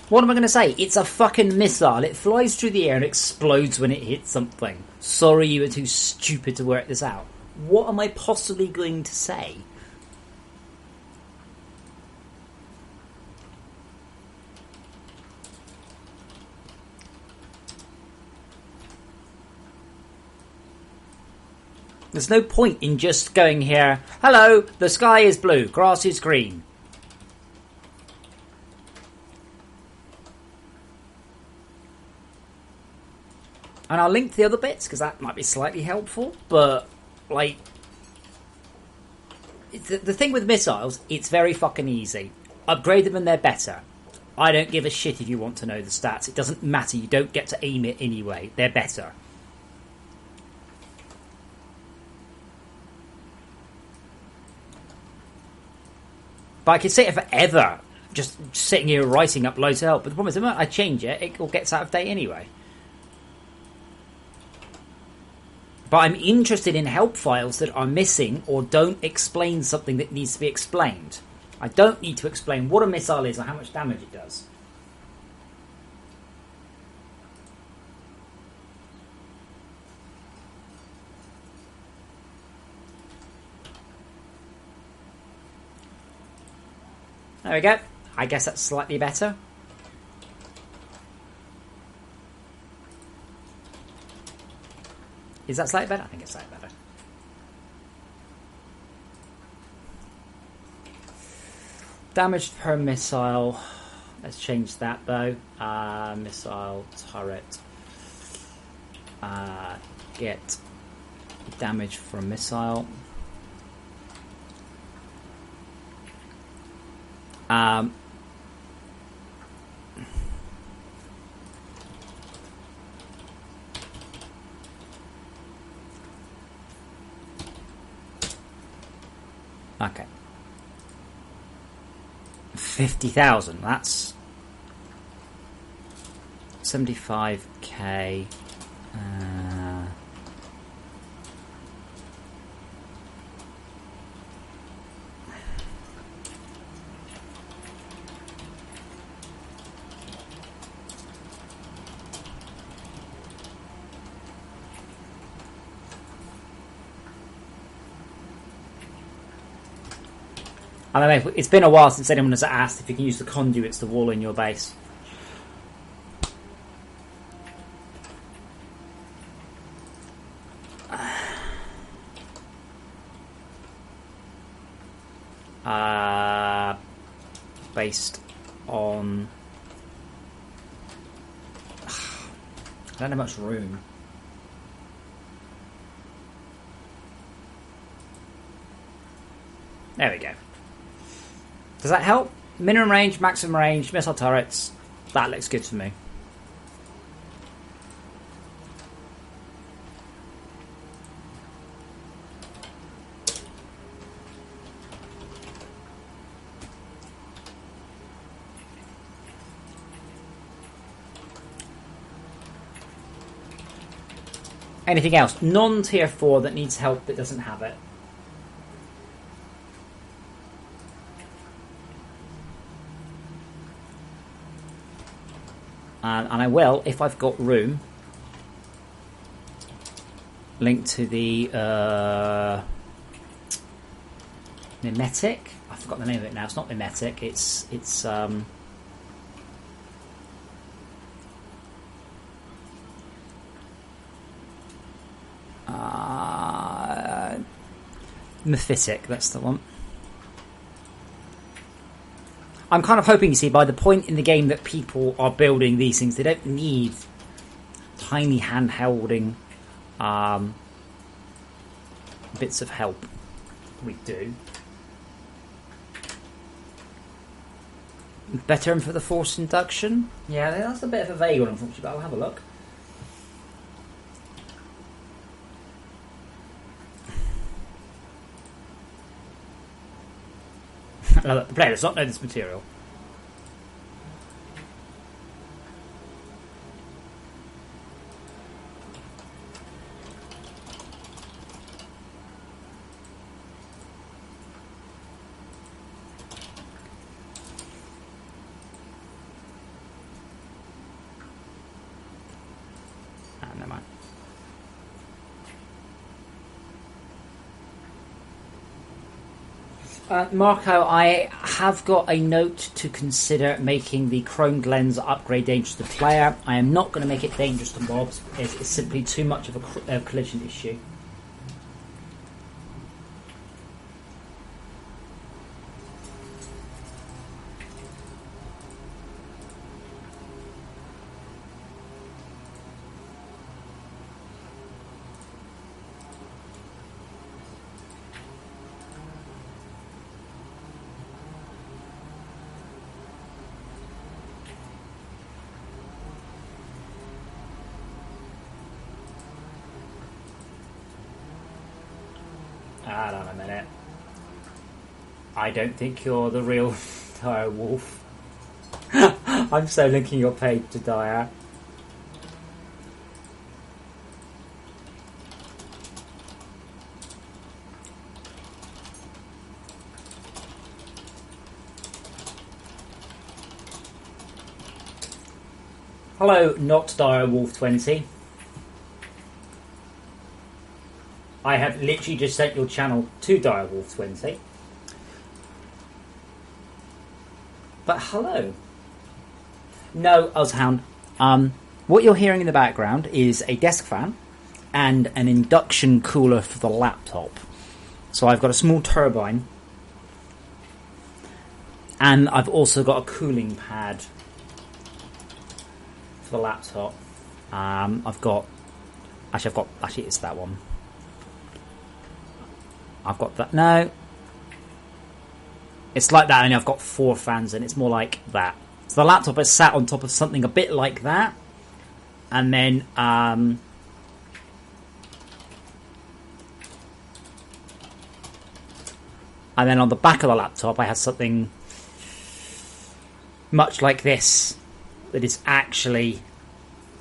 What am I going to say? It's a fucking missile. It flies through the air and explodes when it hits something. Sorry you were too stupid to work this out. What am I possibly going to say? There's no point in just going here, hello, the sky is blue, grass is green. And I'll link the other bits, because that might be slightly helpful, but, like... The thing with missiles, it's very fucking easy. Upgrade them and they're better. I don't give a shit if you want to know the stats. It doesn't matter, you don't get to aim it anyway. They're better. But I could sit here forever, just sitting here writing up loads of help. But the problem is, the moment I change it, it all gets out of date anyway. But I'm interested in help files that are missing or don't explain something that needs to be explained. I don't need to explain what a missile is or how much damage it does. There we go. I guess that's slightly better. Is that slightly better? I think it's slightly better. Damage per missile. Let's change that though. Missile turret. Get damage from missile. Okay. 50,000, that's 75k. I don't know, it's been a while since anyone has asked if you can use the conduits to wall in your base. Based on... I don't have much room. There we go. Does that help? Minimum range, maximum range, missile turrets. That looks good to me. Anything else? Non-tier 4 that needs help that doesn't have it. And I will, if I've got room, link to the mimetic. I forgot the name of it now. It's not mimetic. It's Mephitic. That's the one. I'm kind of hoping, you see, by the point in the game that people are building these things, they don't need tiny hand-holding bits of help. We do. Better for the forced induction? Yeah, that's a bit of a vague one, unfortunately, but I'll have a look. The player does not know this material. Never mind. Marco, I have got a note to consider making the chromed lens upgrade dangerous to player. I am not going to make it dangerous to mobs. It's simply too much of a collision issue. Hold on a minute. I don't think you're the real Dire Wolf. I'm so linking your page to Dire. Hello, not Dire Wolf 20. I have literally just sent your channel to Direwolf 20. But hello. No, Ozhound. What you're hearing in the background is a desk fan and an induction cooler for the laptop. So I've got a small turbine. And I've also got a cooling pad for the laptop. Actually, it's that one. I've got that. No. It's like that, only I've got 4 fans, and it's more like that. So the laptop is sat on top of something a bit like that. And then, and then on the back of the laptop, I have something much like this that is actually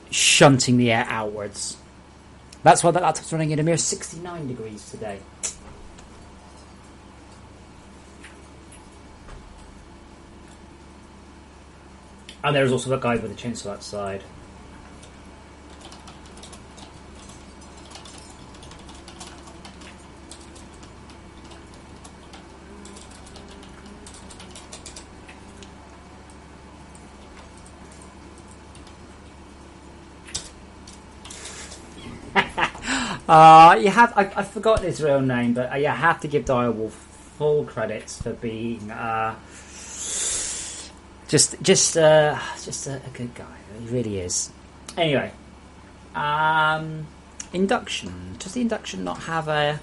shunting the air outwards. That's why the laptop's running at a mere 69 degrees today. And there's also that guy with the chainsaw outside. I've forgotten his real name, but you have to give Direwolf full credits for being just a good guy. He really is. Anyway, induction. Does the induction not have a?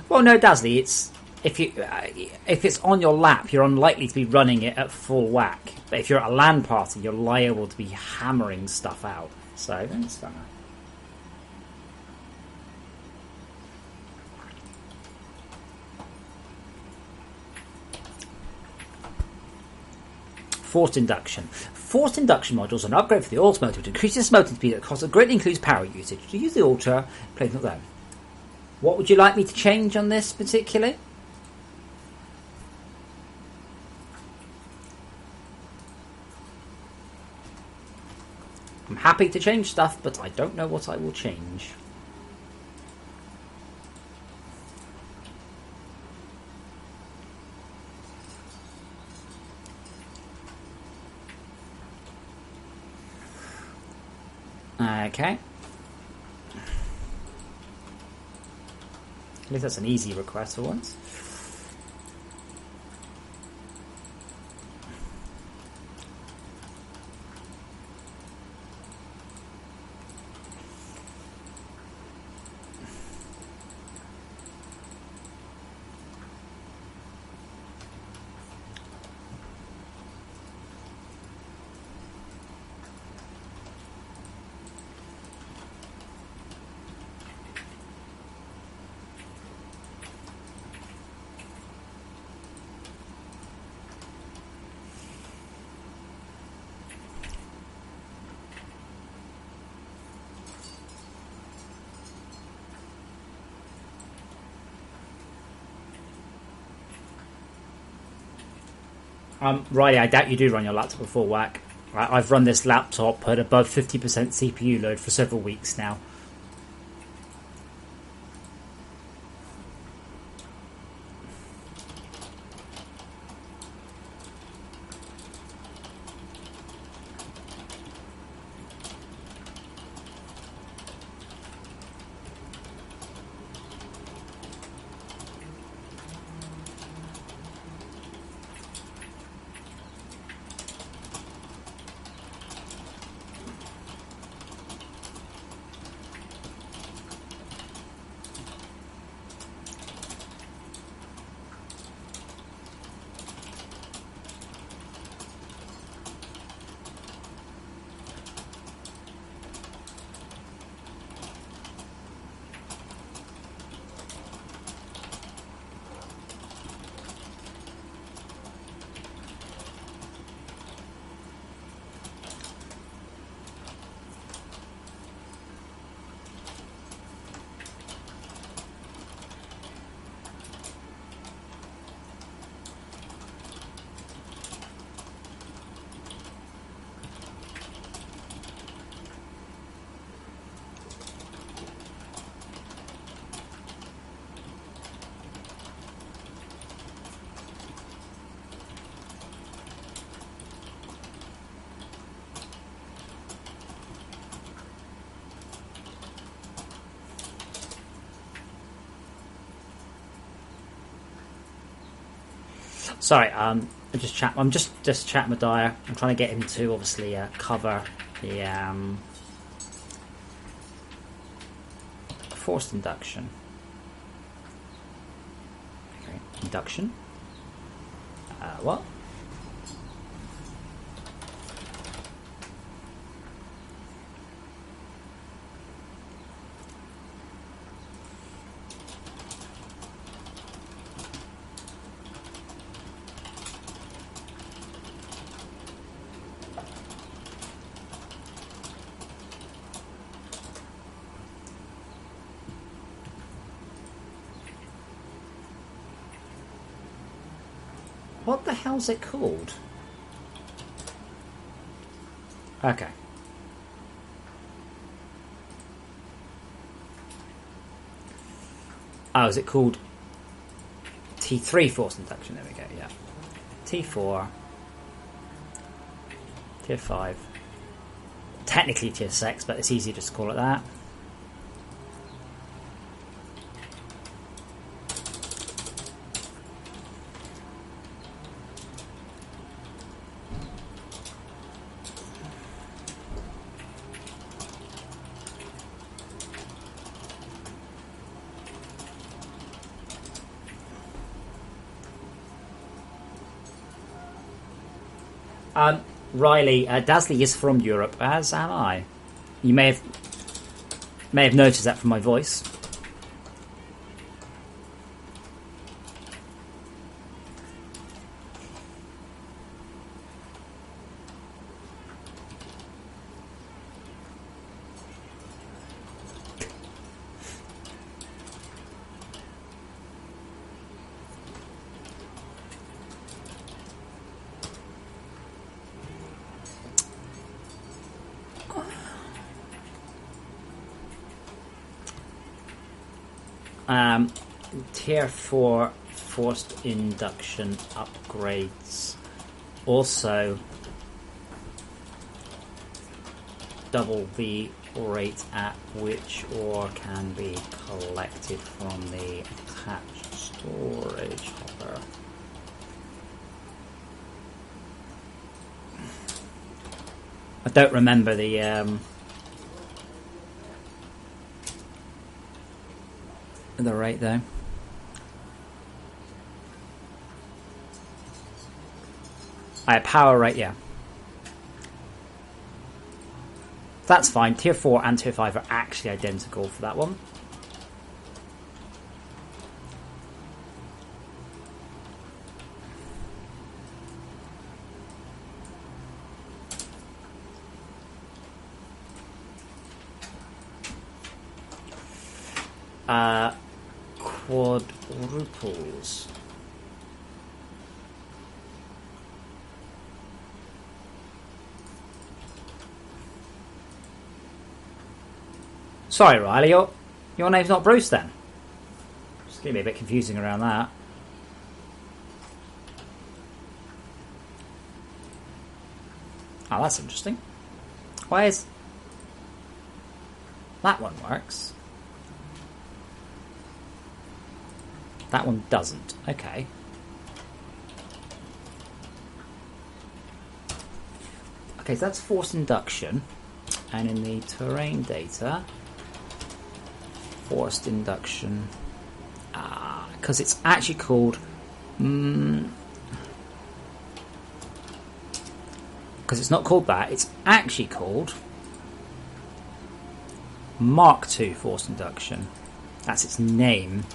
Well, no, Dazzly. It's if it's on your lap, you're unlikely to be running it at full whack. But if you're at a LAN party, you're liable to be hammering stuff out. So that's fine. Forced induction. Forced induction modules are an upgrade for the automotive to increase the smoking speed across a greatly includes power usage. To use the Ultra, play not them. What would you like me to change on this particularly? I'm happy to change stuff, but I don't know what I will change. Okay. At least that's an easy request for once. Riley, I doubt you do run your laptop at full whack. I've run this laptop at above 50% CPU load for several weeks now. Sorry, I'm just chatting with Dyer. I'm trying to get him to obviously cover the forced induction. Okay, induction. What? What the hell's it called? Okay. Oh, is it called T3 forced induction? There we go, yeah. T4. Tier 5. Technically tier 6, but it's easier just to call it that. Riley, Dasley is from Europe, as am I. You may have noticed that from my voice. Tier 4 forced induction upgrades also double the rate at which ore can be collected from the attached storage hopper. I don't remember the rate though. Power rate, yeah. That's fine. Tier 4 and Tier 5 are actually identical for that one. Quadruples. Sorry, Riley, your name's not Bruce then. It's going to be a bit confusing around that. Oh, that's interesting. Where's... That one works. That one doesn't. Okay. Okay, so that's forced induction. And in the terrain data, forced induction... because it's actually called... because it's not called that, it's actually called Mark II forced induction. That's its name.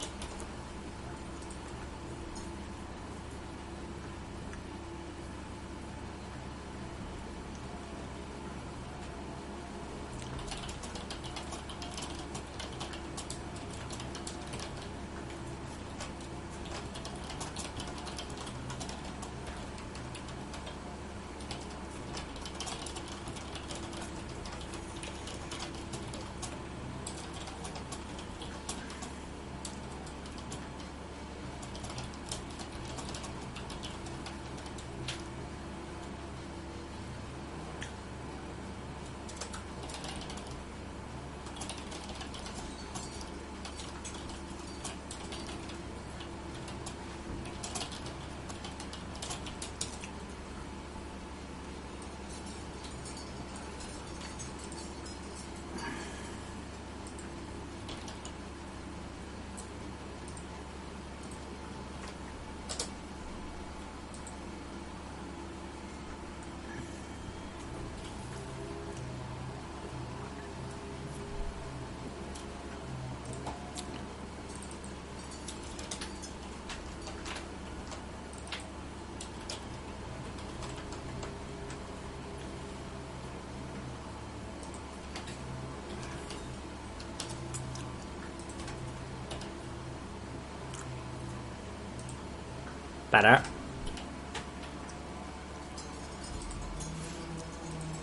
Better.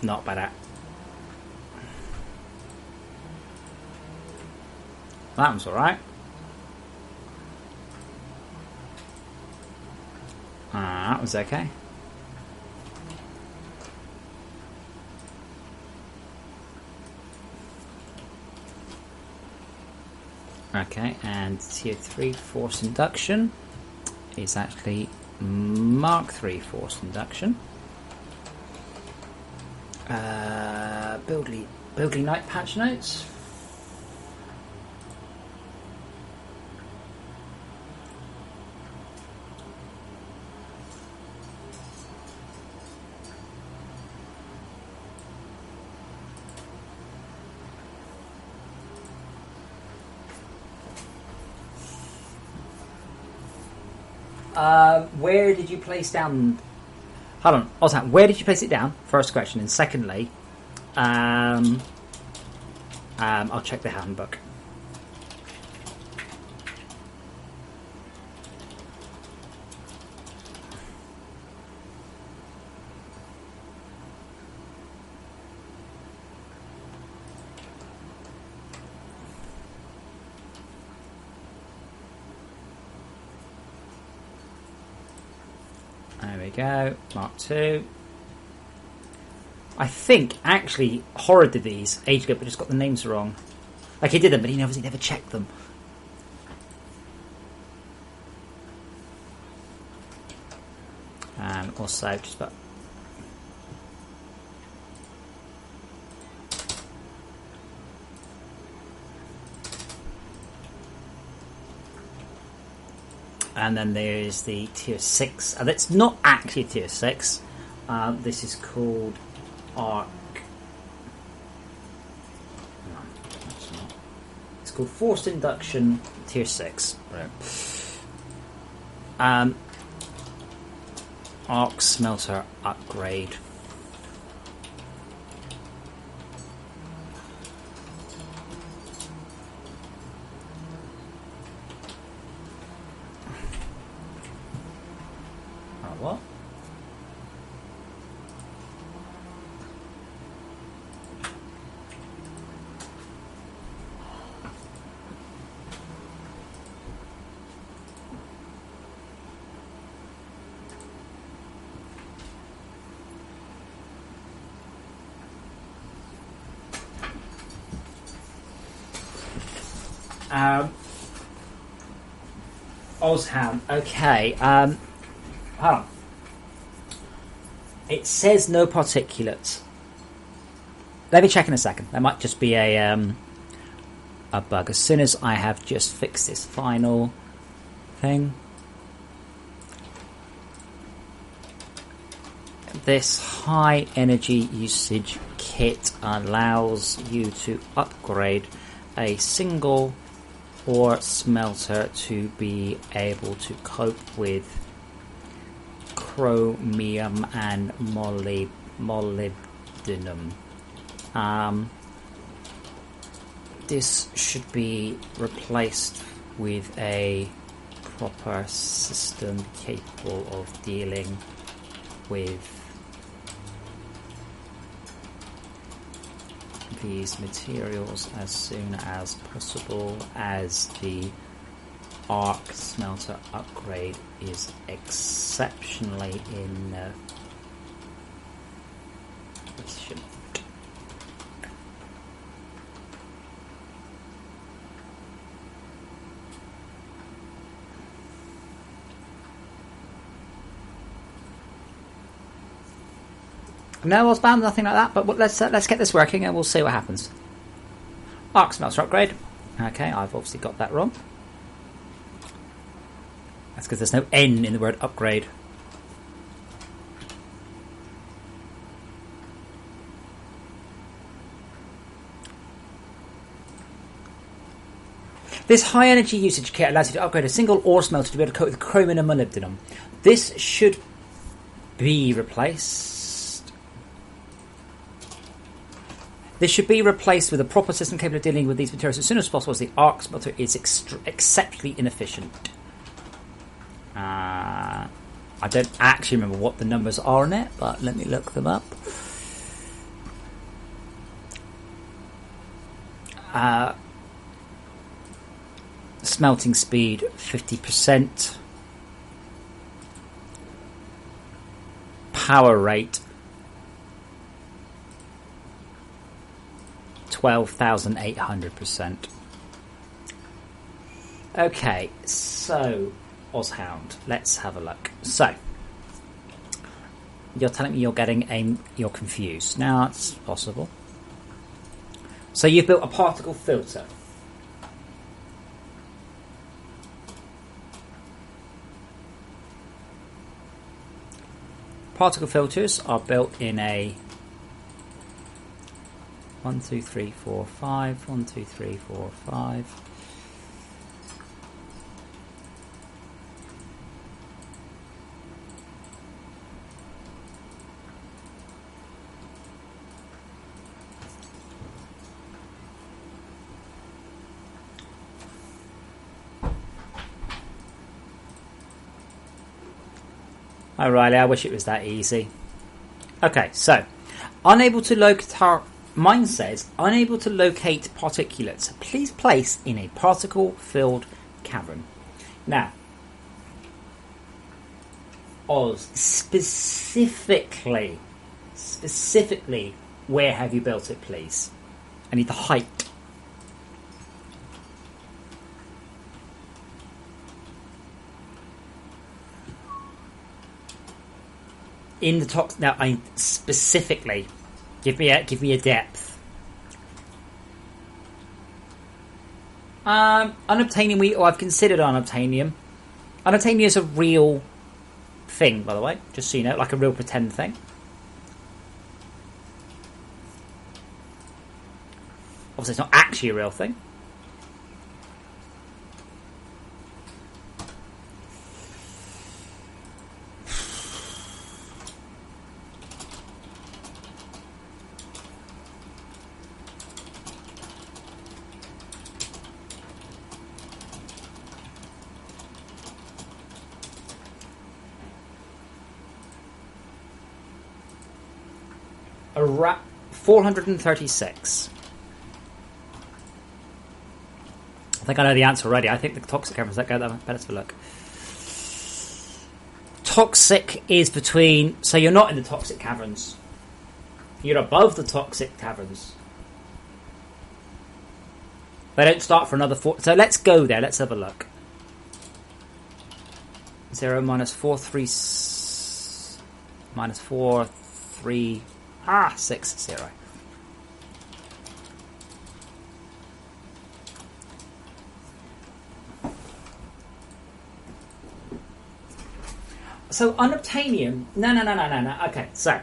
Not better. That one's alright. That was okay. Okay, and tier 3 force induction is actually Mark III force induction. Buildly Night patch notes. Where did you place down? Hold on, Ozan, where did you place it down? First question, and secondly, I'll check the handbook. There we go, Mark II. I think actually Horror did these ages ago, but just got the names wrong. Like he did them, but he obviously never checked them. And also just about. And then there's the tier 6. That's not actually tier 6. This is called Arc. No, that's not. It's called Forced Induction tier 6. Right. Arc Smelter Upgrade. What? Ozhound. Okay. Hold on. It says no particulates. Let me check in a second. That might just be a bug. As soon as I have just fixed this final thing. This high energy usage kit allows you to upgrade a single ore smelter to be able to cope with chromium and molybdenum. This should be replaced with a proper system capable of dealing with these materials as soon as possible, as the arc smelter upgrade is exceptionally inefficient. No, I was banned, nothing like that. But let's get this working, and we'll see what happens. Arc smelter upgrade. Okay, I've obviously got that wrong. That's because there's no N in the word upgrade. This high energy usage kit allows you to upgrade a single ore smelter to be able to cope with chromium and molybdenum. This should be replaced. This should be replaced with a proper system capable of dealing with these materials as soon as possible, as the arc smelter is exceptionally inefficient. I don't actually remember what the numbers are on it, but let me look them up. Smelting speed 50%. Power rate 12,800%. Okay, so Ozhound, let's have a look. So you're telling me you're confused. Now that's possible. So you've built a particle filter. Particle filters are built in a 1, 2, 3, 4, 5. 1, 2, 3, 4, 5. Oh, Riley, I wish it was that easy. Okay, so unable to locate. Mine says, unable to locate particulates. Please place in a particle-filled cavern. Now, Oz, specifically, where have you built it, please? I need the height. In the top. Now, I specifically. Give me a depth. Unobtainium. I've considered unobtainium. Unobtainium is a real thing, by the way. Just so you know, like a real pretend thing. Obviously, it's not actually a real thing. A 436. I think I know the answer already. I think the toxic caverns don't go that. Better have a look. Toxic is between. So you're not in the toxic caverns. You're above the toxic caverns. They don't start for another 4. So let's go there. Let's have a look. 0 minus 4, 3... minus 4, 3... 6, 0. So unobtainium... No. Okay, so...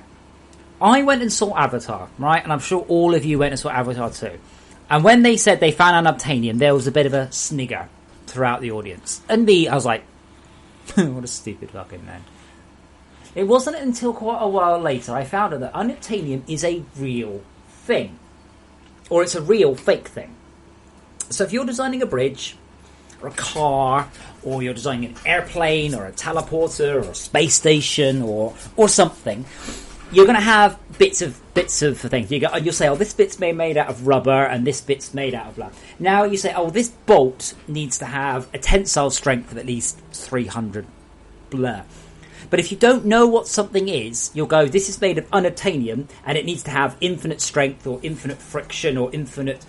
I went and saw Avatar, right? And I'm sure all of you went and saw Avatar too. And when they said they found unobtainium, there was a bit of a snigger throughout the audience. And me, I was like... what a stupid fucking man. It wasn't until quite a while later I found out that unobtainium is a real thing. Or it's a real fake thing. So if you're designing a bridge, or a car, or you're designing an airplane, or a teleporter, or a space station, or something, you're going to have bits of things. You'll say, oh, this bit's made out of rubber, and this bit's made out of blah. Now you say, oh, this bolt needs to have a tensile strength of at least 300 blah. But if you don't know what something is, you'll go, this is made of unobtainium, and it needs to have infinite strength, or infinite friction, or infinite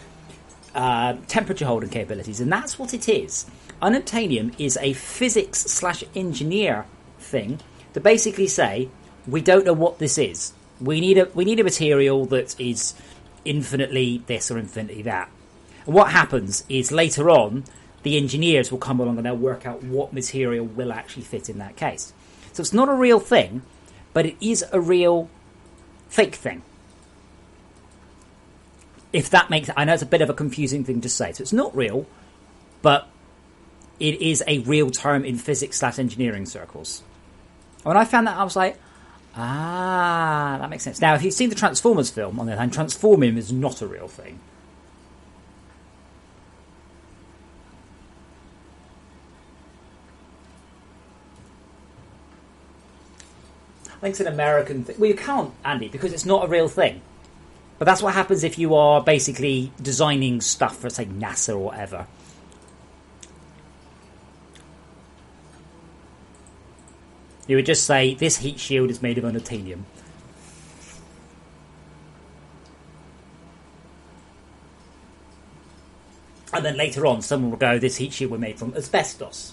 temperature holding capabilities. And that's what it is. Unobtainium is a physics/engineer thing to basically say, we don't know what this is. We need a material that is infinitely this or infinitely that. And what happens is later on, the engineers will come along and they'll work out what material will actually fit in that case. So it's not a real thing, but it is a real fake thing. If that makes... I know it's a bit of a confusing thing to say. So it's not real, but it is a real term in physics/engineering circles. When I found that, I was like, that makes sense. Now, if you've seen the Transformers film, on the other hand, transformium is not a real thing. I think it's an American thing. Well, you can't, Andy, because it's not a real thing. But that's what happens if you are basically designing stuff for, say, NASA or whatever. You would just say, this heat shield is made of unobtainium. And then later on, someone will go, this heat shield was made from asbestos.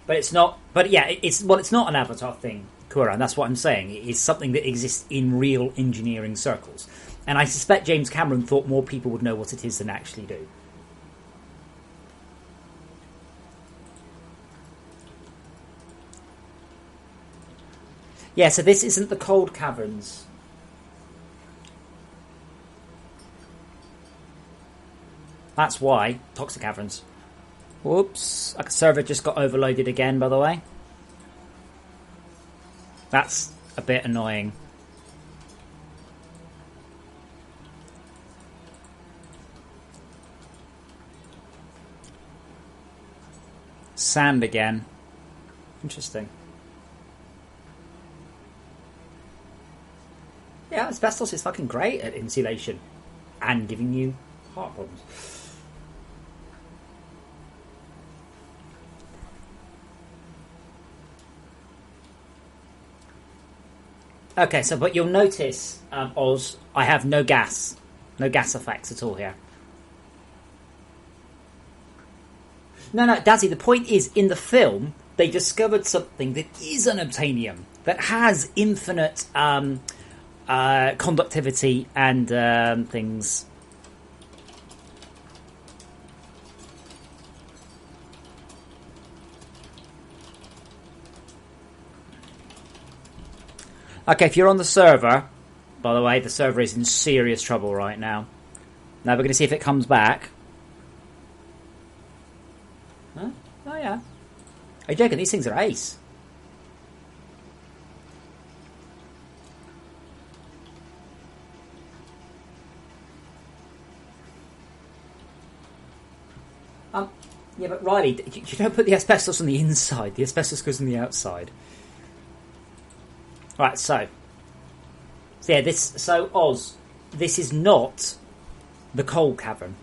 But it's not... But yeah, it's not an Avatar thing, Kura, and that's what I'm saying. It is something that exists in real engineering circles. And I suspect James Cameron thought more people would know what it is than actually do. Yeah, so this isn't the cold caverns. That's why. Toxic caverns. Whoops. A server just got overloaded again, by the way. That's a bit annoying. Sand again. Interesting. Yeah, asbestos is fucking great at insulation and giving you heart problems. Okay, so but you'll notice, Oz, I have no gas effects at all here. No, Dazzy, the point is, in the film, they discovered something that is unobtainium, that has infinite conductivity and things. Okay, if you're on the server, by the way, the server is in serious trouble right now. Now we're going to see if it comes back. Huh? Oh yeah. Are you joking? These things are ace. Yeah, but Riley, you don't put the asbestos on the inside. The asbestos goes on the outside. Right, so yeah, Oz, this is not the coal cavern.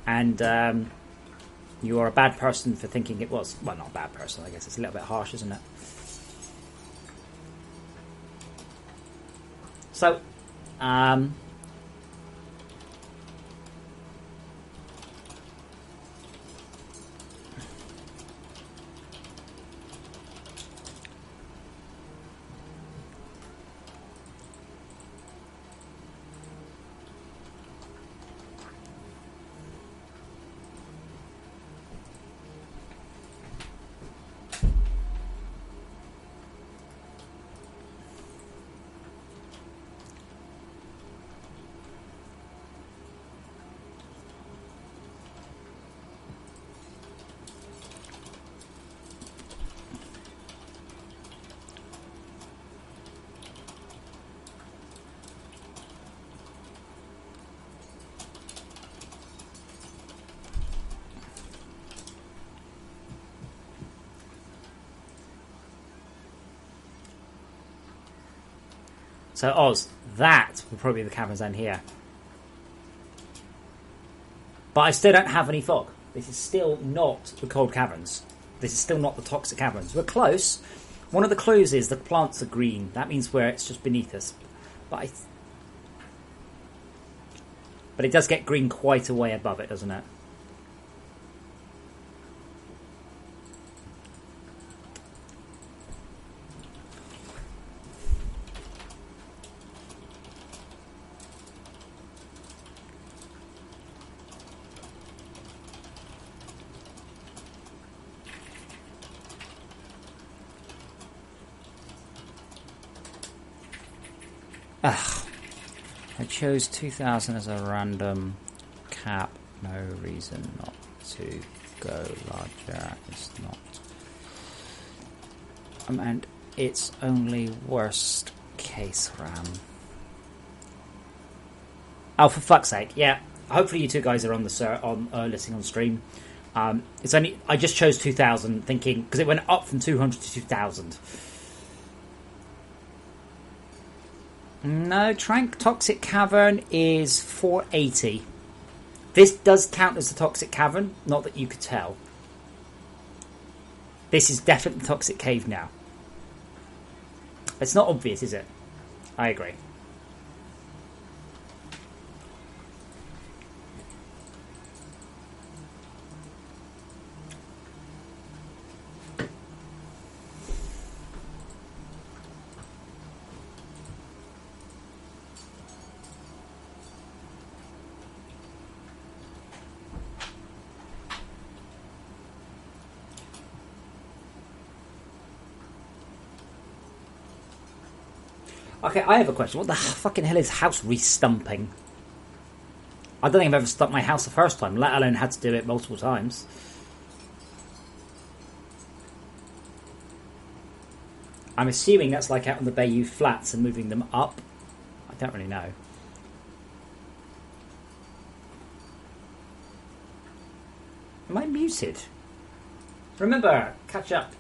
And you are a bad person for thinking it was. Well, not a bad person, I guess. It's a little bit harsh, isn't it? So, so Oz, that will probably be the caverns down here. But I still don't have any fog. This is still not the cold caverns. This is still not the toxic caverns. We're close. One of the clues is the plants are green. That means where it's just beneath us. But it does get green quite a way above it, doesn't it? Ugh. I chose 2000 as a random cap. No reason not to go larger. It's not. And it's only worst case RAM. Oh, for fuck's sake! Yeah. Hopefully, you two guys are on the listening on stream. It's only I just chose 2000, thinking because it went up from 200 to 2000. No, Trank Toxic Cavern is 480. This does count as the Toxic Cavern, not that you could tell. This is definitely Toxic Cave now. It's not obvious, is it? I agree. Okay, I have a question. What the fucking hell is house re-stumping? I don't think I've ever stumped my house the first time, let alone had to do it multiple times. I'm assuming that's like out on the Bayou Flats and moving them up. I don't really know. Am I muted? Remember, catch up.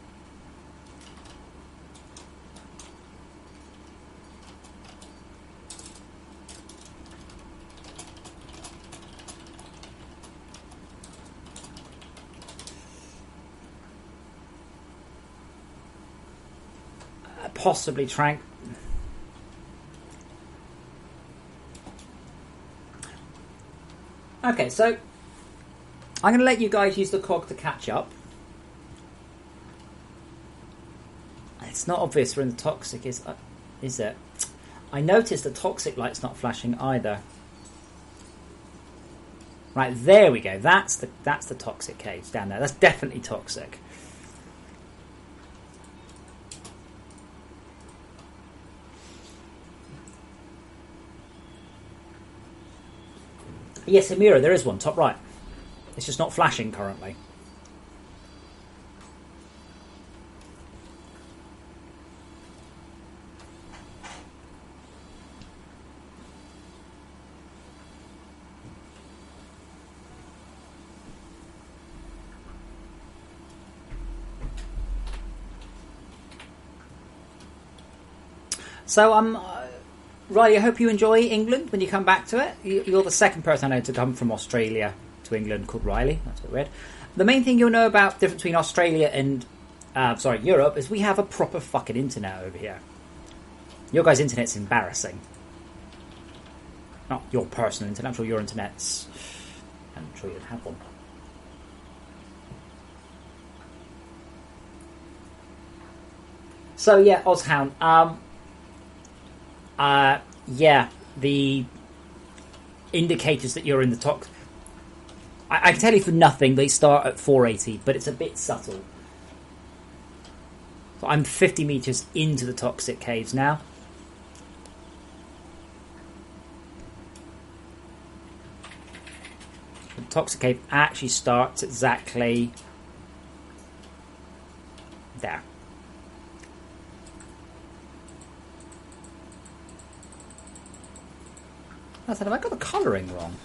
Possibly Trank. Okay, so I'm going to let you guys use the cog to catch up. It's not obvious when the toxic is it? I noticed the toxic light's not flashing either. Right, there we go. That's the toxic cage down there. That's definitely toxic. Yes, Amira, there is one, top right. It's just not flashing currently. So, Riley, I hope you enjoy England when you come back to it. You're the second person I know to come from Australia to England called Riley. That's a bit weird. The main thing you'll know about the difference between Australia and Europe is we have a proper fucking internet over here. Your guys' internet's embarrassing. Not your personal internet, I'm sure your internet's... I'm sure you'd have one. So yeah, Ozhound. Yeah, the indicators that you're in the toxic... I can tell you for nothing, they start at 480, but it's a bit subtle. So I'm 50 meters into the toxic caves now. The toxic cave actually starts exactly there. I said, have I got the colouring wrong?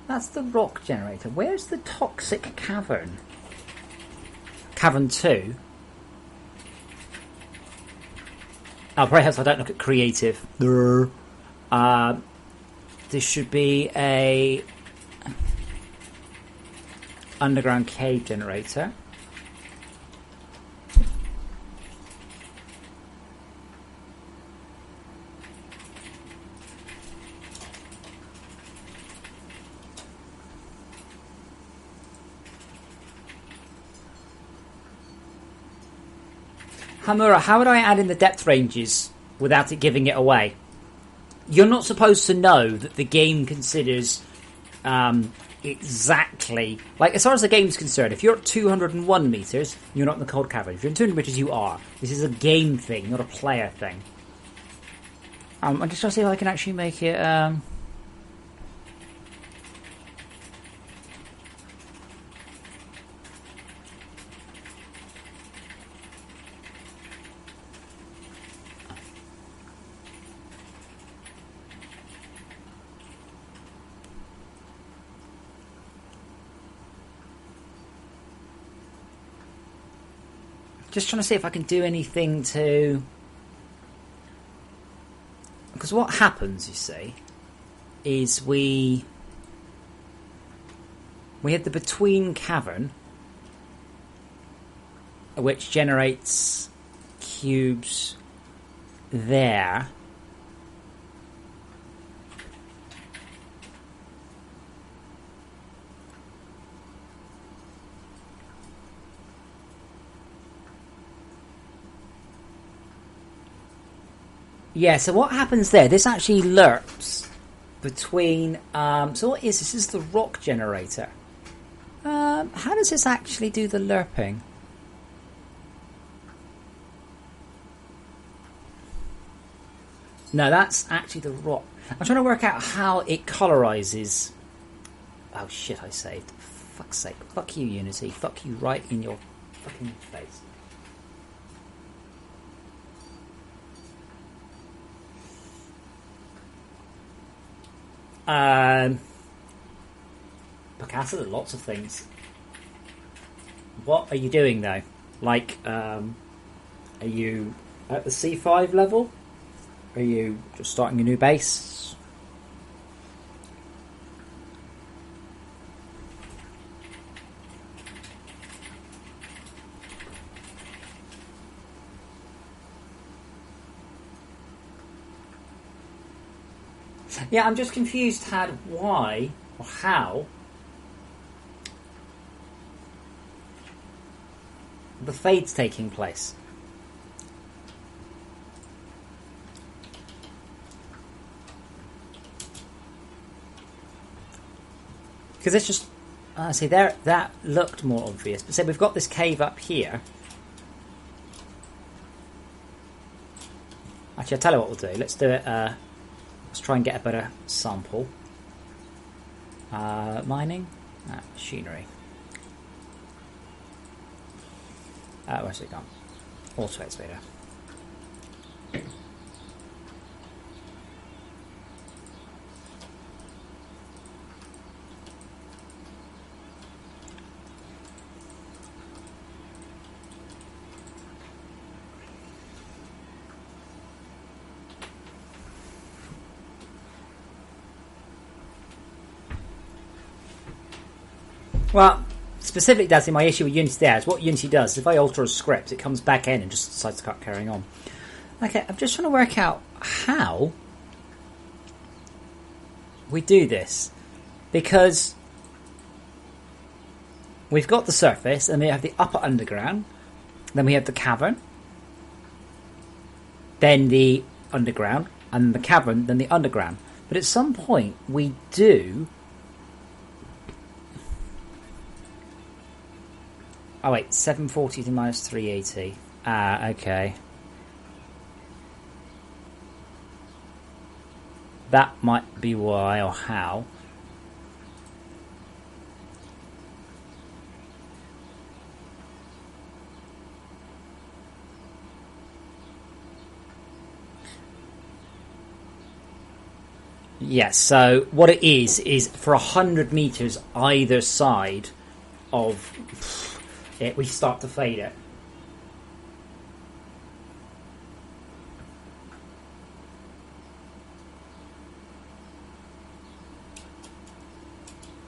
That's the rock generator. Where's the toxic cavern? Cavern 2? Oh, perhaps I don't look at creative. This should be a underground cave generator. Hamura, how would I add in the depth ranges without it giving it away? You're not supposed to know that the game considers exactly... Like, as far as the game's concerned, if you're at 201 metres, you're not in the cold cavern. If you're in 200 metres, you are. This is a game thing, not a player thing. I'm just trying to see if I can actually make it... Just trying to see if I can do anything to... Because what happens, you see, is we have the between cavern, which generates cubes there. Yeah, so what happens there? This actually lerps between... so what is this? This is the rock generator. How does this actually do the lerping? No, that's actually the rock. I'm trying to work out how it colorizes... Oh shit, I saved. For fuck's sake. Fuck you, Unity. Fuck you right in your fucking face. Picasso did lots of things. What are you doing though? Like, are you at the C5 level? Are you just starting a new base? Yeah, I'm just confused why or how the fade's taking place. Because it's just... see, there, that looked more obvious. But say we've got this cave up here. Actually, I'll tell you what we'll do. Let's do it... let's try and get a better sample. Mining? Machinery. Where's it gone? Auto excavator. Well, specifically, Dazzy, my issue with Unity there is what Unity does is if I alter a script, it comes back in and just decides to start carrying on. Okay, I'm just trying to work out how we do this. Because we've got the surface, and we have the upper underground, then we have the cavern, then the underground, and the cavern, then the underground. But at some point, we do... Oh wait, 740 to minus 380. Ah, okay. That might be why or how. Yes, so what it is for 100 meters either side of it, we start to fade it.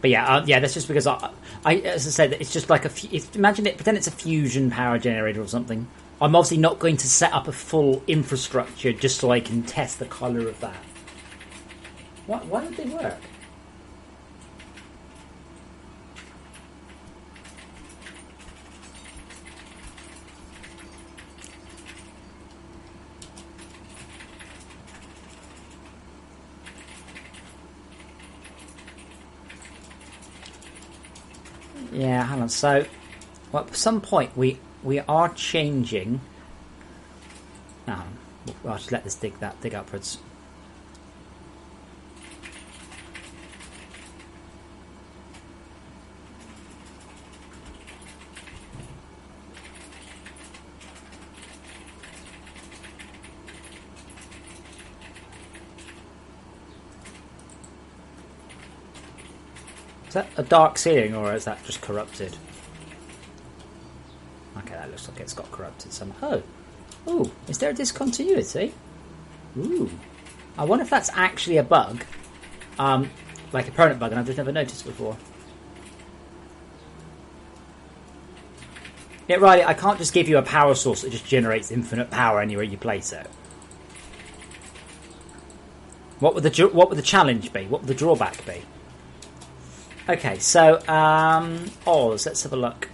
But yeah, that's just because I as I said, it's just like imagine it. Pretend it's a fusion power generator or something. I'm obviously not going to set up a full infrastructure just so I can test the color of that. Why don't they work? Yeah, hang on. So, well, at some point we are changing. I'll just let this dig upwards. Is that a dark ceiling or is that just corrupted? Okay, that looks like it's got corrupted somehow. Oh, ooh, is there a discontinuity? Ooh, I wonder if that's actually a bug, like a permanent bug, and I've just never noticed before. Yeah, right. I can't just give you a power source that just generates infinite power anywhere you place it. What would the challenge be? What would the drawback be? Okay, so Oz, let's have a look.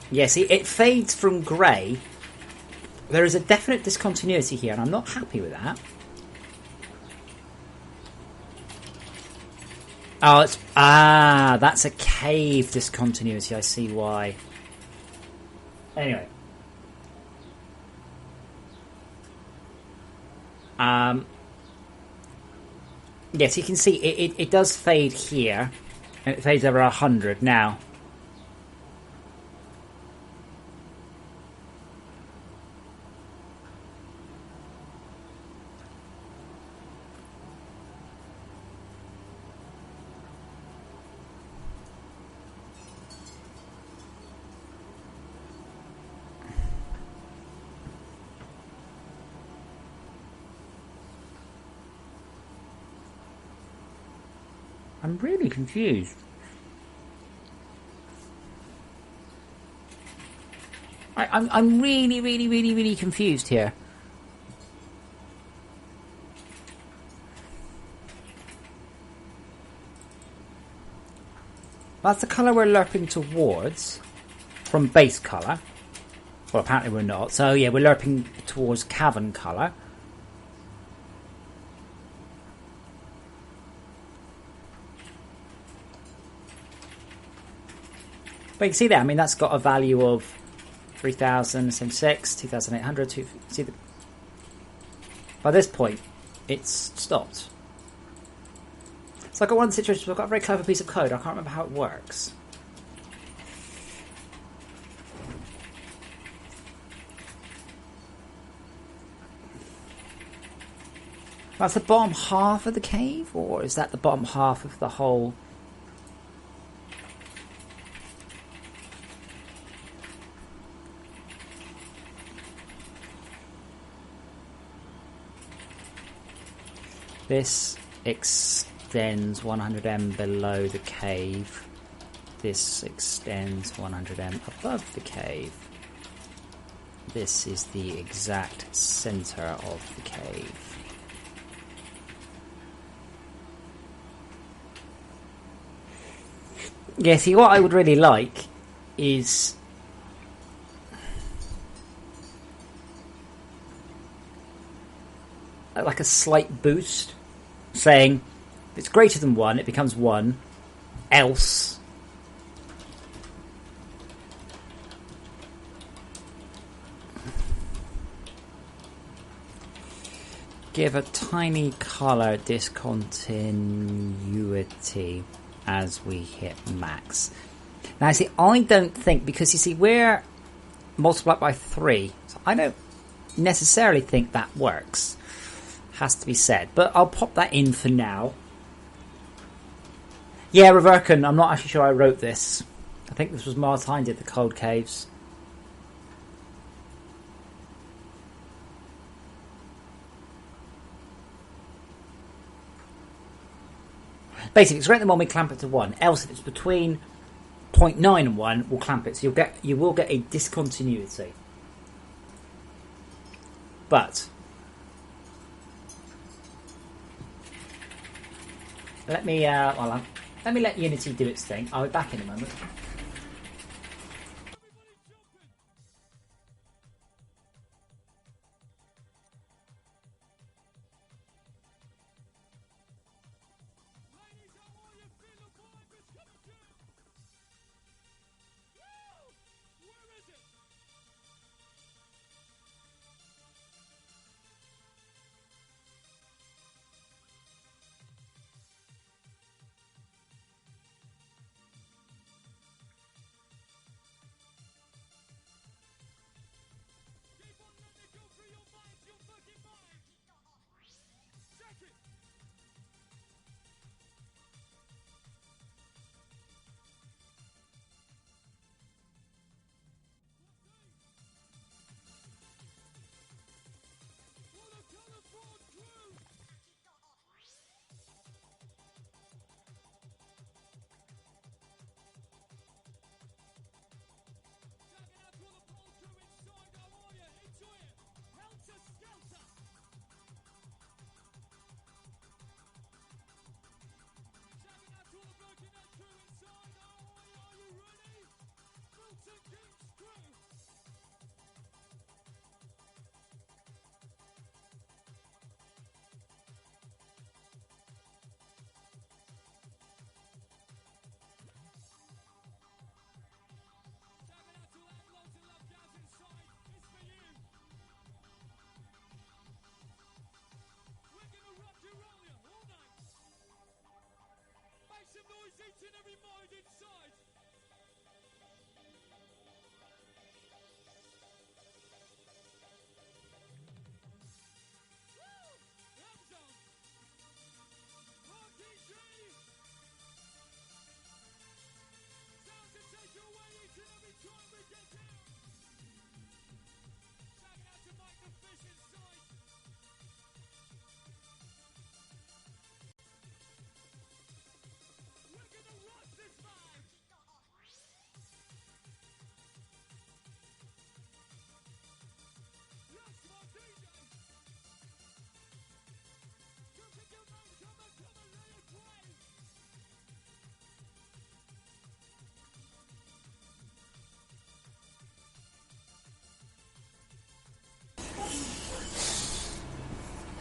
Yeah, see, it fades from grey. There is a definite discontinuity here, and I'm not happy with that. Oh, that's a cave discontinuity. I see why. Anyway. Yes, you can see it does fade here. And it fades over 100 now. I'm really confused. I'm really confused here. That's the colour we're lerping towards from base colour. Well, apparently we're not. So yeah, we're lerping towards cavern colour. But you can see there, I mean, that's got a value of 3,006, 2,800. See, by this point, it's stopped. So I got one situation where I've got a very clever piece of code. I can't remember how it works. That's the bottom half of the cave, or is that the bottom half of the whole? This extends 100m below the cave. This extends 100m above the cave. This is the exact center of the cave. Yeah, see, what I would really like is like a slight boost, saying if it's greater than 1, it becomes 1, else give a tiny color discontinuity as we hit max. Now, see, I don't think, because you see, we're multiplied by 3, so I don't necessarily think that works. Has to be said, but I'll pop that in for now. Yeah, Reverkin, I'm not actually sure I wrote this. I think this was Martine did the cold caves. Basically, it's greater than 1, we clamp it to 1. Else, if it's between 0.9 and 1, we'll clamp it. So you will get a discontinuity. But let me let Unity do its thing. I'll be back in a moment.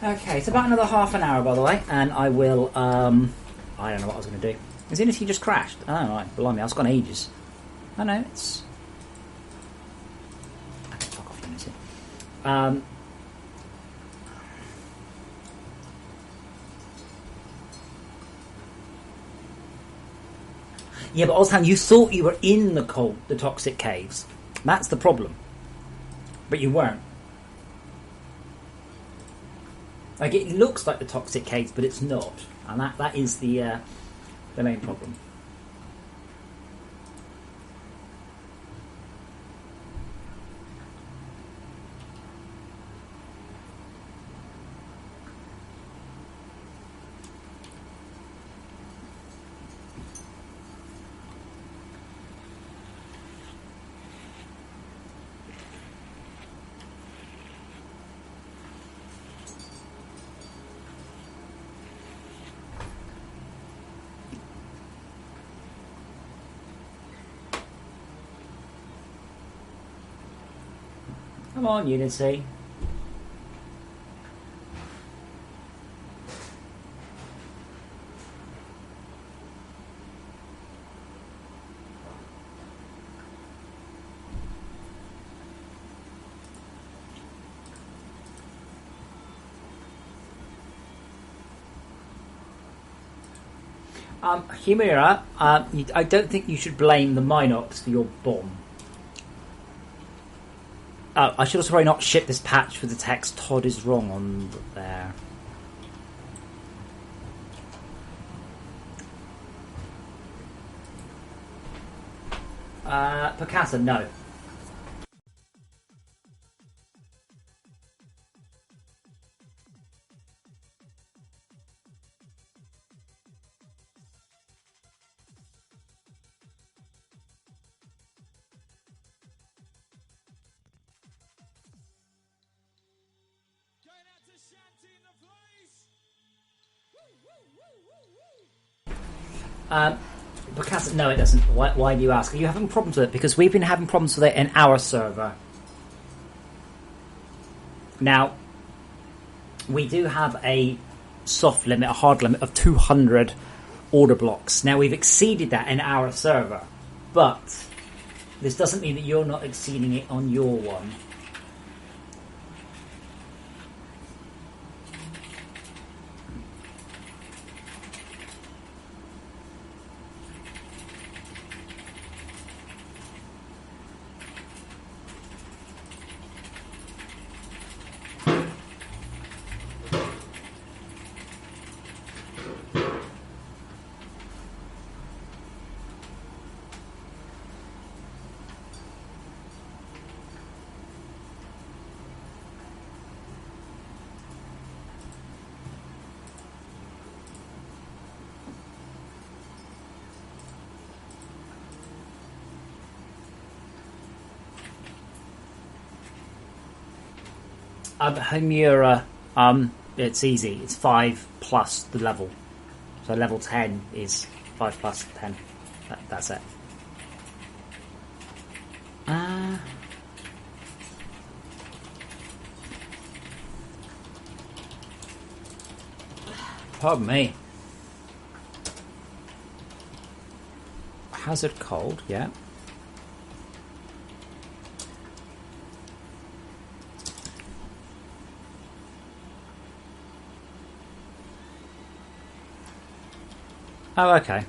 Okay, it's about another half an hour, by the way, and I will, I don't know what I was going to do. Is Unity just crashed? Oh, right, blimey, that's gone ages. Oh, no, it's... Okay, fuck off, Unity. Yeah, but Ozhan, you thought you were in the toxic caves. That's the problem. But you weren't. Like, it looks like the toxic caves, but it's not. And that is the main problem. Come on, Unity. Humira, I don't think you should blame the Minox for your bomb. I should also probably not ship this patch with the text Todd is wrong on there. Picasso, no. Because no, it doesn't. Why do you ask? Are you having problems with it? Because we've been having problems with it in our server. Now, we do have a soft limit, a hard limit of 200 order blocks. Now, we've exceeded that in our server, but this doesn't mean that you're not exceeding it on your one. Homura, it's easy. It's 5 plus the level. So level 10 is 5 plus 10. That's it. Pardon me. Hazard cold, yeah. Oh, okay.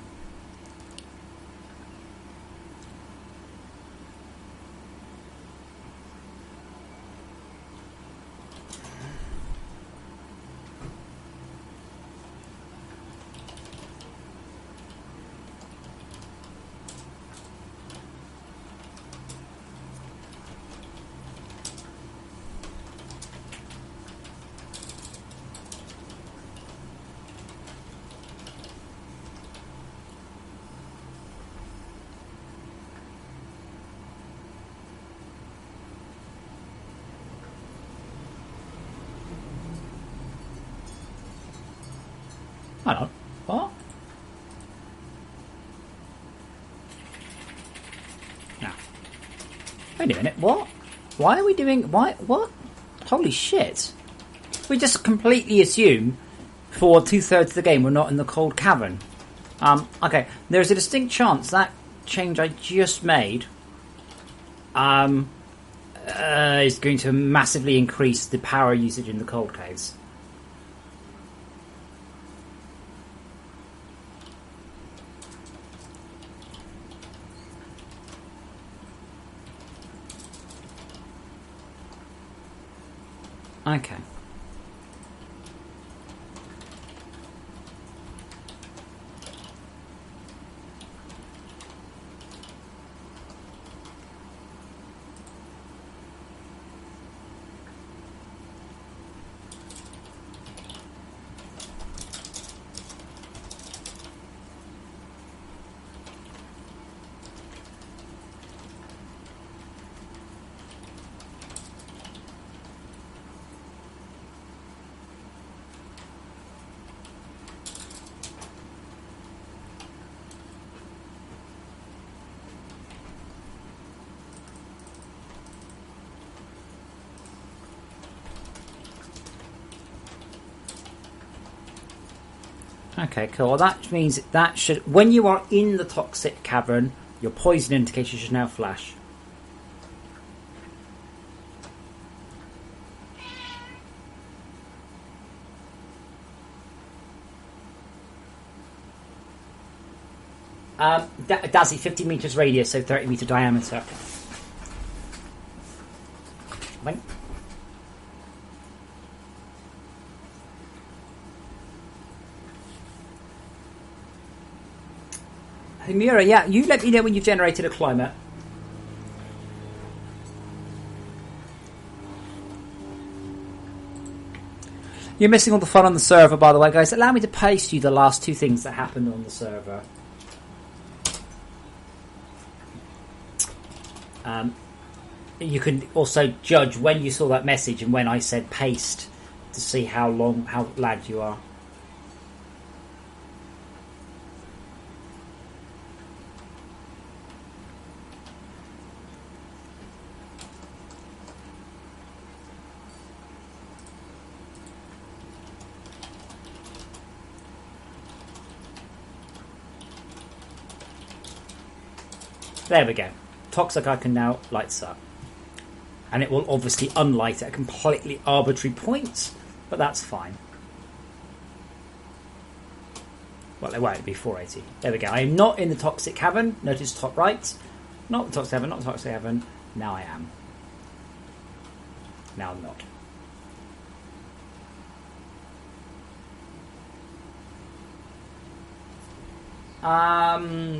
Hang on. What? Now. Wait a minute. What? Why are we doing... Why? What? Holy shit. We just completely assume for 2/3 of the game we're not in the cold cavern. Okay. There's a distinct chance that change I just made is going to massively increase the power usage in the cold caves. Okay. Okay, cool. Well, that means that should, when you are in the toxic cavern, your poison indicator should now flash. Dazzy, 50 meters radius, so 30 meter diameter. Wait. Mira, yeah, you let me know when you've generated a climate. You're missing all the fun on the server, by the way, guys. Allow me to paste you the last two things that happened on the server. You can also judge when you saw that message and when I said paste to see how lagged you are. There we go. Toxic icon now lights up. And it will obviously unlight at a completely arbitrary point, but that's fine. Well, it won't be 480. There we go. I am not in the toxic cavern. Notice top right. Not the toxic cavern, not the toxic cavern. Now I am. Now I'm not.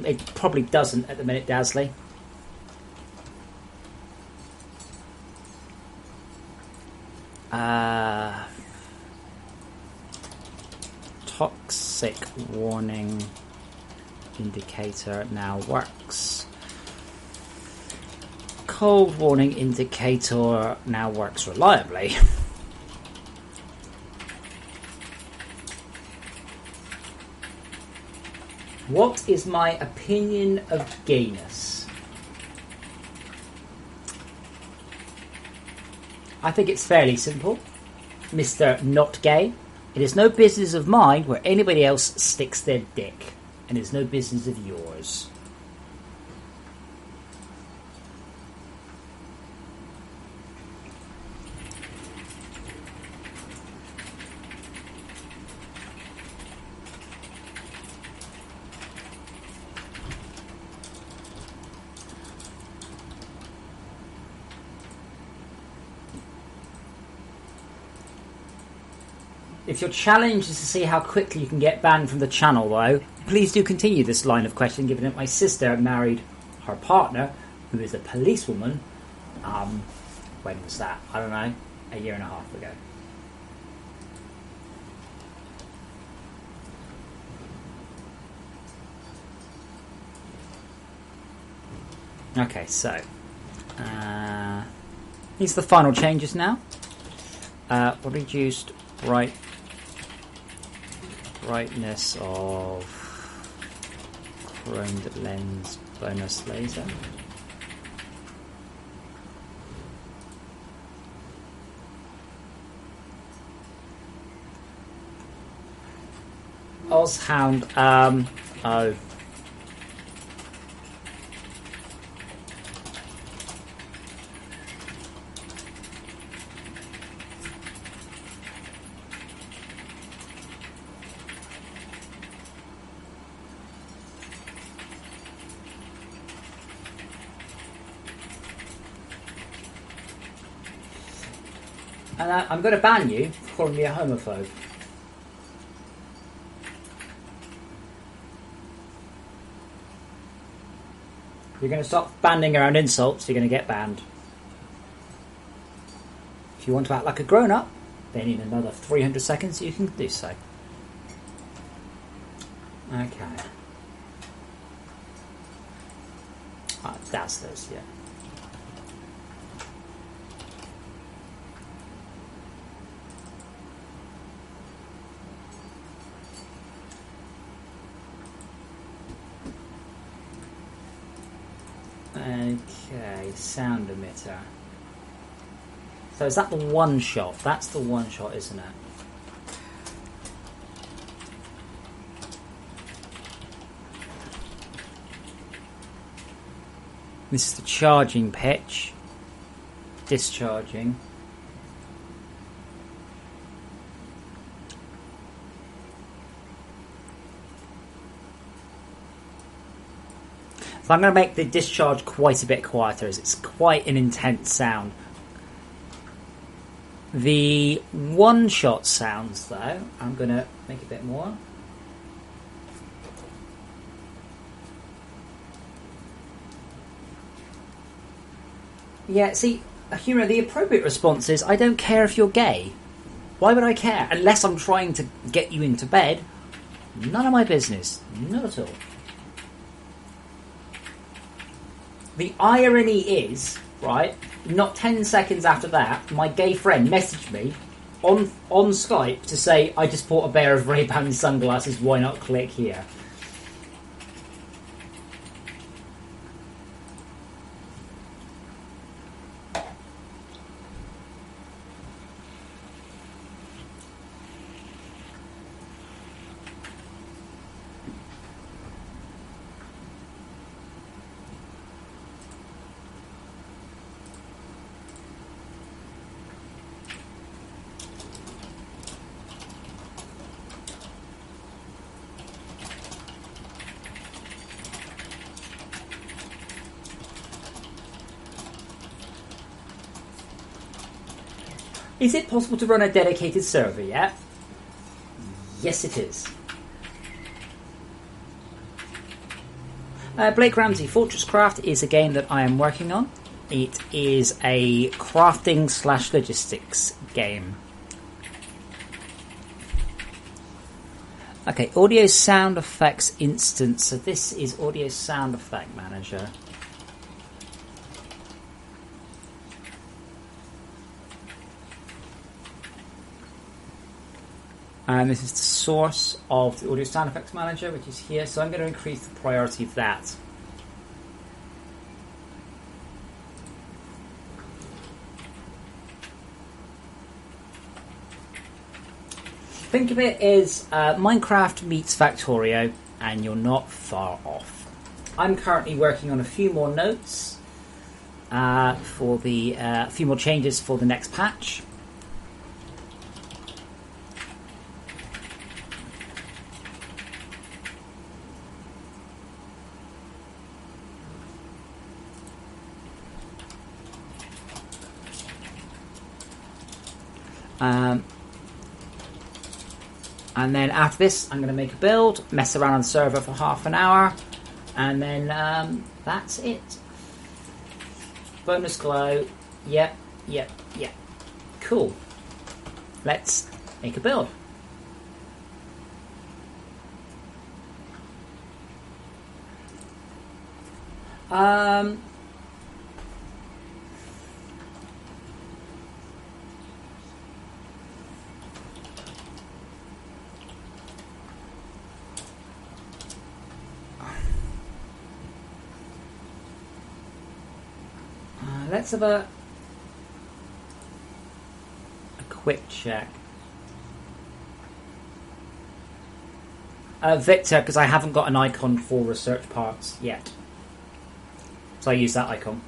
It probably doesn't at the minute, Dazzly. Toxic warning indicator now works. Cold warning indicator now works reliably. What is my opinion of gayness? I think it's fairly simple. Mr. Not Gay. It is no business of mine where anybody else sticks their dick. And it's no business of yours. If your challenge is to see how quickly you can get banned from the channel, though, please do continue this line of questioning, given that my sister married her partner, who is a policewoman. When was that? I don't know. A year and a half ago. Okay, so these are the final changes now. Reduced brightness of chromed lens bonus laser. Ozhound, oh. And I'm going to ban you for calling me a homophobe. You're going to stop banding around insults, you're going to get banned. If you want to act like a grown-up, then in another 300 seconds you can do so. Okay. That's this, yeah. Okay, sound emitter. So is that the one shot? That's the one shot, isn't it? This is the charging pitch. Discharging. So I'm going to make the discharge quite a bit quieter, as it's quite an intense sound. The one-shot sounds, though, I'm going to make a bit more. Yeah, see, Hero, the appropriate response is, I don't care if you're gay. Why would I care? Unless I'm trying to get you into bed. None of my business. Not at all. The irony is, right, not 10 seconds after that, my gay friend messaged me on Skype to say, I just bought a pair of Ray-Ban sunglasses, why not click here? Is it possible to run a dedicated server yet? Yes, it is. Blake Ramsey, FortressCraft is a game that I am working on. It is a crafting / logistics game. Okay, audio sound effects instance. So this is audio sound effect manager. And this is the source of the audio sound effects manager, which is here. So I'm going to increase the priority of that. Think of it as Minecraft meets Factorio, and you're not far off. I'm currently working on a few more notes for the a few more changes for the next patch. And then after this, I'm going to make a build, mess around on the server for half an hour, and then that's it. Bonus glow. Yep. Cool. Let's make a build. Let's have a quick check. Victor, because I haven't got an icon for research parts yet. So I use that icon.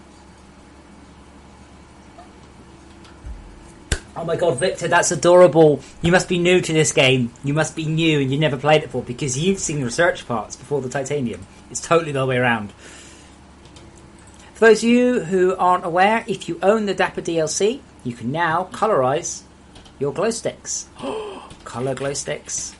Oh my god, Victor, that's adorable. You must be new to this game. You must be new and you never played it before, because you've seen research parts before the titanium. It's totally the other way around. For those of you who aren't aware, if you own the Dapper DLC, you can now colorize your glow sticks. Color glow sticks.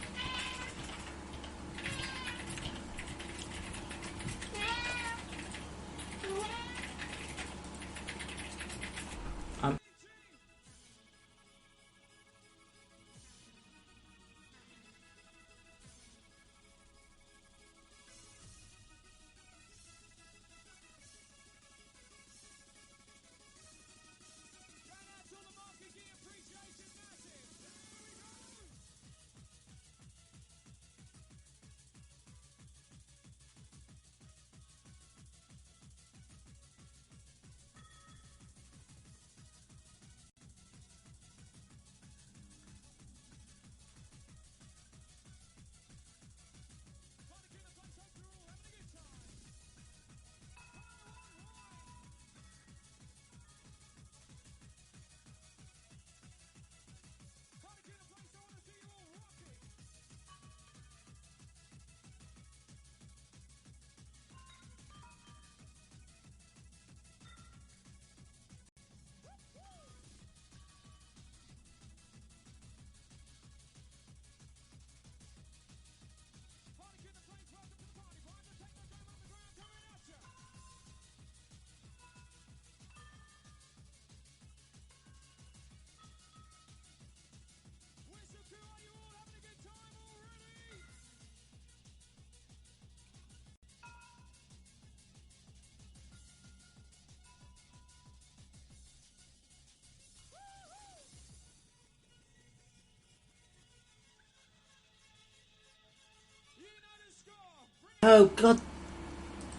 Oh god,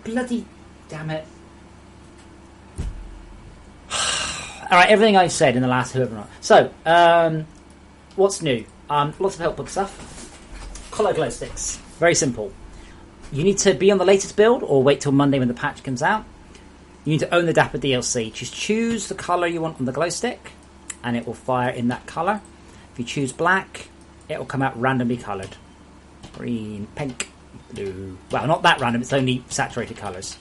bloody damn it! All right, everything I said in the last whoever not. So, what's new? Lots of help book stuff. Color glow sticks. Very simple. You need to be on the latest build or wait till Monday when the patch comes out. You need to own the Dapper DLC. Just choose the color you want on the glow stick, and it will fire in that color. If you choose black, it will come out randomly colored. Green, pink, blue. Well, not that random. It's only saturated colors.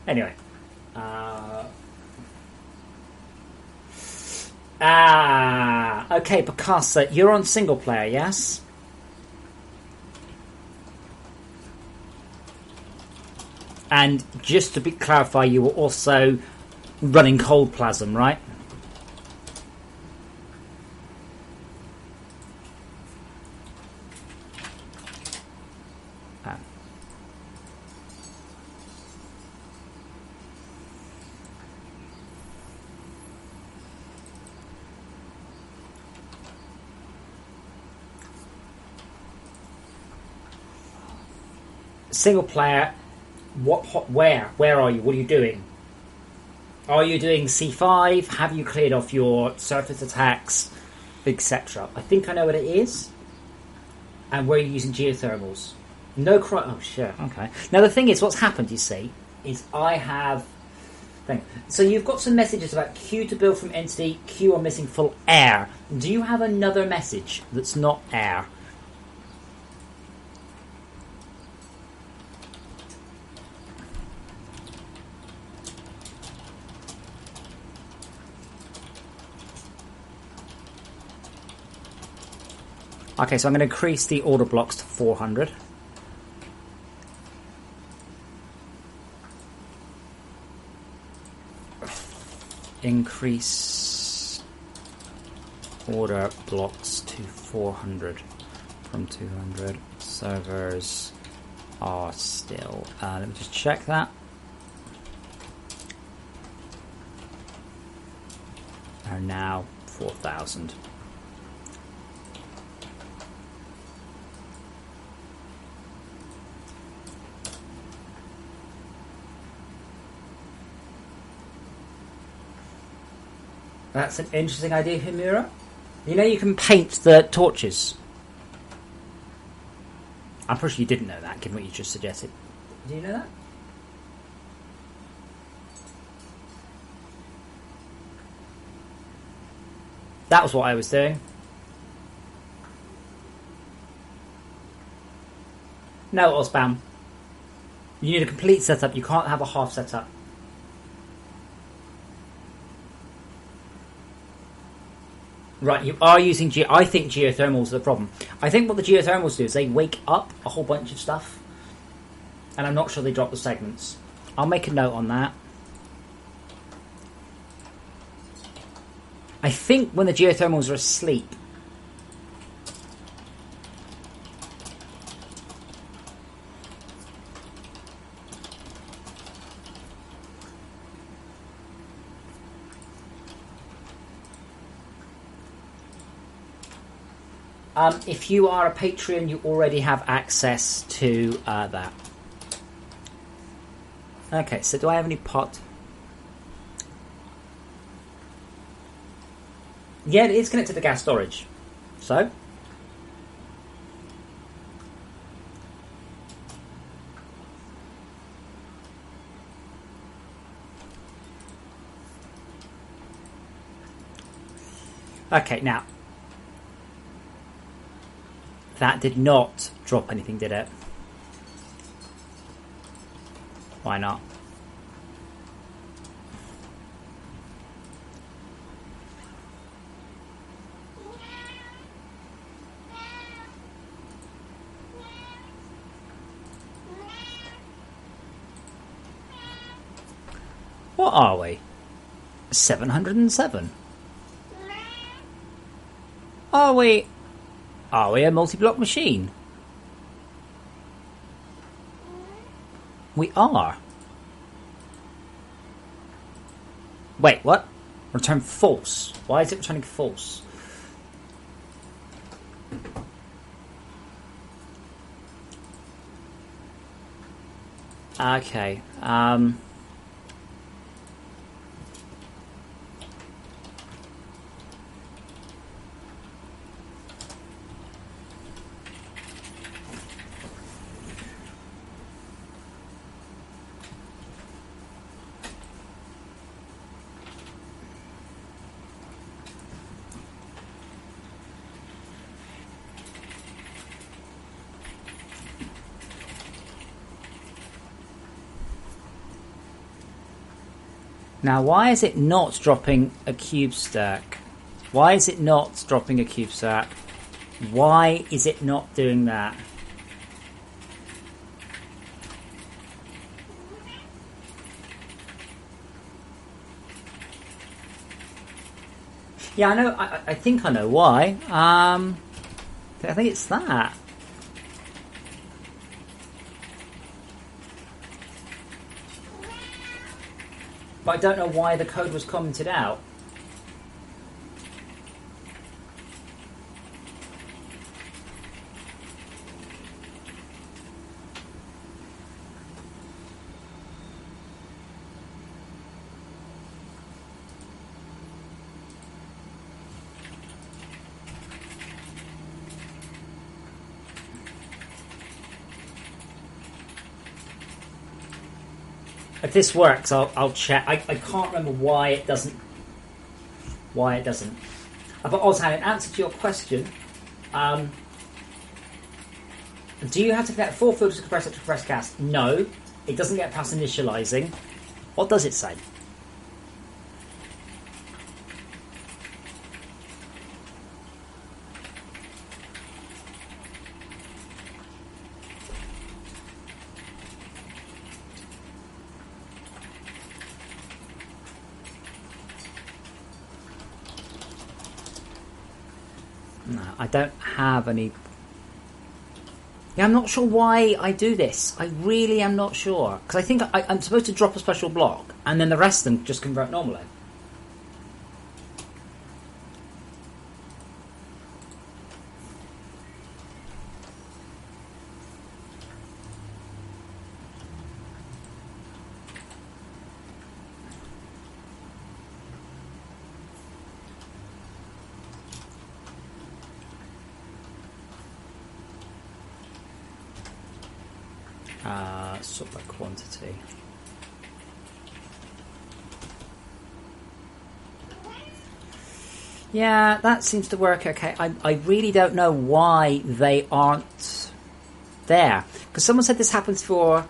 Anyway. Okay, Picasso, you're on single player, yes? And just to clarify, you were also running cold plasm, right? Single player, where are you? What are you doing? Are you doing C5? Have you cleared off your surface attacks, etc.? I think I know what it is. And where are you using geothermals? No oh sure, okay. Now the thing is, what's happened, you see, is I have... So you've got some messages about Q to build from entity, Q are missing full air. Do you have another message that's not air? Okay, so I'm going to increase the order blocks to 400. Increase order blocks to 400 from 200. Servers are still... let me just check that. Are now 4,000. That's an interesting idea, Himura. You know you can paint the torches. I'm pretty sure you didn't know that, given what you just suggested. Do you know that? That was what I was doing. No, Ozbam. You need a complete setup. You can't have a half setup. Right, you are using I think geothermals are the problem. I think what the geothermals do is they wake up a whole bunch of stuff. And I'm not sure they drop the segments. I'll make a note on that. I think when the geothermals are asleep, if you are a Patreon, you already have access to that. Okay, so do I have any pot? Yeah, it is connected to gas storage. So? Okay, now. That did not drop anything, did it? Why not? What are we? 707. Are we a multi-block machine? We are. Wait, what? Return false. Why is it returning false? Okay. Now, why is it not dropping a cube stack? Why is it not dropping a cube stack? Why is it not doing that? Yeah, I know. I think I know why. I think it's that. But I don't know why the code was commented out. If this works, I'll check. I can't remember why it doesn't. Why it doesn't. But Ozhan, in answer to your question, do you have to connect 4 filters to compress it to compress gas? No, it doesn't get past initializing. What does it say? No, I don't have any. Yeah, I'm not sure why I do this. I really am not sure. Because I think I'm supposed to drop a special block, and then the rest of them just convert normally. Sort by quantity. Yeah, that seems to work okay. I really don't know why they aren't there. Because someone said this happens for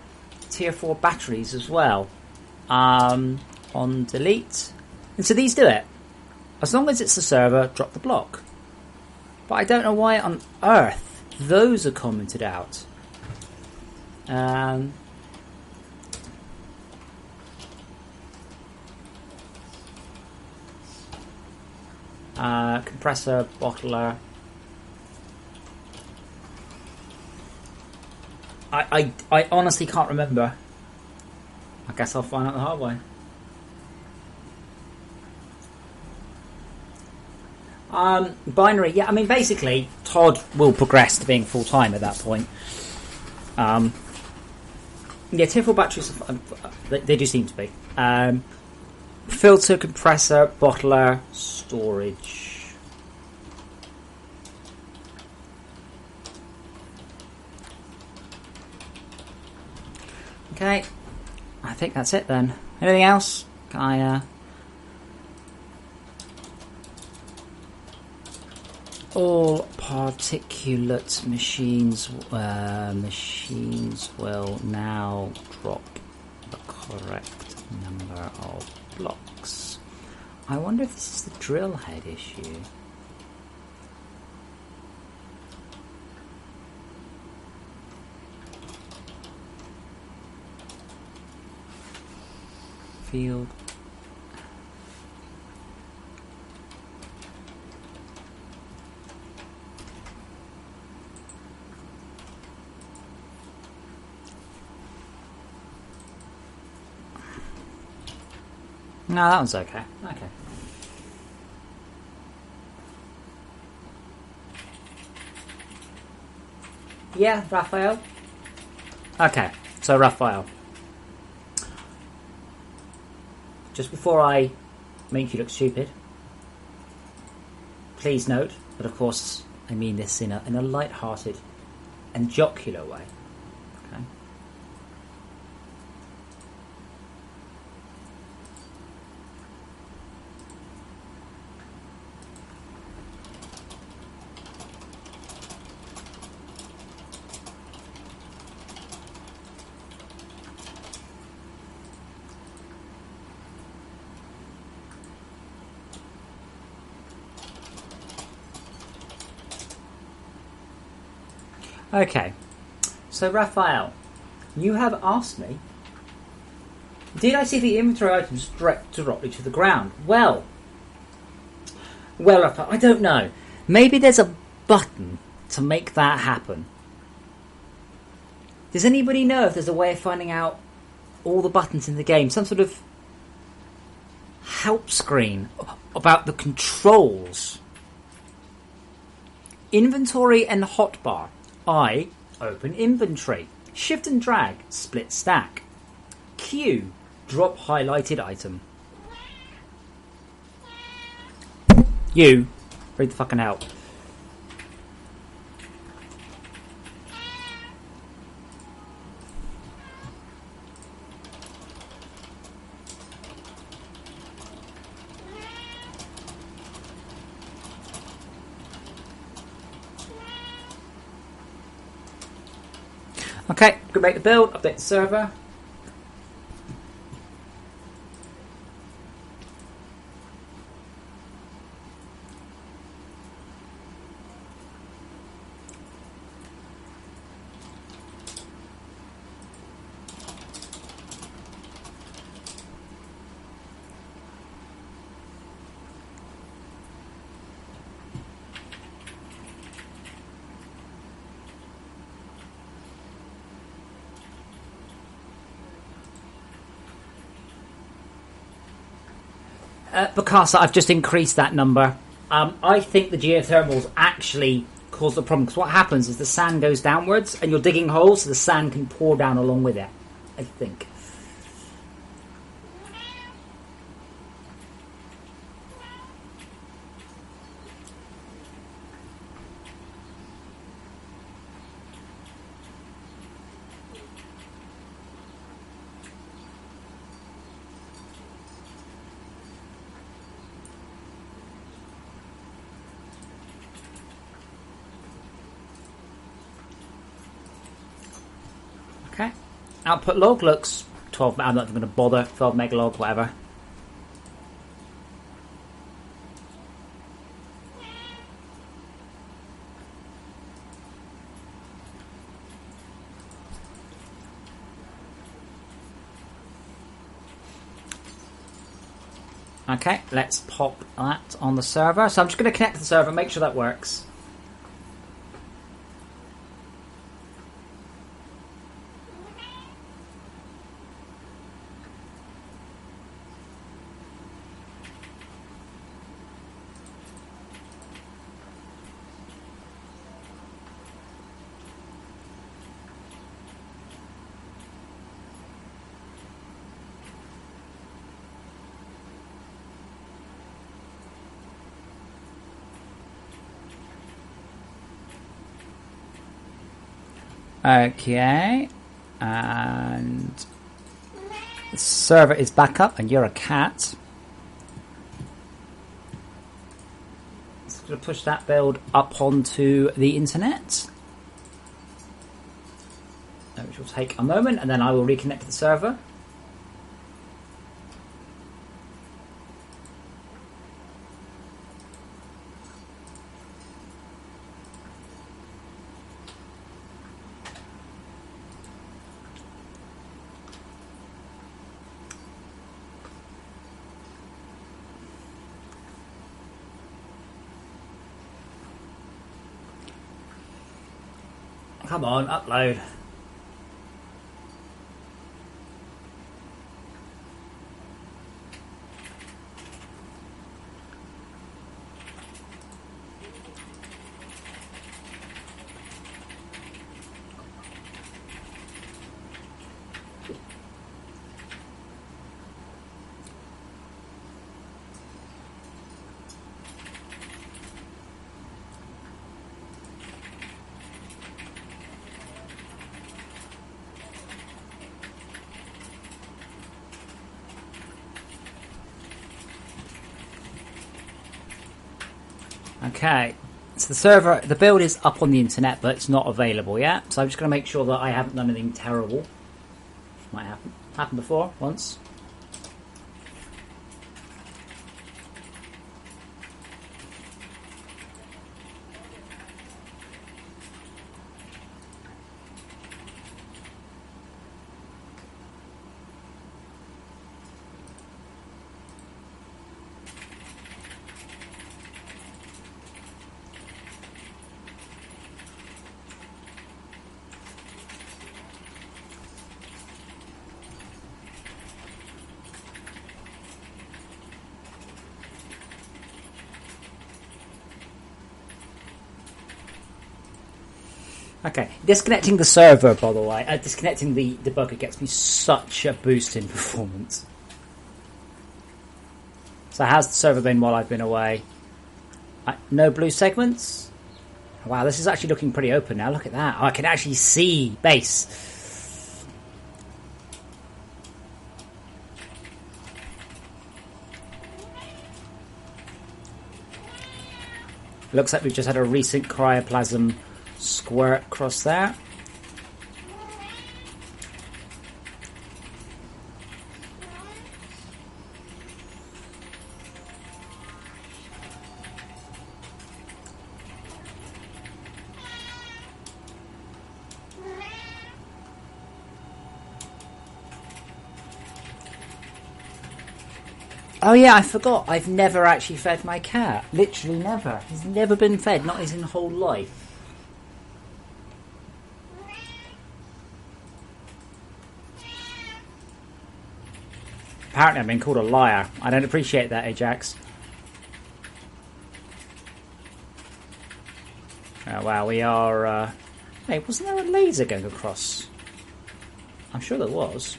tier 4 batteries as well. On delete. And so these do it. As long as it's the server, drop the block. But I don't know why on earth those are commented out. Compressor, bottler. I honestly can't remember. I guess I'll find out the hard way. Binary, yeah, I mean basically Todd will progress to being full-time at that point. Yeah, tier 4 batteries, they do seem to be. Filter, compressor, bottler, storage. Okay, I think that's it then. Anything else? Can I, all particulate machines will now drop the correct number of blocks. I wonder if this is the drill head issue. Field. No, that one's okay. Okay. Yeah, Raphael? Okay, so Raphael. Just before I make you look stupid, please note that of course I mean this in a light-hearted and jocular way. Okay. Okay, so Raphael, you have asked me, did I see the inventory items direct directly to the ground? Well, Raphael, I don't know. Maybe there's a button to make that happen. Does anybody know if there's a way of finding out all the buttons in the game? Some sort of help screen about the controls. Inventory and hotbar. I, open inventory. Shift and drag, split stack. Q, drop highlighted item. You, read the fucking help. Okay, go make the build, update the server. Because I've just increased that number. I think the geothermals actually cause the problem. Because what happens is the sand goes downwards and you're digging holes so the sand can pour down along with it. I think. Okay. Output log looks 12. I'm not even going to bother. 12 meg log, whatever. Okay, let's pop that on the server. So I'm just going to connect to the server, make sure that works. Okay, and the server is back up, and you're a cat. Just going to push that build up onto the internet, which will take a moment, and then I will reconnect to the server. Come on, upload. Okay, so the build is up on the internet, but it's not available yet. So I'm just going to make sure that I haven't done anything terrible. Might happen. Happened before, once. Okay, disconnecting the server, by the way, disconnecting the debugger gets me such a boost in performance. So how's the server been while I've been away? No blue segments? Wow, this is actually looking pretty open now. Look at that. Oh, I can actually see base. Looks like we've just had a recent cryoplasm squirt across there. Oh yeah, I forgot. I've never actually fed my cat. Literally never. He's never been fed, not his whole life. Apparently I've been called a liar. I don't appreciate that, Ajax. Oh, wow, we are... Hey, wasn't there a laser going across? I'm sure there was.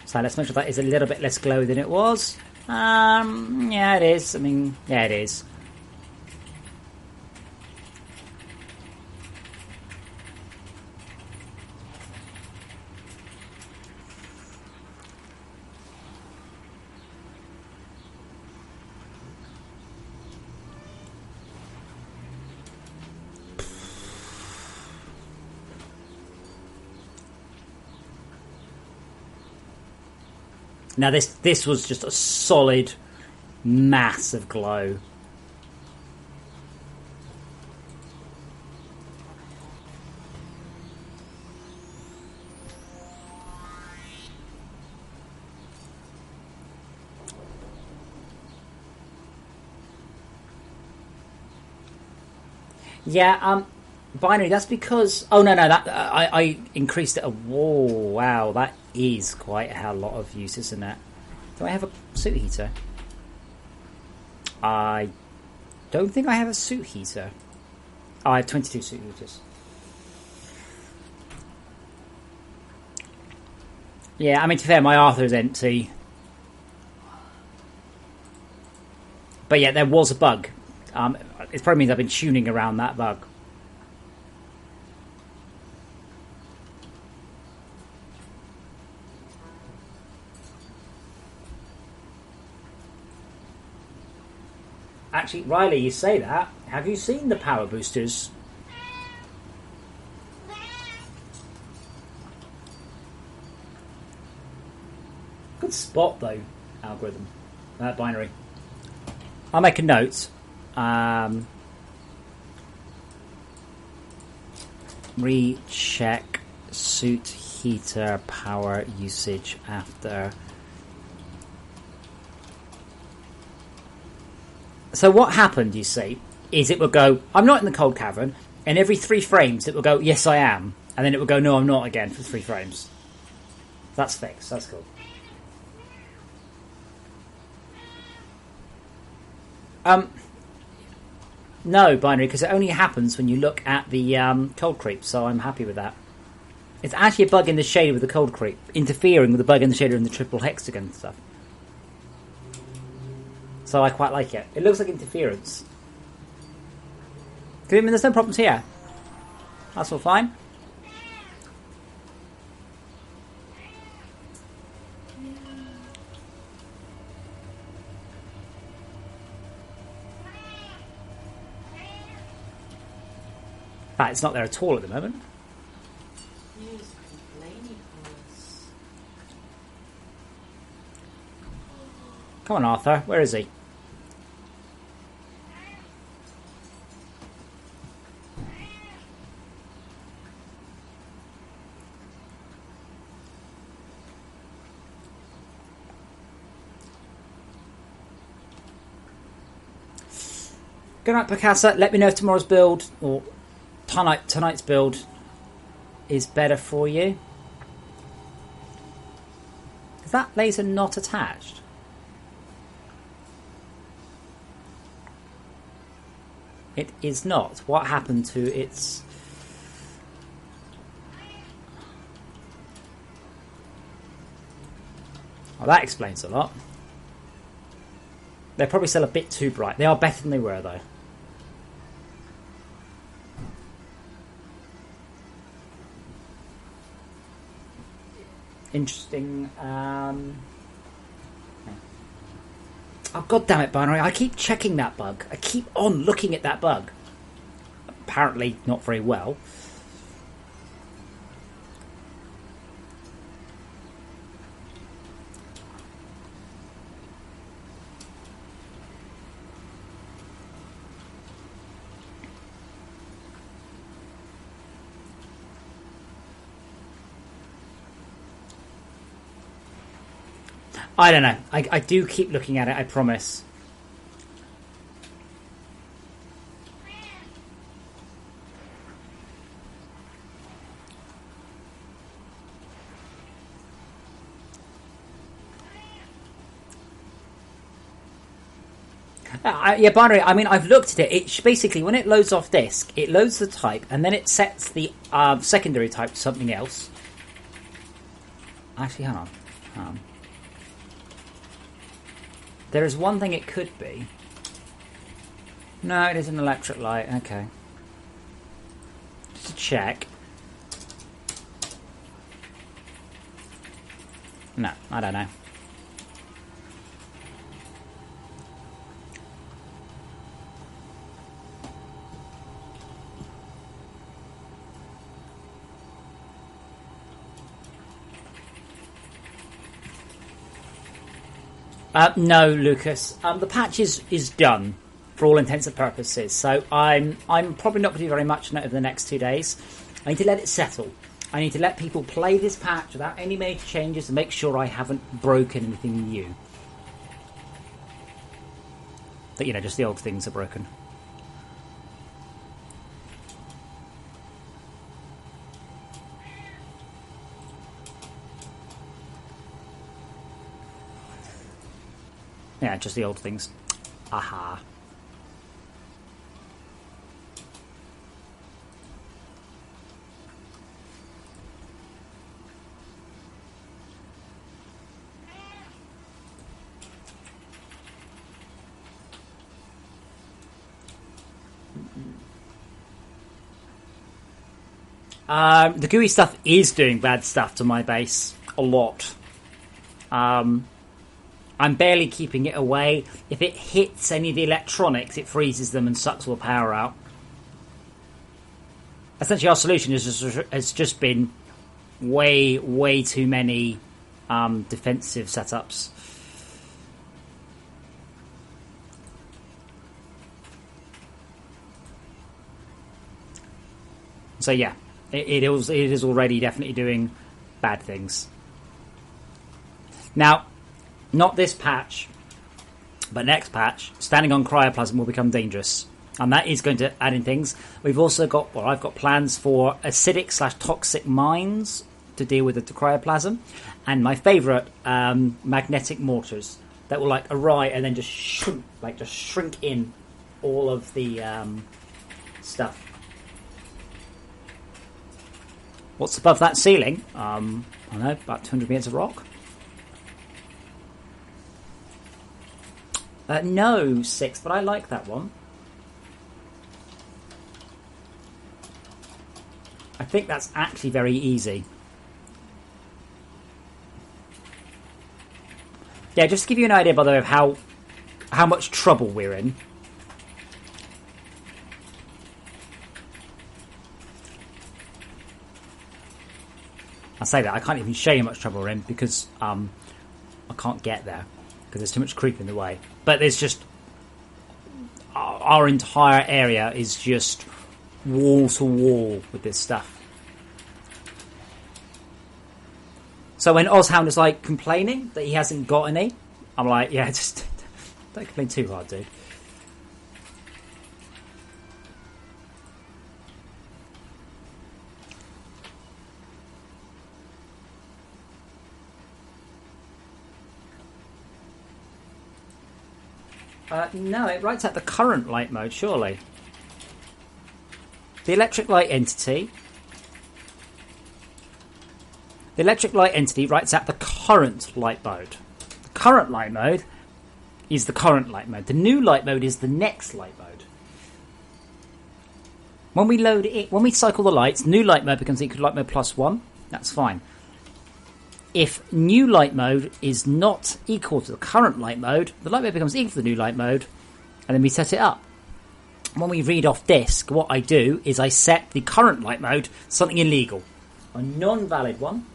So let's make sure that is a little bit less glow than it was. Yeah, it is. I mean, yeah, it is. Now this was just a solid mass of glow. Yeah, binary. That's because. Oh no, that I increased it. Whoa, wow, that is quite a lot of use, isn't it? Do I have a suit heater? I don't think I have a suit heater. Oh, I have 22 suit heaters. Yeah, I mean, to be fair, my Arthur is empty. But yeah, there was a bug. It probably means I've been tuning around that bug. Actually, Riley, you say that. Have you seen the power boosters? Good spot, though, algorithm. Binary. I'll make a note. Recheck suit heater power usage after. So what happened, you see, is it would go, I'm not in the cold cavern, and every 3 frames it will go, yes I am, and then it will go, no I'm not again for 3 frames. That's fixed, that's cool. No, binary, because it only happens when you look at the cold creep, so I'm happy with that. It's actually a bug in the shader with the cold creep, interfering with the bug in the shader and the triple hexagon stuff. So I quite like it. It looks like interference. I mean, there's no problems here. That's all fine. In fact, it's not there at all at the moment. Come on, Arthur. Where is he? Good night, Picasso. Let me know if tomorrow's build or tonight's build is better for you. Is that laser not attached? It is not. What happened to its... Oh, that explains a lot. They're probably still a bit too bright. They are better than they were, though. Interesting. Oh, god damn it, Binary. I keep checking that bug. I keep on looking at that bug. Apparently not very well. I don't know. I do keep looking at it, I promise. Yeah, binary. I mean, I've looked at it. It basically, when it loads off disk, it loads the type, and then it sets the secondary type to something else. Actually, hang on. There is one thing it could be. No, it is an electric light. Okay. Just to check. No, I don't know. No, Lucas. The patch is done for all intents and purposes. So I'm probably not going to do very much on it over the next 2 days. I need to let it settle. I need to let people play this patch without any major changes to make sure I haven't broken anything new. That, you know, just the old things are broken. Yeah, just the old things. Aha. The gooey stuff is doing bad stuff to my base. A lot. I'm barely keeping it away. If it hits any of the electronics, it freezes them and sucks all the power out. Essentially, our solution has just been way too many defensive setups. So yeah, it is already definitely doing bad things. Now, not this patch, but next patch, standing on cryoplasm will become dangerous. And that is going to add in things. We've also got, well, I've got plans for acidic/toxic mines to deal with the cryoplasm. And my favourite, magnetic mortars that will like arrive and then just shrink in all of the stuff. What's above that ceiling? I don't know, about 200 metres of rock. No, 6, but I like that one. I think that's actually very easy. Yeah, just to give you an idea, by the way, of how much trouble we're in. I say that, I can't even show you how much trouble we're in because I can't get there because there's too much creep in the way. But there's just... Our entire area is just wall to wall with this stuff. So when Ozhound is like complaining that he hasn't got any, I'm like, yeah, just don't complain too hard, dude. No, it writes out the current light mode, surely. The electric light entity. The electric light entity writes out the current light mode. The current light mode is the current light mode. The new light mode is the next light mode. When we load it, when we cycle the lights, new light mode becomes equal to light mode plus 1. That's fine. If new light mode is not equal to the current light mode, the light mode becomes equal to the new light mode, and then we set it up. When we read off disk, what I do is I set the current light mode to something illegal, a non-valid one.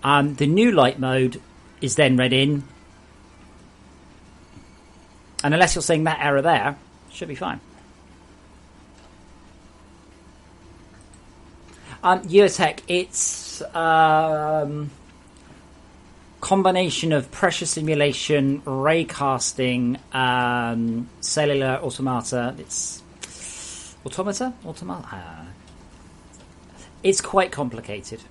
The new light mode is then read in, and unless you're seeing that error there, it should be fine. Eurotech, it's combination of pressure simulation, ray casting, cellular automata. It's automata. It's quite complicated.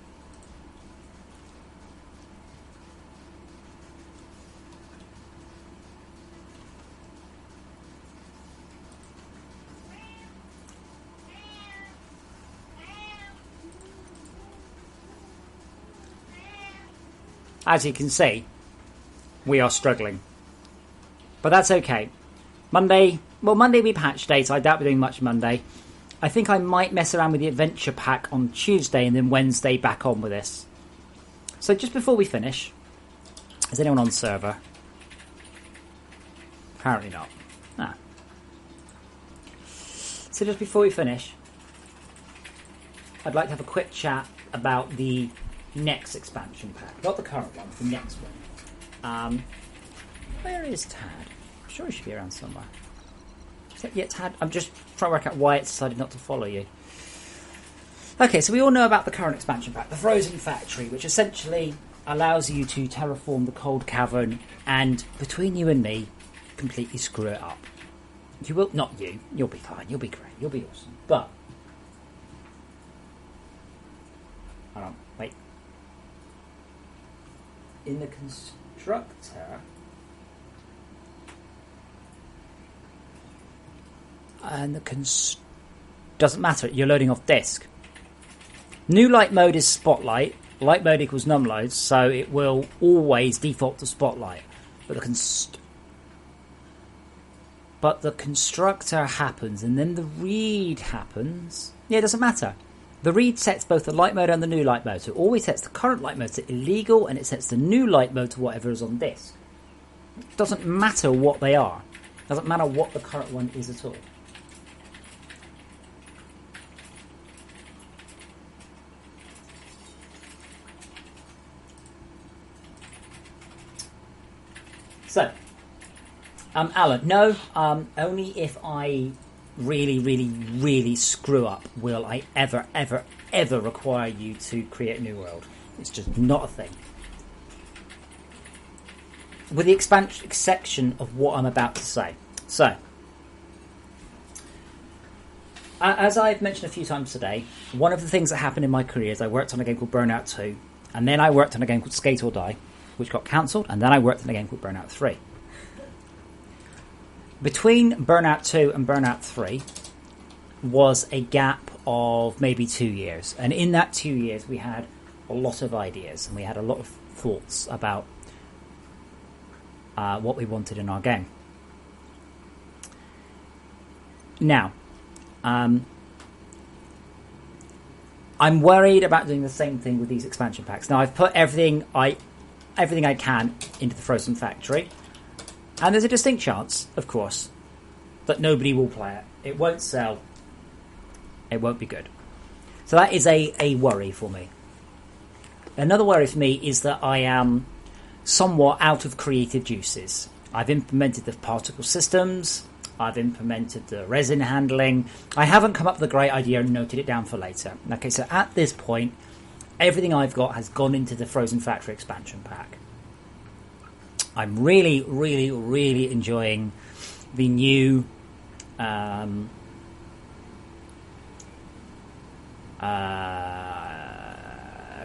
As you can see, we are struggling. But that's okay. Monday will be patch day, so I doubt we're doing much Monday. I think I might mess around with the adventure pack on Tuesday and then Wednesday back on with this. So just before we finish, is anyone on server? Apparently not. Nah. So just before we finish, I'd like to have a quick chat about the next expansion pack, not the current one, the next one. Where is Tad? I'm sure he should be around somewhere. Yeah, Tad. I'm just trying to work out why it decided not to follow you. Okay, so we all know about the current expansion pack, the Frozen Factory, which essentially allows you to terraform the cold cavern and, between you and me, completely screw it up. You will not you. You'll be fine. You'll be great. You'll be awesome. But hold on, wait. In the constructor, and doesn't matter. You're loading off disk. New light mode is Spotlight. Light mode equals num loads, so it will always default to Spotlight. But the constructor happens, and then the read happens. Yeah, it doesn't matter. The read sets both the light mode and the new light mode. So it always sets the current light mode to illegal, and it sets the new light mode to whatever is on disk. It doesn't matter what they are. It doesn't matter what the current one is at all. So, Alan, no, only if I really, really, really screw up will I ever, ever, ever require you to create a new world. It's just not a thing. With the expansion section of what I'm about to say. So, as I've mentioned a few times today, one of the things that happened in my career is I worked on a game called Burnout 2, and then I worked on a game called Skate or Die, which got cancelled, and then I worked on a game called Burnout 3. Between Burnout 2 and Burnout 3 was a gap of maybe 2 years. And in that 2 years, we had a lot of ideas and we had a lot of thoughts about what we wanted in our game. Now, I'm worried about doing the same thing with these expansion packs. Now, I've put everything I can into the Frozen Factory. And there's a distinct chance, of course, that nobody will play it. It won't sell. It won't be good. So that is a worry for me. Another worry for me is that I am somewhat out of creative juices. I've implemented the particle systems. I've implemented the resin handling. I haven't come up with a great idea and noted it down for later. Okay, so at this point, everything I've got has gone into the Frozen Factory expansion pack. I'm really, really, really enjoying the new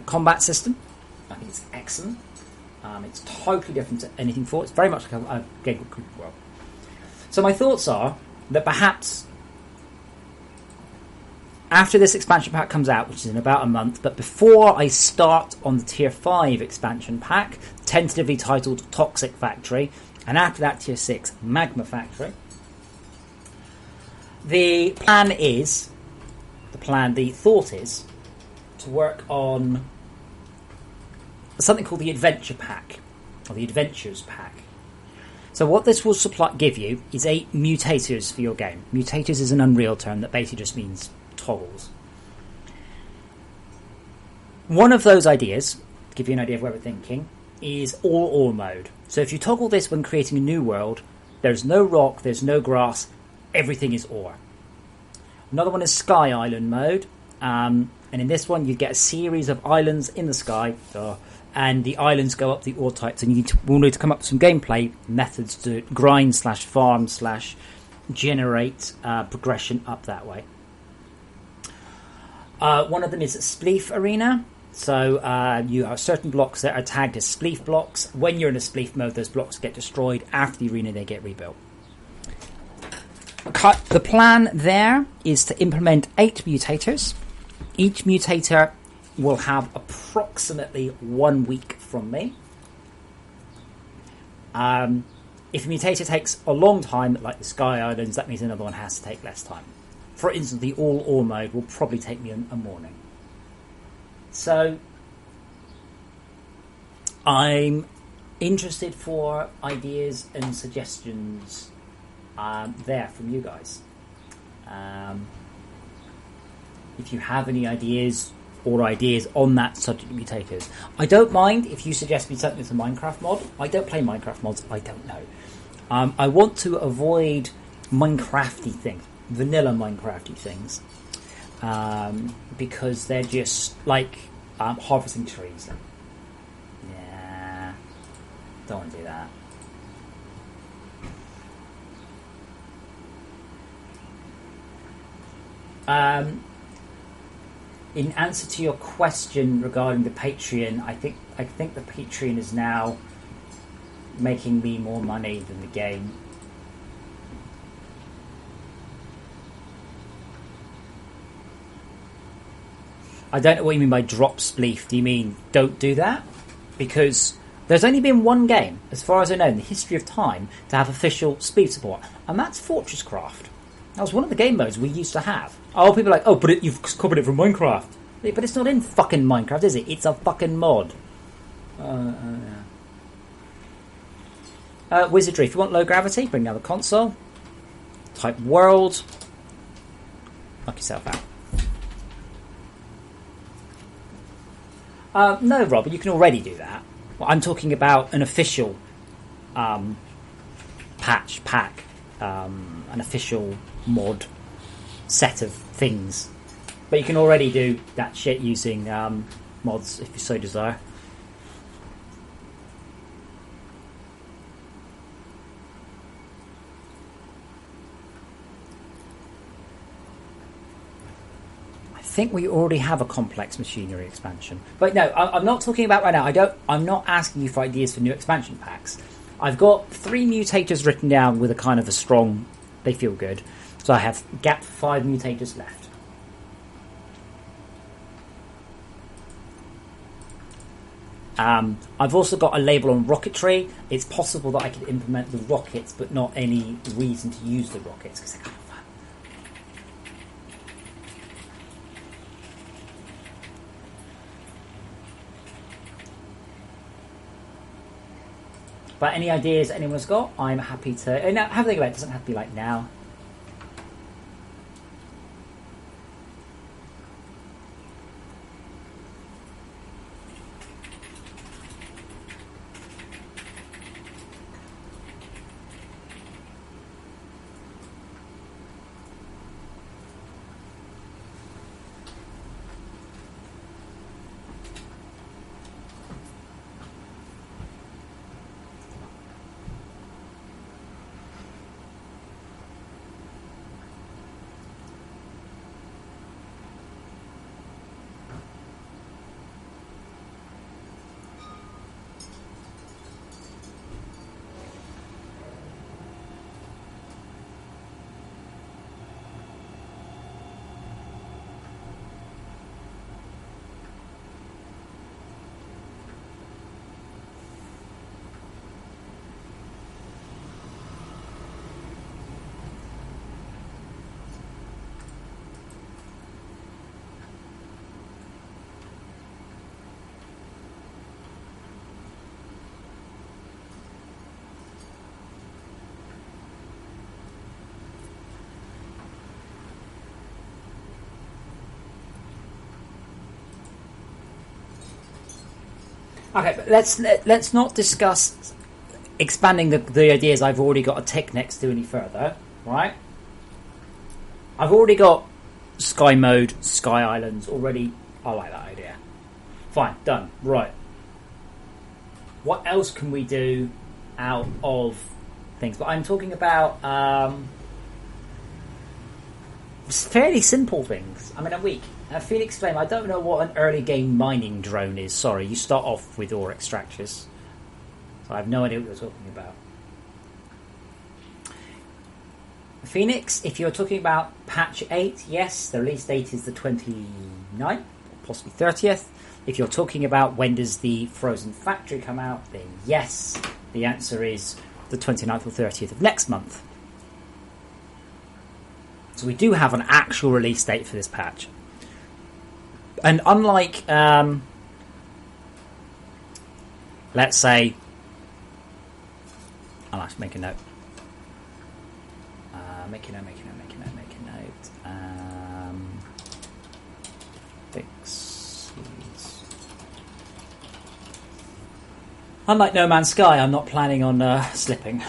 combat system. I think it's excellent. It's totally different to anything before. It's very much like a game called Cooper World. So my thoughts are that perhaps after this expansion pack comes out, which is in about a month, but before I start on the Tier 5 expansion pack, tentatively titled Toxic Factory, and after that Tier 6 Magma Factory, the thought is to work on something called the Adventure Pack, or the Adventures Pack. So what this will give you is 8 mutators for your game. Mutators is an Unreal term that basically just means toggles. One of those ideas, to give you an idea of where we're thinking, is all mode. So if you toggle this when creating a new world, there's no rock, there's no grass, everything is ore. Another one is Sky Island mode, and in this one you get a series of islands in the sky, and the islands go up the ore types, and we'll need to come up with some gameplay methods to grind / farm / generate progression up that way. One of them is Spleef Arena. So you have certain blocks that are tagged as Spleef blocks. When you're in a Spleef mode, those blocks get destroyed. After the arena, they get rebuilt. The plan there is to implement 8 mutators. Each mutator will have approximately 1 week from me. If a mutator takes a long time, like the Sky Islands, that means another one has to take less time. For instance, the all ore mode will probably take me a morning. So I'm interested for ideas and suggestions there from you guys. If you have any ideas, or ideas on that subject, mutators. I don't mind if you suggest me something with a Minecraft mod. I don't play Minecraft mods. I don't know. I want to avoid Minecrafty things, vanilla Minecrafty things, because they're just like harvesting trees. Yeah, don't want to do that. In answer to your question regarding the Patreon, I think the Patreon is now making me more money than the game. I don't know what you mean by drop spleef. Do you mean don't do that? Because there's only been one game, as far as I know, in the history of time to have official spleef support, and that's FortressCraft. That was one of the game modes we used to have. Oh, people are like, oh, but you've copied it from Minecraft. Yeah, but it's not in fucking Minecraft, is it? It's a fucking mod. Wizardry. If you want low gravity, bring down the console. Type world. Knock yourself out. No, Rob, you can already do that. Well, I'm talking about an official patch pack, an official mod set of things. But you can already do that shit using mods if you so desire. I think we already have a complex machinery expansion. But no, I'm not talking about right now. I'm not asking you for ideas for new expansion packs. I've got 3 mutators written down with a kind of a strong... They feel good. So I have gap 5 mutators left. I've also got a label on rocketry. It's possible that I could implement the rockets, but not any reason to use the rockets, because they're kind of fun. But any ideas anyone's got, I'm happy to... Now, have a think about it. It doesn't have to be like now. Okay, but let's not discuss expanding the ideas I've already got a tick next to any further, right? I've already got Sky Mode, Sky Islands already. I like that idea. Fine, done. Right. What else can we do out of things? But I'm talking about fairly simple things. I mean, a week. Phoenix Flame, I don't know what an early game mining drone is. Sorry, you start off with ore extractors. So I have no idea what you're talking about. Phoenix, if you're talking about patch 8, yes, the release date is the 29th, or possibly 30th. If you're talking about when does the Frozen Factory come out, then yes, the answer is the 29th or 30th of next month. So we do have an actual release date for this patch. And unlike, let's say, I'll have to make a note. Make a note. Fix. seeds. Unlike No Man's Sky, I'm not planning on slipping.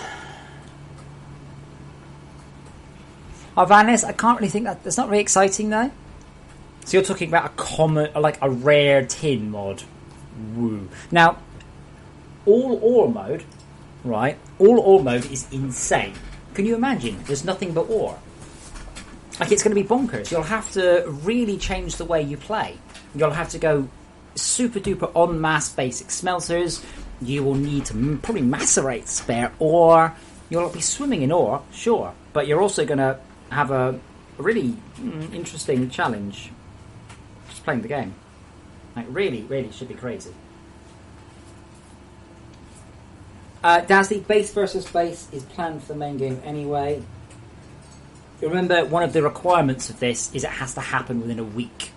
Oh, Vanis, I can't really think that's not really exciting though. So you're talking about a common, like a rare tin mod. Woo. Now, all ore mode, right? All ore mode is insane. Can you imagine? There's nothing but ore. Like, it's going to be bonkers. You'll have to really change the way you play. You'll have to go super duper en masse basic smelters. You will need to probably macerate spare ore. You'll be swimming in ore, sure, but you're also going to have a really interesting challenge just playing the game. Like, really, really should be crazy. Dazzy, base versus base is planned for the main game anyway. Remember, one of the requirements of this is it has to happen within a week.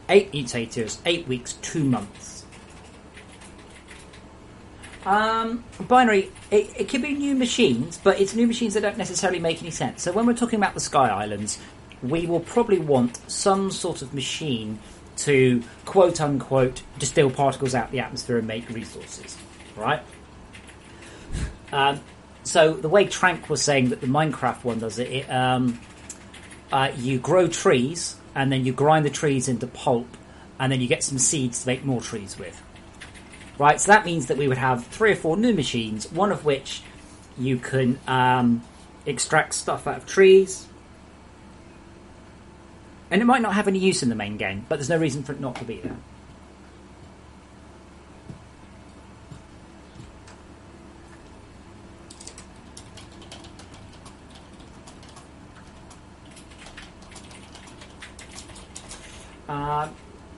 8 mutators, 8 weeks, 2 months. Binary, it could be new machines, but it's new machines that don't necessarily make any sense. So when we're talking about the Sky Islands, we will probably want some sort of machine to, quote-unquote, distill particles out of the atmosphere and make resources, right? So the way Trank was saying that the Minecraft one does it, you grow trees, and then you grind the trees into pulp, and then you get some seeds to make more trees with. Right, so that means that we would have 3 or 4 new machines, one of which you can extract stuff out of trees. And it might not have any use in the main game, but there's no reason for it not to be there.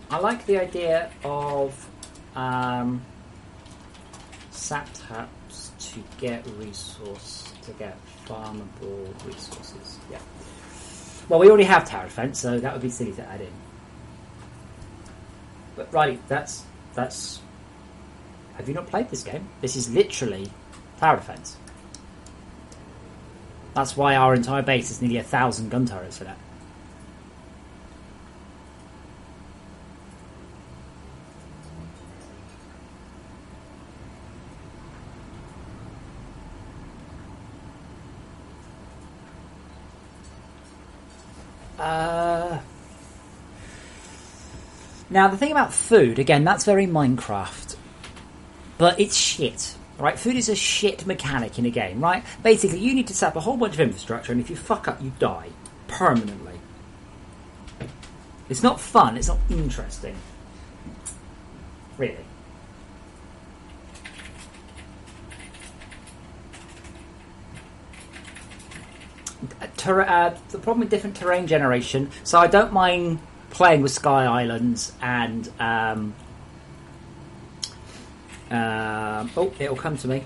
I like the idea of sap taps to get farmable resources. Yeah. Well, we already have tower defense, so that would be silly to add in. But right, that's. Have you not played this game? This is literally tower defense. That's why our entire base is nearly 1,000 gun turrets for that. Now, the thing about food, again, that's very Minecraft. But it's shit, right? Food is a shit mechanic in a game, right? Basically, you need to set up a whole bunch of infrastructure, and if you fuck up, you die. Permanently. It's not fun, it's not interesting. Really. The problem with different terrain generation, so I don't mind playing with Sky Islands and it'll come to me.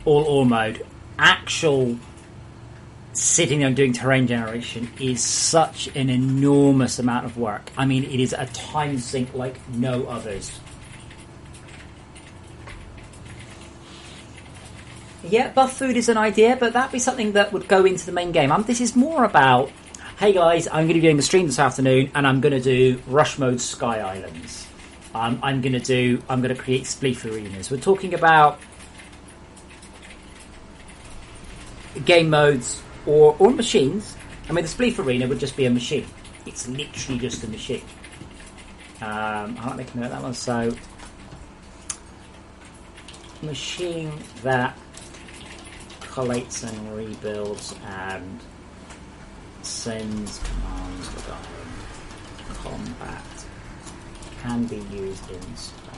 All mode. Actual sitting there and doing terrain generation is such an enormous amount of work. I mean, it is a time sink like no others. Yeah, buff food is an idea, but that'd be something that would go into the main game. This is more about, hey guys, I'm going to be doing the stream this afternoon, and I'm going to do rush mode Sky Islands. I'm going to create spleef arenas. We're talking about game modes or machines. I mean, the spleef arena would just be a machine. It's literally just a machine. I might make a note of that one. So, machine that collates and rebuilds and sends commands regarding combat can be used in survival.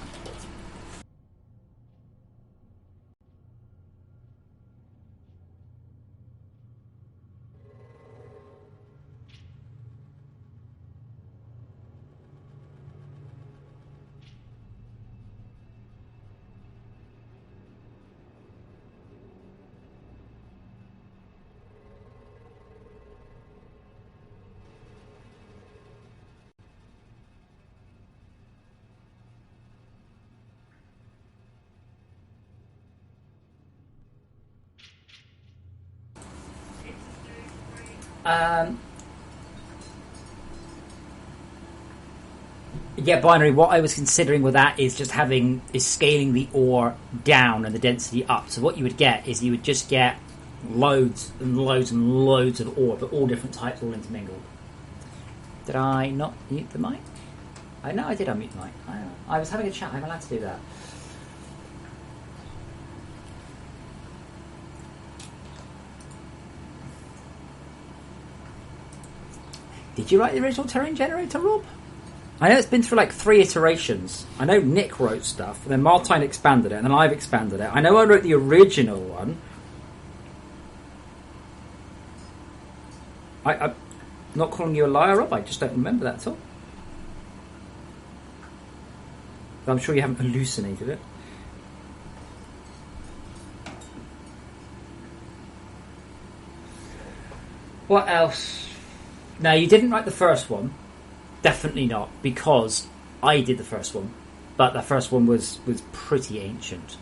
Yeah, binary. What I was considering with that is just scaling the ore down and the density up. So what you would get is you would just get loads and loads and loads of ore, but all different types, all intermingled. Did I not mute the mic? I know I did unmute the mic. I was having a chat. I'm allowed to do that. Did you write the original terrain generator, Rob? I know it's been through like 3 iterations. I know Nick wrote stuff, and then Martine expanded it, and then I've expanded it. I know I wrote the original one. I'm not calling you a liar, Rob. I just don't remember that at all. But I'm sure you haven't hallucinated it. What else? No, you didn't write the first one. Definitely not, because I did the first one, but the first one was pretty ancient.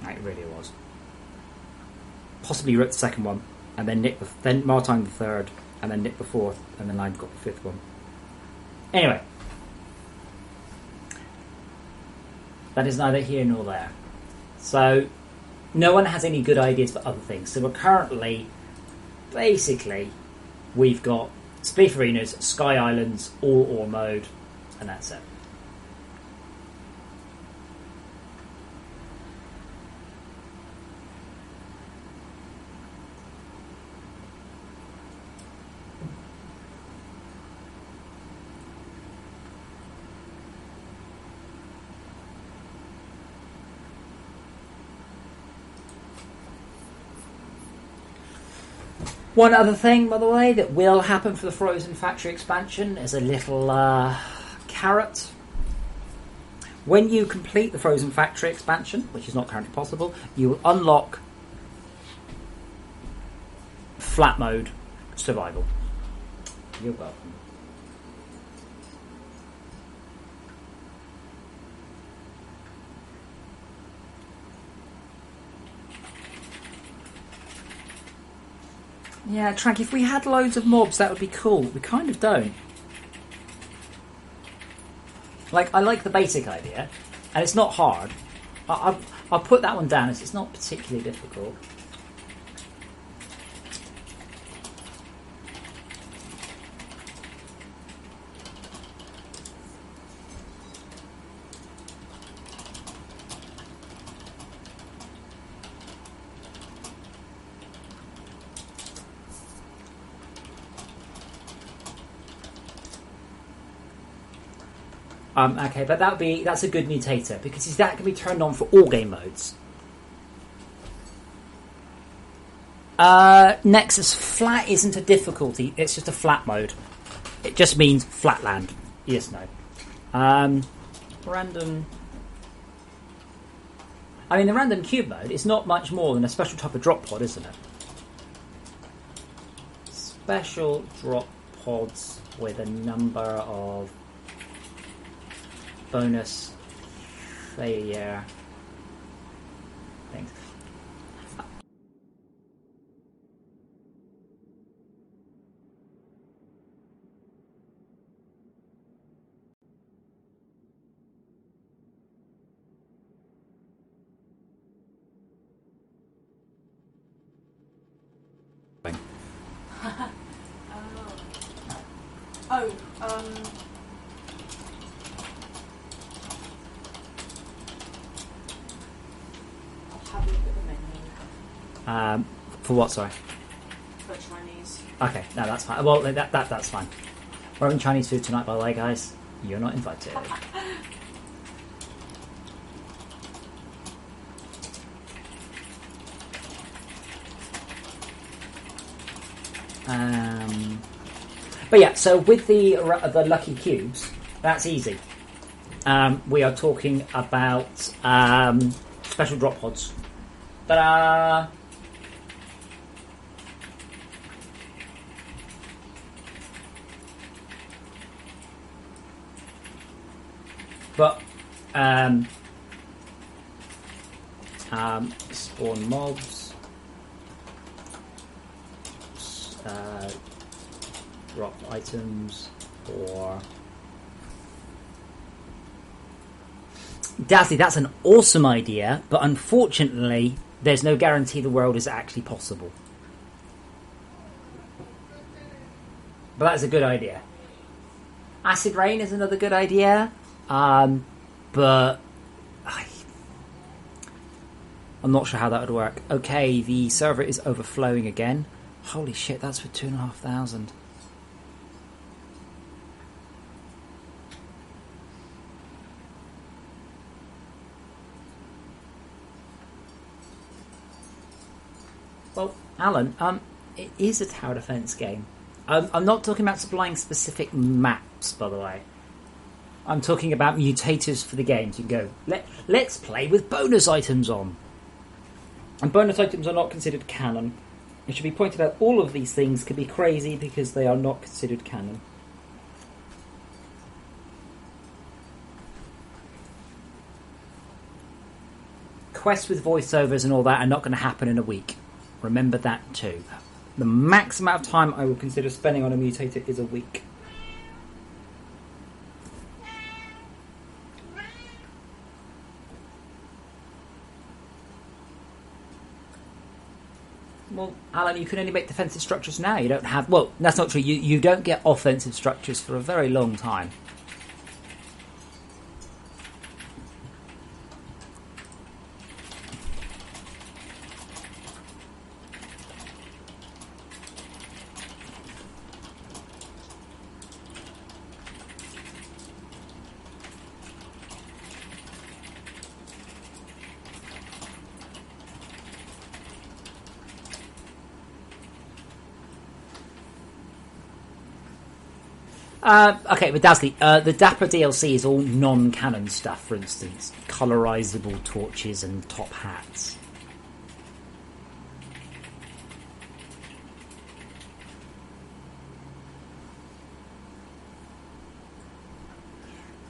It really was. Possibly you wrote the second one, and then then Martine the third, and then Nick the fourth, and then I got the fifth one. Anyway, that is neither here nor there. So, no one has any good ideas for other things. So we're currently, basically, we've got Spleef Arenas, Sky Islands, all ore mode, and that's it. One other thing, by the way, that will happen for the Frozen Factory expansion is a little carrot. When you complete the Frozen Factory expansion, which is not currently possible, you will unlock flat mode survival. You're welcome. Yeah, Trank, if we had loads of mobs, that would be cool. We kind of don't. Like, I like the basic idea, and it's not hard. I'll put that one down as it's not particularly difficult. Okay, but that's a good mutator because that can be turned on for all game modes. Nexus flat isn't a difficulty; it's just a flat mode. It just means flat land. Yes, no. Random. I mean, the random cube mode is not much more than a special type of drop pod, isn't it? Special drop pods with a number of bonus failure things. For what, sorry? For Chinese. Okay, no, that's fine. Well, that's fine. We're having Chinese food tonight, by the way, guys. You're not invited. But yeah, so with the lucky cubes, that's easy. We are talking about special drop pods. Ta-da! But spawn mobs, drop items or... Dazzly, that's an awesome idea, but unfortunately, there's no guarantee the world is actually possible. But that's a good idea. Acid rain is another good idea, but I'm not sure how that would work. Okay, the server is overflowing again. Holy shit, that's for 2,500. Well, Alan, it is a tower defense game. I'm not talking about supplying specific maps, by the way. I'm talking about mutators for the games. You can go, let's play with bonus items on. And bonus items are not considered canon. It should be pointed out all of these things can be crazy because they are not considered canon. Quests with voiceovers and all that are not going to happen in a week. Remember that too. The max amount of time I will consider spending on a mutator is a week. Well, Alan, you can only make defensive structures now. You don't have... Well, that's not true. You don't get offensive structures for a very long time. Okay, with Dazzly, the Dapper DLC is all non-canon stuff, for instance. Colorizable torches and top hats.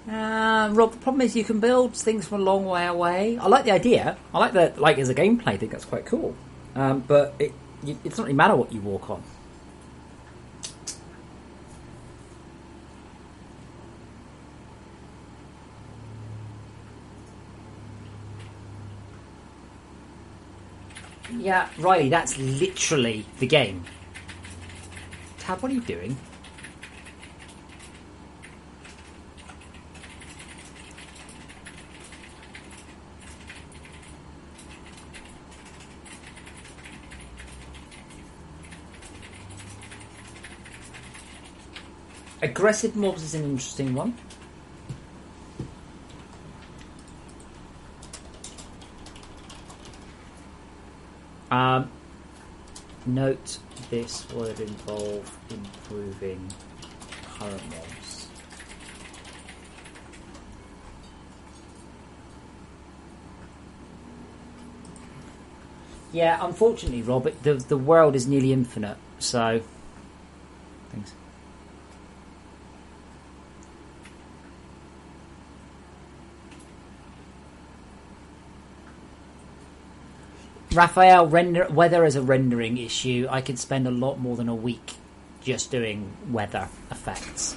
Rob, the problem is you can build things from a long way away. I like the idea. I like the as a gameplay. I think that's quite cool. But it doesn't really matter what you walk on. Yeah, Riley, that's literally the game. Tab, what are you doing? Aggressive mobs is an interesting one. Note this would involve improving current mobs. Yeah, unfortunately, Rob, the world is nearly infinite, so... Thanks. Raphael, weather is a rendering issue. I could spend a lot more than a week just doing weather effects.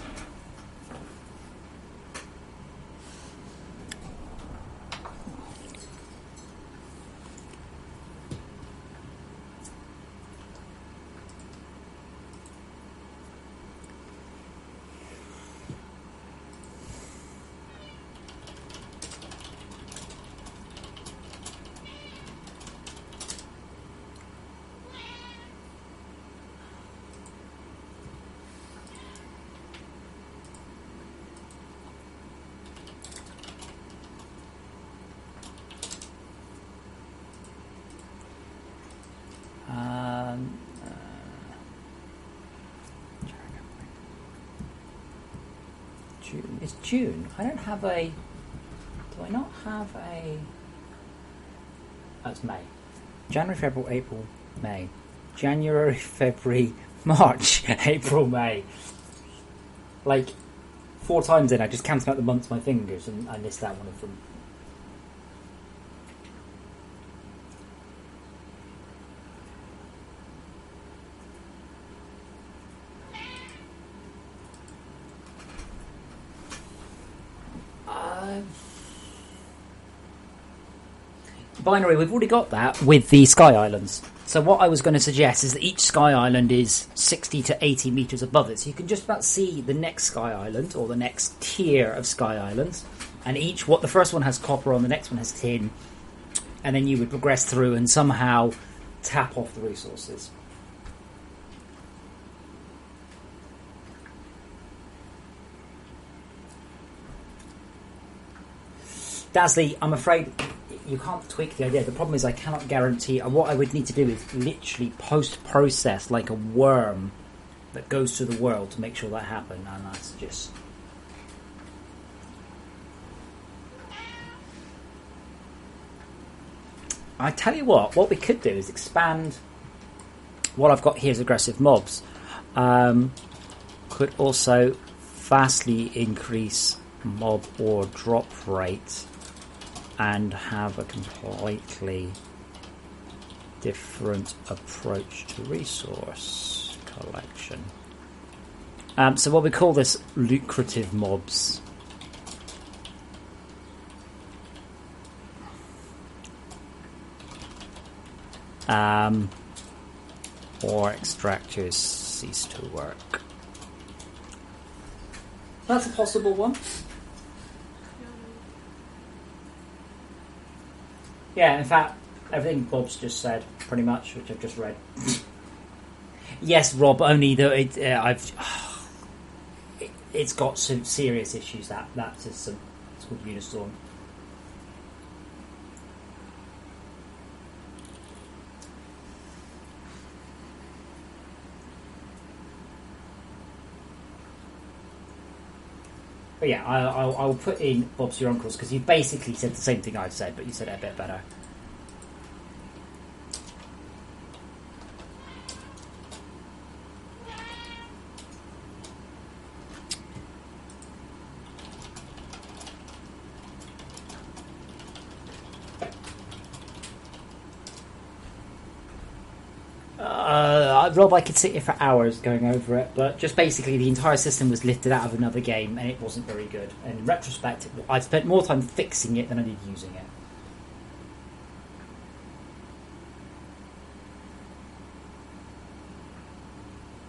June. It's June. I don't have a... Do I not have a... That's May. January, February, April, May. January, February, March, April, May. Like, 4 times in, I just counted out the months with my fingers and I missed out one of them. binary, we've already got that with the Sky Islands. So what I was going to suggest is that each Sky Island is 60 to 80 metres above it. So you can just about see the next Sky Island, or the next tier of Sky Islands. And the first one has copper on, the next one has tin. And then you would progress through and somehow tap off the resources. Dazzly, I'm afraid you can't tweak the idea. The problem is I cannot guarantee. What I would need to do is literally post-process like a worm that goes through the world to make sure that happens. And that's just... I tell you what we could do is expand what I've got here as aggressive mobs. Could also vastly increase mob ore drop rate and have a completely different approach to resource collection. So what we call this lucrative mobs. Or extractors cease to work. That's a possible one. Yeah, in fact, everything Bob's just said, pretty much, which I've just read. Yes, Rob. Only though it's got some serious issues. That's some. It's called Unistorm. But yeah, I'll put in Bob's Your Uncles because you basically said the same thing I've said, but you said it a bit better. Rob, I could sit here for hours going over it, but just basically the entire system was lifted out of another game and it wasn't very good. And in retrospect, I've spent more time fixing it than I did using it.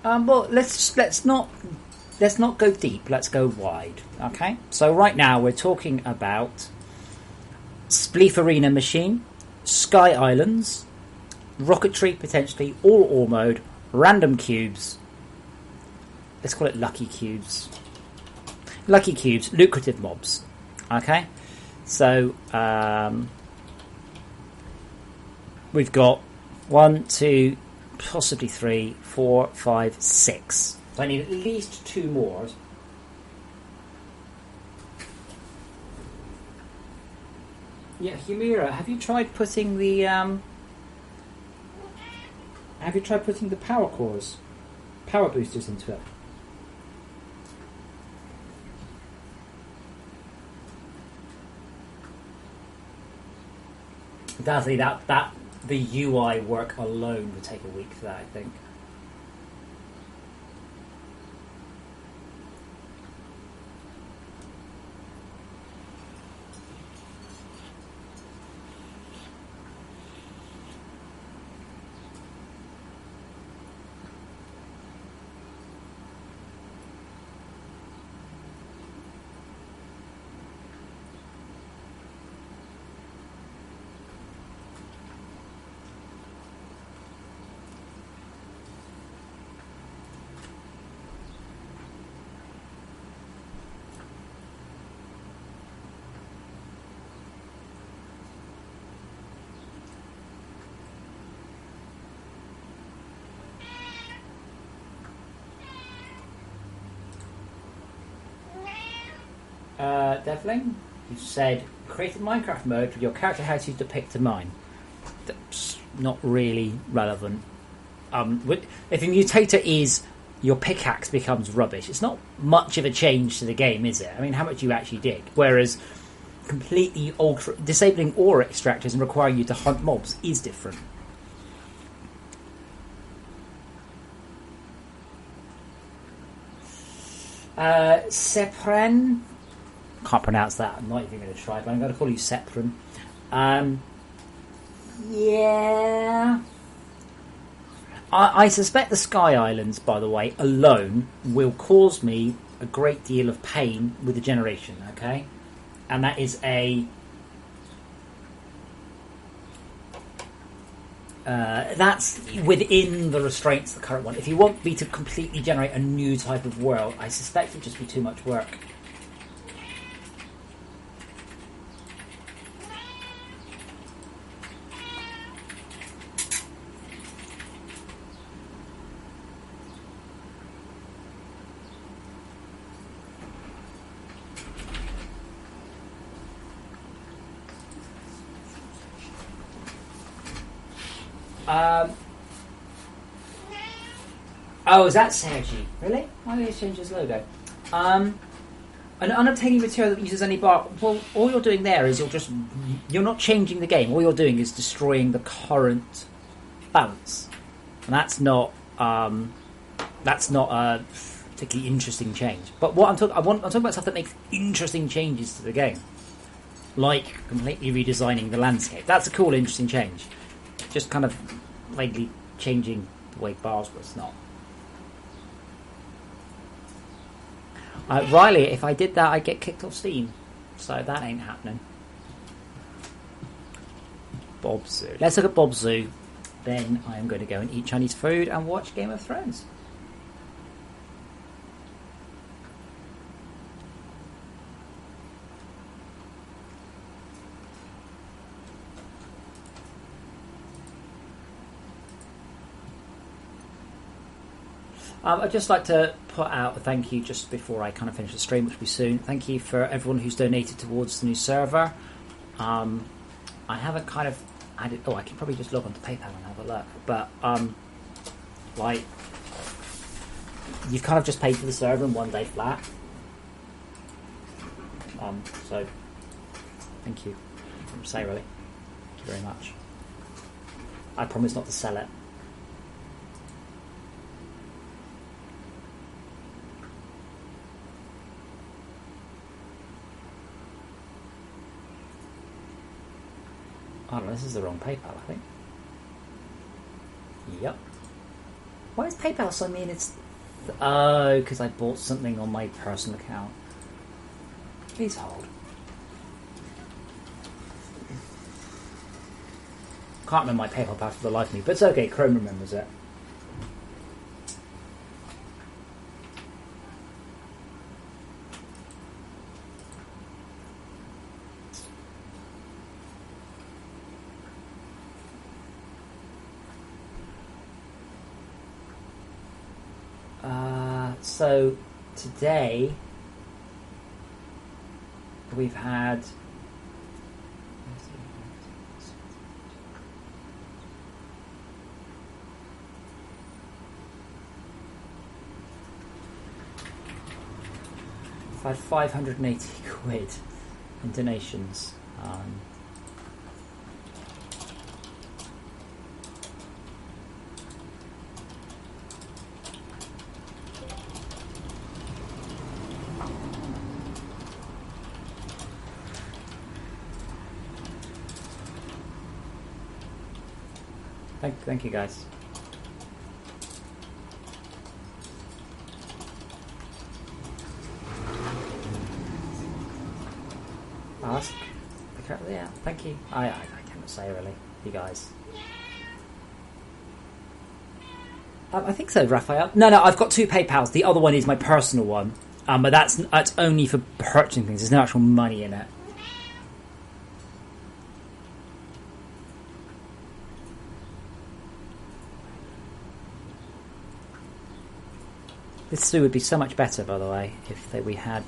Well, let's not go deep. Let's go wide. Okay. So right now we're talking about Spleef Arena Machine, Sky Islands, Rocketry potentially, all ore mode, random cubes. Let's call it lucky cubes. Lucky cubes, lucrative mobs. Okay, so we've got 1, 2, possibly 3, 4, 5, 6. So I need at least 2 more. Yeah, Humira, have you tried putting the power cores, power boosters into it? Dazzly, that the UI work alone would take a week for that, I think. Devling, you said created Minecraft mode with your character how to depict a mine. That's not really relevant. If a mutator is your pickaxe becomes rubbish, it's not much of a change to the game, is it? I mean, how much you actually dig? Whereas completely disabling ore extractors and requiring you to hunt mobs is different. Sepren, can't pronounce that. I'm not even going to try, but I'm going to call you Sepren. Yeah. I suspect the Sky Islands, by the way, alone will cause me a great deal of pain with the generation, okay? And that is that's within the restraints of the current one. If you want me to completely generate a new type of world, I suspect it would just be too much work. Oh, is that Sergi? Really? Why did he change his logo? An unobtainium material that uses any bar. Well, all you're doing there is you're not changing the game. All you're doing is destroying the current balance, and that's not a particularly interesting change. But what I'm talking about stuff that makes interesting changes to the game, like completely redesigning the landscape. That's a cool, interesting change. Just kind of vaguely changing the way bars was not. Riley, if I did that, I'd get kicked off Steam. So that ain't happening. Bob Zoo. Let's look at Bob Zoo. Then I am going to go and eat Chinese food and watch Game of Thrones. I'd just like to put out a thank you just before I kind of finish the stream, which will be soon. Thank you for everyone who's donated towards the new server. I haven't kind of added... Oh, I can probably just log on to PayPal and have a look. But, like, you've kind of just paid for the server in one day flat. So, thank you. From say, really. Thank you very much. I promise not to sell it. Oh no, this is the wrong PayPal, I think. Yep. Why is PayPal so mean? It's... Oh, because I bought something on my personal account. Please hold. Can't remember my PayPal password for the life of me, but it's okay, Chrome remembers it. So today we've had I've had 580 quid in donations. Thank you, guys. Ask. Yeah, thank you. I cannot say really, you guys. I think so, Raphael. No, I've got two PayPals. The other one is my personal one, but that's only for purchasing things. There's no actual money in it. This zoo would be so much better, by the way, if we had...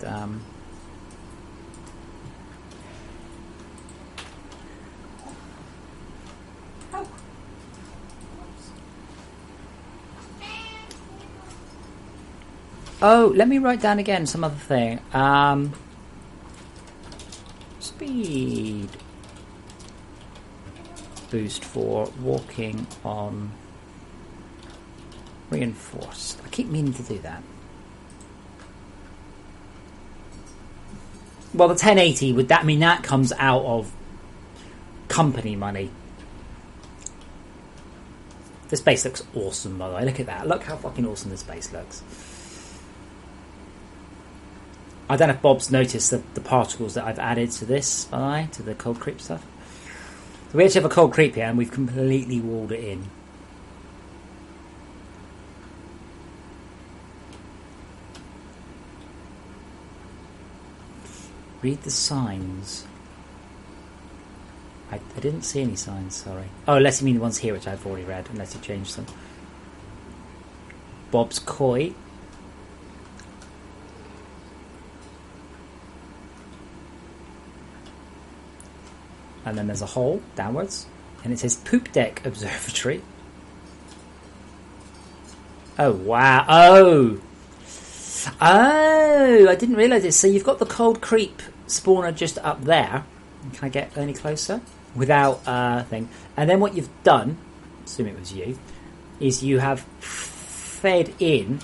Oh, let me write down again some other thing. Speed boost for walking on reinforced. I keep meaning to do that. Well, the 1080 would that mean that comes out of company money? This base looks awesome, by the way. Look at that. Look how fucking awesome this base looks. I don't know if Bob's noticed the particles that I've added to this, by the way, to the cold creep stuff. So we actually have a cold creep here, and we've completely walled it in. Read the signs. I didn't see any signs, sorry. Oh, unless you mean the ones here, which I've already read, unless you changed them. Bob's Koi. And then there's a hole downwards, and it says Poop Deck Observatory. Oh, wow. Oh! Oh! I didn't realise this. So you've got the cold creep spawner just up there. Can I get any closer? Without thing. And then what you've done, assume it was you, is you have fed in.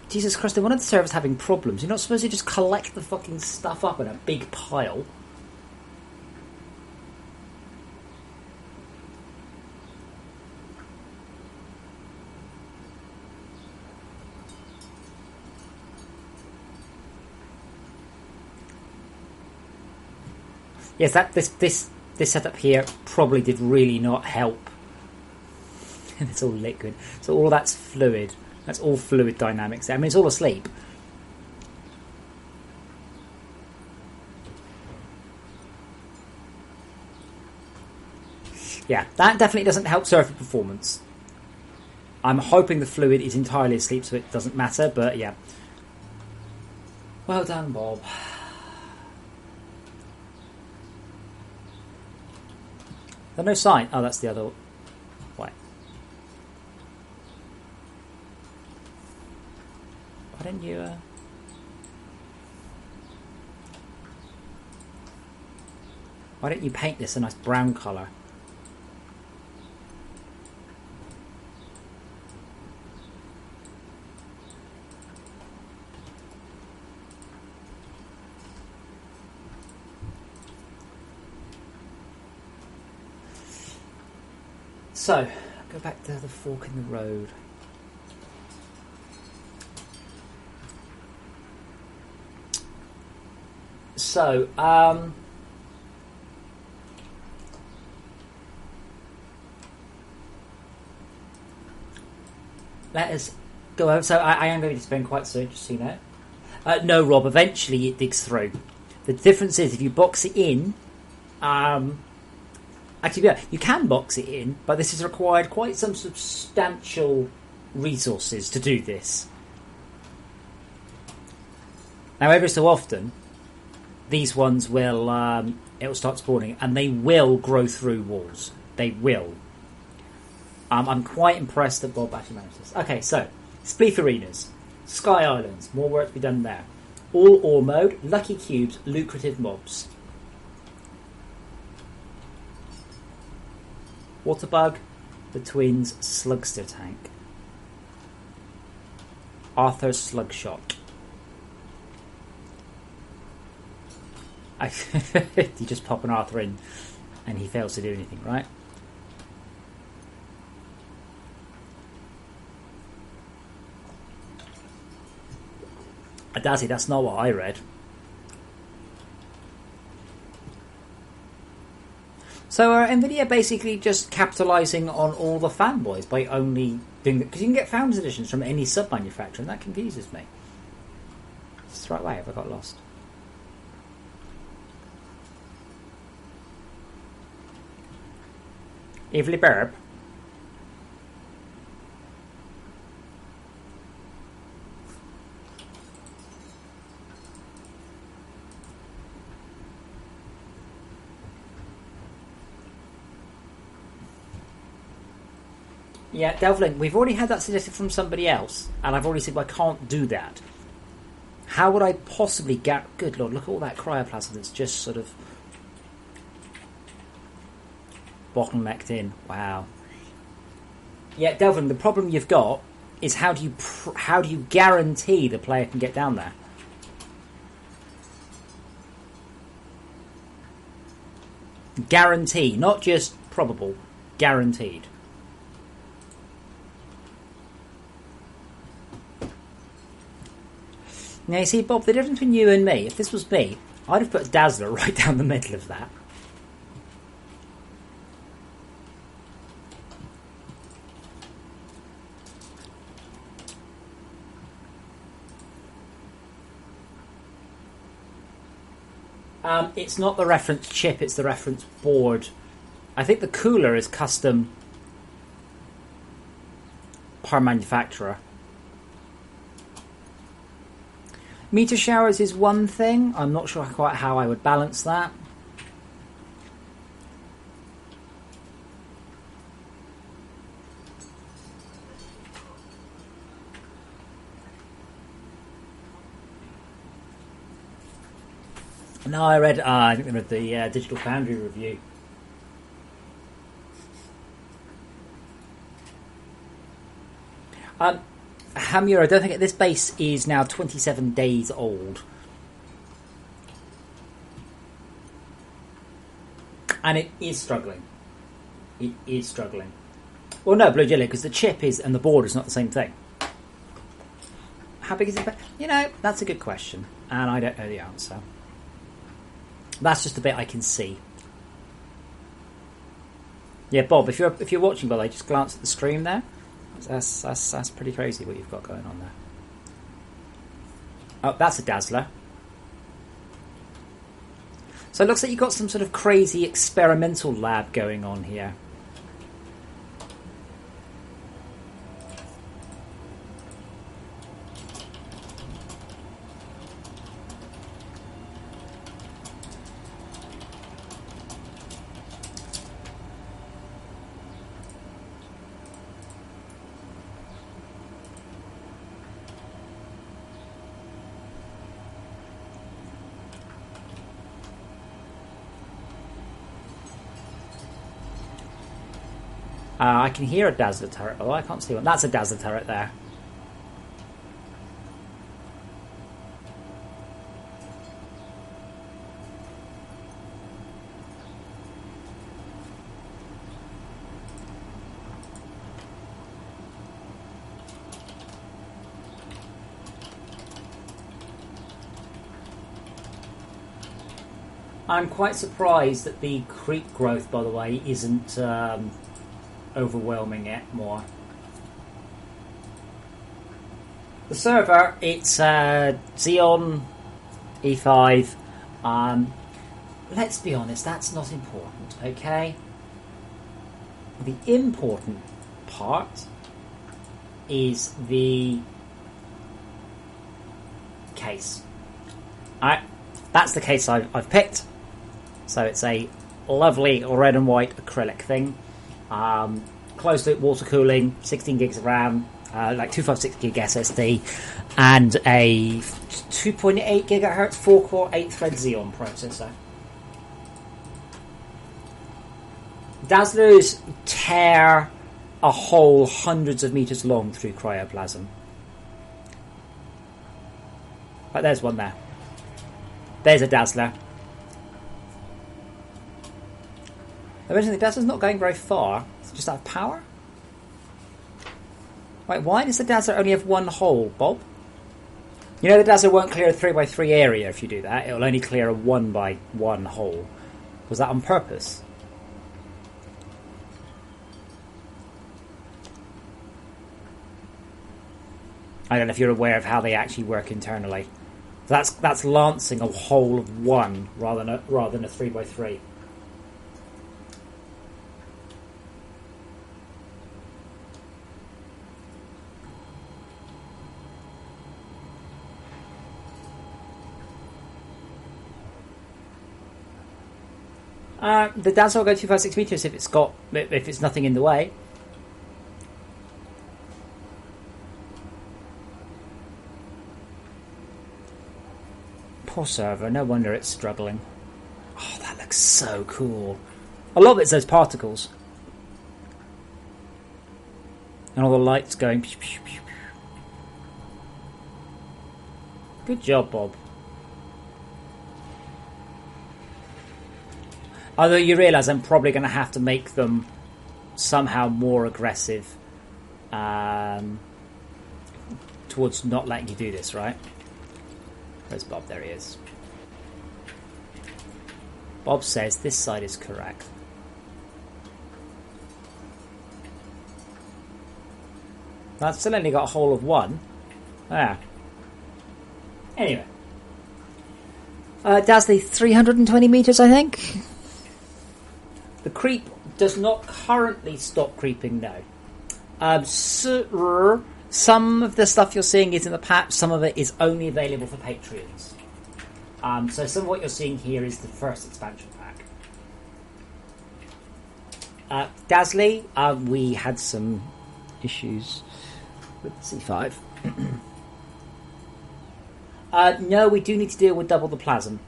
Jesus Christ, one of the servers having problems. You're not supposed to just collect the fucking stuff up in a big pile. Yes, this setup here probably did really not help. And it's all liquid. So all that's fluid. That's all fluid dynamics. I mean, it's all asleep. Yeah, that definitely doesn't help surfer performance. I'm hoping the fluid is entirely asleep so it doesn't matter, but yeah. Well done, Bob. There's no sign. Oh, that's the other way. Why don't you... Why don't you paint this a nice brown colour? So, go back to the fork in the road. So, let us go over. So, I am going to spend quite soon, just so you know. No, Rob, eventually it digs through. The difference is if you box it in, actually, yeah, you can box it in, but this has required quite some substantial resources to do this. Now, every so often, these ones will it'll start spawning, and they will grow through walls. They will. I'm quite impressed that Bob actually managed this. Okay, so Spleef Arenas, Sky Islands, more work to be done there. All ore mode, lucky cubes, lucrative mobs. Waterbug, the Twins, Slugster Tank. Arthur's Slugshot. You just pop an Arthur in and he fails to do anything, right? Dazzy, that's not what I read. So are Nvidia basically just capitalising on all the fanboys by only doing that? Because you can get Founders Editions from any sub-manufacturer, and that confuses me. It's the right way, have I got lost? Evely Burb. Yeah, Delvling, we've already had that suggested from somebody else, and I've already said, well, I can't do that. How would I possibly get... Good Lord, look at all that cryoplasm that's just sort of bottlenecked in. Wow. Yeah, Delvling, the problem you've got is how do you guarantee the player can get down there? Guarantee, not just probable. Guaranteed. Now, you see, Bob, the difference between you and me, if this was me, I'd have put a Dazzler right down the middle of that. It's not the reference chip, it's the reference board. I think the cooler is custom per manufacturer. Meter showers is one thing. I'm not sure quite how I would balance that. No, I read. I think I read the Digital Foundry review. Hamur, I don't think this base is now 27 days old, and it is struggling. It is struggling. Well, no, Blue Jelly, because the chip is and the board is not the same thing. How big is it? You know, that's a good question, and I don't know the answer. That's just a bit I can see. Yeah, Bob, if you're watching, by the way, just glance at the stream there. That's pretty crazy what you've got going on there. Oh, that's a Dazzler. So it looks like you've got some sort of crazy experimental lab going on here. I can hear a Dazzler turret, although I can't see one. That's a Dazzler turret there. I'm quite surprised that the creep growth, by the way, isn't overwhelming it more. The server, it's Xeon E5. Let's be honest, that's not important, okay? The important part is the case. Alright, that's the case I've picked. So it's a lovely red and white acrylic thing. Closed loop water cooling, 16 gigs of RAM, like 256 gig SSD, and a 2.8 gigahertz 4-core 8-thread Xeon processor. Dazzlers tear a hole hundreds of meters long through cryoplasm. Right, there's one there. There's a Dazzler. Originally, the Dazzler's not going very far. It's just out of power. Wait, why does the Dazzler only have one hole, Bob? You know the Dazzler won't clear a 3x3 area if you do that. It'll only clear a 1x1 hole. Was that on purpose? I don't know if you're aware of how they actually work internally. That's lancing a hole of 1 rather than a 3x3. The Dazzler will go 256 meters if it's nothing in the way. Poor server, no wonder it's struggling. Oh, that looks so cool. I love it's those particles. And all the lights going. Pew, pew, pew, pew. Good job, Bob. Although you realise I'm probably going to have to make them somehow more aggressive towards not letting you do this, right? Where's Bob? There he is. Bob says this side is correct. That's still only got a hole of 1. Ah. Anyway. Dasley, 320 metres, I think. The creep does not currently stop creeping now. Some of the stuff you're seeing is in the patch, some of it is only available for Patreons. So some of what you're seeing here is the first expansion pack. Dasley, we had some issues with C5. No, we do need to deal with double the plasm.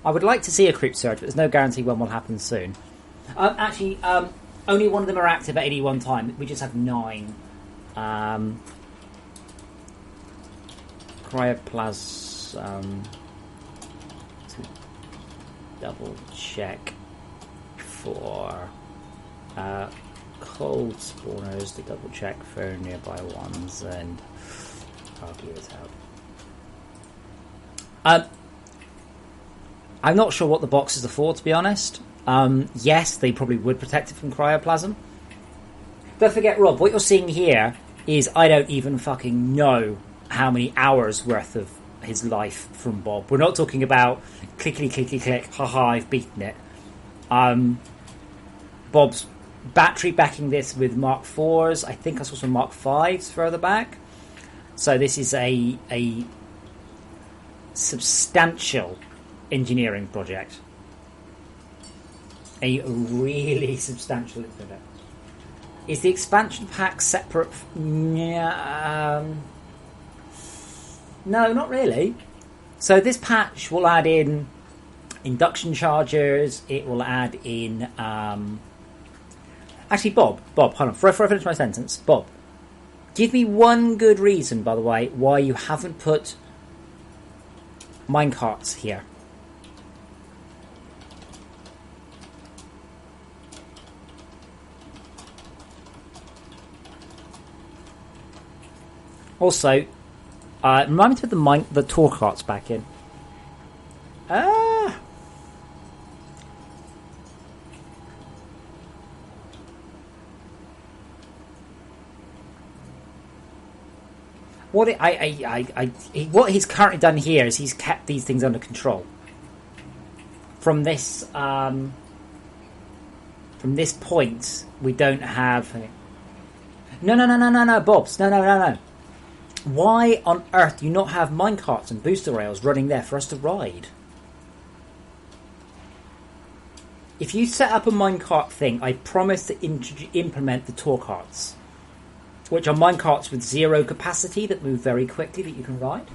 I would like to see a creep surge, but there's no guarantee one will happen soon. Actually, only one of them are active at any one time. We just have 9. Cryoplasm to double check for cold spawners to double check for nearby ones and argue it out. I'm not sure what the boxes are for, to be honest. Yes, they probably would protect it from cryoplasm. Don't forget, Rob, what you're seeing here is I don't even fucking know how many hours worth of his life from Bob. We're not talking about clickety clickety click, haha, I've beaten it. Bob's battery backing this with Mark 4s. I think I saw some Mark 5s further back. So this is a substantial engineering project. A really substantial project. Is the expansion pack separate? No, not really. So this patch will add in induction chargers. It will add in... Actually, Bob, hold on. Before I finish my sentence, Bob, give me one good reason, by the way, why you haven't put minecarts here. Also, remind me to put the tour carts back in. What he's currently done here is he's kept these things under control. From this point, we don't have. No, Bobs, no. Why on earth do you not have minecarts and booster rails running there for us to ride? If you set up a minecart thing, I promise to implement the tour carts, which are minecarts with 0 capacity that move very quickly that you can ride.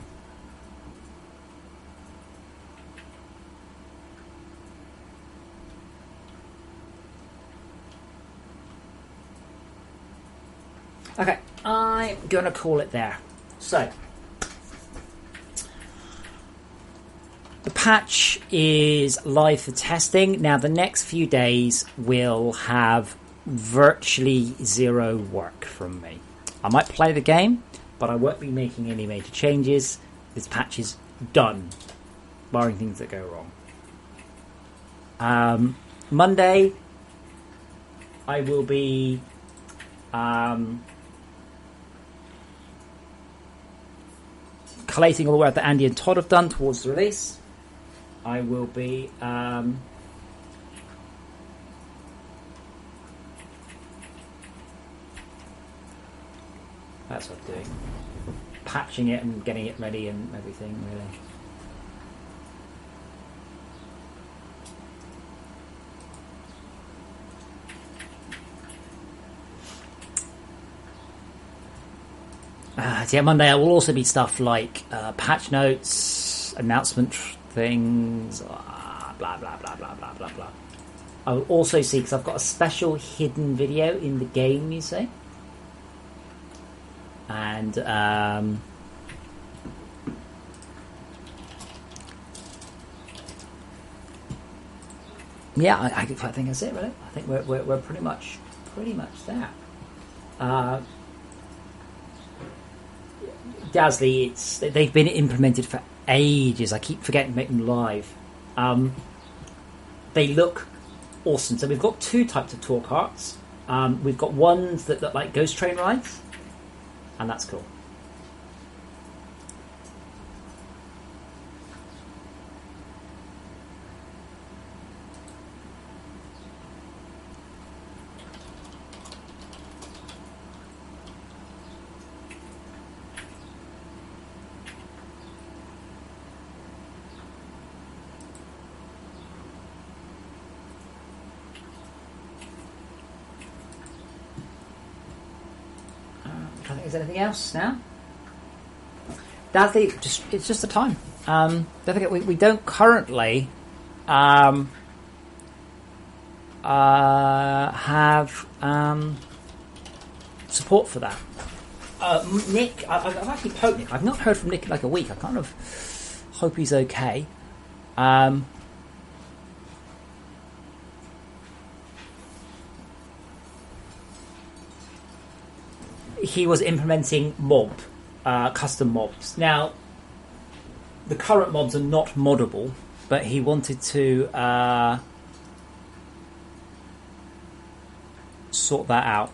Okay, I'm going to call it there. So, the patch is live for testing. Now, the next few days will have virtually 0 work from me. I might play the game, but I won't be making any major changes. This patch is done, barring things that go wrong. Monday, I will be collating all the work that Andy and Todd have done towards the release. I will be that's what I'm doing. Patching it and getting it ready and everything, really. Yeah, Monday will also be stuff like patch notes, announcement things, blah, blah, blah, blah, blah, blah, blah. I will also see, because I've got a special hidden video in the game, you see. And yeah, I think that's it, really. I think we're pretty much there. Dazzly, they've been implemented for ages. I keep forgetting to make them live. They look awesome. So we've got two types of tour carts. We've got ones that look like ghost train rides, and that's cool. Is there anything else now? It's just the time. Don't forget, we don't currently have support for that. Nick, I've actually poked Nick. I've not heard from Nick in like a week. I kind of hope he's okay. He was implementing custom mobs. Now, the current mobs are not moddable, but he wanted to sort that out.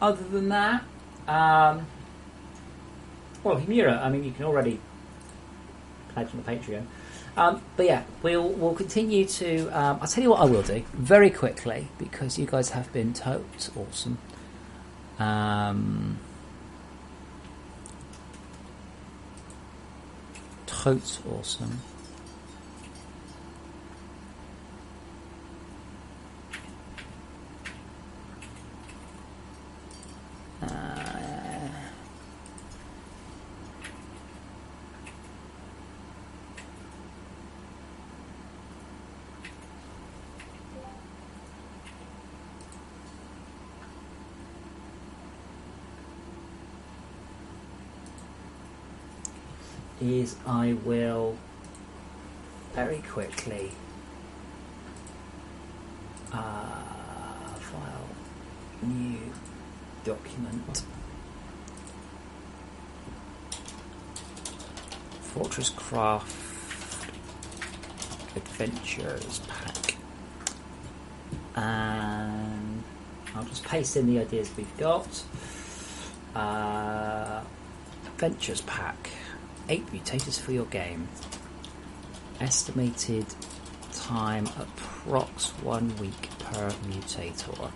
Other than that, well, Himura, I mean, you can already pledge on the Patreon. But yeah, we'll continue to. I'll tell you what I will do very quickly, because you guys have been totes awesome. Totes awesome. Is I will very quickly file new document FortressCraft Adventures Pack, and I'll just paste in the ideas we've got. Adventures Pack. 8 mutators for your game. Estimated time approx 1 week per mutator.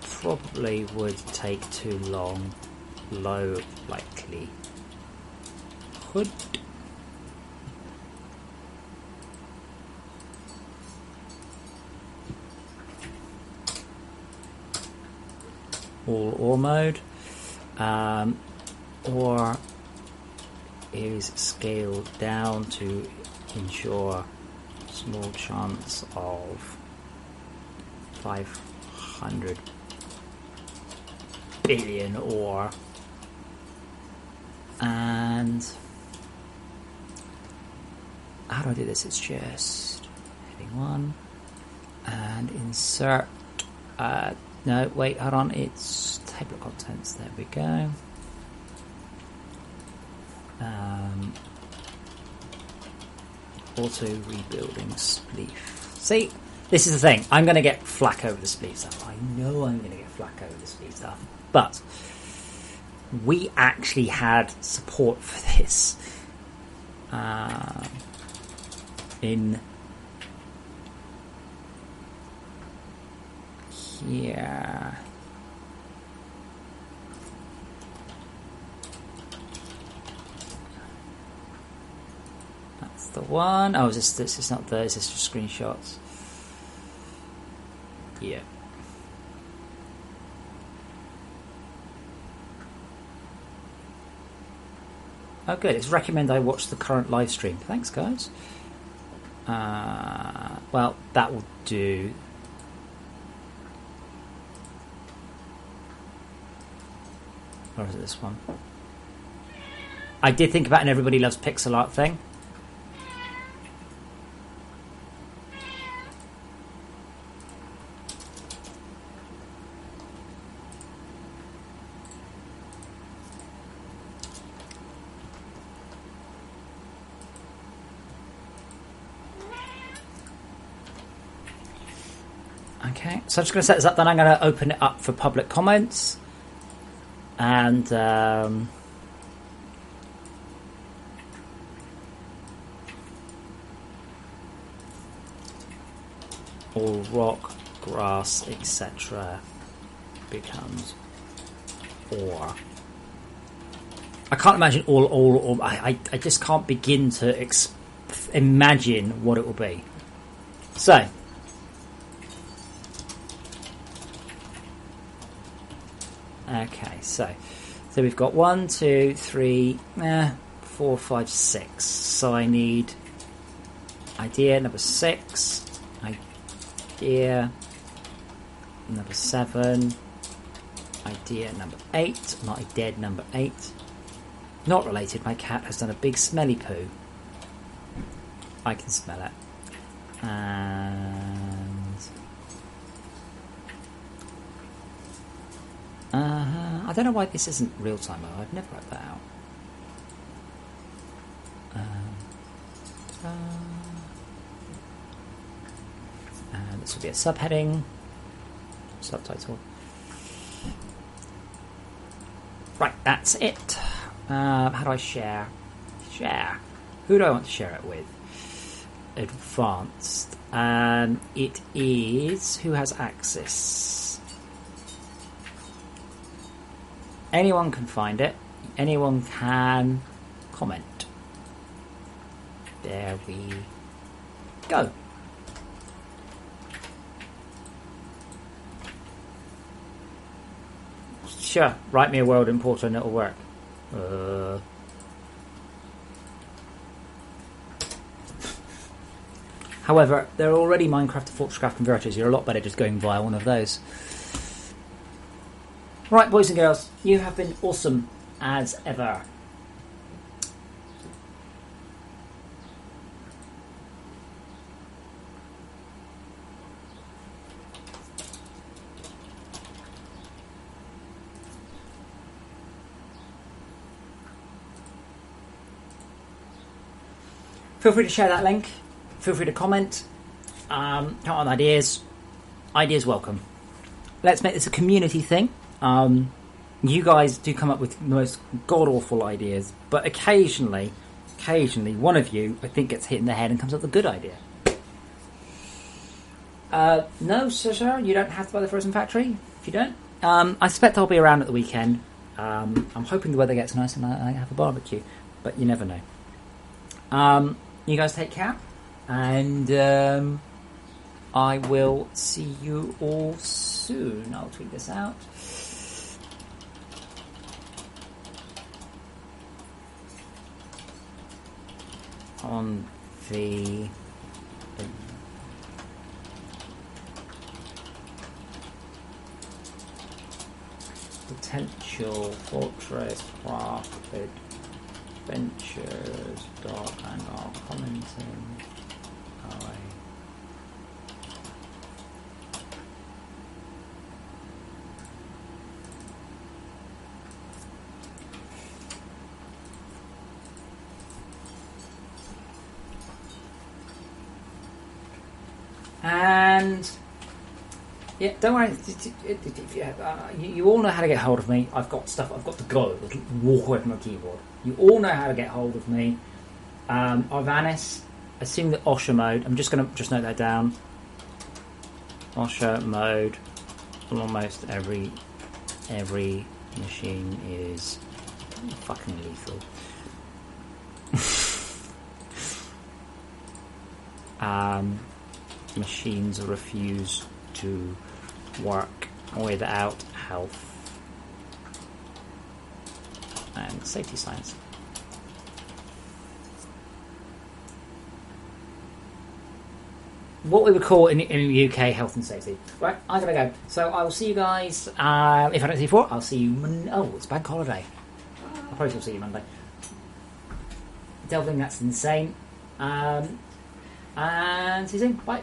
Probably would take too long. Low likelihood. All or mode, or is scaled down to ensure small chance of 500 billion or, and how do I do this? It's just heading 1 and insert. No, wait, hold on. It's table of contents. There we go. Auto rebuilding spleef. See, this is the thing. I'm going to get flack over the spleef stuff. I know I'm going to get flack over the spleef stuff. But we actually had support for this in here. That's the one. Oh, this is not there. This is just screenshots. Yeah. Oh, good. It's recommend I watch the current live stream. Thanks, guys. Well, that will do. Or is it this one? I did think about an Everybody Loves Pixel Art thing. Okay, so I'm just going to set this up, then I'm going to open it up for public comments. And all rock, grass, etc. becomes ore. I can't imagine all I just can't begin to imagine what it will be. So, okay, so we've got 1, 2, 3, 4, 5, 6. So I need idea number 6, idea number 7, idea number 8, not dead number 8. Not related, my cat has done a big smelly poo. I can smell it. And I don't know why this isn't real time though. I've never worked that out. And this will be a subheading, subtitle. Right, that's it. How do I share? Share. Who do I want to share it with? Advanced. It is... Who has access? Anyone can find it. Anyone can comment. There we go. Sure, write me a world importer and it'll work. However, there are already Minecraft to FortressCraft converters. You're a lot better just going via one of those. Right, boys and girls, you have been awesome as ever. Feel free to share that link. Feel free to comment. Come on, ideas. Ideas welcome. Let's make this a community thing. You guys do come up with the most god-awful ideas, but occasionally, one of you, I think, gets hit in the head and comes up with a good idea. No, sir, you don't have to buy the Frozen Factory, if you don't. I suspect I'll be around at the weekend. I'm hoping the weather gets nice and I have a barbecue, but you never know. You guys take care, and I will see you all soon. I'll tweet this out. On the potential FortressCraft adventures dog and are commenting. And yeah, don't worry. You all know how to get hold of me. I've got stuff. I've got to go. Walk away from my keyboard. You all know how to get hold of me. Arvanis, assume that OSHA mode. I'm just gonna note that down. OSHA mode. Almost every machine is fucking lethal. Machines refuse to work without health and safety science. What we would call in the UK health and safety. Right, I'm gonna go. So I will see you guys. If I don't see you before, I'll see you. Oh, it's bank holiday. I'll probably still see you Monday. Delving, that's insane. And see you soon. Bye.